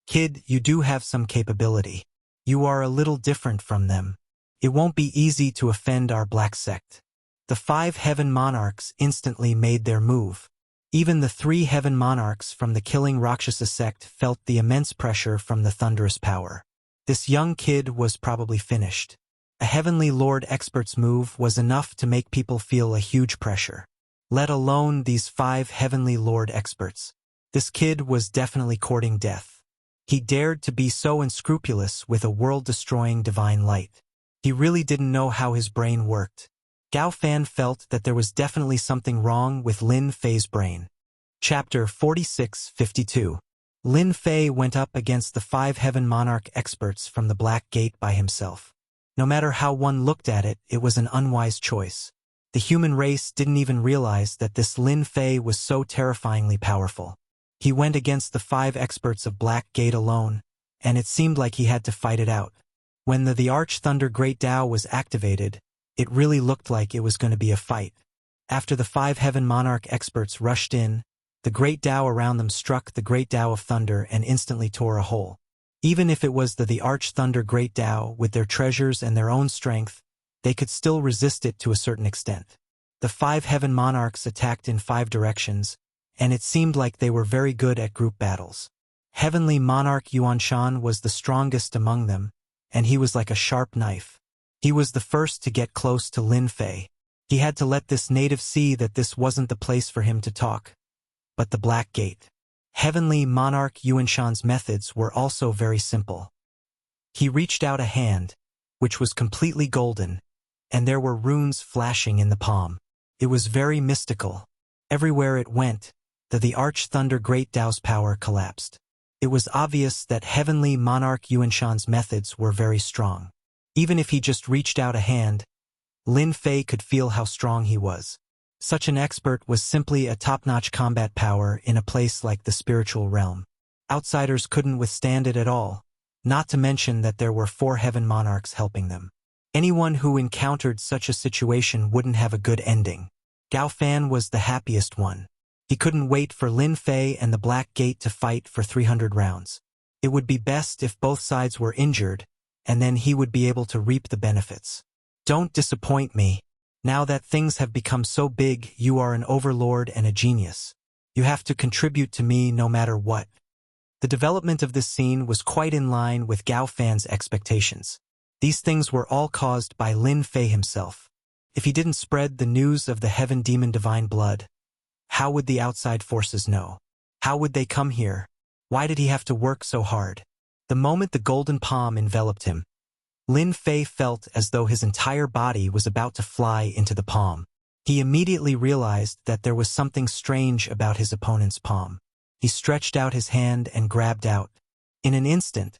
Kid, you do have some capability. You are a little different from them. It won't be easy to offend our black sect. The 5 heaven monarchs instantly made their move. Even the 3 heaven monarchs from the killing Rakshasa sect felt the immense pressure from the thunderous power. This young kid was probably finished. A heavenly lord expert's move was enough to make people feel a huge pressure. Let alone these 5 heavenly lord experts. This kid was definitely courting death. He dared to be so unscrupulous with a world-destroying divine light. He really didn't know how his brain worked. Gao Fan felt that there was definitely something wrong with Lin Fei's brain. Chapter 46-52. Lin Fei went up against the 5 heaven monarch experts from the Black Gate by himself. No matter how one looked at it, it was an unwise choice. The human race didn't even realize that this Lin Fei was so terrifyingly powerful. He went against the 5 experts of Black Gate alone, and it seemed like he had to fight it out. When the Arch Thunder Great Tao was activated, it really looked like it was going to be a fight. After the 5 heaven monarch experts rushed in, the Great Tao around them struck the Great Tao of Thunder and instantly tore a hole. Even if it was the Arch Thunder Great Tao with their treasures and their own strength, they could still resist it to a certain extent. The 5 heaven monarchs attacked in 5 directions, and it seemed like they were very good at group battles. Heavenly Monarch Yuanshan was the strongest among them, and he was like a sharp knife. He was the first to get close to Lin Fei. He had to let this native see that this wasn't the place for him to talk. But the Black Gate. Heavenly Monarch Yuanshan's methods were also very simple. He reached out a hand, which was completely golden, and there were runes flashing in the palm. It was very mystical. Everywhere it went, the Arch Thunder Great Tao's power collapsed. It was obvious that Heavenly Monarch Yuanshan's methods were very strong. Even if he just reached out a hand, Lin Fei could feel how strong he was. Such an expert was simply a top-notch combat power in a place like the spiritual realm. Outsiders couldn't withstand it at all, not to mention that there were 4 heaven monarchs helping them. Anyone who encountered such a situation wouldn't have a good ending. Gao Fan was the happiest one. He couldn't wait for Lin Fei and the Black Gate to fight for 300 rounds. It would be best if both sides were injured, and then he would be able to reap the benefits. Don't disappoint me. Now that things have become so big, you are an overlord and a genius. You have to contribute to me no matter what. The development of this scene was quite in line with Gao Fan's expectations. These things were all caused by Lin Fei himself. If he didn't spread the news of the Heaven Demon Divine Blood, how would the outside forces know? How would they come here? Why did he have to work so hard? The moment the golden palm enveloped him, Lin Fei felt as though his entire body was about to fly into the palm. He immediately realized that there was something strange about his opponent's palm. He stretched out his hand and grabbed out. In an instant,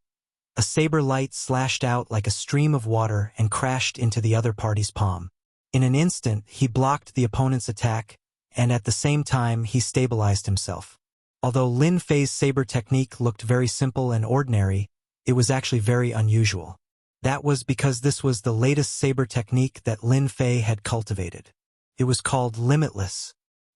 a saber light slashed out like a stream of water and crashed into the other party's palm. In an instant, he blocked the opponent's attack, and at the same time, he stabilized himself. Although Lin Fei's saber technique looked very simple and ordinary, it was actually very unusual. That was because this was the latest saber technique that Lin Fei had cultivated. It was called Limitless.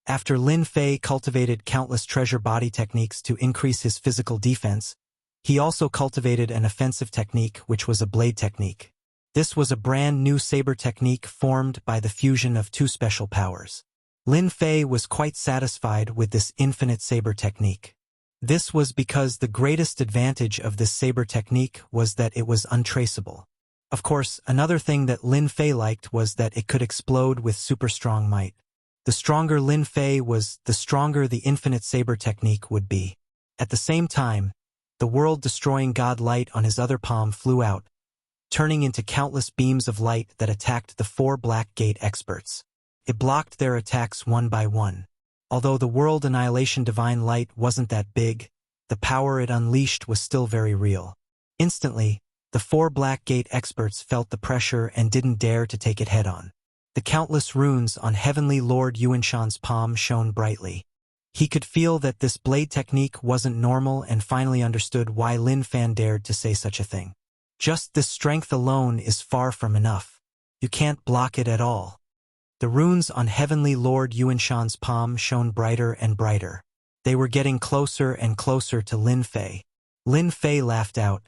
After Lin Fei cultivated countless treasure body techniques to increase his physical defense, he also cultivated an offensive technique which was a blade technique. This was a brand new saber technique formed by the fusion of 2 special powers. Lin Fei was quite satisfied with this infinite saber technique. This was because the greatest advantage of this saber technique was that it was untraceable. Of course, another thing that Lin Fei liked was that it could explode with super strong might. The stronger Lin Fei was, the stronger the infinite saber technique would be. At the same time, the world-destroying god light on his other palm flew out, turning into countless beams of light that attacked the 4 Black Gate experts. It blocked their attacks one by one. Although the world annihilation divine light wasn't that big, the power it unleashed was still very real. Instantly, the 4 Black Gate experts felt the pressure and didn't dare to take it head-on. The countless runes on Heavenly Lord Yuanshan's palm shone brightly. He could feel that this blade technique wasn't normal and finally understood why Lin Fan dared to say such a thing. Just this strength alone is far from enough. You can't block it at all. The runes on Heavenly Lord Yuanshan's palm shone brighter and brighter. They were getting closer and closer to Lin Fei. Lin Fei laughed out.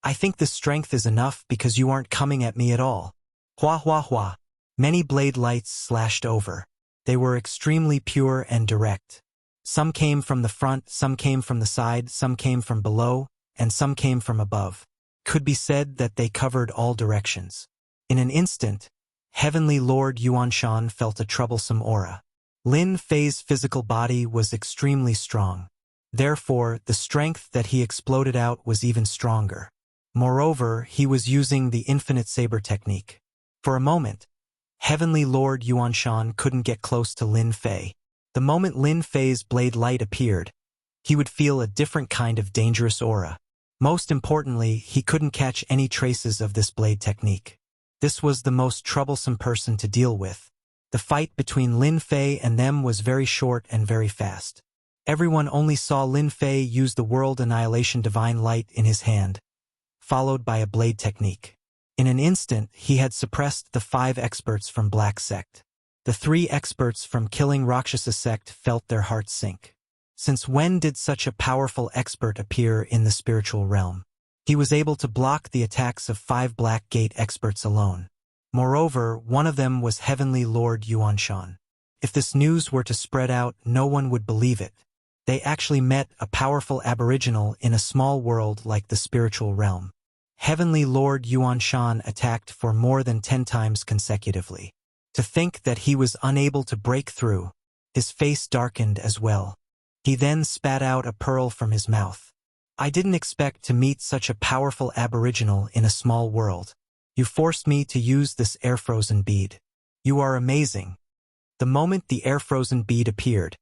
I think this strength is enough because you aren't coming at me at all. Hua hua hua. Many blade lights slashed over. They were extremely pure and direct. Some came from the front, some came from the side, some came from below, and some came from above. Could be said that they covered all directions. In an instant, Heavenly Lord Yuanshan felt a troublesome aura. Lin Fei's physical body was extremely strong. Therefore, the strength that he exploded out was even stronger. Moreover, he was using the infinite saber technique. For a moment, Heavenly Lord Yuanshan couldn't get close to Lin Fei. The moment Lin Fei's blade light appeared, he would feel a different kind of dangerous aura. Most importantly, he couldn't catch any traces of this blade technique. This was the most troublesome person to deal with. The fight between Lin Fei and them was very short and very fast. Everyone only saw Lin Fei use the World Annihilation Divine Light in his hand, followed by a blade technique. In an instant, he had suppressed the 5 experts from Black Sect. The 3 experts from Killing Rakshasa Sect felt their hearts sink. Since when did such a powerful expert appear in the spiritual realm? He was able to block the attacks of 5 Black Gate experts alone. Moreover, one of them was Heavenly Lord Yuanshan. If this news were to spread out, no one would believe it. They actually met a powerful aboriginal in a small world like the spiritual realm. Heavenly Lord Yuanshan attacked for more than 10 times consecutively. To think that he was unable to break through, his face darkened as well. He then spat out a pearl from his mouth. I didn't expect to meet such a powerful aboriginal in a small world. You forced me to use this air-frozen bead. You are amazing. The moment the air-frozen bead appeared,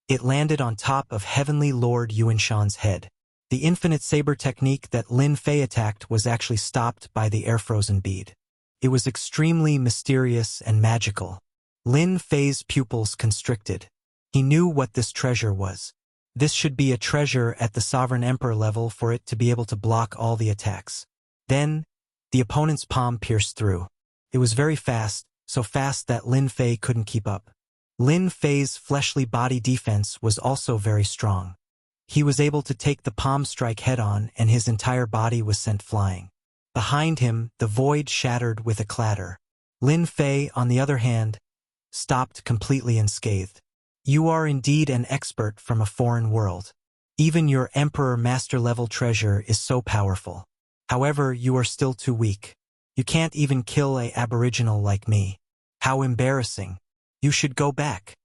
it landed on top of Heavenly Lord Yuanshan's head. The infinite saber technique that Lin Fei attacked was actually stopped by the air-frozen bead. It was extremely mysterious and magical. Lin Fei's pupils constricted. He knew what this treasure was. This should be a treasure at the Sovereign Emperor level for it to be able to block all the attacks. Then, the opponent's palm pierced through. It was very fast, so fast that Lin Fei couldn't keep up. Lin Fei's fleshly body defense was also very strong. He was able to take the palm strike head-on and his entire body was sent flying. Behind him, the void shattered with a clatter. Lin Fei, on the other hand, stopped completely unscathed. You are indeed an expert from a foreign world. Even your Emperor Master-level treasure is so powerful. However, you are still too weak. You can't even kill an aboriginal like me. How embarrassing. You should go back.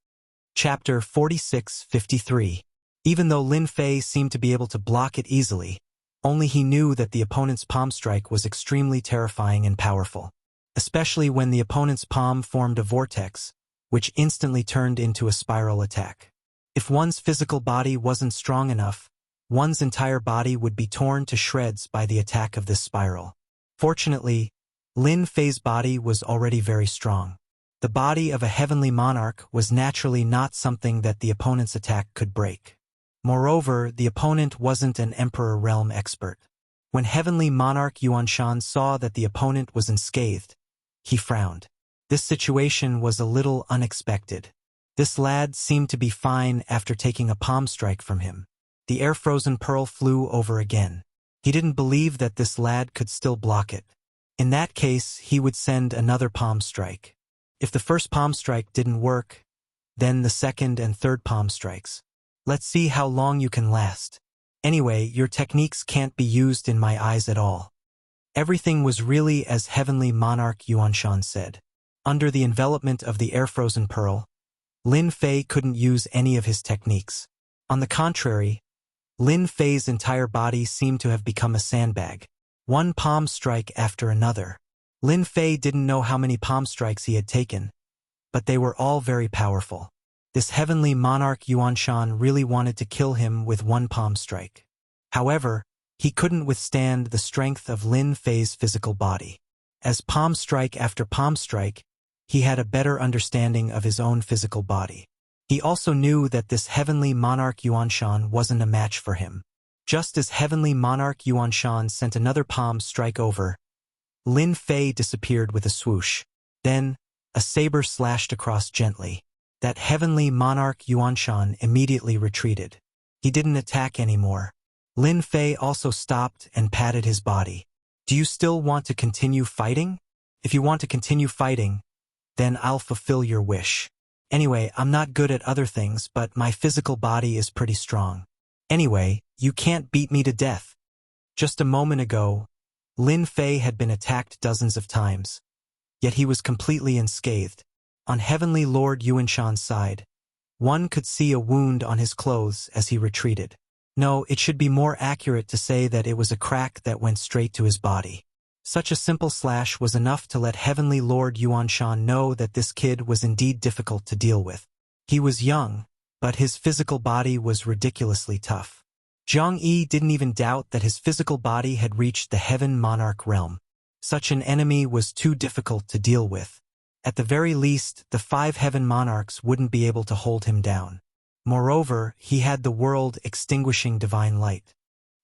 Chapter 46-53. Even though Lin Fei seemed to be able to block it easily, only he knew that the opponent's palm strike was extremely terrifying and powerful, especially when the opponent's palm formed a vortex, which instantly turned into a spiral attack. If one's physical body wasn't strong enough, one's entire body would be torn to shreds by the attack of this spiral. Fortunately, Lin Fei's body was already very strong. The body of a heavenly monarch was naturally not something that the opponent's attack could break. Moreover, the opponent wasn't an Emperor realm expert. When Heavenly Monarch Yuanshan saw that the opponent was unscathed, he frowned. This situation was a little unexpected. This lad seemed to be fine after taking a palm strike from him. The air-frozen pearl flew over again. He didn't believe that this lad could still block it. In that case, he would send another palm strike. If the first palm strike didn't work, then the second and third palm strikes. Let's see how long you can last. Anyway, your techniques can't be used in my eyes at all. Everything was really as Heavenly Monarch Yuanshan said. Under the envelopment of the air-frozen pearl, Lin Fei couldn't use any of his techniques. On the contrary, Lin Fei's entire body seemed to have become a sandbag. One palm strike after another. Lin Fei didn't know how many palm strikes he had taken, but they were all very powerful. This Heavenly Monarch Yuanshan really wanted to kill him with one palm strike. However, he couldn't withstand the strength of Lin Fei's physical body. As palm strike after palm strike, he had a better understanding of his own physical body. He also knew that this heavenly monarch Yuanshan wasn't a match for him. Just as heavenly monarch Yuanshan sent another palm strike over, Lin Fei disappeared with a swoosh. Then, a saber slashed across gently. That heavenly monarch Yuanshan immediately retreated. He didn't attack anymore. Lin Fei also stopped and patted his body. Do you still want to continue fighting? If you want to continue fighting, then I'll fulfill your wish. Anyway, I'm not good at other things, but my physical body is pretty strong. Anyway, you can't beat me to death. Just a moment ago, Lin Fei had been attacked dozens of times. Yet he was completely unscathed. On Heavenly Lord Yuanshan's side, one could see a wound on his clothes as he retreated. No, it should be more accurate to say that it was a crack that went straight to his body. Such a simple slash was enough to let Heavenly Lord Yuanshan know that this kid was indeed difficult to deal with. He was young, but his physical body was ridiculously tough. Zhang Yi didn't even doubt that his physical body had reached the Heaven Monarch realm. Such an enemy was too difficult to deal with. At the very least, the 5 Heaven Monarchs wouldn't be able to hold him down. Moreover, he had the world-extinguishing divine light.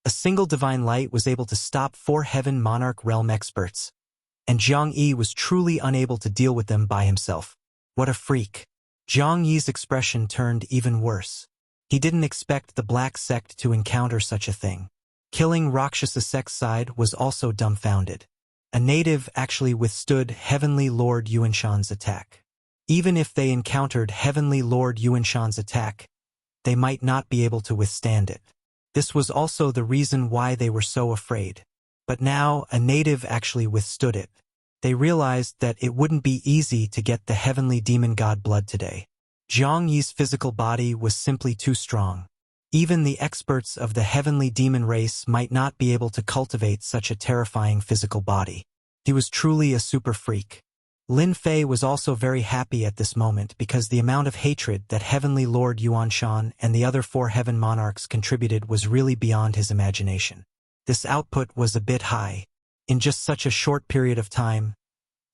A single divine light was able to stop 4 Heaven Monarch realm experts, and Zhang Yi was truly unable to deal with them by himself. What a freak. Zhang Yi's expression turned even worse. He didn't expect the Black Sect to encounter such a thing. Killing Rakshasa Sect's side was also dumbfounded. A native actually withstood Heavenly Lord Yuanshan's attack. Even if they encountered Heavenly Lord Yuanshan's attack, they might not be able to withstand it. This was also the reason why they were so afraid. But now, a native actually withstood it. They realized that it wouldn't be easy to get the heavenly demon god blood today. Zhang Yi's physical body was simply too strong. Even the experts of the heavenly demon race might not be able to cultivate such a terrifying physical body. He was truly a super freak. Lin Fei was also very happy at this moment because the amount of hatred that Heavenly Lord Yuanshan and the other 4 Heaven Monarchs contributed was really beyond his imagination. This output was a bit high. In just such a short period of time,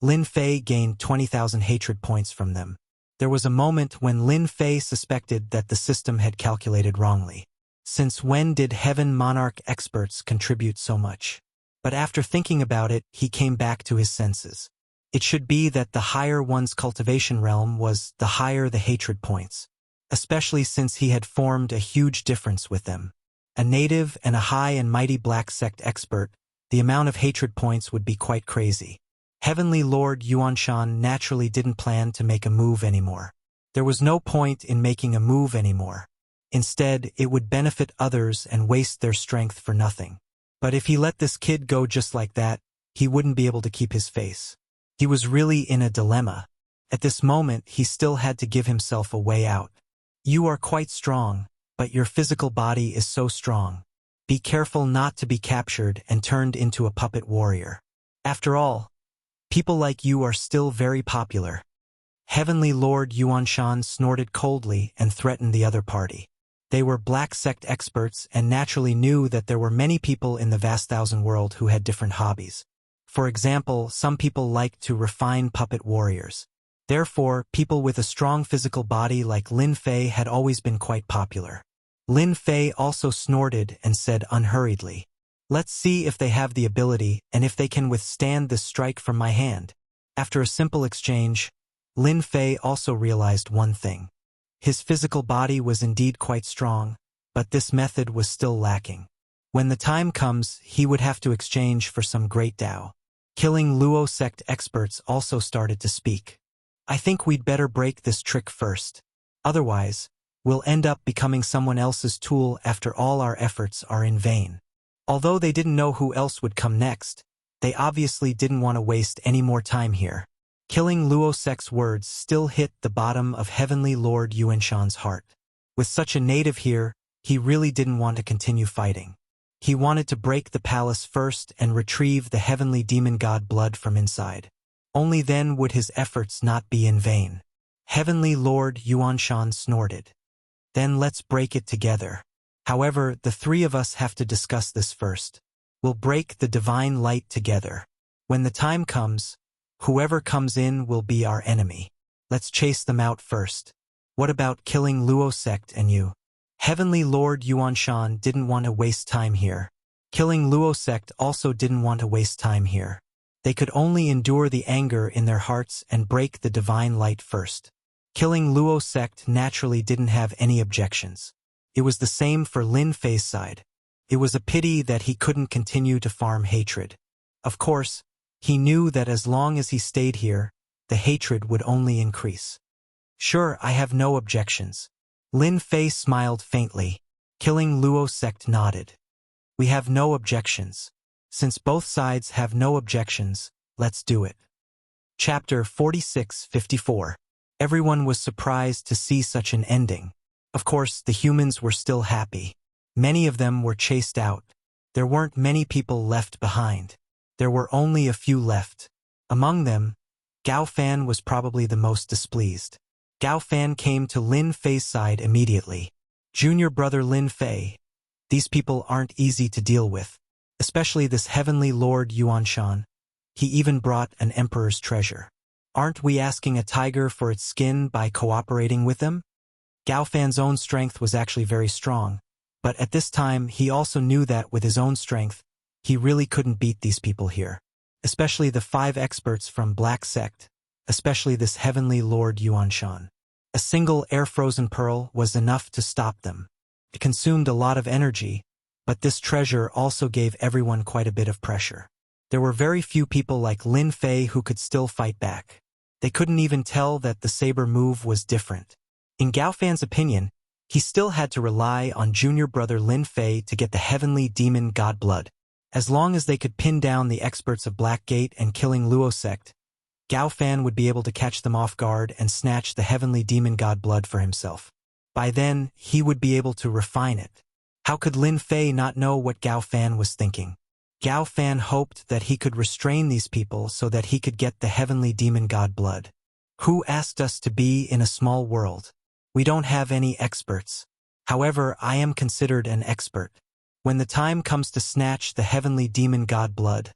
Lin Fei gained 20,000 hatred points from them. There was a moment when Lin Fei suspected that the system had calculated wrongly. Since when did Heaven Monarch experts contribute so much? But after thinking about it, he came back to his senses. It should be that the higher one's cultivation realm was, the higher the hatred points, especially since he had formed a huge difference with them. A native and a high and mighty Black Sect expert, the amount of hatred points would be quite crazy. Heavenly Lord Yuanshan naturally didn't plan to make a move anymore. There was no point in making a move anymore. Instead, it would benefit others and waste their strength for nothing. But if he let this kid go just like that, he wouldn't be able to keep his face. He was really in a dilemma. At this moment, he still had to give himself a way out. You are quite strong, but your physical body is so strong. Be careful not to be captured and turned into a puppet warrior. After all, people like you are still very popular. Heavenly Lord Yuanshan snorted coldly and threatened the other party. They were Black Sect experts and naturally knew that there were many people in the vast thousand world who had different hobbies. For example, some people like to refine puppet warriors. Therefore, people with a strong physical body like Lin Fei had always been quite popular. Lin Fei also snorted and said unhurriedly, "Let's see if they have the ability and if they can withstand this strike from my hand." After a simple exchange, Lin Fei also realized one thing. His physical body was indeed quite strong, but this method was still lacking. When the time comes, he would have to exchange for some great Tao. Killing Luo sect experts also started to speak. I think we'd better break this trick first. Otherwise, we'll end up becoming someone else's tool after all our efforts are in vain. Although they didn't know who else would come next, they obviously didn't want to waste any more time here. Killing Luo sect's words still hit the bottom of Heavenly Lord Yuanshan's heart. With such a native here, he really didn't want to continue fighting. He wanted to break the palace first and retrieve the heavenly demon god blood from inside. Only then would his efforts not be in vain. Heavenly Lord Yuanshan snorted. Then let's break it together. However, the 3 of us have to discuss this first. We'll break the divine light together. When the time comes, Whoever comes in will be our enemy. Let's chase them out first. What about killing Luo sect and you? Heavenly Lord Yuanshan didn't want to waste time here. Killing Luo sect also didn't want to waste time here. They could only endure the anger in their hearts and break the divine light first. Killing Luo sect naturally didn't have any objections. It was the same for Lin Fei's side. It was a pity that he couldn't continue to farm hatred. Of course, he knew that as long as he stayed here, the hatred would only increase. Sure, I have no objections. Lin Fei smiled faintly. Killing Luo sect nodded. We have no objections. Since both sides have no objections, let's do it. Chapter 46-54. Everyone was surprised to see such an ending. Of course, the humans were still happy. Many of them were chased out. There weren't many people left behind. There were only a few left. Among them, Gao Fan was probably the most displeased. Gao Fan came to Lin Fei's side immediately. Junior brother Lin Fei, these people aren't easy to deal with, especially this heavenly Lord Yuanshan. He even brought an emperor's treasure. Aren't we asking a tiger for its skin by cooperating with them? Gao Fan's own strength was actually very strong, but at this time he also knew that with his own strength, he really couldn't beat these people here. Especially the 5 experts from Black Sect, especially this heavenly Lord Yuanshan. A single air-frozen pearl was enough to stop them. It consumed a lot of energy, but this treasure also gave everyone quite a bit of pressure. There were very few people like Lin Fei who could still fight back. They couldn't even tell that the saber move was different. In Gao Fan's opinion, he still had to rely on junior brother Lin Fei to get the heavenly demon god blood. As long as they could pin down the experts of Black Gate and killing Luo sect, Gao Fan would be able to catch them off guard and snatch the heavenly demon god blood for himself. By then, he would be able to refine it. How could Lin Fei not know what Gao Fan was thinking? Gao Fan hoped that he could restrain these people so that he could get the heavenly demon god blood. Who asked us to be in a small world? We don't have any experts. However, I am considered an expert. When the time comes to snatch the heavenly demon god blood,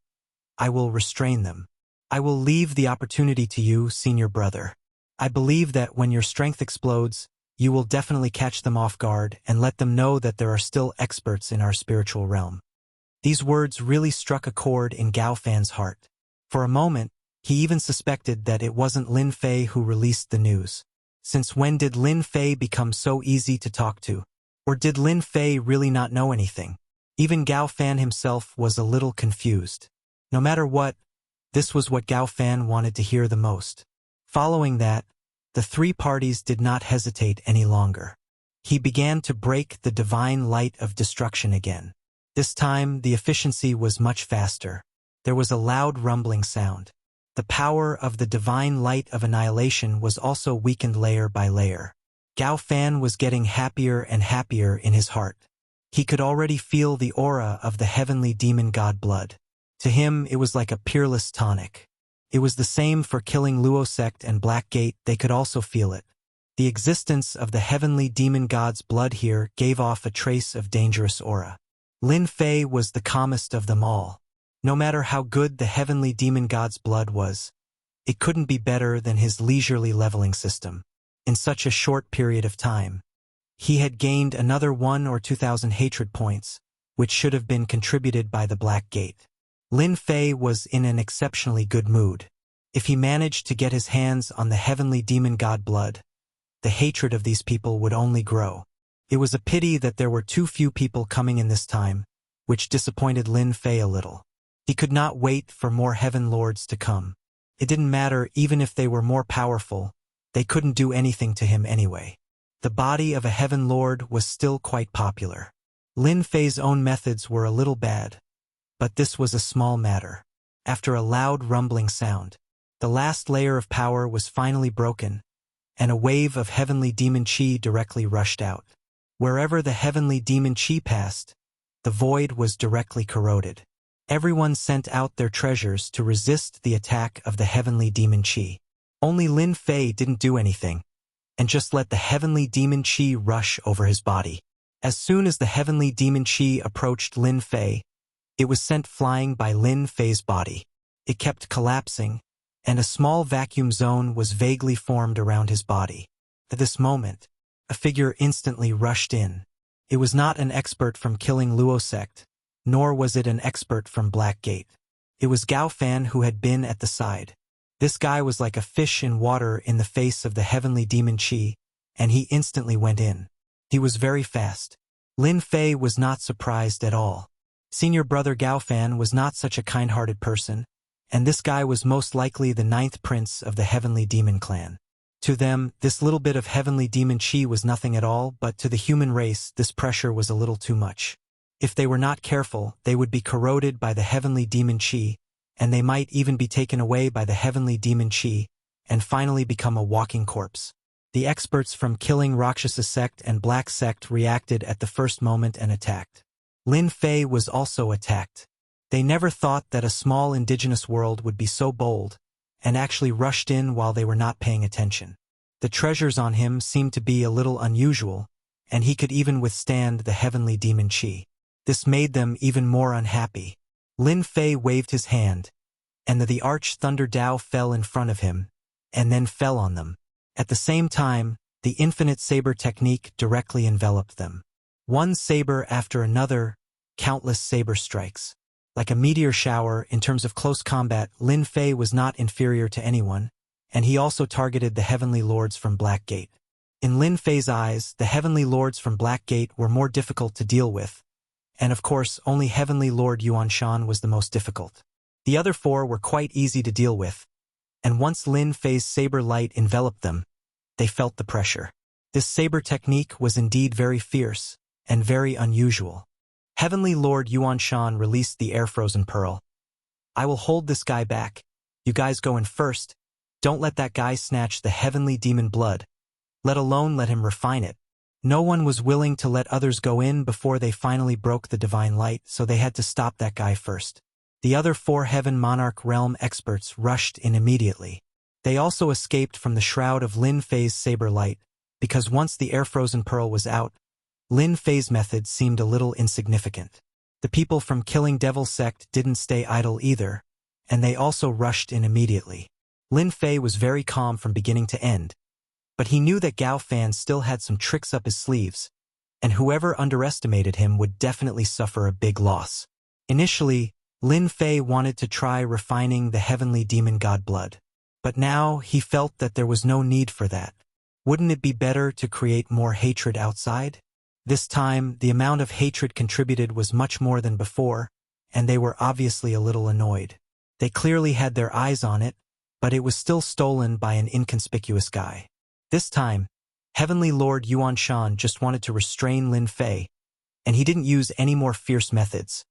I will restrain them. I will leave the opportunity to you, senior brother. I believe that when your strength explodes, you will definitely catch them off guard and let them know that there are still experts in our spiritual realm. These words really struck a chord in Gao Fan's heart. For a moment, he even suspected that it wasn't Lin Fei who released the news. Since when did Lin Fei become so easy to talk to? Or did Lin Fei really not know anything? Even Gao Fan himself was a little confused. No matter what, this was what Gao Fan wanted to hear the most. Following that, the 3 parties did not hesitate any longer. He began to break the divine light of destruction again. This time, the efficiency was much faster. There was a loud rumbling sound. The power of the divine light of annihilation was also weakened layer by layer. Gao Fan was getting happier and happier in his heart. He could already feel the aura of the heavenly demon god blood. To him, it was like a peerless tonic. It was the same for killing Luo sect and Black Gate, they could also feel it. The existence of the heavenly demon god's blood here gave off a trace of dangerous aura. Lin Fei was the calmest of them all. No matter how good the heavenly demon god's blood was, it couldn't be better than his leisurely leveling system. In such a short period of time, he had gained another 1,000 or 2,000 hatred points, which should have been contributed by the Black Gate. Lin Fei was in an exceptionally good mood. If he managed to get his hands on the heavenly demon god blood, the hatred of these people would only grow. It was a pity that there were too few people coming in this time, which disappointed Lin Fei a little. He could not wait for more heaven lords to come. It didn't matter even if they were more powerful, they couldn't do anything to him anyway. The body of a heaven lord was still quite popular. Lin Fei's own methods were a little bad, but this was a small matter. After a loud rumbling sound, the last layer of power was finally broken, and a wave of heavenly demon chi directly rushed out. Wherever the heavenly demon chi passed, the void was directly corroded. Everyone sent out their treasures to resist the attack of the heavenly demon chi. Only Lin Fei didn't do anything, and just let the heavenly demon chi rush over his body. As soon as the heavenly demon chi approached Lin Fei, it was sent flying by Lin Fei's body. It kept collapsing, and a small vacuum zone was vaguely formed around his body. At this moment, a figure instantly rushed in. It was not an expert from killing Luo sect, nor was it an expert from Black Gate. It was Gao Fan, who had been at the side. This guy was like a fish in water in the face of the heavenly demon Qi, and he instantly went in. He was very fast. Lin Fei was not surprised at all. Senior brother Gao Fan was not such a kind-hearted person, and this guy was most likely the 9th prince of the heavenly demon clan. To them, this little bit of heavenly demon Qi was nothing at all, but to the human race, this pressure was a little too much. If they were not careful, they would be corroded by the heavenly demon Qi, and they might even be taken away by the heavenly demon Qi, and finally become a walking corpse. The experts from killing Rakshasa sect and Black sect reacted at the first moment and attacked. Lin Fei was also attacked. They never thought that a small indigenous world would be so bold, and actually rushed in while they were not paying attention. The treasures on him seemed to be a little unusual, and he could even withstand the heavenly demon Qi. This made them even more unhappy. Lin Fei waved his hand, and the Arch Thunder Dao fell in front of him, and then fell on them. At the same time, the infinite saber technique directly enveloped them. One saber after another, countless saber strikes. Like a meteor shower in terms of close combat, Lin Fei was not inferior to anyone, and he also targeted the heavenly lords from Black Gate. In Lin Fei's eyes, the heavenly lords from Black Gate were more difficult to deal with, and of course only heavenly lord Yuanshan was the most difficult. The other 4 were quite easy to deal with, and once Lin Fei's saber light enveloped them, they felt the pressure. This saber technique was indeed very fierce, and very unusual. Heavenly Lord Yuanshan released the air-frozen pearl. I will hold this guy back. You guys go in first. Don't let that guy snatch the heavenly demon blood, let alone let him refine it. No one was willing to let others go in before they finally broke the divine light, so they had to stop that guy first. The other 4 Heaven Monarch Realm experts rushed in immediately. They also escaped from the shroud of Lin Fei's saber light, because once the air-frozen pearl was out, Lin Fei's method seemed a little insignificant. The people from Killing Devil sect didn't stay idle either, and they also rushed in immediately. Lin Fei was very calm from beginning to end, but he knew that Gao Fan still had some tricks up his sleeves, and whoever underestimated him would definitely suffer a big loss. Initially, Lin Fei wanted to try refining the heavenly demon god blood, but now he felt that there was no need for that. Wouldn't it be better to create more hatred outside? This time, the amount of hatred contributed was much more than before, and they were obviously a little annoyed. They clearly had their eyes on it, but it was still stolen by an inconspicuous guy. This time, Heavenly Lord Yuanshan just wanted to restrain Lin Fei, and he didn't use any more fierce methods,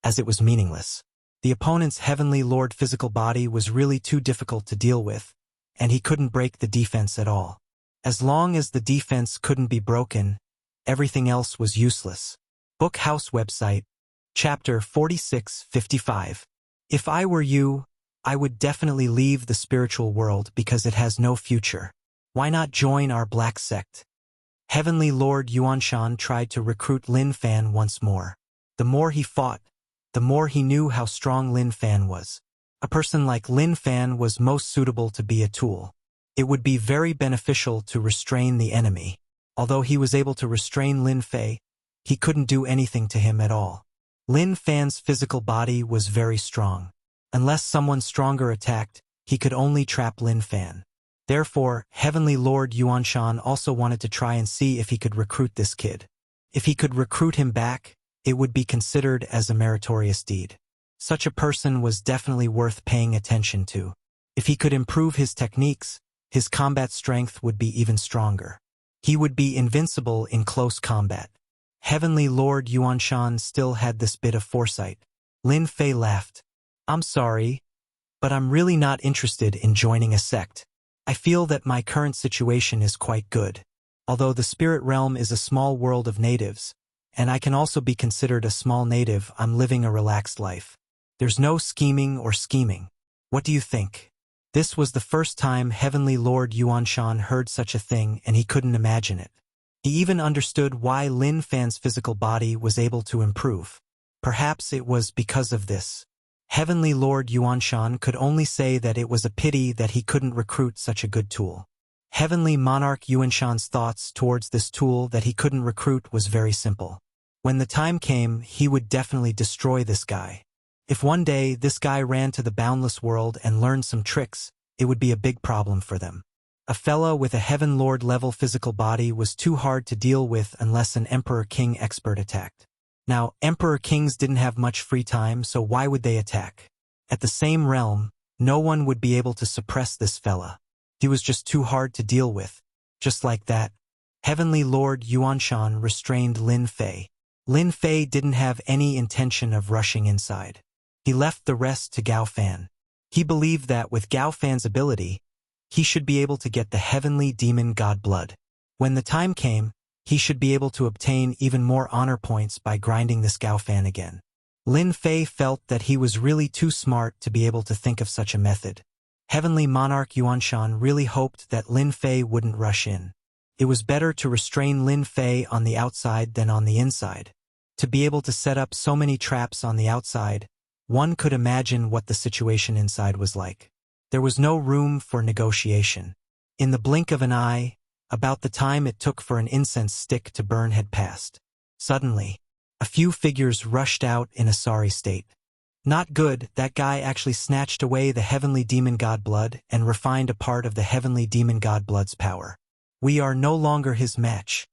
as it was meaningless. The opponent's Heavenly Lord physical body was really too difficult to deal with, and he couldn't break the defense at all. As long as the defense couldn't be broken, everything else was useless. Book House website, Chapter 4655. If I were you, I would definitely leave the spiritual world because it has no future. Why not join our Black sect? Heavenly Lord Yuanshan tried to recruit Lin Fan once more. The more he fought, the more he knew how strong Lin Fan was. A person like Lin Fan was most suitable to be a tool. It would be very beneficial to restrain the enemy. Although he was able to restrain Lin Fei, he couldn't do anything to him at all. Lin Fan's physical body was very strong. Unless someone stronger attacked, he could only trap Lin Fan. Therefore, Heavenly Lord Yuanshan also wanted to try and see if he could recruit this kid. If he could recruit him back, it would be considered as a meritorious deed. Such a person was definitely worth paying attention to. If he could improve his techniques, his combat strength would be even stronger. He would be invincible in close combat. Heavenly Lord Yuanshan still had this bit of foresight. Lin Fei laughed. I'm sorry, but I'm really not interested in joining a sect. I feel that my current situation is quite good. Although the spirit realm is a small world of natives, and I can also be considered a small native, I'm living a relaxed life. There's no scheming or scheming. What do you think? This was the first time Heavenly Lord Yuanshan heard such a thing, and he couldn't imagine it. He even understood why Lin Fan's physical body was able to improve. Perhaps it was because of this. Heavenly Lord Yuanshan could only say that it was a pity that he couldn't recruit such a good tool. Heavenly Monarch Yuanshan's thoughts towards this tool that he couldn't recruit was very simple. When the time came, he would definitely destroy this guy. If one day this guy ran to the boundless world and learned some tricks, it would be a big problem for them. A fella with a Heaven Lord level physical body was too hard to deal with unless an Emperor King expert attacked. Now, Emperor Kings didn't have much free time, so why would they attack? At the same realm, no one would be able to suppress this fella. He was just too hard to deal with. Just like that, Heavenly Lord Yuanshan restrained Lin Fei. Lin Fei didn't have any intention of rushing inside. He left the rest to Gao Fan. He believed that with Gao Fan's ability, he should be able to get the Heavenly Demon God blood. When the time came, he should be able to obtain even more honor points by grinding this Gao Fan again. Lin Fei felt that he was really too smart to be able to think of such a method. Heavenly Monarch Yuanshan really hoped that Lin Fei wouldn't rush in. It was better to restrain Lin Fei on the outside than on the inside. To be able to set up so many traps on the outside, one could imagine what the situation inside was like. There was no room for negotiation. In the blink of an eye, about the time it took for an incense stick to burn had passed. Suddenly, a few figures rushed out in a sorry state. Not good, that guy actually snatched away the Heavenly Demon God blood and refined a part of the Heavenly Demon God blood's power. We are no longer his match.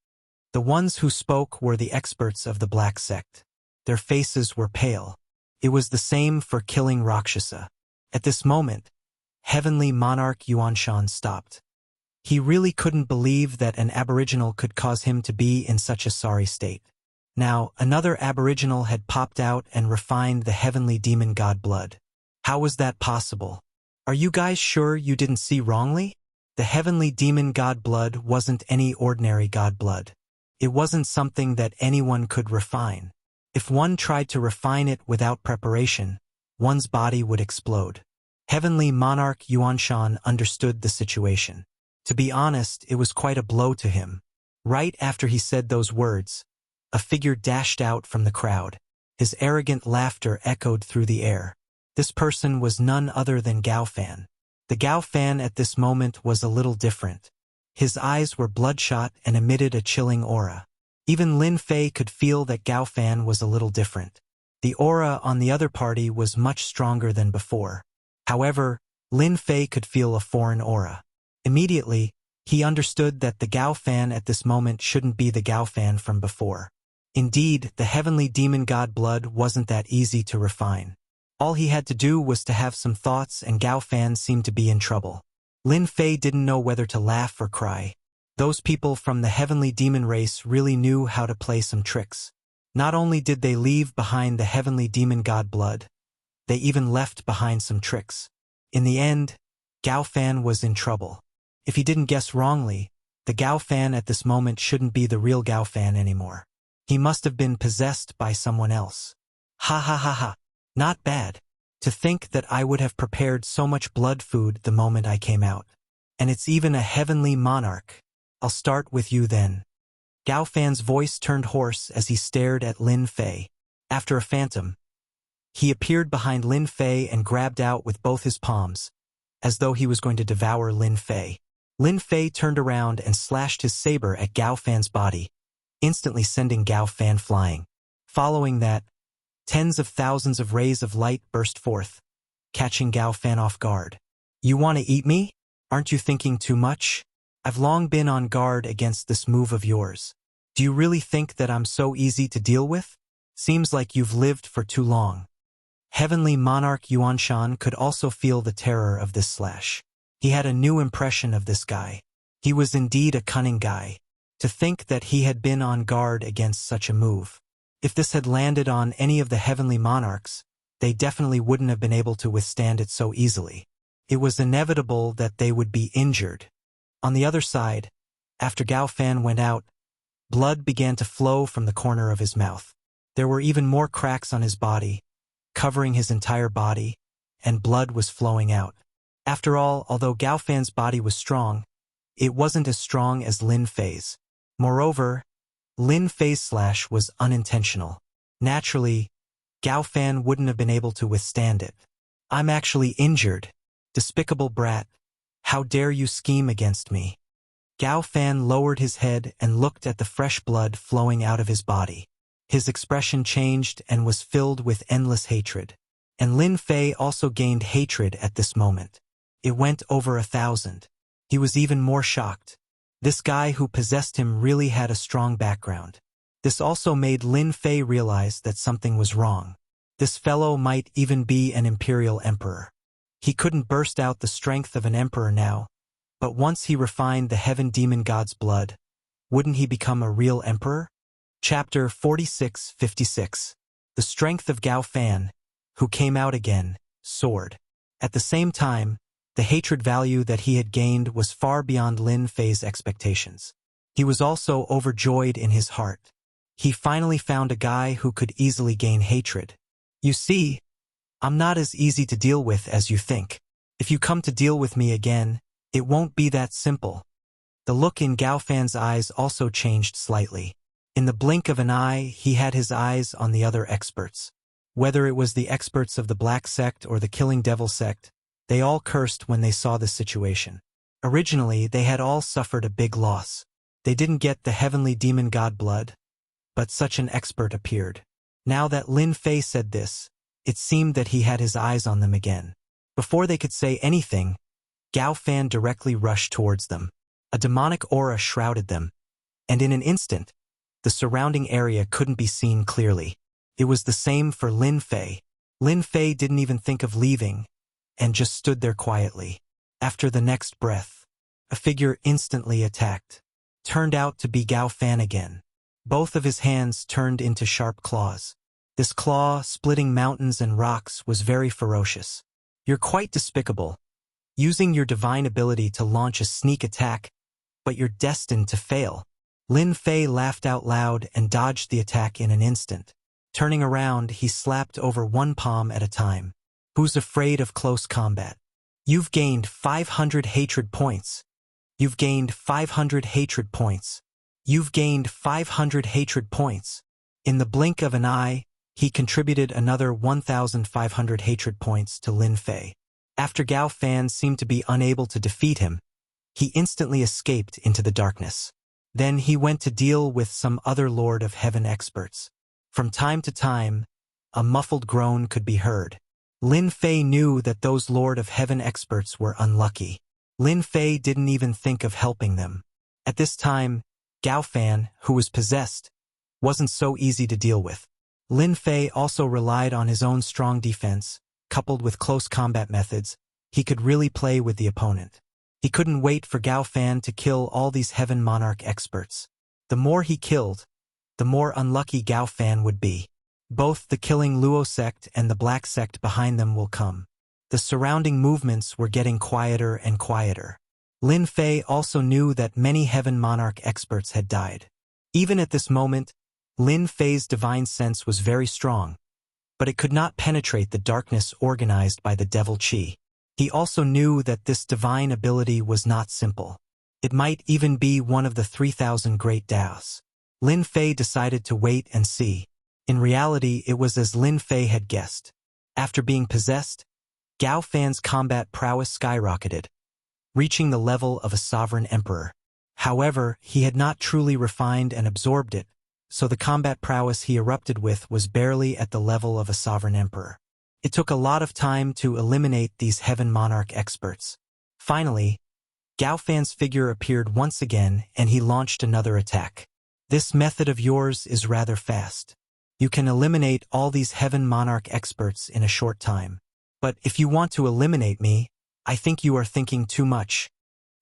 The ones who spoke were the experts of the Black Sect. Their faces were pale. It was the same for killing Rakshasa. At this moment, Heavenly Monarch Yuanshan stopped. He really couldn't believe that an aboriginal could cause him to be in such a sorry state. Now, another aboriginal had popped out and refined the Heavenly Demon God blood. How was that possible? Are you guys sure you didn't see wrongly? The Heavenly Demon God blood wasn't any ordinary God blood. It wasn't something that anyone could refine. If one tried to refine it without preparation, one's body would explode. Heavenly Monarch Yuanshan understood the situation. To be honest, it was quite a blow to him. Right after he said those words, a figure dashed out from the crowd. His arrogant laughter echoed through the air. This person was none other than Gao Fan. The Gao Fan at this moment was a little different. His eyes were bloodshot and emitted a chilling aura. Even Lin Fei could feel that Gao Fan was a little different. The aura on the other party was much stronger than before. However, Lin Fei could feel a foreign aura. Immediately, he understood that the Gao Fan at this moment shouldn't be the Gao Fan from before. Indeed, the Heavenly Demon God blood wasn't that easy to refine. All he had to do was to have some thoughts and Gao Fan seemed to be in trouble. Lin Fei didn't know whether to laugh or cry. Those people from the Heavenly Demon race really knew how to play some tricks. Not only did they leave behind the Heavenly Demon God blood, they even left behind some tricks. In the end, Gao Fan was in trouble. If he didn't guess wrongly, the Gao Fan at this moment shouldn't be the real Gao Fan anymore. He must have been possessed by someone else. Ha ha ha ha. Not bad. To think that I would have prepared so much blood food the moment I came out. And it's even a Heavenly Monarch. I'll start with you then. Gao Fan's voice turned hoarse as he stared at Lin Fei. After a phantom, he appeared behind Lin Fei and grabbed out with both his palms, as though he was going to devour Lin Fei. Lin Fei turned around and slashed his saber at Gao Fan's body, instantly sending Gao Fan flying. Following that, tens of thousands of rays of light burst forth, catching Gao Fan off guard. You want to eat me? Aren't you thinking too much? I've long been on guard against this move of yours. Do you really think that I'm so easy to deal with? Seems like you've lived for too long. Heavenly Monarch Yuanshan could also feel the terror of this slash. He had a new impression of this guy. He was indeed a cunning guy. To think that he had been on guard against such a move. If this had landed on any of the Heavenly Monarchs, they definitely wouldn't have been able to withstand it so easily. It was inevitable that they would be injured. On the other side, after Gao Fan went out, blood began to flow from the corner of his mouth. There were even more cracks on his body, covering his entire body, and blood was flowing out. After all, although Gao Fan's body was strong, it wasn't as strong as Lin Fei's. Moreover, Lin Fei's slash was unintentional. Naturally, Gao Fan wouldn't have been able to withstand it. I'm actually injured. Despicable brat. How dare you scheme against me? Gao Fan lowered his head and looked at the fresh blood flowing out of his body. His expression changed and was filled with endless hatred. And Lin Fei also gained hatred at this moment. It went over 1,000. He was even more shocked. This guy who possessed him really had a strong background. This also made Lin Fei realize that something was wrong. This fellow might even be an imperial emperor. He couldn't burst out the strength of an emperor now, but once he refined the heaven demon god's blood, wouldn't he become a real emperor? Chapter 46-56. The strength of Gao Fan, who came out again, soared. At the same time, the hatred value that he had gained was far beyond Lin Fei's expectations. He was also overjoyed in his heart. He finally found a guy who could easily gain hatred. You see, I'm not as easy to deal with as you think. If you come to deal with me again, it won't be that simple. The look in Gao Fan's eyes also changed slightly. In the blink of an eye, he had his eyes on the other experts. Whether it was the experts of the Black Sect or the Killing Devil Sect, they all cursed when they saw the situation. Originally, they had all suffered a big loss. They didn't get the heavenly demon god blood, but such an expert appeared. Now that Lin Fei said this, it seemed that he had his eyes on them again. Before they could say anything, Gao Fan directly rushed towards them. A demonic aura shrouded them, and in an instant, the surrounding area couldn't be seen clearly. It was the same for Lin Fei. Lin Fei didn't even think of leaving, and just stood there quietly. After the next breath, a figure instantly attacked. Turned out to be Gao Fan again. Both of his hands turned into sharp claws. This claw, splitting mountains and rocks, was very ferocious. You're quite despicable, using your divine ability to launch a sneak attack, but you're destined to fail. Lin Fei laughed out loud and dodged the attack in an instant. Turning around, he slapped over one palm at a time. Who's afraid of close combat? You've gained 500 hatred points. You've gained 500 hatred points. You've gained 500 hatred points. In the blink of an eye, he contributed another 1,500 hatred points to Lin Fei. After Gao Fan seemed to be unable to defeat him, he instantly escaped into the darkness. Then he went to deal with some other Lord of Heaven experts. From time to time, a muffled groan could be heard. Lin Fei knew that those Lord of Heaven experts were unlucky. Lin Fei didn't even think of helping them. At this time, Gao Fan, who was possessed, wasn't so easy to deal with. Lin Fei also relied on his own strong defense, coupled with close combat methods. He could really play with the opponent. He couldn't wait for Gao Fan to kill all these Heaven Monarch experts. The more he killed, the more unlucky Gao Fan would be. Both the Killing Luo sect and the Black sect behind them will come. The surrounding movements were getting quieter and quieter. Lin Fei also knew that many Heaven Monarch experts had died. Even at this moment, Lin Fei's divine sense was very strong, but it could not penetrate the darkness organized by the devil Qi. He also knew that this divine ability was not simple. It might even be one of the 3,000 great Daos. Lin Fei decided to wait and see. In reality, it was as Lin Fei had guessed. After being possessed, Gao Fan's combat prowess skyrocketed, reaching the level of a sovereign emperor. However, he had not truly refined and absorbed it, so the combat prowess he erupted with was barely at the level of a sovereign emperor. It took a lot of time to eliminate these Heaven Monarch experts. Finally, Gao Fan's figure appeared once again and he launched another attack. This method of yours is rather fast. You can eliminate all these Heaven Monarch experts in a short time. But if you want to eliminate me, I think you are thinking too much.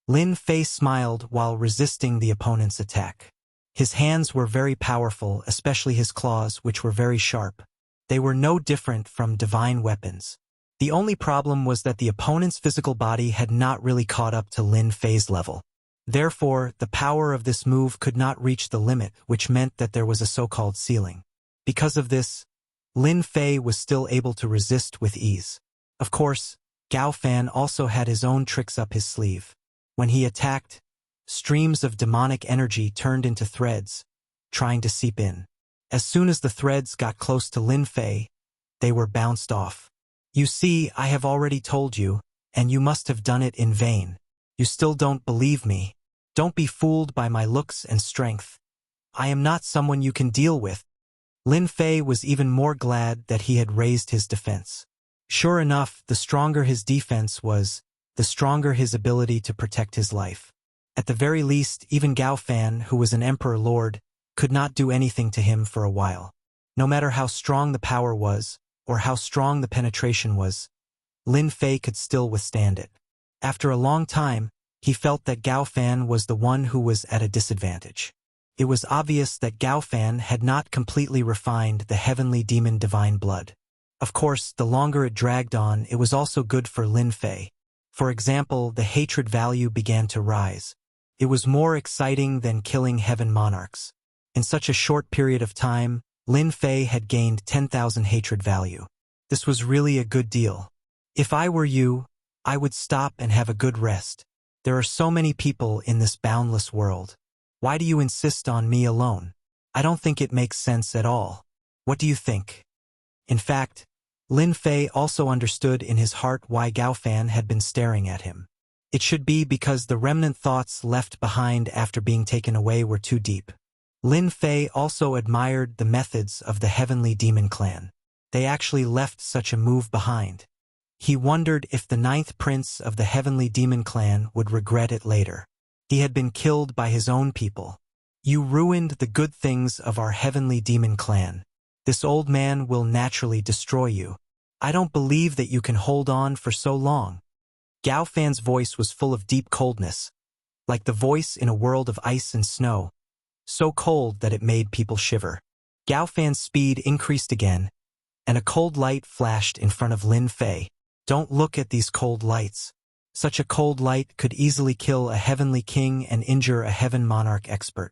Lin Fei smiled while resisting the opponent's attack. His hands were very powerful, especially his claws, which were very sharp. They were no different from divine weapons. The only problem was that the opponent's physical body had not really caught up to Lin Fei's level. Therefore, the power of this move could not reach the limit, which meant that there was a so-called ceiling. Because of this, Lin Fei was still able to resist with ease. Of course, Gao Fan also had his own tricks up his sleeve. When he attacked, streams of demonic energy turned into threads, trying to seep in. As soon as the threads got close to Lin Fei, they were bounced off. You see, I have already told you, and you must have done it in vain. You still don't believe me. Don't be fooled by my looks and strength. I am not someone you can deal with. Lin Fei was even more glad that he had raised his defense. Sure enough, the stronger his defense was, the stronger his ability to protect his life. At the very least, even Gao Fan, who was an emperor lord, could not do anything to him for a while. No matter how strong the power was, or how strong the penetration was, Lin Fei could still withstand it. After a long time, he felt that Gao Fan was the one who was at a disadvantage. It was obvious that Gao Fan had not completely refined the heavenly demon divine blood. Of course, the longer it dragged on, it was also good for Lin Fei. For example, the hatred value began to rise. It was more exciting than killing heaven monarchs. In such a short period of time, Lin Fei had gained 10,000 hatred value. This was really a good deal. If I were you, I would stop and have a good rest. There are so many people in this boundless world. Why do you insist on me alone? I don't think it makes sense at all. What do you think? In fact, Lin Fei also understood in his heart why Gao Fan had been staring at him. It should be because the remnant thoughts left behind after being taken away were too deep. Lin Fei also admired the methods of the Heavenly Demon Clan. They actually left such a move behind. He wondered if the 9th prince of the Heavenly Demon Clan would regret it later. He had been killed by his own people. You ruined the good things of our Heavenly Demon Clan. This old man will naturally destroy you. I don't believe that you can hold on for so long. Gao Fan's voice was full of deep coldness, like the voice in a world of ice and snow, so cold that it made people shiver. Gao Fan's speed increased again, and a cold light flashed in front of Lin Fei. Don't look at these cold lights. Such a cold light could easily kill a heavenly king and injure a heaven monarch expert.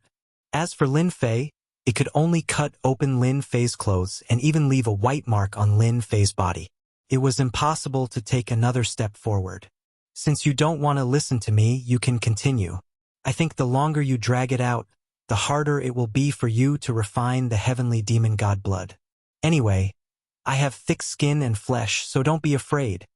As for Lin Fei, it could only cut open Lin Fei's clothes and even leave a white mark on Lin Fei's body. It was impossible to take another step forward. Since you don't want to listen to me, you can continue. I think the longer you drag it out, the harder it will be for you to refine the heavenly demon god blood. Anyway, I have thick skin and flesh, so don't be afraid.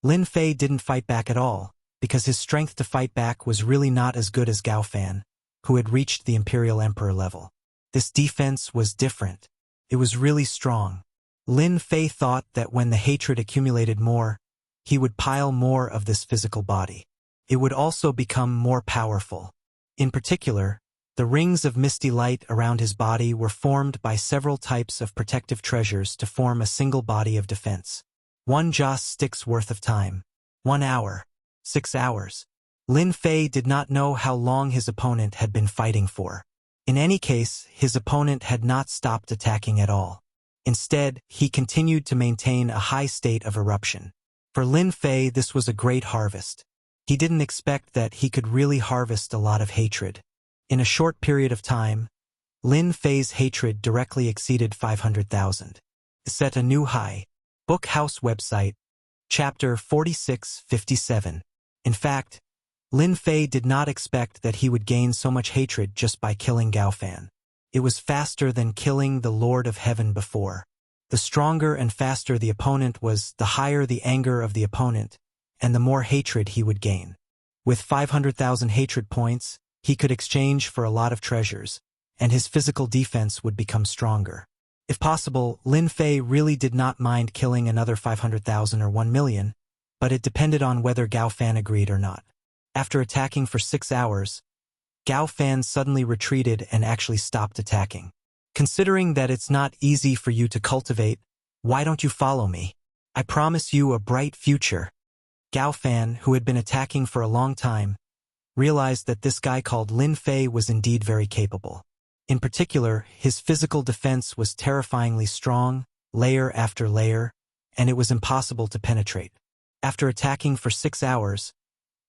Lin Fei didn't fight back at all, because his strength to fight back was really not as good as Gao Fan, who had reached the Imperial Emperor level. This defense was different. It was really strong. Lin Fei thought that when the hatred accumulated more, he would pile more of this physical body. It would also become more powerful. In particular, the rings of misty light around his body were formed by several types of protective treasures to form a single body of defense. 1 joss stick's worth of time. 1 hour. 6 hours. Lin Fei did not know how long his opponent had been fighting for. In any case, his opponent had not stopped attacking at all. Instead, he continued to maintain a high state of eruption. For Lin Fei, this was a great harvest. He didn't expect that he could really harvest a lot of hatred. In a short period of time, Lin Fei's hatred directly exceeded 500,000. Set a new high. Book House website, Chapter 4657. In fact, Lin Fei did not expect that he would gain so much hatred just by killing Gao Fan. It was faster than killing the Lord of Heaven before. The stronger and faster the opponent was, the higher the anger of the opponent, and the more hatred he would gain. With 500,000 hatred points, he could exchange for a lot of treasures, and his physical defense would become stronger. If possible, Lin Fei really did not mind killing another 500,000 or 1 million, but it depended on whether Gao Fan agreed or not. After attacking for 6 hours, Gao Fan suddenly retreated and actually stopped attacking. Considering that it's not easy for you to cultivate, why don't you follow me? I promise you a bright future. Gao Fan, who had been attacking for a long time, realized that this guy called Lin Fei was indeed very capable. In particular, his physical defense was terrifyingly strong, layer after layer, and it was impossible to penetrate. After attacking for 6 hours,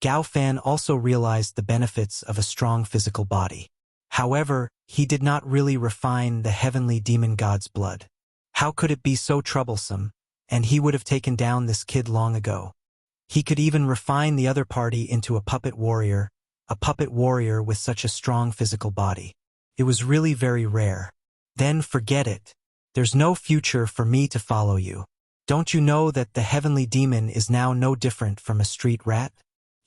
Gao Fan also realized the benefits of a strong physical body. However, he did not really refine the heavenly demon god's blood. How could it be so troublesome? And he would have taken down this kid long ago. He could even refine the other party into a puppet warrior with such a strong physical body. It was really very rare. Then forget it. There's no future for me to follow you. Don't you know that the heavenly demon is now no different from a street rat?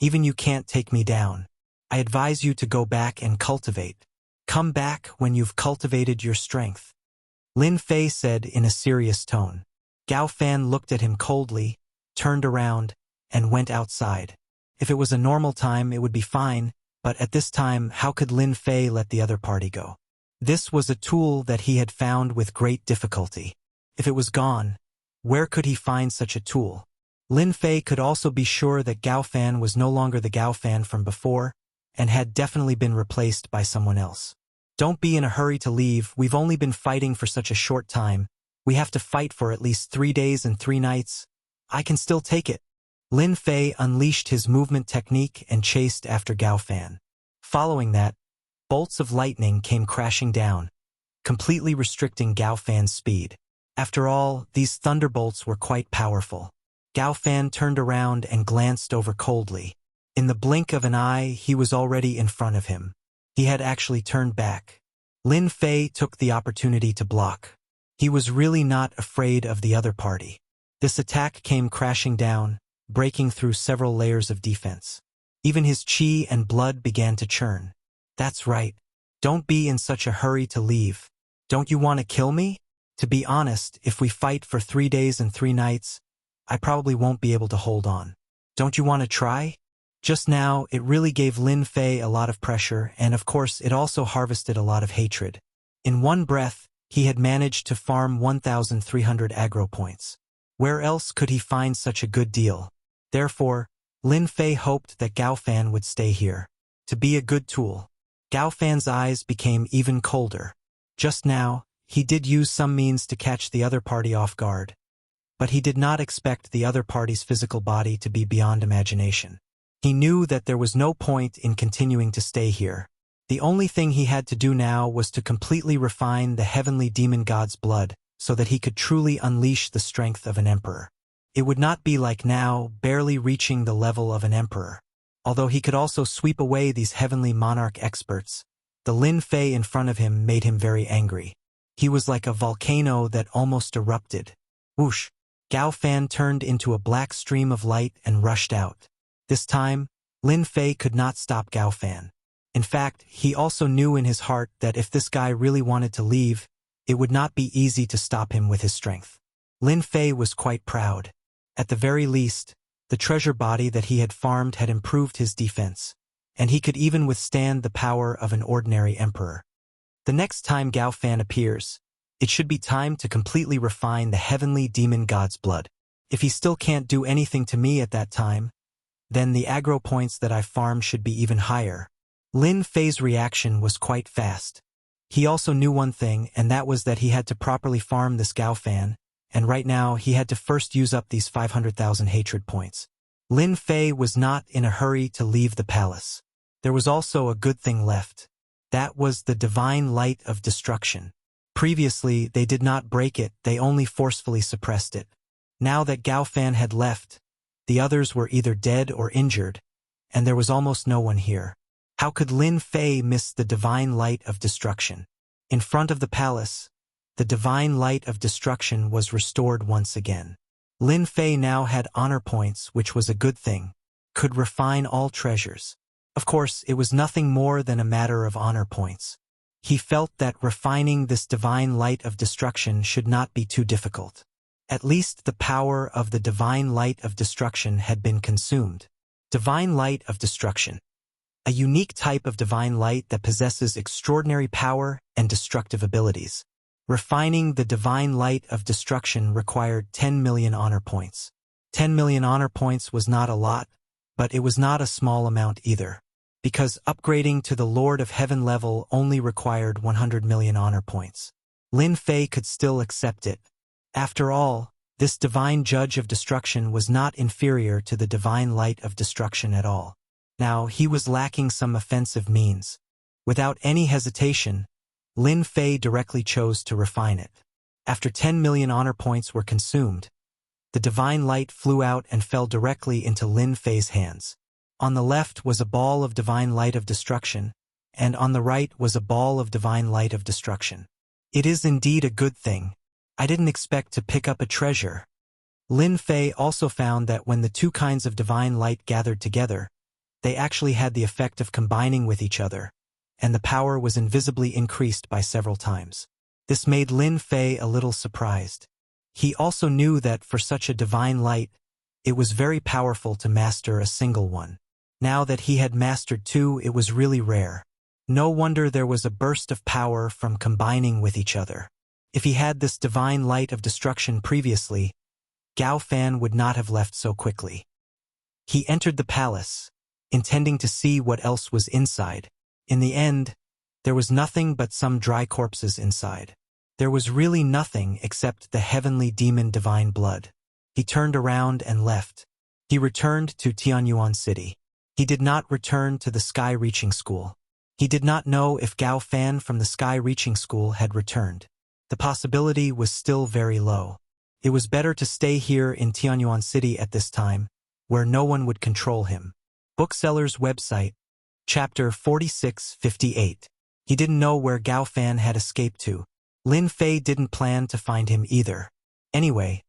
Even you can't take me down. I advise you to go back and cultivate. Come back when you've cultivated your strength. Lin Fei said in a serious tone. Gao Fan looked at him coldly, turned around, and went outside. If it was a normal time, it would be fine, but at this time, how could Lin Fei let the other party go? This was a tool that he had found with great difficulty. If it was gone, where could he find such a tool? Lin Fei could also be sure that Gao Fan was no longer the Gao Fan from before, and had definitely been replaced by someone else. Don't be in a hurry to leave, we've only been fighting for such a short time. We have to fight for at least 3 days and 3 nights. I can still take it. Lin Fei unleashed his movement technique and chased after Gao Fan. Following that, bolts of lightning came crashing down, completely restricting Gao Fan's speed. After all, these thunderbolts were quite powerful. Gao Fan turned around and glanced over coldly. In the blink of an eye, he was already in front of him. He had actually turned back. Lin Fei took the opportunity to block. He was really not afraid of the other party. This attack came crashing down, breaking through several layers of defense. Even his qi and blood began to churn. That's right. Don't be in such a hurry to leave. Don't you want to kill me? To be honest, if we fight for 3 days and 3 nights, I probably won't be able to hold on. Don't you want to try? Just now, it really gave Lin Fei a lot of pressure, and of course it also harvested a lot of hatred. In one breath, he had managed to farm 1,300 aggro points. Where else could he find such a good deal? Therefore, Lin Fei hoped that Gao Fan would stay here, to be a good tool. Gao Fan's eyes became even colder. Just now, he did use some means to catch the other party off guard. But he did not expect the other party's physical body to be beyond imagination. He knew that there was no point in continuing to stay here. The only thing he had to do now was to completely refine the heavenly demon god's blood so that he could truly unleash the strength of an emperor. It would not be like now, barely reaching the level of an emperor. Although he could also sweep away these heavenly monarch experts, the Lin Fei in front of him made him very angry. He was like a volcano that almost erupted. Whoosh! Gao Fan turned into a black stream of light and rushed out. This time, Lin Fei could not stop Gao Fan. In fact, he also knew in his heart that if this guy really wanted to leave, it would not be easy to stop him with his strength. Lin Fei was quite proud. At the very least, the treasure body that he had farmed had improved his defense, and he could even withstand the power of an ordinary emperor. The next time Gao Fan appears, it should be time to completely refine the heavenly demon god's blood. If he still can't do anything to me at that time, then the aggro points that I farm should be even higher. Lin Fei's reaction was quite fast. He also knew one thing, and that was that he had to properly farm this Gao Fan, and right now he had to first use up these 500,000 hatred points. Lin Fei was not in a hurry to leave the palace. There was also a good thing left. That was the divine light of destruction. Previously, they did not break it, they only forcefully suppressed it. Now that Gao Fan had left, the others were either dead or injured, and there was almost no one here. How could Lin Fei miss the divine light of destruction? In front of the palace, the divine light of destruction was restored once again. Lin Fei now had honor points, which was a good thing, could refine all treasures. Of course, it was nothing more than a matter of honor points. He felt that refining this divine light of destruction should not be too difficult. At least the power of the divine light of destruction had been consumed. Divine light of destruction. A unique type of divine light that possesses extraordinary power and destructive abilities. Refining the divine light of destruction required 10 million honor points. 10 million honor points was not a lot, but it was not a small amount either. Because upgrading to the Lord of Heaven level only required 100 million honor points. Lin Fei could still accept it. After all, this divine judge of destruction was not inferior to the divine light of destruction at all. Now, he was lacking some offensive means. Without any hesitation, Lin Fei directly chose to refine it. After 10 million honor points were consumed, the divine light flew out and fell directly into Lin Fei's hands. On the left was a ball of divine light of destruction, and on the right was a ball of divine light of destruction. It is indeed a good thing. I didn't expect to pick up a treasure. Lin Fei also found that when the two kinds of divine light gathered together, they actually had the effect of combining with each other, and the power was invisibly increased by several times. This made Lin Fei a little surprised. He also knew that for such a divine light, it was very powerful to master a single one. Now that he had mastered two, it was really rare. No wonder there was a burst of power from combining with each other. If he had this divine light of destruction previously, Gao Fan would not have left so quickly. He entered the palace, intending to see what else was inside. In the end, there was nothing but some dry corpses inside. There was really nothing except the heavenly demon divine blood. He turned around and left. He returned to Tianyuan City. He did not return to the Sky Reaching School. He did not know if Gao Fan from the Sky Reaching School had returned. The possibility was still very low. It was better to stay here in Tianyuan City at this time, where no one would control him. Bookseller's website, Chapter 4658. He didn't know where Gao Fan had escaped to. Lin Fei didn't plan to find him either. Anyway,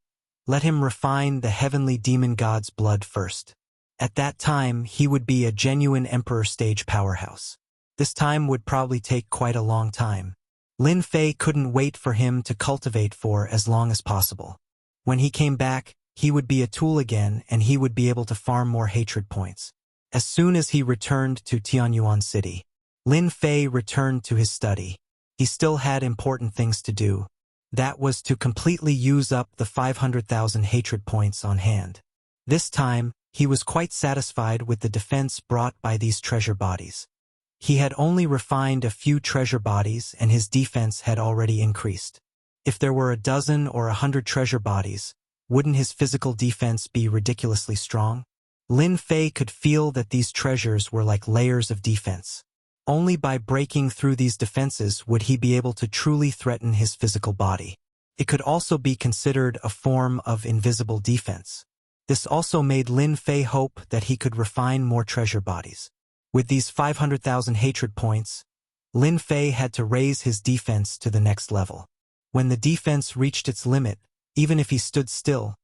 let him refine the heavenly demon god's blood first. At that time, he would be a genuine emperor stage powerhouse. This time would probably take quite a long time. Lin Fei couldn't wait for him to cultivate for as long as possible. When he came back, he would be a tool again and he would be able to farm more hatred points. As soon as he returned to Tianyuan City, Lin Fei returned to his study. He still had important things to do. That was to completely use up the 500,000 hatred points on hand. This time, he was quite satisfied with the defense brought by these treasure bodies. He had only refined a few treasure bodies and his defense had already increased. If there were a dozen or 100 treasure bodies, wouldn't his physical defense be ridiculously strong? Lin Fei could feel that these treasures were like layers of defense. Only by breaking through these defenses would he be able to truly threaten his physical body. It could also be considered a form of invisible defense. This also made Lin Fei hope that he could refine more treasure bodies. With these 500,000 hatred points, Lin Fei had to raise his defense to the next level. When the defense reached its limit, even if he stood still,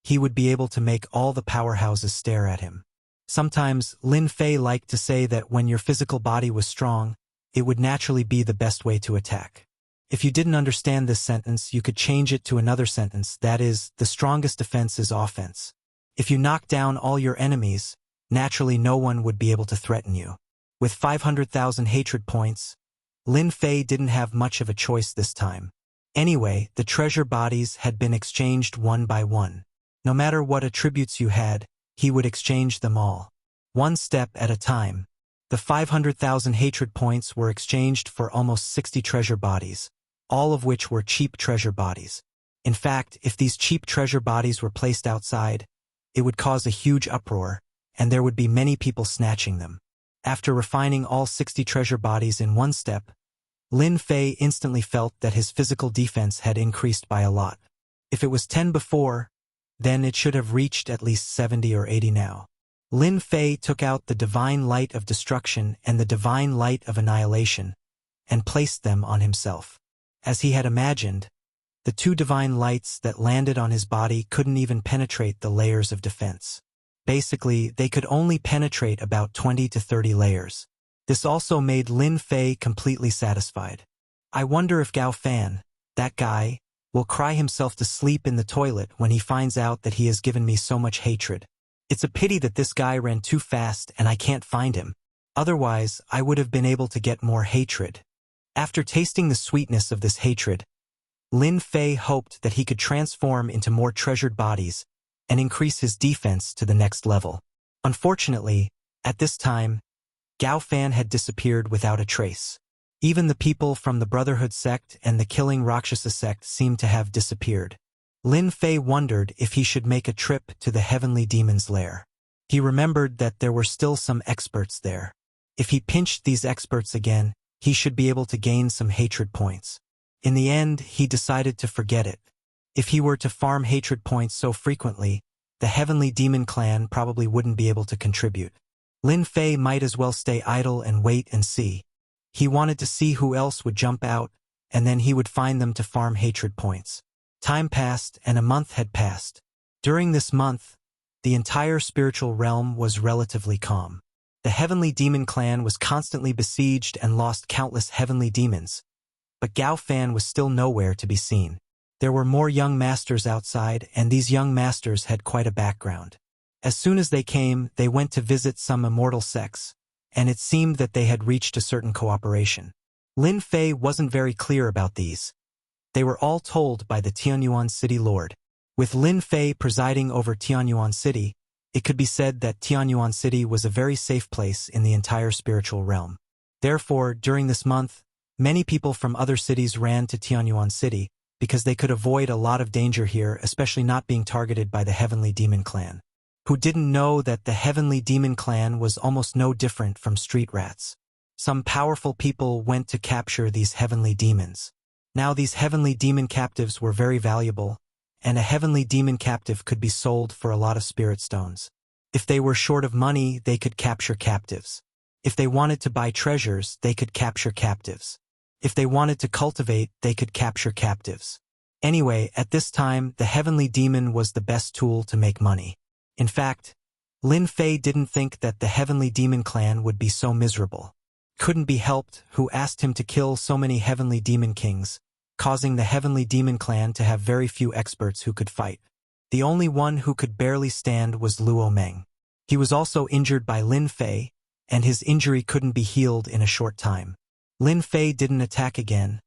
he would be able to make all the powerhouses stare at him. Sometimes, Lin Fei liked to say that when your physical body was strong, it would naturally be the best way to attack. If you didn't understand this sentence, you could change it to another sentence, that is, the strongest defense is offense. If you knock down all your enemies, naturally no one would be able to threaten you. With 500,000 hatred points, Lin Fei didn't have much of a choice this time. Anyway, the treasure bodies had been exchanged one by one. No matter what attributes you had, he would exchange them all. One step at a time. The 500,000 hatred points were exchanged for almost 60 treasure bodies, all of which were cheap treasure bodies. In fact, if these cheap treasure bodies were placed outside, it would cause a huge uproar, and there would be many people snatching them. After refining all 60 treasure bodies in one step, Lin Fei instantly felt that his physical defense had increased by a lot. If it was 10 before, then it should have reached at least 70 or 80 now. Lin Fei took out the divine light of destruction and the divine light of annihilation, and placed them on himself. As he had imagined, the two divine lights that landed on his body couldn't even penetrate the layers of defense. Basically, they could only penetrate about 20 to 30 layers. This also made Lin Fei completely satisfied. I wonder if Gao Fan, that guy, will cry himself to sleep in the toilet when he finds out that he has given me so much hatred. It's a pity that this guy ran too fast and I can't find him. Otherwise, I would have been able to get more hatred. After tasting the sweetness of this hatred, Lin Fei hoped that he could transform into more treasured bodies and increase his defense to the next level. Unfortunately, at this time, Gao Fan had disappeared without a trace. Even the people from the Brotherhood sect and the Killing Rakshasa sect seemed to have disappeared. Lin Fei wondered if he should make a trip to the heavenly demon's lair. He remembered that there were still some experts there. If he pinched these experts again, he should be able to gain some hatred points. In the end, he decided to forget it. If he were to farm hatred points so frequently, the heavenly demon clan probably wouldn't be able to contribute. Lin Fei might as well stay idle and wait and see. He wanted to see who else would jump out, and then he would find them to farm hatred points. Time passed and a month had passed. During this month, the entire spiritual realm was relatively calm. The heavenly demon clan was constantly besieged and lost countless heavenly demons, but Gao Fan was still nowhere to be seen. There were more young masters outside, and these young masters had quite a background. As soon as they came, they went to visit some immortal sects, and it seemed that they had reached a certain cooperation. Lin Fei wasn't very clear about these. They were all told by the Tianyuan City Lord. With Lin Fei presiding over Tianyuan City, it could be said that Tianyuan City was a very safe place in the entire spiritual realm. Therefore, during this month, many people from other cities ran to Tianyuan City because they could avoid a lot of danger here, especially not being targeted by the Heavenly Demon Clan. Who didn't know that the Heavenly Demon Clan was almost no different from street rats? Some powerful people went to capture these heavenly demons. Now these heavenly demon captives were very valuable, and a heavenly demon captive could be sold for a lot of spirit stones. If they were short of money, they could capture captives. If they wanted to buy treasures, they could capture captives. If they wanted to cultivate, they could capture captives. Anyway, at this time, the heavenly demon was the best tool to make money. In fact, Lin Fei didn't think that the heavenly demon clan would be so miserable. Couldn't be helped, who asked him to kill so many heavenly demon kings, causing the heavenly demon clan to have very few experts who could fight. The only one who could barely stand was Luo Meng. He was also injured by Lin Fei, and his injury couldn't be healed in a short time. Lin Fei didn't attack again,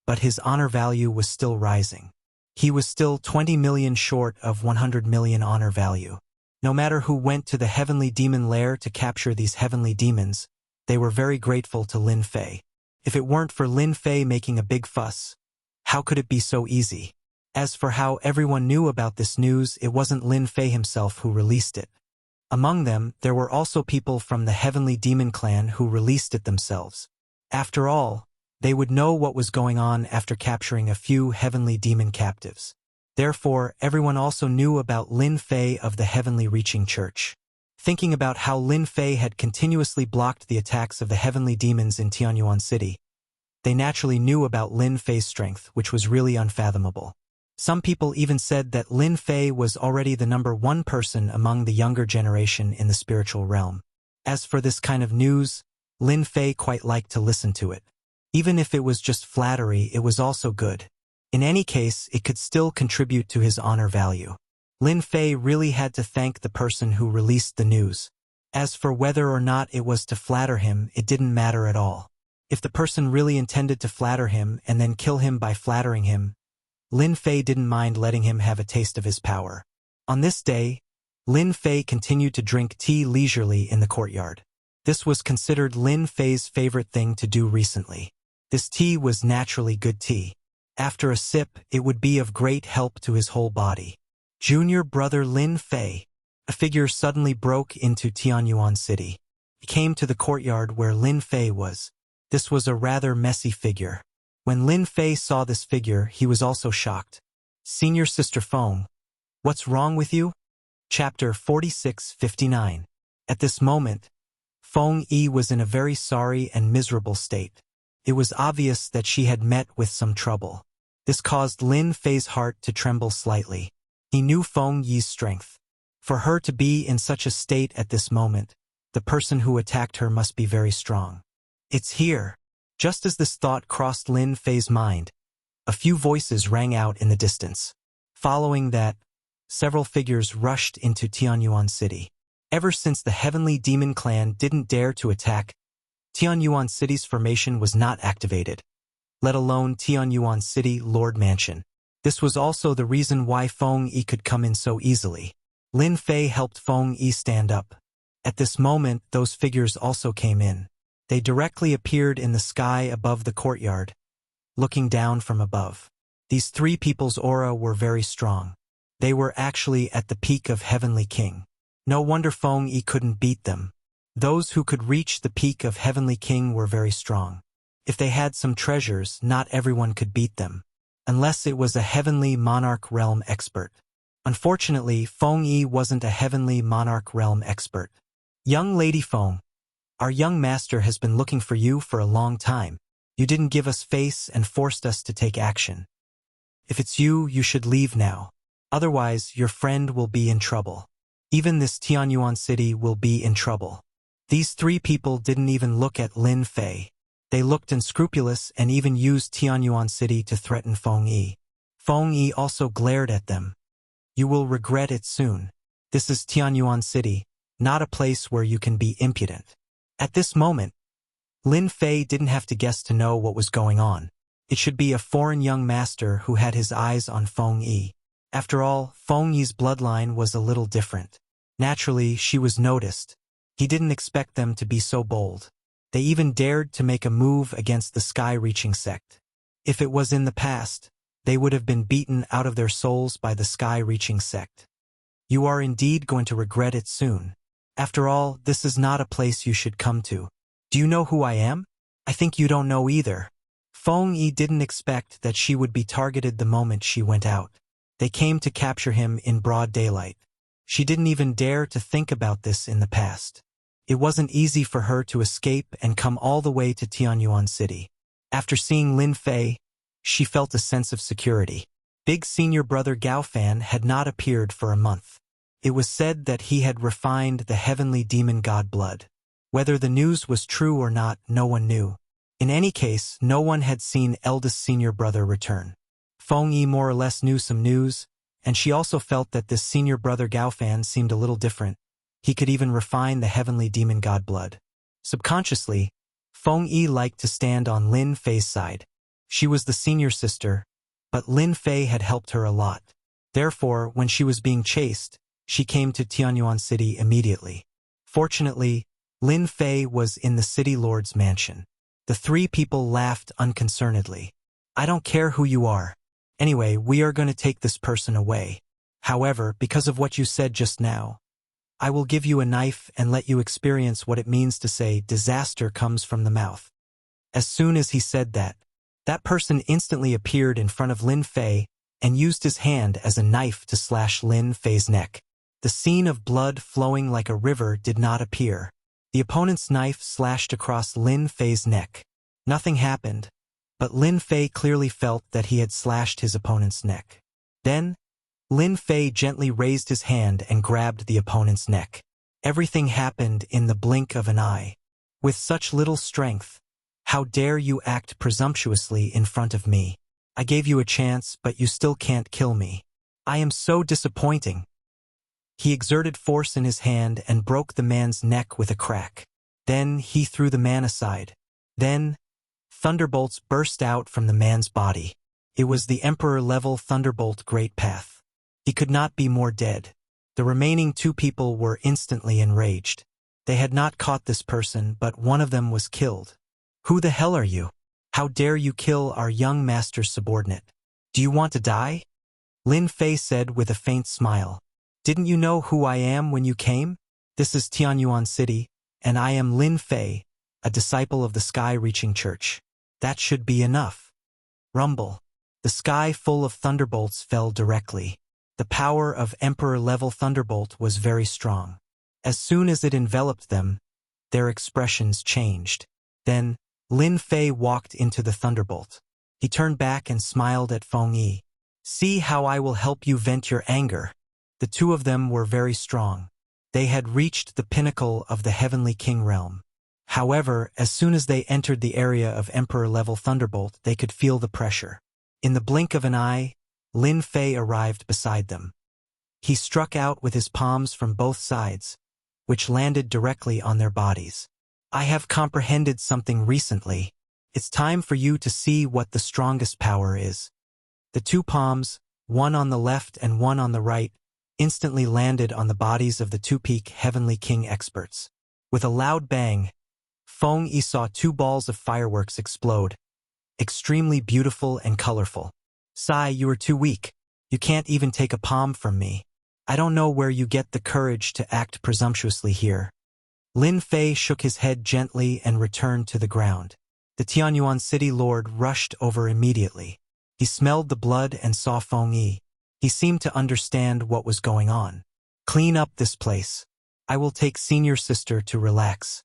but his honor value was still rising. He was still 20 million short of 100 million honor value. No matter who went to the heavenly demon lair to capture these heavenly demons, they were very grateful to Lin Fei. If it weren't for Lin Fei making a big fuss, how could it be so easy? As for how everyone knew about this news, it wasn't Lin Fei himself who released it. Among them, there were also people from the Heavenly Demon Clan who released it themselves. After all, they would know what was going on after capturing a few heavenly demon captives. Therefore, everyone also knew about Lin Fei of the Heavenly Reaching Church. Thinking about how Lin Fei had continuously blocked the attacks of the heavenly demons in Tianyuan City, they naturally knew about Lin Fei's strength, which was really unfathomable. Some people even said that Lin Fei was already the #1 person among the younger generation in the spiritual realm. As for this kind of news, Lin Fei quite liked to listen to it. Even if it was just flattery, it was also good. In any case, it could still contribute to his honor value. Lin Fei really had to thank the person who released the news. As for whether or not it was to flatter him, it didn't matter at all. If the person really intended to flatter him and then kill him by flattering him, Lin Fei didn't mind letting him have a taste of his power. On this day, Lin Fei continued to drink tea leisurely in the courtyard. This was considered Lin Fei's favorite thing to do recently. This tea was naturally good tea. After a sip, it would be of great help to his whole body. Junior brother Lin Fei. A figure suddenly broke into Tianyuan City. He came to the courtyard where Lin Fei was. This was a rather messy figure. When Lin Fei saw this figure, he was also shocked. Senior Sister Feng, what's wrong with you? Chapter 46:59. At this moment, Feng Yi was in a very sorry and miserable state. It was obvious that she had met with some trouble. This caused Lin Fei's heart to tremble slightly. He knew Feng Yi's strength. For her to be in such a state at this moment, the person who attacked her must be very strong. It's here. Just as this thought crossed Lin Fei's mind, a few voices rang out in the distance. Following that, several figures rushed into Tianyuan City. Ever since the Heavenly Demon Clan didn't dare to attack, Tianyuan City's formation was not activated, let alone Tianyuan City Lord Mansion. This was also the reason why Feng Yi could come in so easily. Lin Fei helped Feng Yi stand up. At this moment, those figures also came in. They directly appeared in the sky above the courtyard, looking down from above. These three people's aura were very strong. They were actually at the peak of Heavenly King. No wonder Feng Yi couldn't beat them. Those who could reach the peak of Heavenly King were very strong. If they had some treasures, not everyone could beat them, unless it was a Heavenly Monarch Realm expert. Unfortunately, Feng Yi wasn't a Heavenly Monarch Realm expert. Young Lady Feng, our young master has been looking for you for a long time. You didn't give us face and forced us to take action. If it's you, you should leave now. Otherwise, your friend will be in trouble. Even this Tianyuan city will be in trouble. These three people didn't even look at Lin Fei. They looked unscrupulous and even used Tianyuan city to threaten Feng Yi. Feng Yi also glared at them. You will regret it soon. This is Tianyuan city, not a place where you can be impudent. At this moment, Lin Fei didn't have to guess to know what was going on. It should be a foreign young master who had his eyes on Feng Yi. After all, Feng Yi's bloodline was a little different. Naturally, she was noticed. He didn't expect them to be so bold. They even dared to make a move against the sky-reaching sect. If it was in the past, they would have been beaten out of their souls by the sky-reaching sect. You are indeed going to regret it soon. After all, this is not a place you should come to. Do you know who I am? I think you don't know either. Feng Yi didn't expect that she would be targeted the moment she went out. They came to capture him in broad daylight. She didn't even dare to think about this in the past. It wasn't easy for her to escape and come all the way to Tianyuan City. After seeing Lin Fei, she felt a sense of security. Big senior brother Gaofan had not appeared for a month. It was said that he had refined the heavenly demon god blood. Whether the news was true or not, no one knew. In any case, no one had seen eldest senior brother return. Feng Yi more or less knew some news, and she also felt that this senior brother Gaofan seemed a little different. He could even refine the heavenly demon god blood. Subconsciously, Feng Yi liked to stand on Lin Fei's side. She was the senior sister, but Lin Fei had helped her a lot. Therefore, when she was being chased, she came to Tianyuan City immediately. Fortunately, Lin Fei was in the city lord's mansion. The three people laughed unconcernedly. I don't care who you are. Anyway, we are going to take this person away. However, because of what you said just now, I will give you a knife and let you experience what it means to say disaster comes from the mouth. As soon as he said that, that person instantly appeared in front of Lin Fei and used his hand as a knife to slash Lin Fei's neck. The scene of blood flowing like a river did not appear. The opponent's knife slashed across Lin Fei's neck. Nothing happened, but Lin Fei clearly felt that he had slashed his opponent's neck. Then, Lin Fei gently raised his hand and grabbed the opponent's neck. Everything happened in the blink of an eye. With such little strength, how dare you act presumptuously in front of me? I gave you a chance, but you still can't kill me. I am so disappointing. He exerted force in his hand and broke the man's neck with a crack. Then he threw the man aside. Then, thunderbolts burst out from the man's body. It was the Emperor-level Thunderbolt Great Path. He could not be more dead. The remaining two people were instantly enraged. They had not caught this person, but one of them was killed. Who the hell are you? How dare you kill our young master's subordinate? Do you want to die? Lin Fei said with a faint smile. Didn't you know who I am when you came? This is Tianyuan City, and I am Lin Fei, a disciple of the sky-reaching church. That should be enough. Rumble. The sky full of thunderbolts fell directly. The power of Emperor-level Thunderbolt was very strong. As soon as it enveloped them, their expressions changed. Then, Lin Fei walked into the Thunderbolt. He turned back and smiled at Feng Yi. See how I will help you vent your anger. The two of them were very strong. They had reached the pinnacle of the Heavenly King realm. However, as soon as they entered the area of Emperor-level Thunderbolt, they could feel the pressure. In the blink of an eye, Lin Fei arrived beside them. He struck out with his palms from both sides, which landed directly on their bodies. I have comprehended something recently. It's time for you to see what the strongest power is. The two palms, one on the left and one on the right, instantly landed on the bodies of the two-peak Heavenly King experts. With a loud bang, Feng Yi saw two balls of fireworks explode, extremely beautiful and colorful. Sai, you are too weak. You can't even take a palm from me. I don't know where you get the courage to act presumptuously here. Lin Fei shook his head gently and returned to the ground. The Tianyuan City Lord rushed over immediately. He smelled the blood and saw Feng Yi. He seemed to understand what was going on. Clean up this place. I will take senior sister to relax.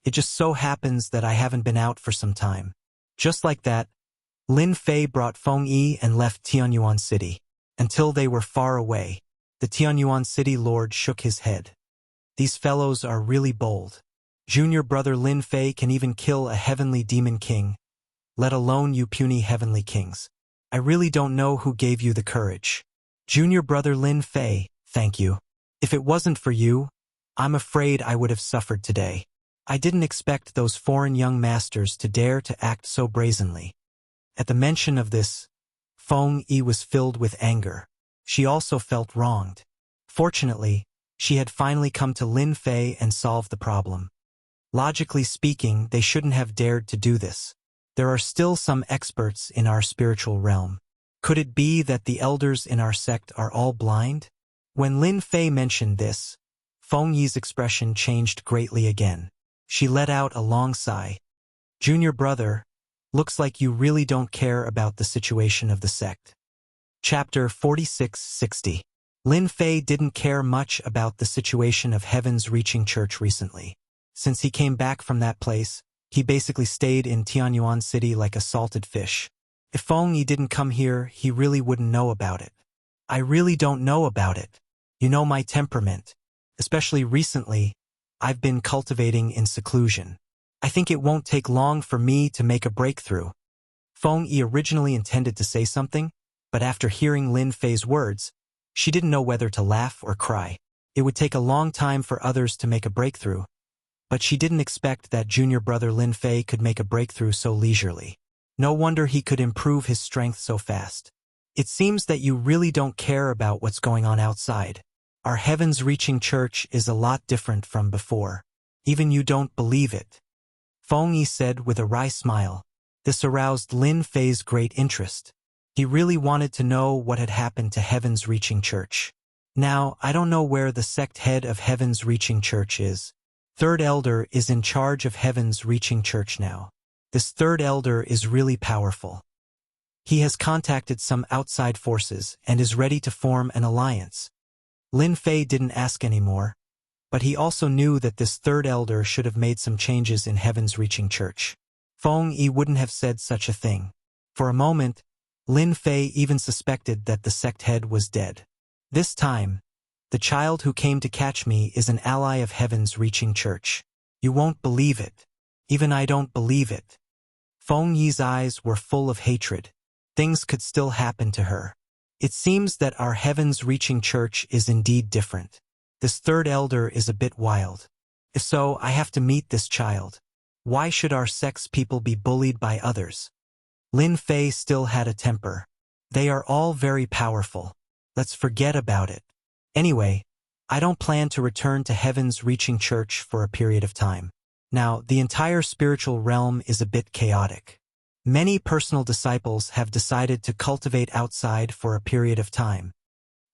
It just so happens that I haven't been out for some time. Just like that, Lin Fei brought Feng Yi and left Tianyuan City. until they were far away. The Tianyuan city lord shook his head. These fellows are really bold. Junior brother Lin Fei can even kill a heavenly demon king, let alone you puny heavenly kings. I really don't know who gave you the courage. Junior brother Lin Fei, thank you. If it wasn't for you, I'm afraid I would have suffered today. I didn't expect those foreign young masters to dare to act so brazenly. At the mention of this, Feng Yi was filled with anger. She also felt wronged. Fortunately, she had finally come to Lin Fei and solved the problem. Logically speaking, they shouldn't have dared to do this. There are still some experts in our spiritual realm. Could it be that the elders in our sect are all blind? When Lin Fei mentioned this, Feng Yi's expression changed greatly again. She let out a long sigh. Junior brother, looks like you really don't care about the situation of the sect. Chapter 4660. Lin Fei didn't care much about the situation of Heaven's Reaching Church recently. Since he came back from that place, he basically stayed in Tianyuan City like a salted fish. If Feng Yi didn't come here, he really wouldn't know about it. I really don't know about it. You know my temperament. Especially recently, I've been cultivating in seclusion. I think it won't take long for me to make a breakthrough. Feng Yi originally intended to say something, but after hearing Lin Fei's words, she didn't know whether to laugh or cry. It would take a long time for others to make a breakthrough, but she didn't expect that junior brother Lin Fei could make a breakthrough so leisurely. No wonder he could improve his strength so fast. It seems that you really don't care about what's going on outside. Our Heaven's Reaching Church is a lot different from before. Even you don't believe it. Feng Yi said with a wry smile. This aroused Lin Fei's great interest. He really wanted to know what had happened to Heaven's Reaching Church. Now, I don't know where the sect head of Heaven's Reaching Church is. Third elder is in charge of Heaven's Reaching Church now. This third elder is really powerful. He has contacted some outside forces and is ready to form an alliance. Lin Fei didn't ask anymore, but he also knew that this third elder should have made some changes in Heaven's Reaching Church. Feng Yi wouldn't have said such a thing. For a moment, Lin Fei even suspected that the sect head was dead. This time, the child who came to catch me is an ally of Heaven's Reaching Church. You won't believe it. Even I don't believe it. Feng Yi's eyes were full of hatred. Things could still happen to her. It seems that our Heaven's Reaching Church is indeed different. This third elder is a bit wild. If so, I have to meet this child. Why should our sect's people be bullied by others? Lin Fei still had a temper. They are all very powerful. Let's forget about it. Anyway, I don't plan to return to Heaven's Reaching Church for a period of time. Now, the entire spiritual realm is a bit chaotic. Many personal disciples have decided to cultivate outside for a period of time.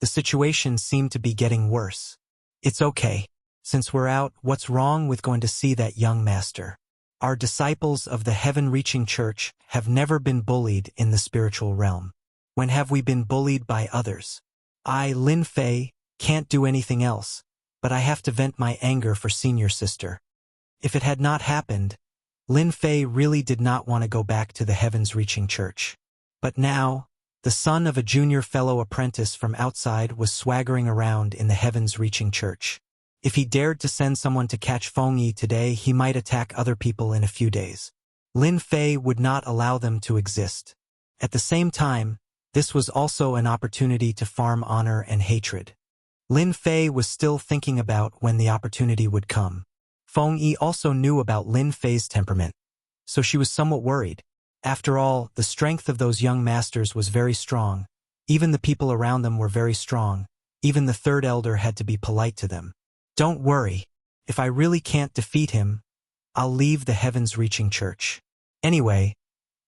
The situation seemed to be getting worse. It's okay. Since we're out, what's wrong with going to see that young master? Our disciples of the Heaven-Reaching Church have never been bullied in the spiritual realm. When have we been bullied by others? I, Lin Fei, can't do anything else, but I have to vent my anger for senior sister. If it had not happened, Lin Fei really did not want to go back to the Heaven's Reaching Church. But now, the son of a junior fellow apprentice from outside was swaggering around in the Heaven's Reaching Church. If he dared to send someone to catch Feng Yi today, he might attack other people in a few days. Lin Fei would not allow them to exist. At the same time, this was also an opportunity to farm honor and hatred. Lin Fei was still thinking about when the opportunity would come. Feng Yi also knew about Lin Fei's temperament, so she was somewhat worried. After all, the strength of those young masters was very strong. Even the people around them were very strong. Even the third elder had to be polite to them. Don't worry. If I really can't defeat him, I'll leave the Heaven's Reaching Church. Anyway,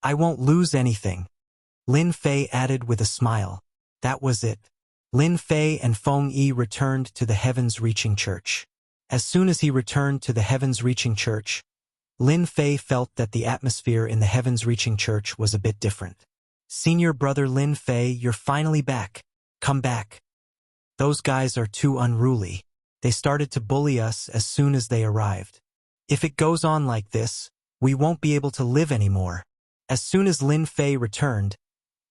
I won't lose anything. Lin Fei added with a smile. That was it. Lin Fei and Feng Yi returned to the Heaven's Reaching Church. As soon as he returned to the Heaven's Reaching Church, Lin Fei felt that the atmosphere in the Heaven's Reaching Church was a bit different. Senior brother Lin Fei, you're finally back. Come back. Those guys are too unruly. They started to bully us as soon as they arrived. If it goes on like this, we won't be able to live anymore. As soon as Lin Fei returned,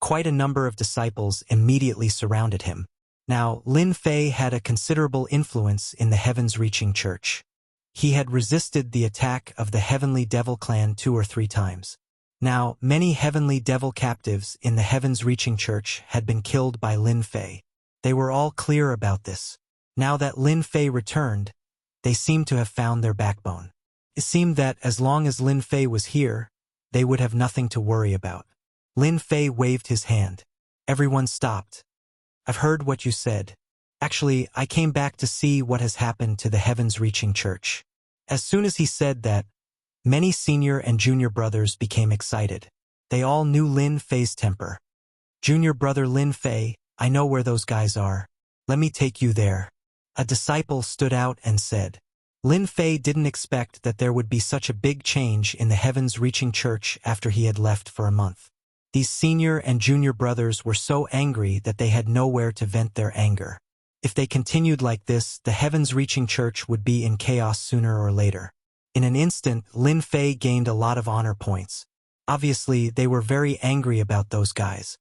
Quite a number of disciples immediately surrounded him. Now, Lin Fei had a considerable influence in the heavens-reaching church. He had resisted the attack of the Heavenly Devil clan 2 or 3 times. Now, many Heavenly Devil captives in the heavens-reaching church had been killed by Lin Fei. They were all clear about this. Now that Lin Fei returned, they seemed to have found their backbone. It seemed that as long as Lin Fei was here, they would have nothing to worry about. Lin Fei waved his hand. Everyone stopped. I've heard what you said. Actually, I came back to see what has happened to the heavens-reaching church. As soon as he said that, many senior and junior brothers became excited. They all knew Lin Fei's temper. Junior brother Lin Fei, I know where those guys are. Let me take you there. A disciple stood out and said. Lin Fei didn't expect that there would be such a big change in the heavens-reaching church after he had left for a month. These senior and junior brothers were so angry that they had nowhere to vent their anger. If they continued like this, the heavens-reaching church would be in chaos sooner or later. In an instant, Lin Fei gained a lot of honor points. Obviously, they were very angry about those guys.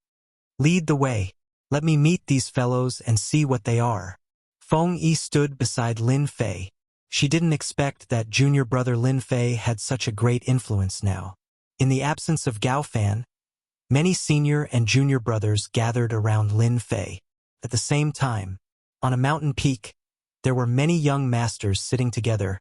Lead the way. Let me meet these fellows and see what they are. Feng Yi stood beside Lin Fei. She didn't expect that junior brother Lin Fei had such a great influence now. In the absence of Gao Fan, many senior and junior brothers gathered around Lin Fei. At the same time, on a mountain peak, there were many young masters sitting together,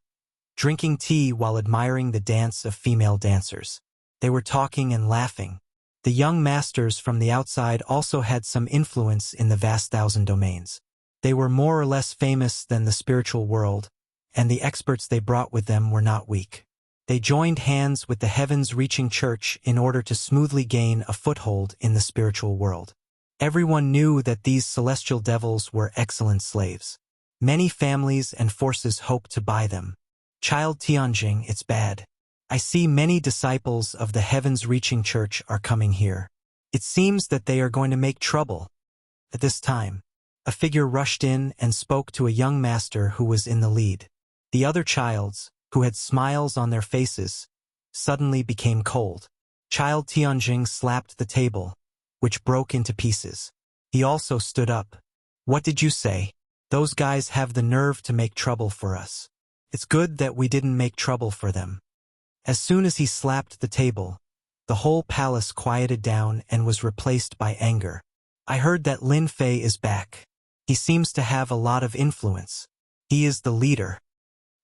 drinking tea while admiring the dance of female dancers. They were talking and laughing. The young masters from the outside also had some influence in the vast thousand domains. They were more or less famous than the spiritual world, and the experts they brought with them were not weak. They joined hands with the heavens-reaching church in order to smoothly gain a foothold in the spiritual world. Everyone knew that these celestial devils were excellent slaves. Many families and forces hoped to buy them. Child Tianjing, it's bad. I see many disciples of the heavens-reaching church are coming here. It seems that they are going to make trouble. At this time, a figure rushed in and spoke to a young master who was in the lead. The other childs, who had smiles on their faces, suddenly became cold. Child Tianjing slapped the table, which broke into pieces. He also stood up. What did you say? Those guys have the nerve to make trouble for us. It's good that we didn't make trouble for them. As soon as he slapped the table, the whole palace quieted down and was replaced by anger. I heard that Lin Fei is back. He seems to have a lot of influence. He is the leader.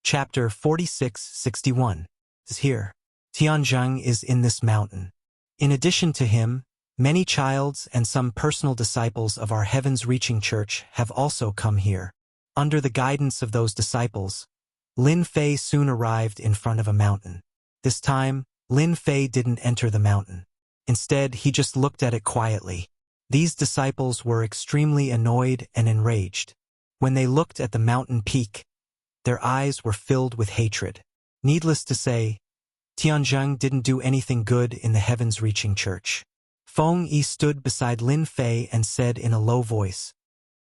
Chapter 46-61 is here. Tianjing is in this mountain. In addition to him, many childs and some personal disciples of our heavens-reaching church have also come here. Under the guidance of those disciples, Lin Fei soon arrived in front of a mountain. This time, Lin Fei didn't enter the mountain. Instead, he just looked at it quietly. These disciples were extremely annoyed and enraged. When they looked at the mountain peak, their eyes were filled with hatred. Needless to say, Tianjing didn't do anything good in the heavens-reaching church. Feng Yi stood beside Lin Fei and said in a low voice,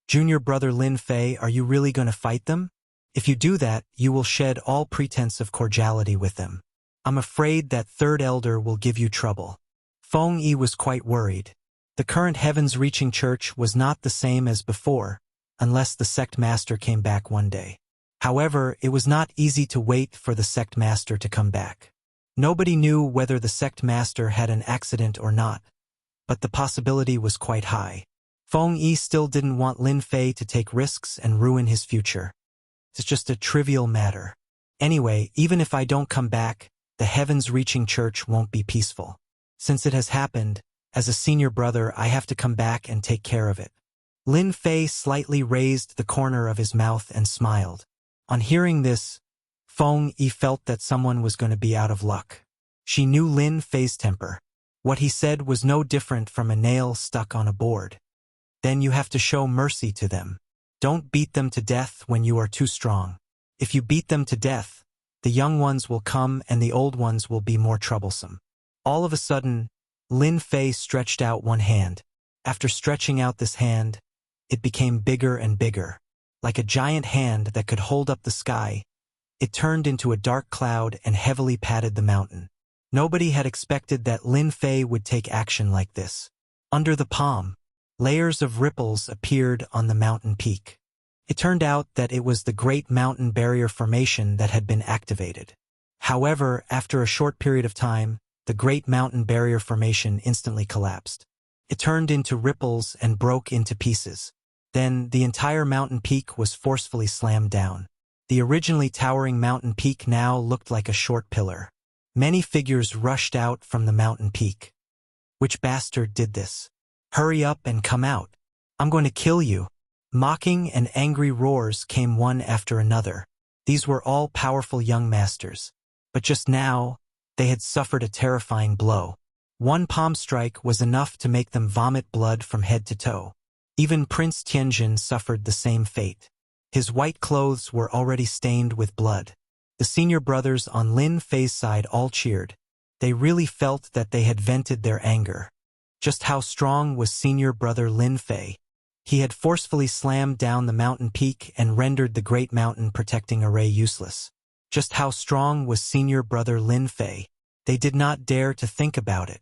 Junior brother Lin Fei, are you really going to fight them? If you do that, you will shed all pretense of cordiality with them. I'm afraid that third elder will give you trouble. Feng Yi was quite worried. The current heavens-reaching church was not the same as before, unless the sect master came back one day. However, it was not easy to wait for the sect master to come back. Nobody knew whether the sect master had an accident or not, but the possibility was quite high. Feng Yi still didn't want Lin Fei to take risks and ruin his future. It's just a trivial matter. Anyway, even if I don't come back, the heavens-reaching church won't be peaceful. Since it has happened, as a senior brother, I have to come back and take care of it. Lin Fei slightly raised the corner of his mouth and smiled. On hearing this, Feng Yi felt that someone was going to be out of luck. She knew Lin Fei's temper. What he said was no different from a nail stuck on a board. Then you have to show mercy to them. Don't beat them to death when you are too strong. If you beat them to death, the young ones will come and the old ones will be more troublesome. All of a sudden, Lin Fei stretched out one hand. After stretching out this hand, it became bigger and bigger. Like a giant hand that could hold up the sky, it turned into a dark cloud and heavily patted the mountain. Nobody had expected that Lin Fei would take action like this. Under the palm, layers of ripples appeared on the mountain peak. It turned out that it was the Great Mountain Barrier Formation that had been activated. However, after a short period of time, the Great Mountain Barrier Formation instantly collapsed. It turned into ripples and broke into pieces. Then, the entire mountain peak was forcefully slammed down. The originally towering mountain peak now looked like a short pillar. Many figures rushed out from the mountain peak. Which bastard did this? Hurry up and come out. I'm going to kill you. Mocking and angry roars came one after another. These were all powerful young masters. But just now, they had suffered a terrifying blow. One palm strike was enough to make them vomit blood from head to toe. Even Prince Tianjin suffered the same fate. His white clothes were already stained with blood. The senior brothers on Lin Fei's side all cheered. They really felt that they had vented their anger. Just how strong was senior brother Lin Fei? He had forcefully slammed down the mountain peak and rendered the great mountain protecting array useless. Just how strong was senior brother Lin Fei? They did not dare to think about it.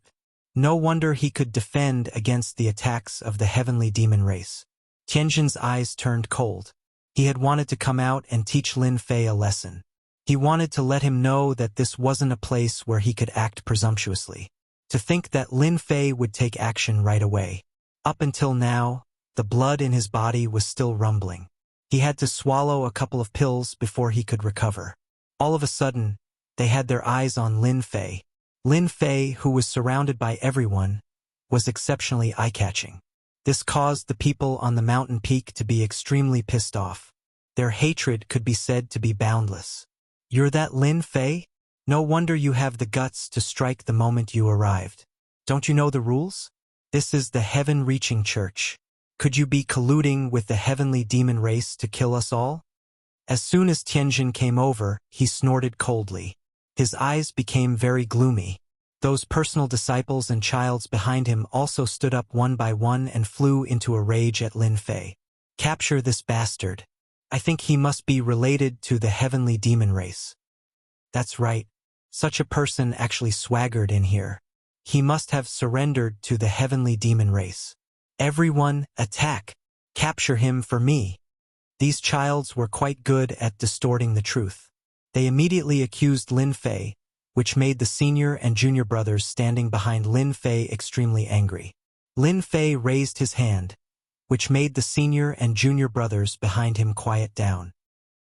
No wonder he could defend against the attacks of the heavenly demon race. Tianjin's eyes turned cold. He had wanted to come out and teach Lin Fei a lesson. He wanted to let him know that this wasn't a place where he could act presumptuously. To think that Lin Fei would take action right away. Up until now, the blood in his body was still rumbling. He had to swallow a couple of pills before he could recover. All of a sudden, they had their eyes on Lin Fei. Lin Fei, who was surrounded by everyone, was exceptionally eye-catching. This caused the people on the mountain peak to be extremely pissed off. Their hatred could be said to be boundless. You're that Lin Fei? No wonder you have the guts to strike the moment you arrived. Don't you know the rules? This is the heaven-reaching church. Could you be colluding with the heavenly demon race to kill us all? As soon as Tianjin came over, he snorted coldly. His eyes became very gloomy. Those personal disciples and childs behind him also stood up one by one and flew into a rage at Lin Fei. Capture this bastard. I think he must be related to the heavenly demon race. That's right. Such a person actually swaggered in here. He must have surrendered to the heavenly demon race. Everyone, attack! Capture him for me. These childs were quite good at distorting the truth. They immediately accused Lin Fei, which made the senior and junior brothers standing behind Lin Fei extremely angry. Lin Fei raised his hand, which made the senior and junior brothers behind him quiet down.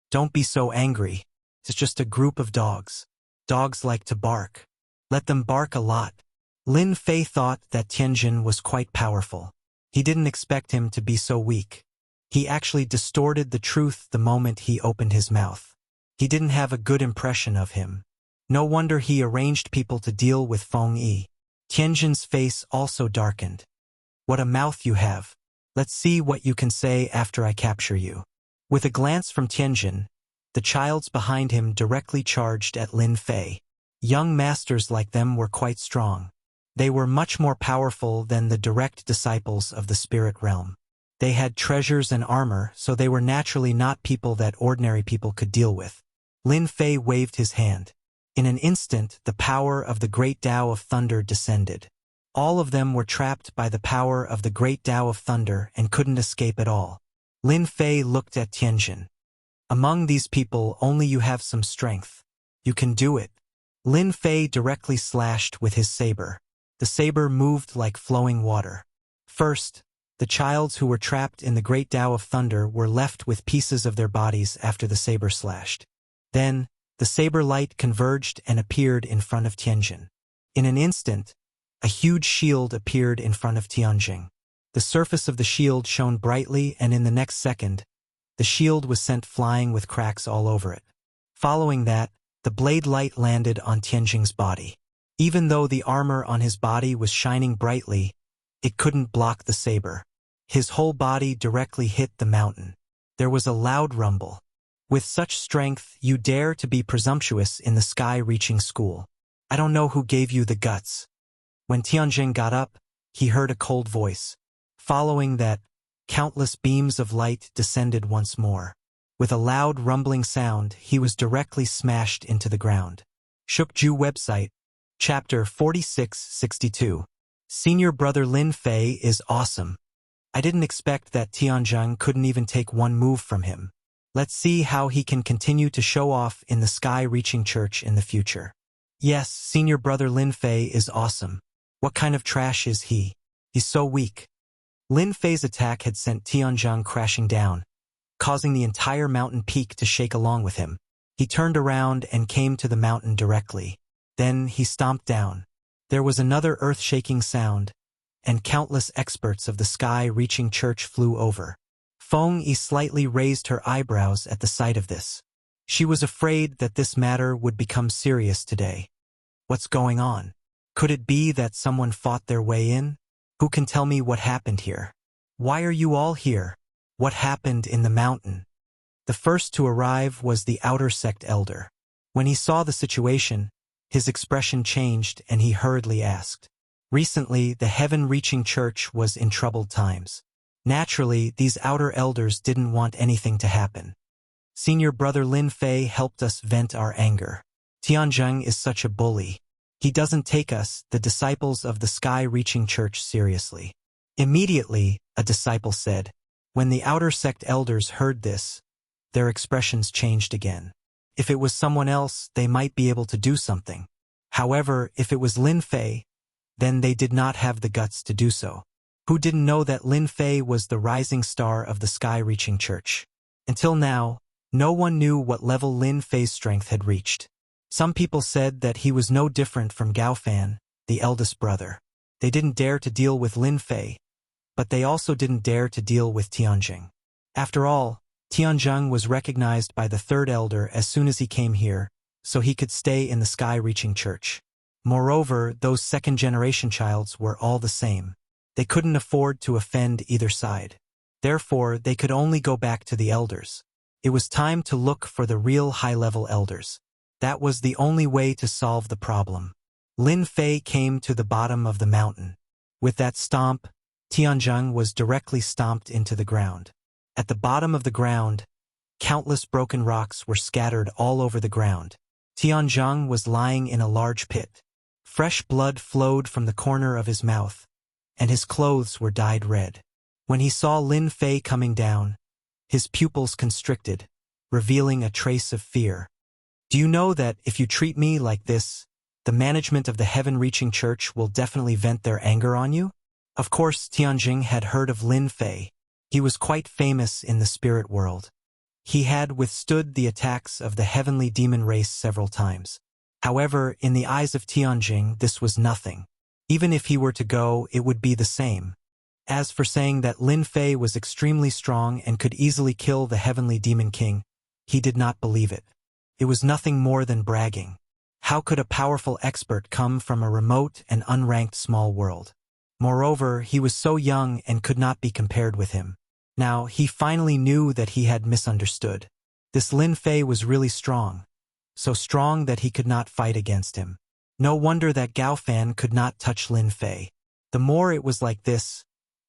Don't be so angry. It's just a group of dogs. Dogs like to bark. Let them bark a lot. Lin Fei thought that Tianjin was quite powerful. He didn't expect him to be so weak. He actually distorted the truth the moment he opened his mouth. He didn't have a good impression of him. No wonder he arranged people to deal with Feng Yi. Tianjin's face also darkened. What a mouth you have. Let's see what you can say after I capture you. With a glance from Tianjin, the childs behind him directly charged at Lin Fei. Young masters like them were quite strong. They were much more powerful than the direct disciples of the spirit realm. They had treasures and armor, so they were naturally not people that ordinary people could deal with. Lin Fei waved his hand. In an instant, the power of the great Tao of Thunder descended. All of them were trapped by the power of the great Tao of Thunder and couldn't escape at all. Lin Fei looked at Tianjin. Among these people, only you have some strength. You can do it. Lin Fei directly slashed with his saber. The saber moved like flowing water. First, the childs who were trapped in the great Tao of Thunder were left with pieces of their bodies after the saber slashed. Then, the saber light converged and appeared in front of Tianjin. In an instant, a huge shield appeared in front of Tianjin. The surface of the shield shone brightly, and in the next second, the shield was sent flying with cracks all over it. Following that, the blade light landed on Tianjin's body. Even though the armor on his body was shining brightly, it couldn't block the saber. His whole body directly hit the mountain. There was a loud rumble. With such strength, you dare to be presumptuous in the sky-reaching school. I don't know who gave you the guts. When Tianjin got up, he heard a cold voice. Following that, countless beams of light descended once more. With a loud rumbling sound, he was directly smashed into the ground. Shukju website, Chapter 4662. Senior brother Lin Fei is awesome. I didn't expect that Tianjin couldn't even take one move from him. Let's see how he can continue to show off in the sky-reaching church in the future. Yes, senior brother Lin Fei is awesome. What kind of trash is he? He's so weak. Lin Fei's attack had sent Tianjin crashing down, causing the entire mountain peak to shake along with him. He turned around and came to the mountain directly. Then he stomped down. There was another earth-shaking sound, and countless experts of the sky-reaching church flew over. Feng Yi slightly raised her eyebrows at the sight of this. She was afraid that this matter would become serious today. What's going on? Could it be that someone fought their way in? Who can tell me what happened here? Why are you all here? What happened in the mountain? The first to arrive was the outer sect elder. When he saw the situation, his expression changed and he hurriedly asked. Recently, the heaven-reaching church was in troubled times. Naturally, these outer elders didn't want anything to happen. Senior brother Lin Fei helped us vent our anger. Tianjin is such a bully. He doesn't take us, the disciples of the sky-reaching church, seriously. Immediately, a disciple said. When the outer sect elders heard this, their expressions changed again. If it was someone else, they might be able to do something. However, if it was Lin Fei, then they did not have the guts to do so. Who didn't know that Lin Fei was the rising star of the sky-reaching church? Until now, no one knew what level Lin Fei's strength had reached. Some people said that he was no different from Gao Fan, the eldest brother. They didn't dare to deal with Lin Fei, but they also didn't dare to deal with Tianjin. After all, Tianjin was recognized by the third elder as soon as he came here, so he could stay in the sky-reaching church. Moreover, those second-generation childs were all the same. They couldn't afford to offend either side. Therefore, they could only go back to the elders. It was time to look for the real high-level elders. That was the only way to solve the problem. Lin Fei came to the bottom of the mountain. With that stomp, Tianjin was directly stomped into the ground. At the bottom of the ground, countless broken rocks were scattered all over the ground. Tianjin was lying in a large pit. Fresh blood flowed from the corner of his mouth, and his clothes were dyed red. When he saw Lin Fei coming down, his pupils constricted, revealing a trace of fear. Do you know that if you treat me like this, the management of the heaven-reaching church will definitely vent their anger on you? Of course, Tianjin had heard of Lin Fei. He was quite famous in the spirit world. He had withstood the attacks of the heavenly demon race several times. However, in the eyes of Tianjin, this was nothing. Even if he were to go, it would be the same. As for saying that Lin Fei was extremely strong and could easily kill the heavenly demon king, he did not believe it. It was nothing more than bragging. How could a powerful expert come from a remote and unranked small world? Moreover, he was so young and could not be compared with him. Now, he finally knew that he had misunderstood. This Lin Fei was really strong. So strong that he could not fight against him. No wonder that Gao Fan could not touch Lin Fei. The more it was like this,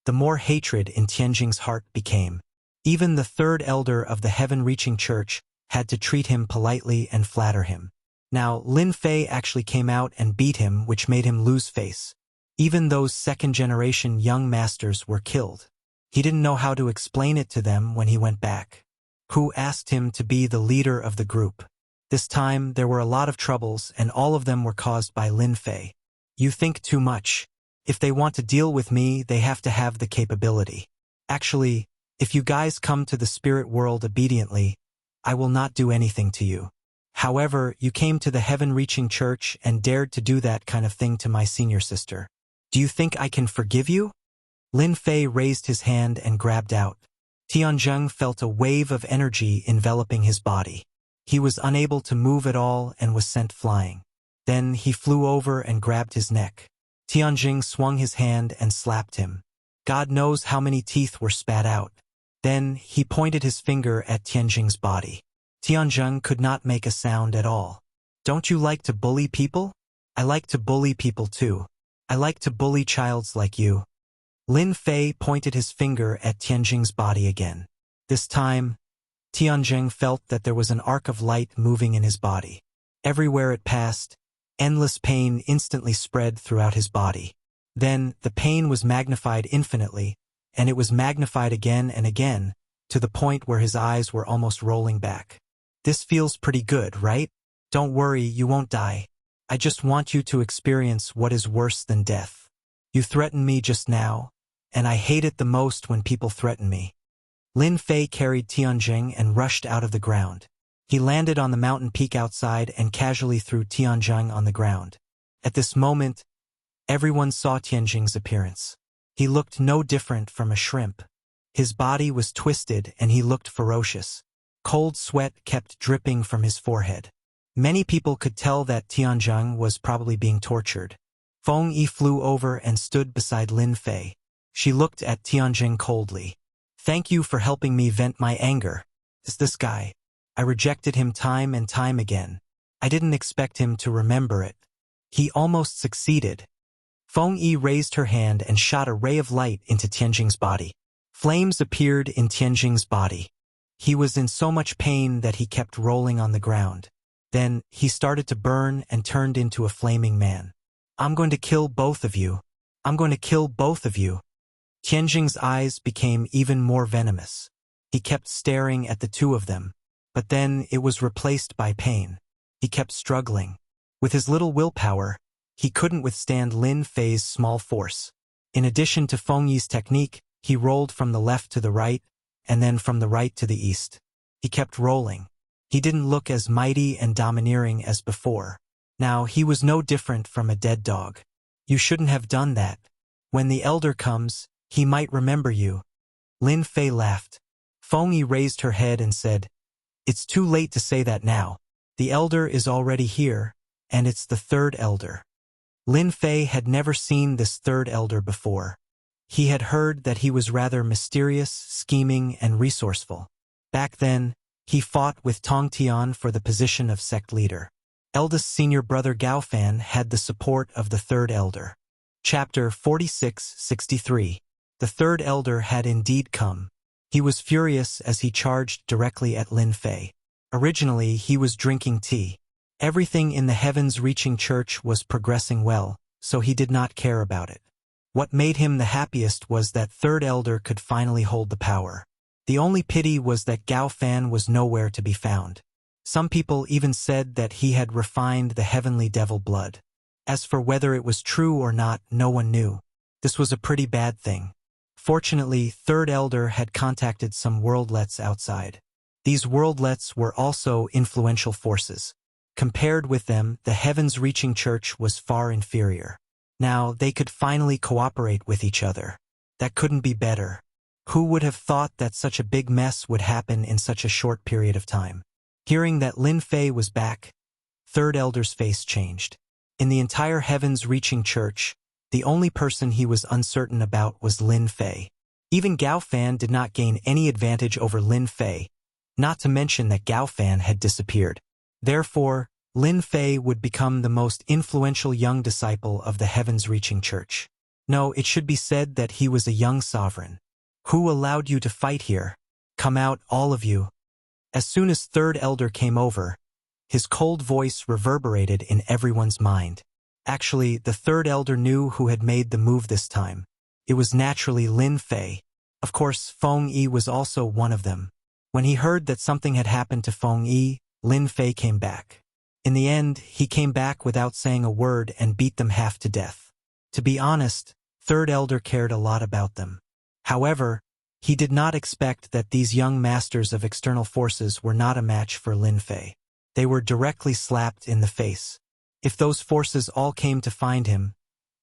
the more hatred in Tianjin's heart became. Even the third elder of the heaven-reaching church had to treat him politely and flatter him. Now, Lin Fei actually came out and beat him, which made him lose face. Even those second-generation young masters were killed. He didn't know how to explain it to them when he went back. Who asked him to be the leader of the group? This time, there were a lot of troubles, and all of them were caused by Lin Fei. You think too much. If they want to deal with me, they have to have the capability. Actually, if you guys come to the spirit world obediently, I will not do anything to you. However, you came to the heaven-reaching church and dared to do that kind of thing to my senior sister. Do you think I can forgive you? Lin Fei raised his hand and grabbed out. Tianjin felt a wave of energy enveloping his body. He was unable to move at all and was sent flying. Then he flew over and grabbed his neck. Tianjin swung his hand and slapped him. God knows how many teeth were spat out. Then he pointed his finger at Tianjin's body. Tianjin could not make a sound at all. Don't you like to bully people? I like to bully people too. I like to bully childs like you. Lin Fei pointed his finger at Tianjin's body again. This time, Tianjin felt that there was an arc of light moving in his body. Everywhere it passed, endless pain instantly spread throughout his body. Then, the pain was magnified infinitely, and it was magnified again and again, to the point where his eyes were almost rolling back. This feels pretty good, right? Don't worry, you won't die. I just want you to experience what is worse than death. You threatened me just now, and I hate it the most when people threaten me. Lin Fei carried Tianjing and rushed out of the ground. He landed on the mountain peak outside and casually threw Tianjing on the ground. At this moment, everyone saw Tianjing's appearance. He looked no different from a shrimp. His body was twisted and he looked ferocious. Cold sweat kept dripping from his forehead. Many people could tell that Tianjing was probably being tortured. Feng Yi flew over and stood beside Lin Fei. She looked at Tianjing coldly. Thank you for helping me vent my anger. It's this guy. I rejected him time and time again. I didn't expect him to remember it. He almost succeeded. Feng Yi raised her hand and shot a ray of light into Tianjing's body. Flames appeared in Tianjing's body. He was in so much pain that he kept rolling on the ground. Then, he started to burn and turned into a flaming man. I'm going to kill both of you. I'm going to kill both of you. Tianjing's eyes became even more venomous. He kept staring at the two of them. But then it was replaced by pain. He kept struggling. With his little willpower, he couldn't withstand Lin Fei's small force. In addition to Feng Yi's technique, he rolled from the left to the right, and then from the right to the east. He kept rolling. He didn't look as mighty and domineering as before. Now he was no different from a dead dog. You shouldn't have done that. When the elder comes, he might remember you. Lin Fei laughed. Feng Yi raised her head and said, It's too late to say that now. The elder is already here, and it's the third elder. Lin Fei had never seen this third elder before. He had heard that he was rather mysterious, scheming, and resourceful. Back then, he fought with Tong Tian for the position of sect leader. Eldest senior brother Gao Fan had the support of the third elder. Chapter 46-63. The third elder had indeed come. He was furious as he charged directly at Lin Fei. Originally, he was drinking tea. Everything in the heavens-reaching church was progressing well, so he did not care about it. What made him the happiest was that third elder could finally hold the power. The only pity was that Gao Fan was nowhere to be found. Some people even said that he had refined the heavenly devil blood. As for whether it was true or not, no one knew. This was a pretty bad thing. Fortunately, third elder had contacted some worldlets outside. These worldlets were also influential forces. Compared with them, the heavens-reaching church was far inferior. Now, they could finally cooperate with each other. That couldn't be better. Who would have thought that such a big mess would happen in such a short period of time? Hearing that Lin Fei was back, third elder's face changed. In the entire heavens-reaching church, the only person he was uncertain about was Lin Fei. Even Gao Fan did not gain any advantage over Lin Fei, not to mention that Gao Fan had disappeared. Therefore, Lin Fei would become the most influential young disciple of the heavens-reaching church. No, it should be said that he was a young sovereign. Who allowed you to fight here? Come out, all of you. As soon as third elder came over, his cold voice reverberated in everyone's mind. Actually, the third elder knew who had made the move this time. It was naturally Lin Fei. Of course, Feng Yi was also one of them. When he heard that something had happened to Feng Yi, Lin Fei came back. In the end, he came back without saying a word and beat them half to death. To be honest, third elder cared a lot about them. However, he did not expect that these young masters of external forces were not a match for Lin Fei. They were directly slapped in the face. If those forces all came to find him,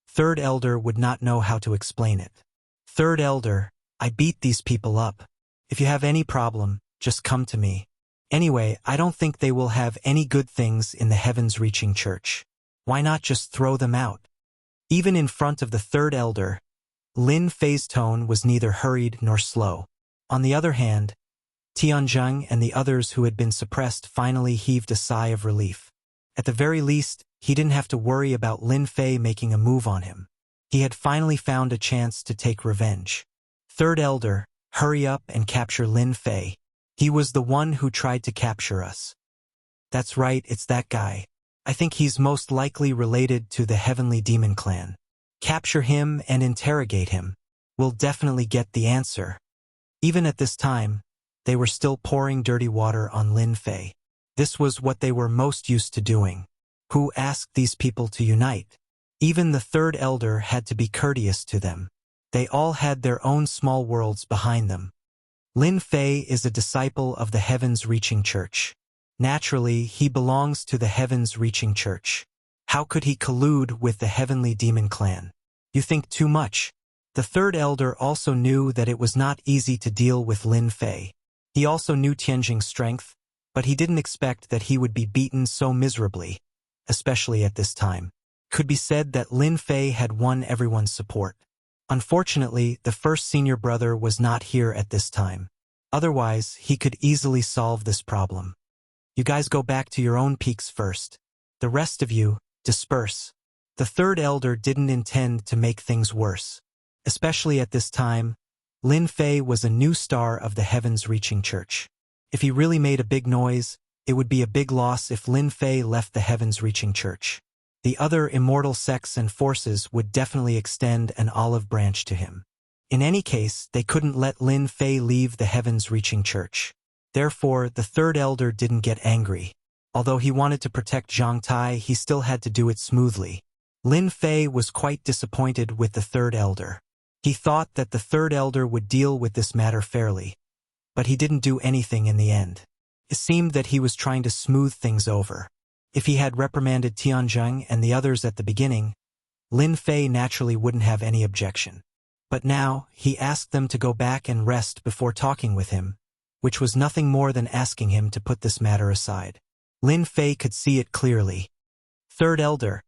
third elder would not know how to explain it. Third elder, I beat these people up. If you have any problem, just come to me. Anyway, I don't think they will have any good things in the heavens-reaching church. Why not just throw them out? Even in front of the third elder, Lin Fei's tone was neither hurried nor slow. On the other hand, Tianjing and the others who had been suppressed finally heaved a sigh of relief. At the very least, he didn't have to worry about Lin Fei making a move on him. He had finally found a chance to take revenge. Third elder, hurry up and capture Lin Fei. He was the one who tried to capture us. That's right, it's that guy. I think he's most likely related to the Heavenly Demon Clan. Capture him and interrogate him. We'll definitely get the answer. Even at this time, they were still pouring dirty water on Lin Fei. This was what they were most used to doing. Who asked these people to unite? Even the third elder had to be courteous to them. They all had their own small worlds behind them. Lin Fei is a disciple of the Heavens-Reaching Church. Naturally, he belongs to the Heavens-Reaching Church. How could he collude with the Heavenly Demon Clan? You think too much. The third elder also knew that it was not easy to deal with Lin Fei. He also knew Tianjing's strength, but he didn't expect that he would be beaten so miserably, especially at this time. Could be said that Lin Fei had won everyone's support. Unfortunately, the first senior brother was not here at this time. Otherwise, he could easily solve this problem. You guys go back to your own peaks first. The rest of you, disperse. The third elder didn't intend to make things worse. Especially at this time, Lin Fei was a new star of the Heavens-Reaching Church. If he really made a big noise, it would be a big loss if Lin Fei left the Heavens-Reaching Church. The other immortal sects and forces would definitely extend an olive branch to him. In any case, they couldn't let Lin Fei leave the Heavens-Reaching Church. Therefore, the third elder didn't get angry. Although he wanted to protect Zhang Tai, he still had to do it smoothly. Lin Fei was quite disappointed with the third elder. He thought that the third elder would deal with this matter fairly, but he didn't do anything in the end. It seemed that he was trying to smooth things over. If he had reprimanded Tianjing and the others at the beginning, Lin Fei naturally wouldn't have any objection. But now, he asked them to go back and rest before talking with him, which was nothing more than asking him to put this matter aside. Lin Fei could see it clearly. Third elder,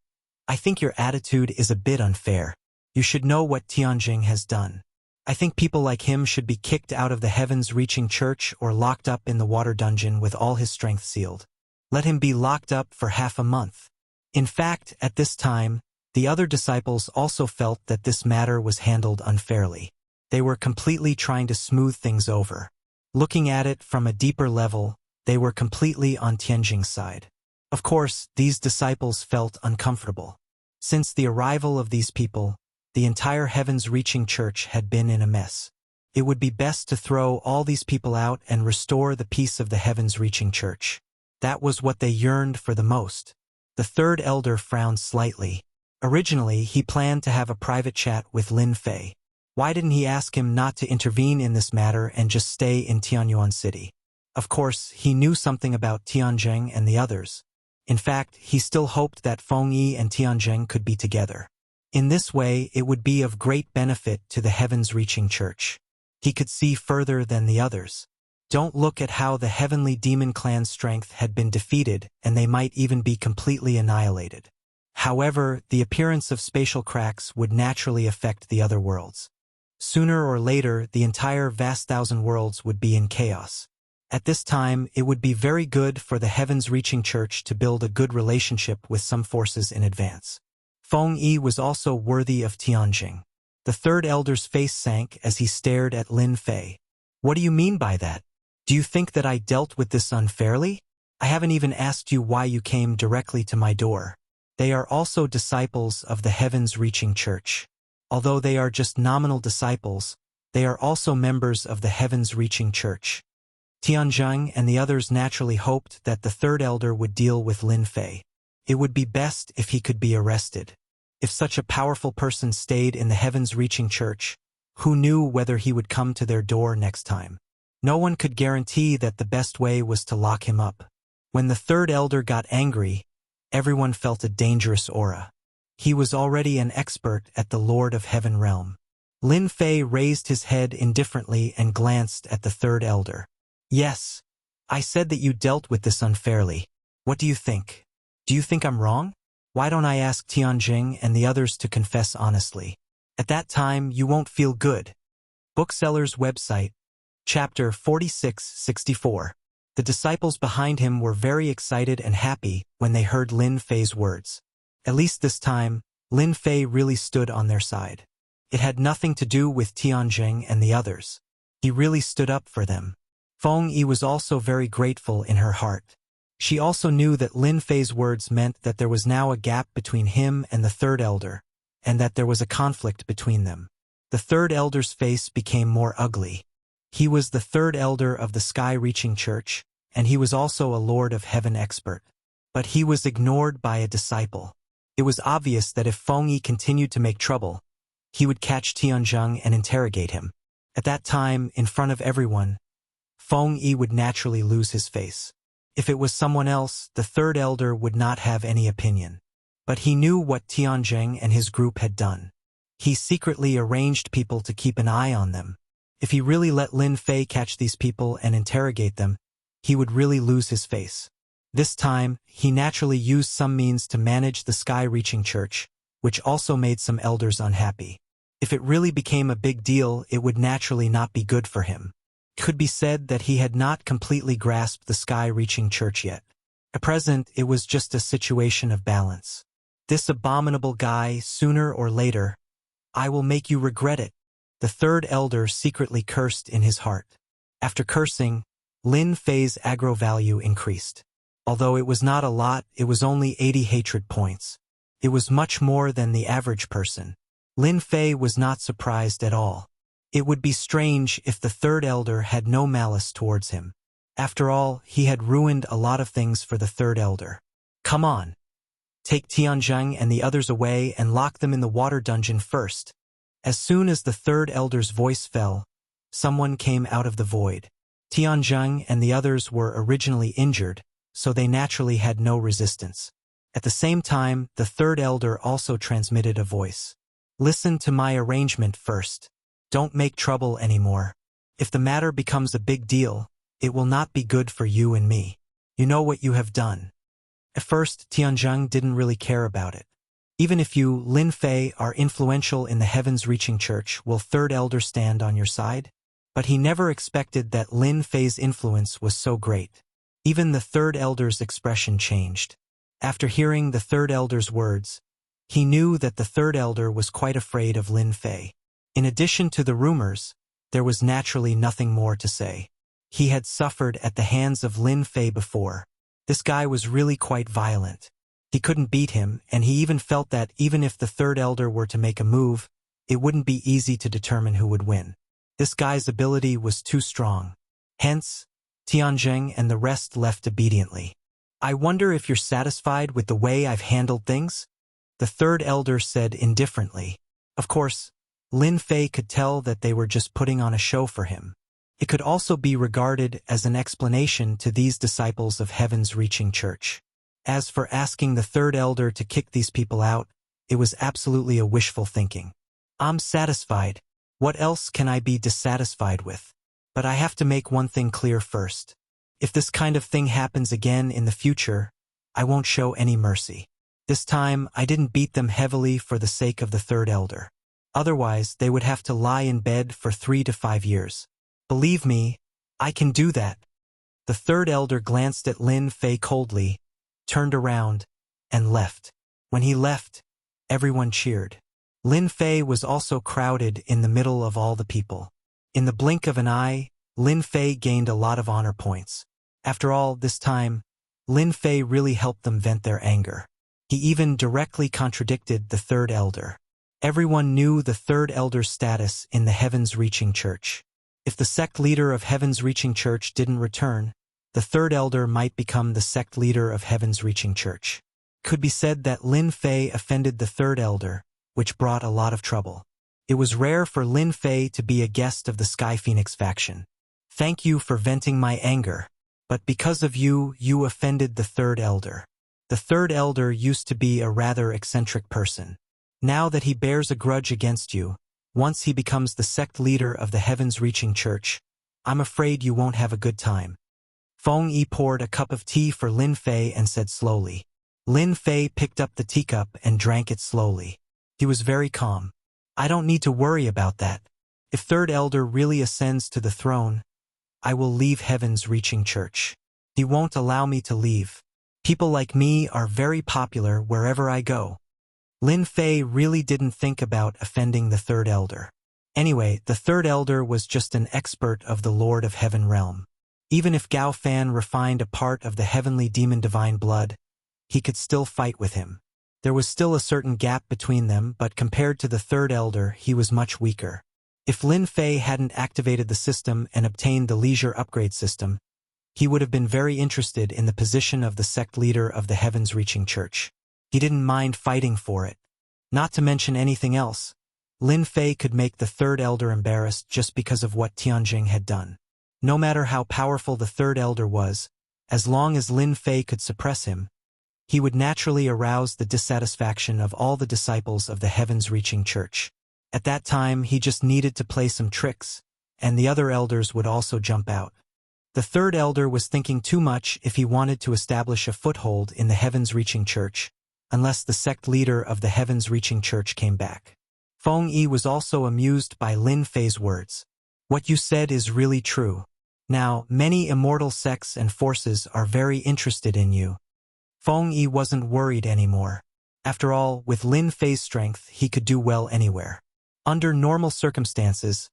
I think your attitude is a bit unfair. You should know what Tianjing has done. I think people like him should be kicked out of the Heavens-Reaching Church or locked up in the water dungeon with all his strength sealed. Let him be locked up for half a month. In fact, at this time, the other disciples also felt that this matter was handled unfairly. They were completely trying to smooth things over. Looking at it from a deeper level, they were completely on Tianjing's side. Of course, these disciples felt uncomfortable. Since the arrival of these people, the entire Heavens-Reaching Church had been in a mess. It would be best to throw all these people out and restore the peace of the Heavens-Reaching Church. That was what they yearned for the most. The third elder frowned slightly. Originally, he planned to have a private chat with Lin Fei. Why didn't he ask him not to intervene in this matter and just stay in Tianyuan City? Of course, he knew something about Tianjing and the others. In fact, he still hoped that Feng Yi and Tianjing could be together. In this way, it would be of great benefit to the Heavens-Reaching Church. He could see further than the others. Don't look at how the Heavenly Demon Clan's strength had been defeated, and they might even be completely annihilated. However, the appearance of spatial cracks would naturally affect the other worlds. Sooner or later, the entire vast thousand worlds would be in chaos. At this time, it would be very good for the Heavens-Reaching Church to build a good relationship with some forces in advance. Feng Yi was also worthy of Tianjing. The third elder's face sank as he stared at Lin Fei. What do you mean by that? Do you think that I dealt with this unfairly? I haven't even asked you why you came directly to my door. They are also disciples of the Heavens-Reaching Church. Although they are just nominal disciples, they are also members of the Heavens-Reaching Church. Tianjing and the others naturally hoped that the third elder would deal with Lin Fei. It would be best if he could be arrested. If such a powerful person stayed in the Heavens-Reaching Church, who knew whether he would come to their door next time? No one could guarantee that the best way was to lock him up. When the third elder got angry, everyone felt a dangerous aura. He was already an expert at the Lord of Heaven realm. Lin Fei raised his head indifferently and glanced at the third elder. Yes, I said that you dealt with this unfairly. What do you think? Do you think I'm wrong? Why don't I ask Tianjing and the others to confess honestly? At that time, you won't feel good. Bookseller's website, Chapter 46-64. The disciples behind him were very excited and happy when they heard Lin Fei's words. At least this time, Lin Fei really stood on their side. It had nothing to do with Tianjing and the others. He really stood up for them. Feng Yi was also very grateful in her heart. She also knew that Lin Fei's words meant that there was now a gap between him and the third elder, and that there was a conflict between them. The third elder's face became more ugly. He was the third elder of the sky-reaching church, and he was also a Lord of Heaven expert. But he was ignored by a disciple. It was obvious that if Feng Yi continued to make trouble, he would catch Tianzheng and interrogate him. At that time, in front of everyone, Feng Yi would naturally lose his face. If it was someone else, the third elder would not have any opinion. But he knew what Tianzheng and his group had done. He secretly arranged people to keep an eye on them. If he really let Lin Fei catch these people and interrogate them, he would really lose his face. This time, he naturally used some means to manage the sky-reaching church, which also made some elders unhappy. If it really became a big deal, it would naturally not be good for him. It could be said that he had not completely grasped the sky-reaching church yet. At present, it was just a situation of balance. This abominable guy, sooner or later, I will make you regret it. The third elder secretly cursed in his heart. After cursing, Lin Fei's aggro value increased. Although it was not a lot, it was only 80 hatred points. It was much more than the average person. Lin Fei was not surprised at all. It would be strange if the third elder had no malice towards him. After all, he had ruined a lot of things for the third elder. Come on. Take Tianzheng and the others away and lock them in the water dungeon first. As soon as the third elder's voice fell, someone came out of the void. Tianzheng and the others were originally injured, so they naturally had no resistance. At the same time, the third elder also transmitted a voice. Listen to my arrangement first. Don't make trouble anymore. If the matter becomes a big deal, it will not be good for you and me. You know what you have done. At first, Tianzheng didn't really care about it. Even if you, Lin Fei, are influential in the heavens-reaching church, will third elder stand on your side? But he never expected that Lin Fei's influence was so great. Even the third elder's expression changed. After hearing the third elder's words, he knew that the third elder was quite afraid of Lin Fei. In addition to the rumors, there was naturally nothing more to say. He had suffered at the hands of Lin Fei before. This guy was really quite violent. He couldn't beat him, and he even felt that even if the third elder were to make a move, it wouldn't be easy to determine who would win. This guy's ability was too strong. Hence, Tianzheng and the rest left obediently. I wonder if you're satisfied with the way I've handled things? The third elder said indifferently. Of course, Lin Fei could tell that they were just putting on a show for him. It could also be regarded as an explanation to these disciples of Heaven's reaching church. As for asking the third elder to kick these people out, it was absolutely a wishful thinking. I'm satisfied. What else can I be dissatisfied with? But I have to make one thing clear first. If this kind of thing happens again in the future, I won't show any mercy. This time, I didn't beat them heavily for the sake of the third elder. Otherwise, they would have to lie in bed for 3 to 5 years. Believe me, I can do that. The third elder glanced at Lin Fei coldly, turned around, and left. When he left, everyone cheered. Lin Fei was also crowded in the middle of all the people. In the blink of an eye, Lin Fei gained a lot of honor points. After all, this time, Lin Fei really helped them vent their anger. He even directly contradicted the third elder. Everyone knew the third elder's status in the Heaven's Reaching Church. If the sect leader of Heaven's Reaching Church didn't return, the third elder might become the sect leader of Heaven's Reaching Church. It could be said that Lin Fei offended the third elder, which brought a lot of trouble. It was rare for Lin Fei to be a guest of the Sky Phoenix faction. Thank you for venting my anger. But because of you, you offended the third elder. The third elder used to be a rather eccentric person. Now that he bears a grudge against you, once he becomes the sect leader of the Heaven's Reaching Church, I'm afraid you won't have a good time. Feng Yi poured a cup of tea for Lin Fei and said slowly. Lin Fei picked up the teacup and drank it slowly. He was very calm. I don't need to worry about that. If third elder really ascends to the throne, I will leave Heaven's Reaching Church. He won't allow me to leave. People like me are very popular wherever I go. Lin Fei really didn't think about offending the third elder. Anyway, the third elder was just an expert of the Lord of Heaven realm. Even if Gao Fan refined a part of the heavenly demon divine blood, he could still fight with him. There was still a certain gap between them, but compared to the third elder, he was much weaker. If Lin Fei hadn't activated the system and obtained the leisure upgrade system, he would have been very interested in the position of the sect leader of the heavens-reaching church. He didn't mind fighting for it. Not to mention anything else, Lin Fei could make the third elder embarrassed just because of what Tianjing had done. No matter how powerful the third elder was, as long as Lin Fei could suppress him, he would naturally arouse the dissatisfaction of all the disciples of the heavens-reaching church. At that time, he just needed to play some tricks, and the other elders would also jump out. The third elder was thinking too much if he wanted to establish a foothold in the heavens-reaching church, unless the sect leader of the heavens-reaching church came back. Feng Yi was also amused by Lin Fei's words. What you said is really true. Now, many immortal sects and forces are very interested in you. Feng Yi wasn't worried anymore. After all, with Lin Fei's strength, he could do well anywhere. Under normal circumstances,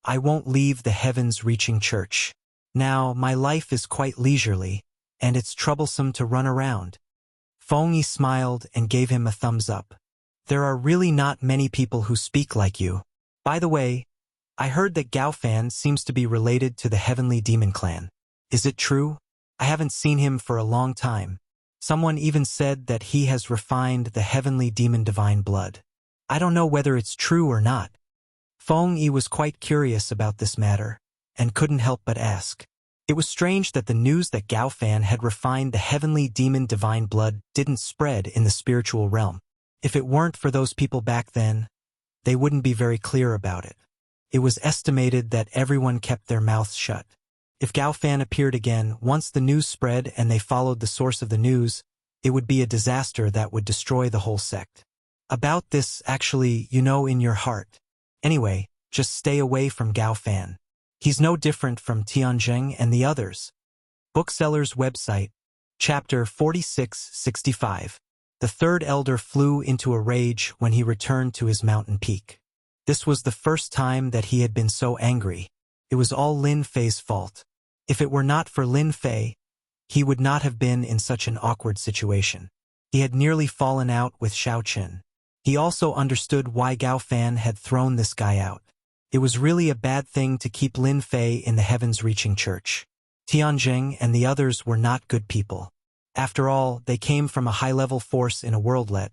I won't leave the heavens-reaching church. Now, my life is quite leisurely, and it's troublesome to run around. Feng Yi smiled and gave him a thumbs up. There are really not many people who speak like you. By the way, I heard that Gao Fan seems to be related to the Heavenly Demon Clan. Is it true? I haven't seen him for a long time. Someone even said that he has refined the Heavenly Demon Divine Blood. I don't know whether it's true or not. Feng Yi was quite curious about this matter, and couldn't help but ask. It was strange that the news that Gao Fan had refined the Heavenly Demon Divine Blood didn't spread in the spiritual realm. If it weren't for those people back then, they wouldn't be very clear about it. It was estimated that everyone kept their mouths shut. If Gao Fan appeared again, once the news spread and they followed the source of the news, it would be a disaster that would destroy the whole sect. About this, actually, you know in your heart. Anyway, just stay away from Gao Fan. He's no different from Tianjing and the others. Bookseller's website, Chapter 4665. The third elder flew into a rage when he returned to his mountain peak. This was the first time that he had been so angry. It was all Lin Fei's fault. If it were not for Lin Fei, he would not have been in such an awkward situation. He had nearly fallen out with Xiao Qin. He also understood why Gao Fan had thrown this guy out. It was really a bad thing to keep Lin Fei in the heavens-reaching church. Tianjing and the others were not good people. After all, they came from a high-level force in a worldlet,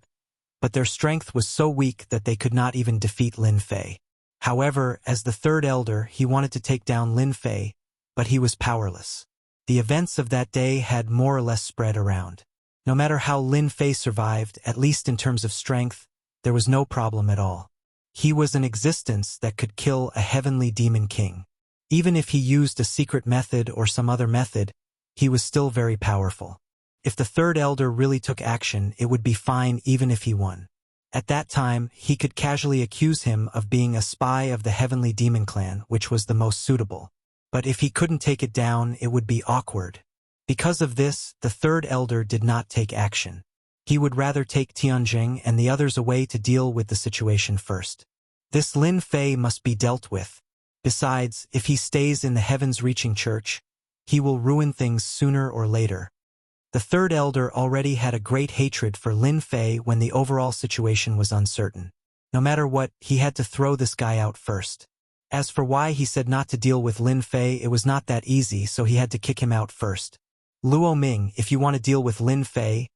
but their strength was so weak that they could not even defeat Lin Fei. However, as the third elder, he wanted to take down Lin Fei, but he was powerless. The events of that day had more or less spread around. No matter how Lin Fei survived, at least in terms of strength, there was no problem at all. He was an existence that could kill a heavenly demon king. Even if he used a secret method or some other method, he was still very powerful. If the third elder really took action, it would be fine even if he won. At that time, he could casually accuse him of being a spy of the Heavenly Demon Clan, which was the most suitable. But if he couldn't take it down, it would be awkward. Because of this, the third elder did not take action. He would rather take Tianjing and the others away to deal with the situation first. This Lin Fei must be dealt with. Besides, if he stays in the heavens-reaching church, he will ruin things sooner or later. The third elder already had a great hatred for Lin Fei when the overall situation was uncertain. No matter what, he had to throw this guy out first. As for why he said not to deal with Lin Fei, it was not that easy, so he had to kick him out first. Luo Ming, if you want to deal with Lin Fei,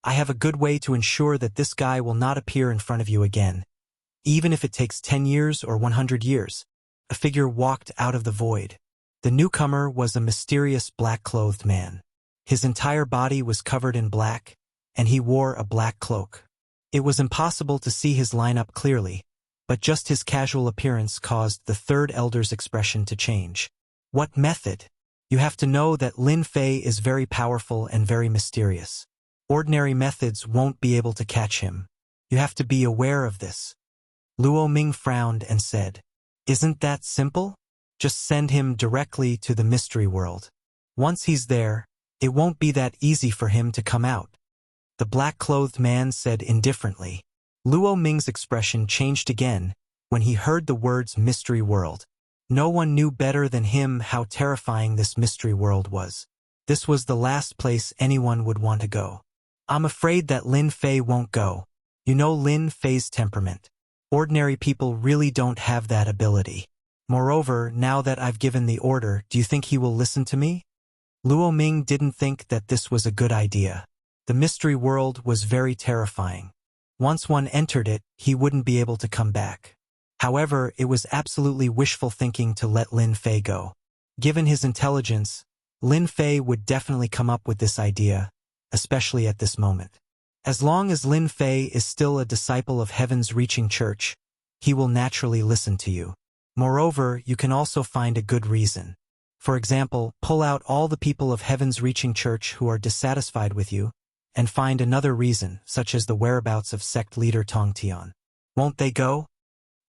I have a good way to ensure that this guy will not appear in front of you again. Even if it takes 10 years or 100 years. A figure walked out of the void. The newcomer was a mysterious black-clothed man. His entire body was covered in black, and he wore a black cloak. It was impossible to see his lineup clearly, but just his casual appearance caused the third elder's expression to change. What method? You have to know that Lin Fei is very powerful and very mysterious. Ordinary methods won't be able to catch him. You have to be aware of this. Luo Ming frowned and said, "Isn't that simple? Just send him directly to the mystery world. Once he's there, it won't be that easy for him to come out." The black-clothed man said indifferently. Luo Ming's expression changed again when he heard the words mystery world. No one knew better than him how terrifying this mystery world was. This was the last place anyone would want to go. I'm afraid that Lin Fei won't go. You know Lin Fei's temperament. Ordinary people really don't have that ability. Moreover, now that I've given the order, do you think he will listen to me? Luo Ming didn't think that this was a good idea. The mystery world was very terrifying. Once one entered it, he wouldn't be able to come back. However, it was absolutely wishful thinking to let Lin Fei go. Given his intelligence, Lin Fei would definitely come up with this idea, especially at this moment. As long as Lin Fei is still a disciple of Heaven's Reaching Church, he will naturally listen to you. Moreover, you can also find a good reason. For example, pull out all the people of Heaven's Reaching Church who are dissatisfied with you, and find another reason, such as the whereabouts of sect leader Tong Tian. Won't they go?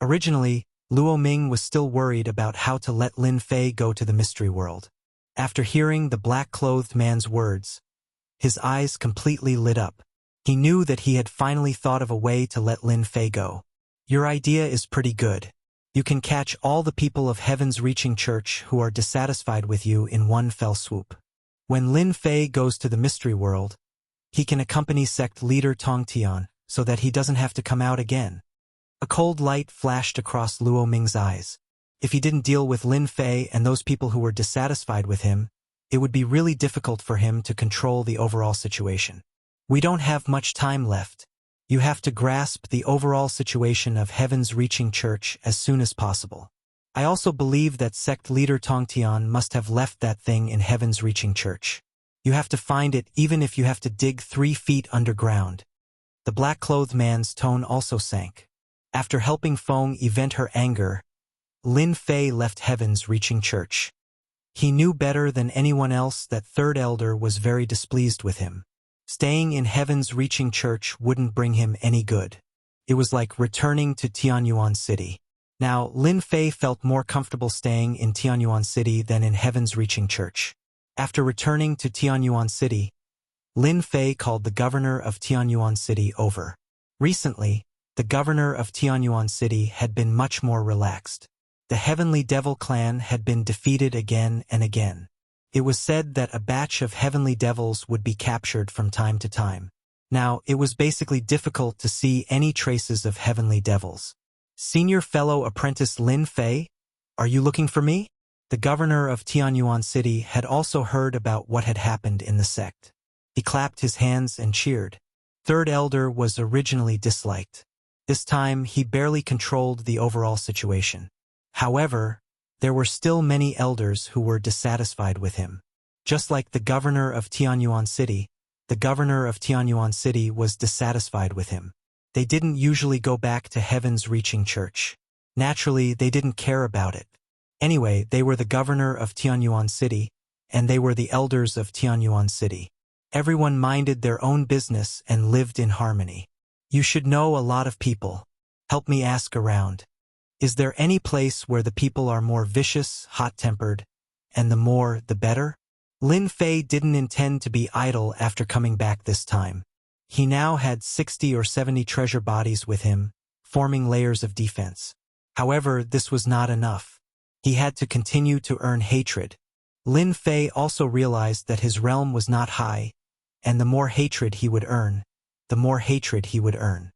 Originally, Luo Ming was still worried about how to let Lin Fei go to the mystery world. After hearing the black-clothed man's words, his eyes completely lit up. He knew that he had finally thought of a way to let Lin Fei go. Your idea is pretty good. You can catch all the people of Heaven's Reaching Church who are dissatisfied with you in one fell swoop. When Lin Fei goes to the mystery world, he can accompany sect leader Tong Tian so that he doesn't have to come out again. A cold light flashed across Luo Ming's eyes. If he didn't deal with Lin Fei and those people who were dissatisfied with him, it would be really difficult for him to control the overall situation. We don't have much time left. You have to grasp the overall situation of Heaven's Reaching Church as soon as possible. I also believe that sect leader Tong Tian must have left that thing in Heaven's Reaching Church. You have to find it even if you have to dig 3 feet underground. The black-clothed man's tone also sank. After helping Feng vent her anger, Lin Fei left Heaven's Reaching Church. He knew better than anyone else that Third Elder was very displeased with him. Staying in Heaven's Reaching Church wouldn't bring him any good. It was like returning to Tianyuan City. Now, Lin Fei felt more comfortable staying in Tianyuan City than in Heaven's Reaching Church. After returning to Tianyuan City, Lin Fei called the governor of Tianyuan City over. Recently, the governor of Tianyuan City had been much more relaxed. The Heavenly Devil clan had been defeated again and again. It was said that a batch of Heavenly Devils would be captured from time to time. Now, it was basically difficult to see any traces of Heavenly Devils. Senior fellow apprentice Lin Fei, are you looking for me? The governor of Tianyuan City had also heard about what had happened in the sect. He clapped his hands and cheered. Third Elder was originally disliked. This time, he barely controlled the overall situation. However, there were still many elders who were dissatisfied with him. Just like the governor of Tianyuan City, the governor of Tianyuan City was dissatisfied with him. They didn't usually go back to Heaven's Reaching Church. Naturally, they didn't care about it. Anyway, they were the governor of Tianyuan City, and they were the elders of Tianyuan City. Everyone minded their own business and lived in harmony. You should know a lot of people. Help me ask around. Is there any place where the people are more vicious, hot-tempered, and the more, the better? Lin Fei didn't intend to be idle after coming back this time. He now had 60 or 70 treasure bodies with him, forming layers of defense. However, this was not enough. He had to continue to earn hatred. Lin Fei also realized that his realm was not high, and the more hatred he would earn, the more hatred he would earn.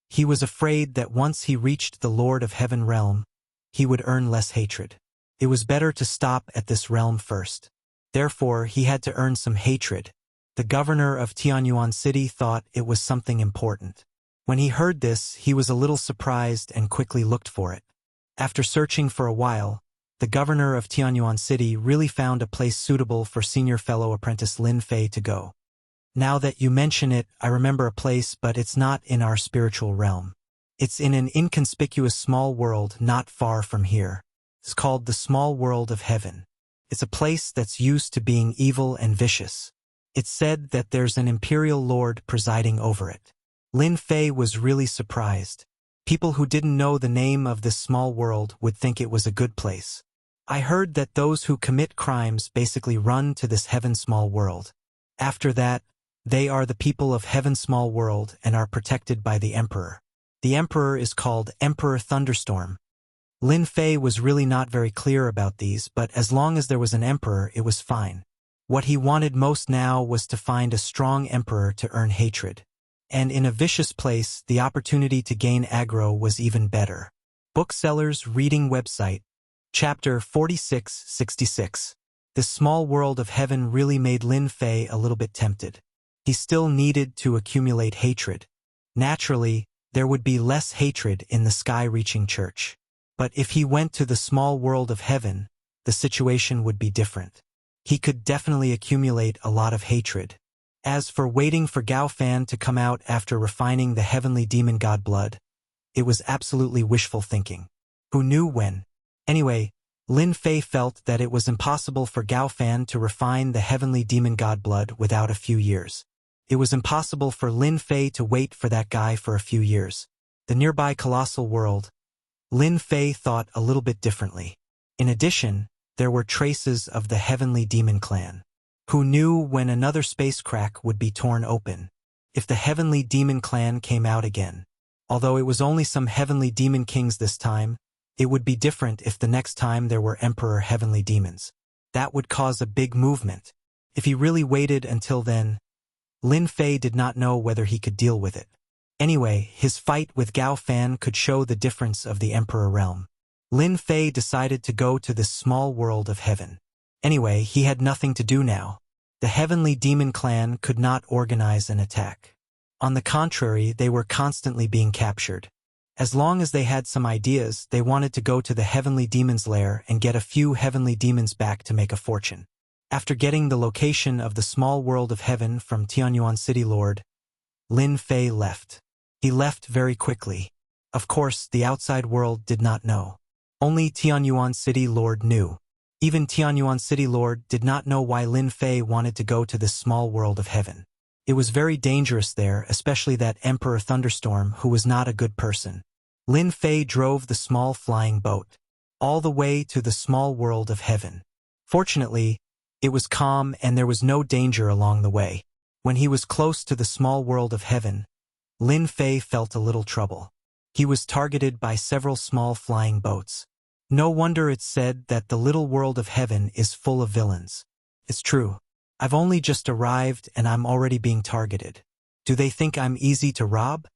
He was afraid that once he reached the Lord of Heaven realm, he would earn less hatred. It was better to stop at this realm first. Therefore, he had to earn some hatred. The governor of Tianyuan City thought it was something important. When he heard this, he was a little surprised and quickly looked for it. After searching for a while, the governor of Tianyuan City really found a place suitable for senior fellow apprentice Lin Fei to go. Now that you mention it, I remember a place, but it's not in our spiritual realm. It's in an inconspicuous small world not far from here. It's called the Small World of Heaven. It's a place that's used to being evil and vicious. It's said that there's an imperial lord presiding over it. Lin Fei was really surprised. People who didn't know the name of this small world would think it was a good place. I heard that those who commit crimes basically run to this Heaven Small World. After that, they are the people of Heaven Small World and are protected by the Emperor. The Emperor is called Emperor Thunderstorm. Lin Fei was really not very clear about these, but as long as there was an Emperor, it was fine. What he wanted most now was to find a strong emperor to earn hatred. And in a vicious place, the opportunity to gain aggro was even better. Booksellers Reading Website. Chapter 4666. This small world of heaven really made Lin Fei a little bit tempted. He still needed to accumulate hatred. Naturally, there would be less hatred in the sky-reaching church. But if he went to the small world of heaven, the situation would be different. He could definitely accumulate a lot of hatred. As for waiting for Gao Fan to come out after refining the heavenly demon god blood, it was absolutely wishful thinking. Who knew when? Anyway, Lin Fei felt that it was impossible for Gao Fan to refine the heavenly demon god blood without a few years. It was impossible for Lin Fei to wait for that guy for a few years. The nearby colossal world, Lin Fei thought a little bit differently. In addition, there were traces of the heavenly demon clan. Who knew when another space crack would be torn open? If the heavenly demon clan came out again. Although it was only some heavenly demon kings this time, it would be different if the next time there were emperor heavenly demons. That would cause a big movement. If he really waited until then, Lin Fei did not know whether he could deal with it. Anyway, his fight with Gao Fan could show the difference of the emperor realm. Lin Fei decided to go to this small world of heaven. Anyway, he had nothing to do now. The heavenly demon clan could not organize an attack. On the contrary, they were constantly being captured. As long as they had some ideas, they wanted to go to the heavenly demon's lair and get a few heavenly demons back to make a fortune. After getting the location of the small world of heaven from Tianyuan City Lord, Lin Fei left. He left very quickly. Of course, the outside world did not know. Only Tianyuan City Lord knew. Even Tianyuan City Lord did not know why Lin Fei wanted to go to this small world of heaven. It was very dangerous there, especially that Emperor Thunderstorm, who was not a good person. Lin Fei drove the small flying boat all the way to the small world of heaven. Fortunately, it was calm and there was no danger along the way. When he was close to the small world of heaven, Lin Fei felt a little trouble. He was targeted by several small flying boats. No wonder it's said that the little world of heaven is full of villains. It's true. I've only just arrived and I'm already being targeted. Do they think I'm easy to rob?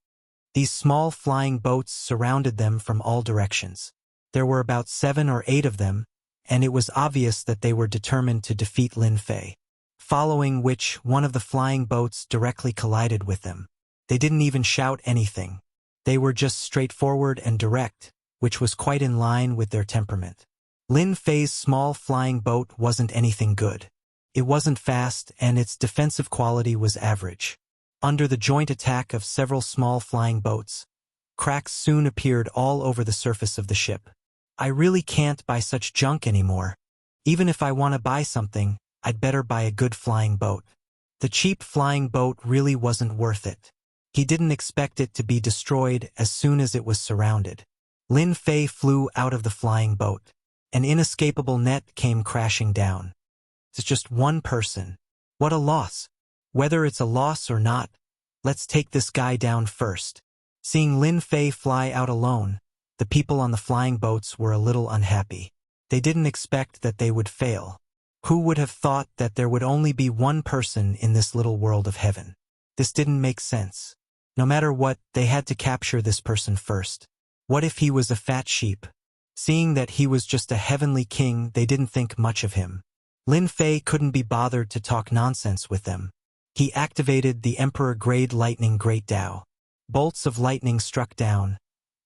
These small flying boats surrounded them from all directions. There were about 7 or 8 of them, and it was obvious that they were determined to defeat Lin Fei. Following which, one of the flying boats directly collided with them. They didn't even shout anything. They were just straightforward and direct, which was quite in line with their temperament. Lin Fei's small flying boat wasn't anything good. It wasn't fast and its defensive quality was average. Under the joint attack of several small flying boats, cracks soon appeared all over the surface of the ship. I really can't buy such junk anymore. Even if I want to buy something, I'd better buy a good flying boat. The cheap flying boat really wasn't worth it. He didn't expect it to be destroyed as soon as it was surrounded. Lin Fei flew out of the flying boat. An inescapable net came crashing down. It's just one person. What a loss. Whether it's a loss or not, let's take this guy down first. Seeing Lin Fei fly out alone, the people on the flying boats were a little unhappy. They didn't expect that they would fail. Who would have thought that there would only be one person in this little world of heaven? This didn't make sense. No matter what, they had to capture this person first. What if he was a fat sheep? Seeing that he was just a heavenly king, they didn't think much of him. Lin Fei couldn't be bothered to talk nonsense with them. He activated the Emperor Grade Lightning Great Dao. Bolts of lightning struck down,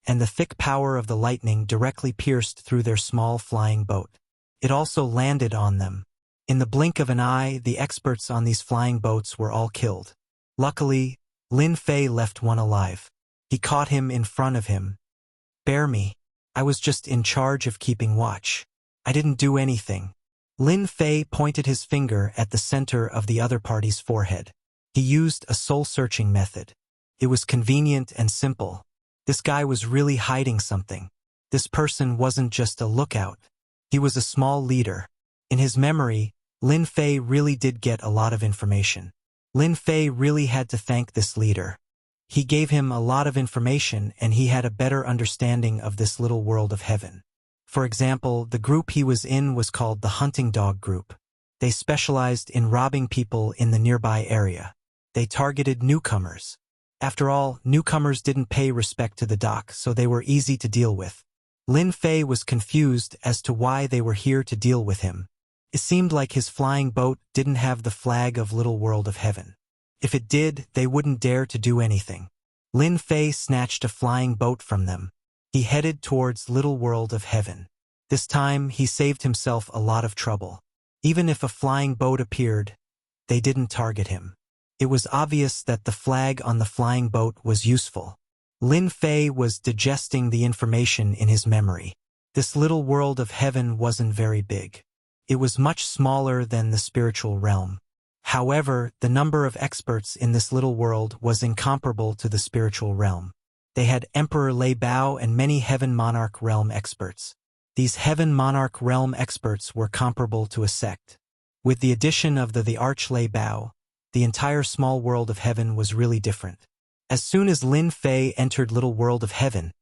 and the thick power of the lightning directly pierced through their small flying boat. It also landed on them. In the blink of an eye, the experts on these flying boats were all killed. Luckily, Lin Fei left one alive. He caught him in front of him. "Bear me. I was just in charge of keeping watch. I didn't do anything." Lin Fei pointed his finger at the center of the other party's forehead. He used a soul-searching method. It was convenient and simple. This guy was really hiding something. This person wasn't just a lookout. He was a small leader. In his memory, Lin Fei really did get a lot of information. Lin Fei really had to thank this leader. He gave him a lot of information and he had a better understanding of this little world of heaven. For example, the group he was in was called the Hunting Dog Group. They specialized in robbing people in the nearby area. They targeted newcomers. After all, newcomers didn't pay respect to the doc, so they were easy to deal with. Lin Fei was confused as to why they were here to deal with him. It seemed like his flying boat didn't have the flag of Little World of Heaven. If it did, they wouldn't dare to do anything. Lin Fei snatched a flying boat from them. He headed towards Little World of Heaven. This time, he saved himself a lot of trouble. Even if a flying boat appeared, they didn't target him. It was obvious that the flag on the flying boat was useful. Lin Fei was digesting the information in his memory. This Little World of Heaven wasn't very big. It was much smaller than the spiritual realm. However, the number of experts in this little world was incomparable to the spiritual realm. They had Emperor Lei Bao and many Heaven Monarch Realm experts. These Heaven Monarch Realm experts were comparable to a sect. With the addition of the Arch Lei Bao, the entire small world of heaven was really different. As soon as Lin Fei entered Little World of Heaven,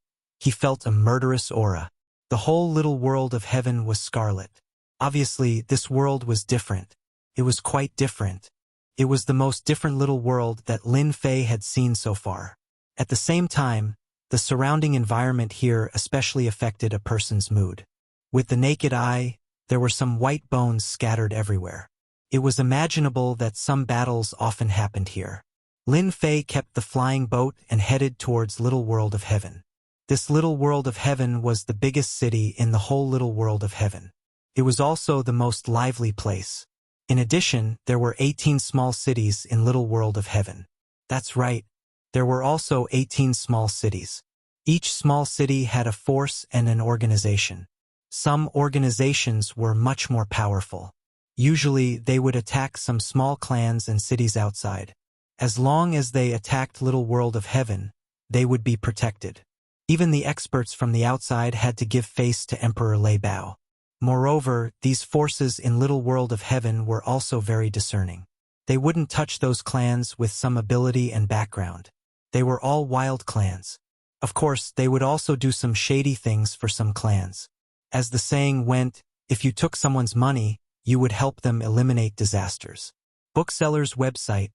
he felt a murderous aura. The whole Little World of Heaven was scarlet. Obviously, this world was different. It was quite different. It was the most different little world that Lin Fei had seen so far. At the same time, the surrounding environment here especially affected a person's mood. With the naked eye, there were some white bones scattered everywhere. It was imaginable that some battles often happened here. Lin Fei kept the flying boat and headed towards Little World of Heaven. This Little World of Heaven was the biggest city in the whole Little World of Heaven. It was also the most lively place. In addition, there were 18 small cities in Little World of Heaven. That's right, there were also 18 small cities. Each small city had a force and an organization. Some organizations were much more powerful. Usually, they would attack some small clans and cities outside. As long as they attacked Little World of Heaven, they would be protected. Even the experts from the outside had to give face to Emperor Lei Bao. Moreover, these forces in Little World of Heaven were also very discerning. They wouldn't touch those clans with some ability and background. They were all wild clans. Of course, they would also do some shady things for some clans. As the saying went, if you took someone's money, you would help them eliminate disasters. Bookseller's website,